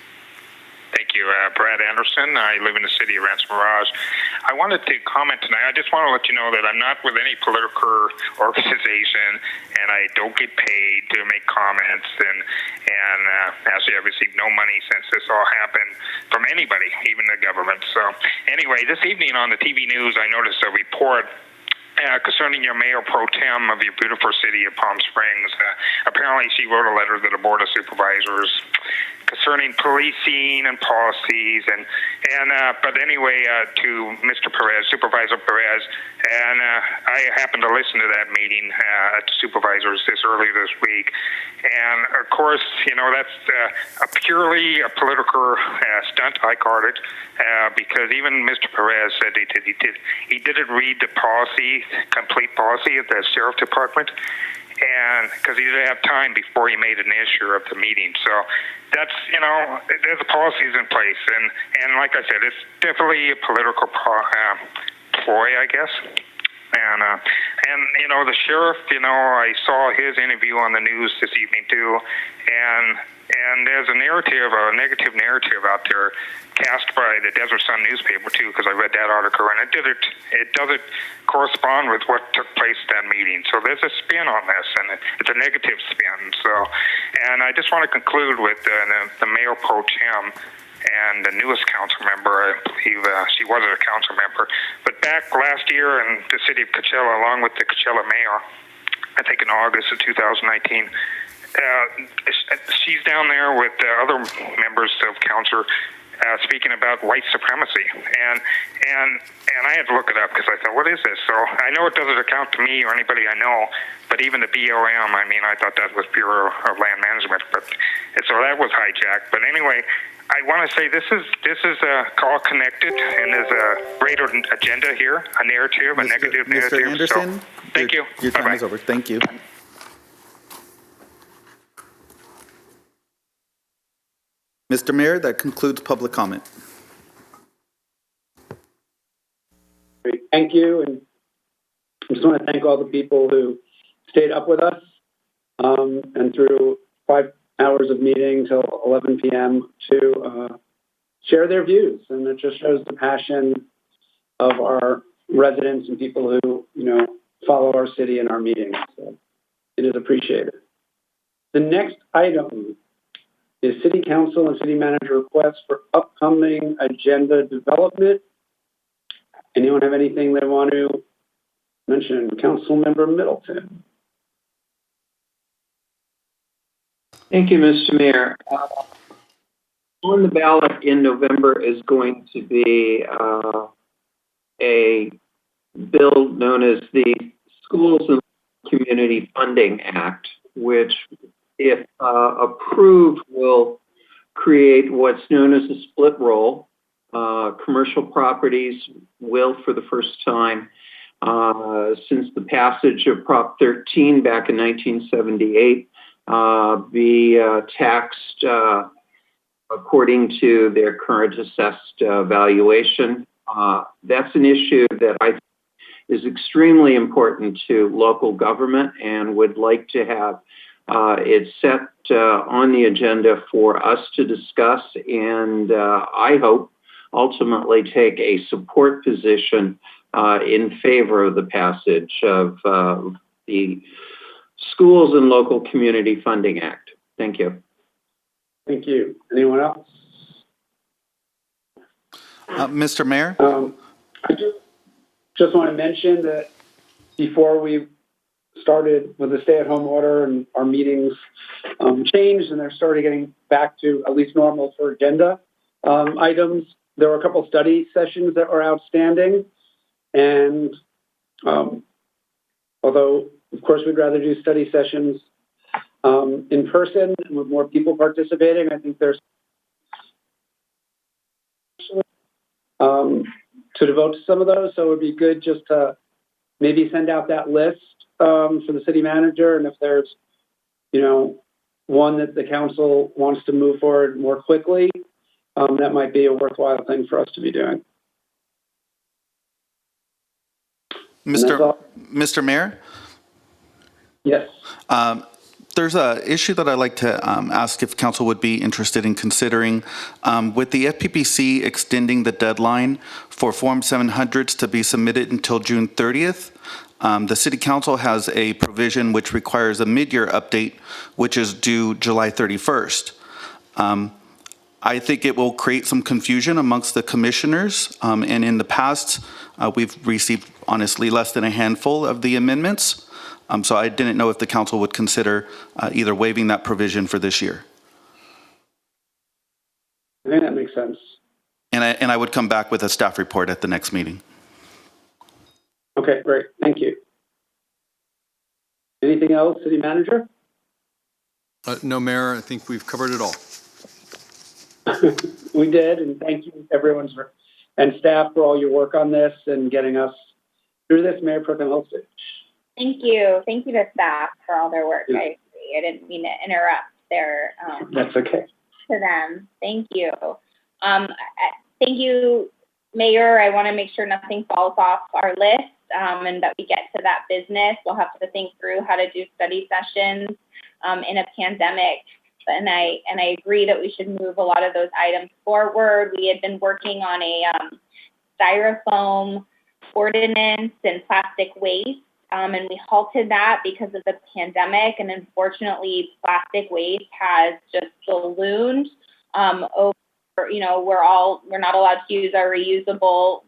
Thank you. Brad Anderson. I live in the city of Rancho Mirage. I wanted to comment tonight. I just want to let you know that I'm not with any political organization, and I don't get paid to make comments. And actually, I've received no money since this all happened from anybody, even the government. So anyway, this evening on the TV news, I noticed a report concerning your mayor pro tem of your beautiful city of Palm Springs. Apparently, she wrote a letter to the Board of Supervisors concerning policing and policies, but anyway, to Mr. Perez, Supervisor Perez, and I happened to listen to that meeting at Supervisors earlier this week, and of course, that's a purely a political stunt. I called it because even Mr. Perez said he didn't read the policy, complete policy of the sheriff department, and because he didn't have time before he made an issue of the meeting. So that's, there's the policies in place, and like I said, it's definitely a political ploy, I guess. And the sheriff, I saw his interview on the news this evening too, and there's a negative narrative out there cast by the Desert Sun newspaper too, because I read that article, and it doesn't correspond with what took place at that meeting. So there's a spin on this, and it's a negative spin. So, and I just want to conclude with the mayor pro tem and the newest council member. I believe she wasn't a council member, but back last year in the city of Coachella, along with the Coachella mayor, I think in August of 2019. She's down there with other members of council speaking about white supremacy, and I had to look it up because I thought, what is this? So I know it doesn't account to me or anybody I know, but even the BLM, I thought that was Bureau of Land Management, and so that was hijacked. But anyway, I want to say this is all connected, and there's a greater agenda here, a narrative, a negative narrative. Mr. Anderson, so, thank you. Your time is over. Thank you. Mr. Mayor, that concludes public comment. Great. Thank you. And I just want to thank all the people who stayed up with us and through 5 hours of meeting till 11 p.m. to share their views. And it just shows the passion of our residents and people who, follow our city and our meetings. So it is appreciated. The next item is City Council and City Manager requests for upcoming agenda development. Anyone have anything they want to mention? Councilmember Middleton. Thank you, Mr. Mayor. On the ballot in November is going to be a bill known as the Schools and Community Funding Act, which, if approved, will create what's known as a split roll. Commercial properties will, for the first time since the passage of Prop 13 back in 1978, be taxed according to their current assessed valuation. That's an issue that I is extremely important to local government and would like to have it set on the agenda for us to discuss, and I hope ultimately take a support position in favor of the passage of the Schools and Local Community Funding Act. Thank you. Thank you. Anyone else? Mr. Mayor? I just want to mention that before we started with the stay-at-home order and our meetings changed and they're starting getting back to at least normal for agenda items, there were a couple study sessions that were outstanding. And although, of course, we'd rather do study sessions in person and with more people participating, I think there's to devote to some of those. So it would be good just to maybe send out that list for the city manager. And if there's, one that the council wants to move forward more quickly, that might be a worthwhile thing for us to be doing. Mr. Mayor? Yes. There's an issue that I'd like to ask if council would be interested in considering. With the FPPC extending the deadline for Form 700s to be submitted until June 30th, the City Council has a provision which requires a mid-year update, which is due July 31st. I think it will create some confusion amongst the commissioners, and in the past, we've received, honestly, less than a handful of the amendments. So I didn't know if the council would consider either waiving that provision for this year. I think that makes sense. And I would come back with a staff report at the next meeting. Okay, great. Thank you. Anything else, City Manager? No, Mayor, I think we've covered it all. We did, and thank you everyone and staff for all your work on this and getting us through this. Mayor Pro Tem Holstich. Thank you. Thank you to staff for all their work. Yeah. I agree. I didn't mean to interrupt their. That's okay. To them. Thank you. Thank you, Mayor. I want to make sure nothing falls off our list and that we get to that business. We'll have to think through how to do study sessions in a pandemic. And I agree that we should move a lot of those items forward. We had been working on a styrofoam ordinance and plastic waste. And we halted that because of the pandemic. And unfortunately, plastic waste has just ballooned over, we're not allowed to use our reusable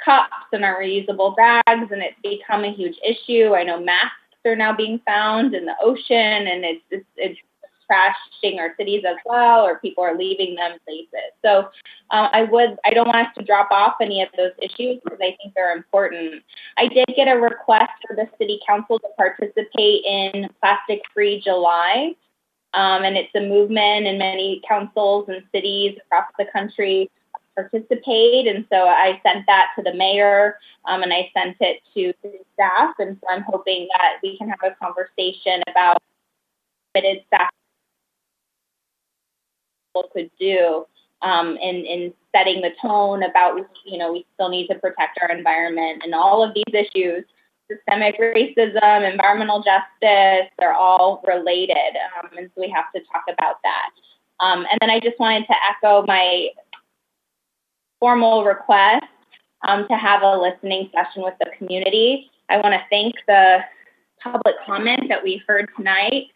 cups and our reusable bags, and it's become a huge issue. I know masks are now being found in the ocean, and it's trashing our cities as well, or people are leaving them places. So I don't want us to drop off any of those issues because I think they're important. I did get a request for the City Council to participate in Plastic Free July. And it's a movement, and many councils and cities across the country participate. And so I sent that to the mayor, and I sent it to city staff. And so I'm hoping that we can have a conversation about what it is staff could do in setting the tone about, we still need to protect our environment and all of these issues. Systemic racism, environmental justice, they're all related. And so we have to talk about that. And then I just wanted to echo my formal request to have a listening session with the community. I want to thank the public comment that we heard tonight.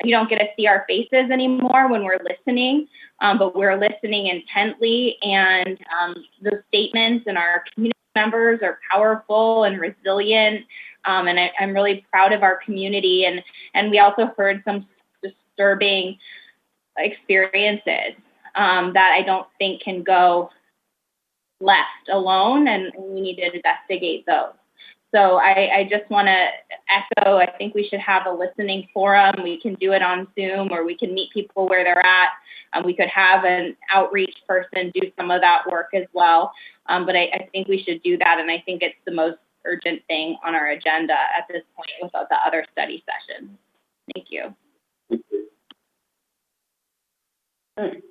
You don't get to see our faces anymore when we're listening, but we're listening intently, and the statements in our community members are powerful and resilient, and I'm really proud of our community. And we also heard some disturbing experiences that I don't think can go left alone, and we need to investigate those. So I just want to echo, I think we should have a listening forum. We can do it on Zoom, or we can meet people where they're at. We could have an outreach person do some of that work as well. But I think we should do that, and I think it's the most urgent thing on our agenda at this point without the other study sessions. Thank you. Okay.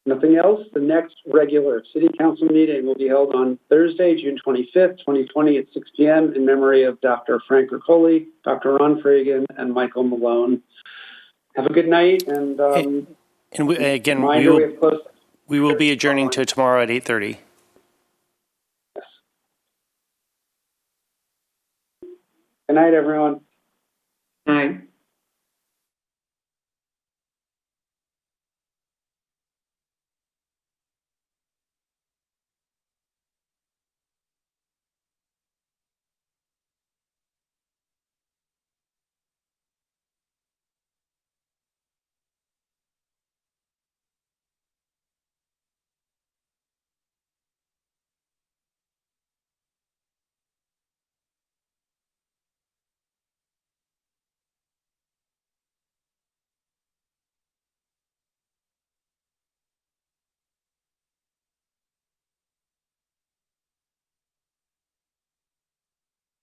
Nothing else. The next regular city council meeting will be held on Thursday, June 25th, 2020 at 6 p.m. in memory of Dr. Frank Ercole, Dr. Ron Fragan, and Michael Malone. Have a good night. And we, again, reminder, we will be adjourning to tomorrow at 8:30. Good night, everyone. Night.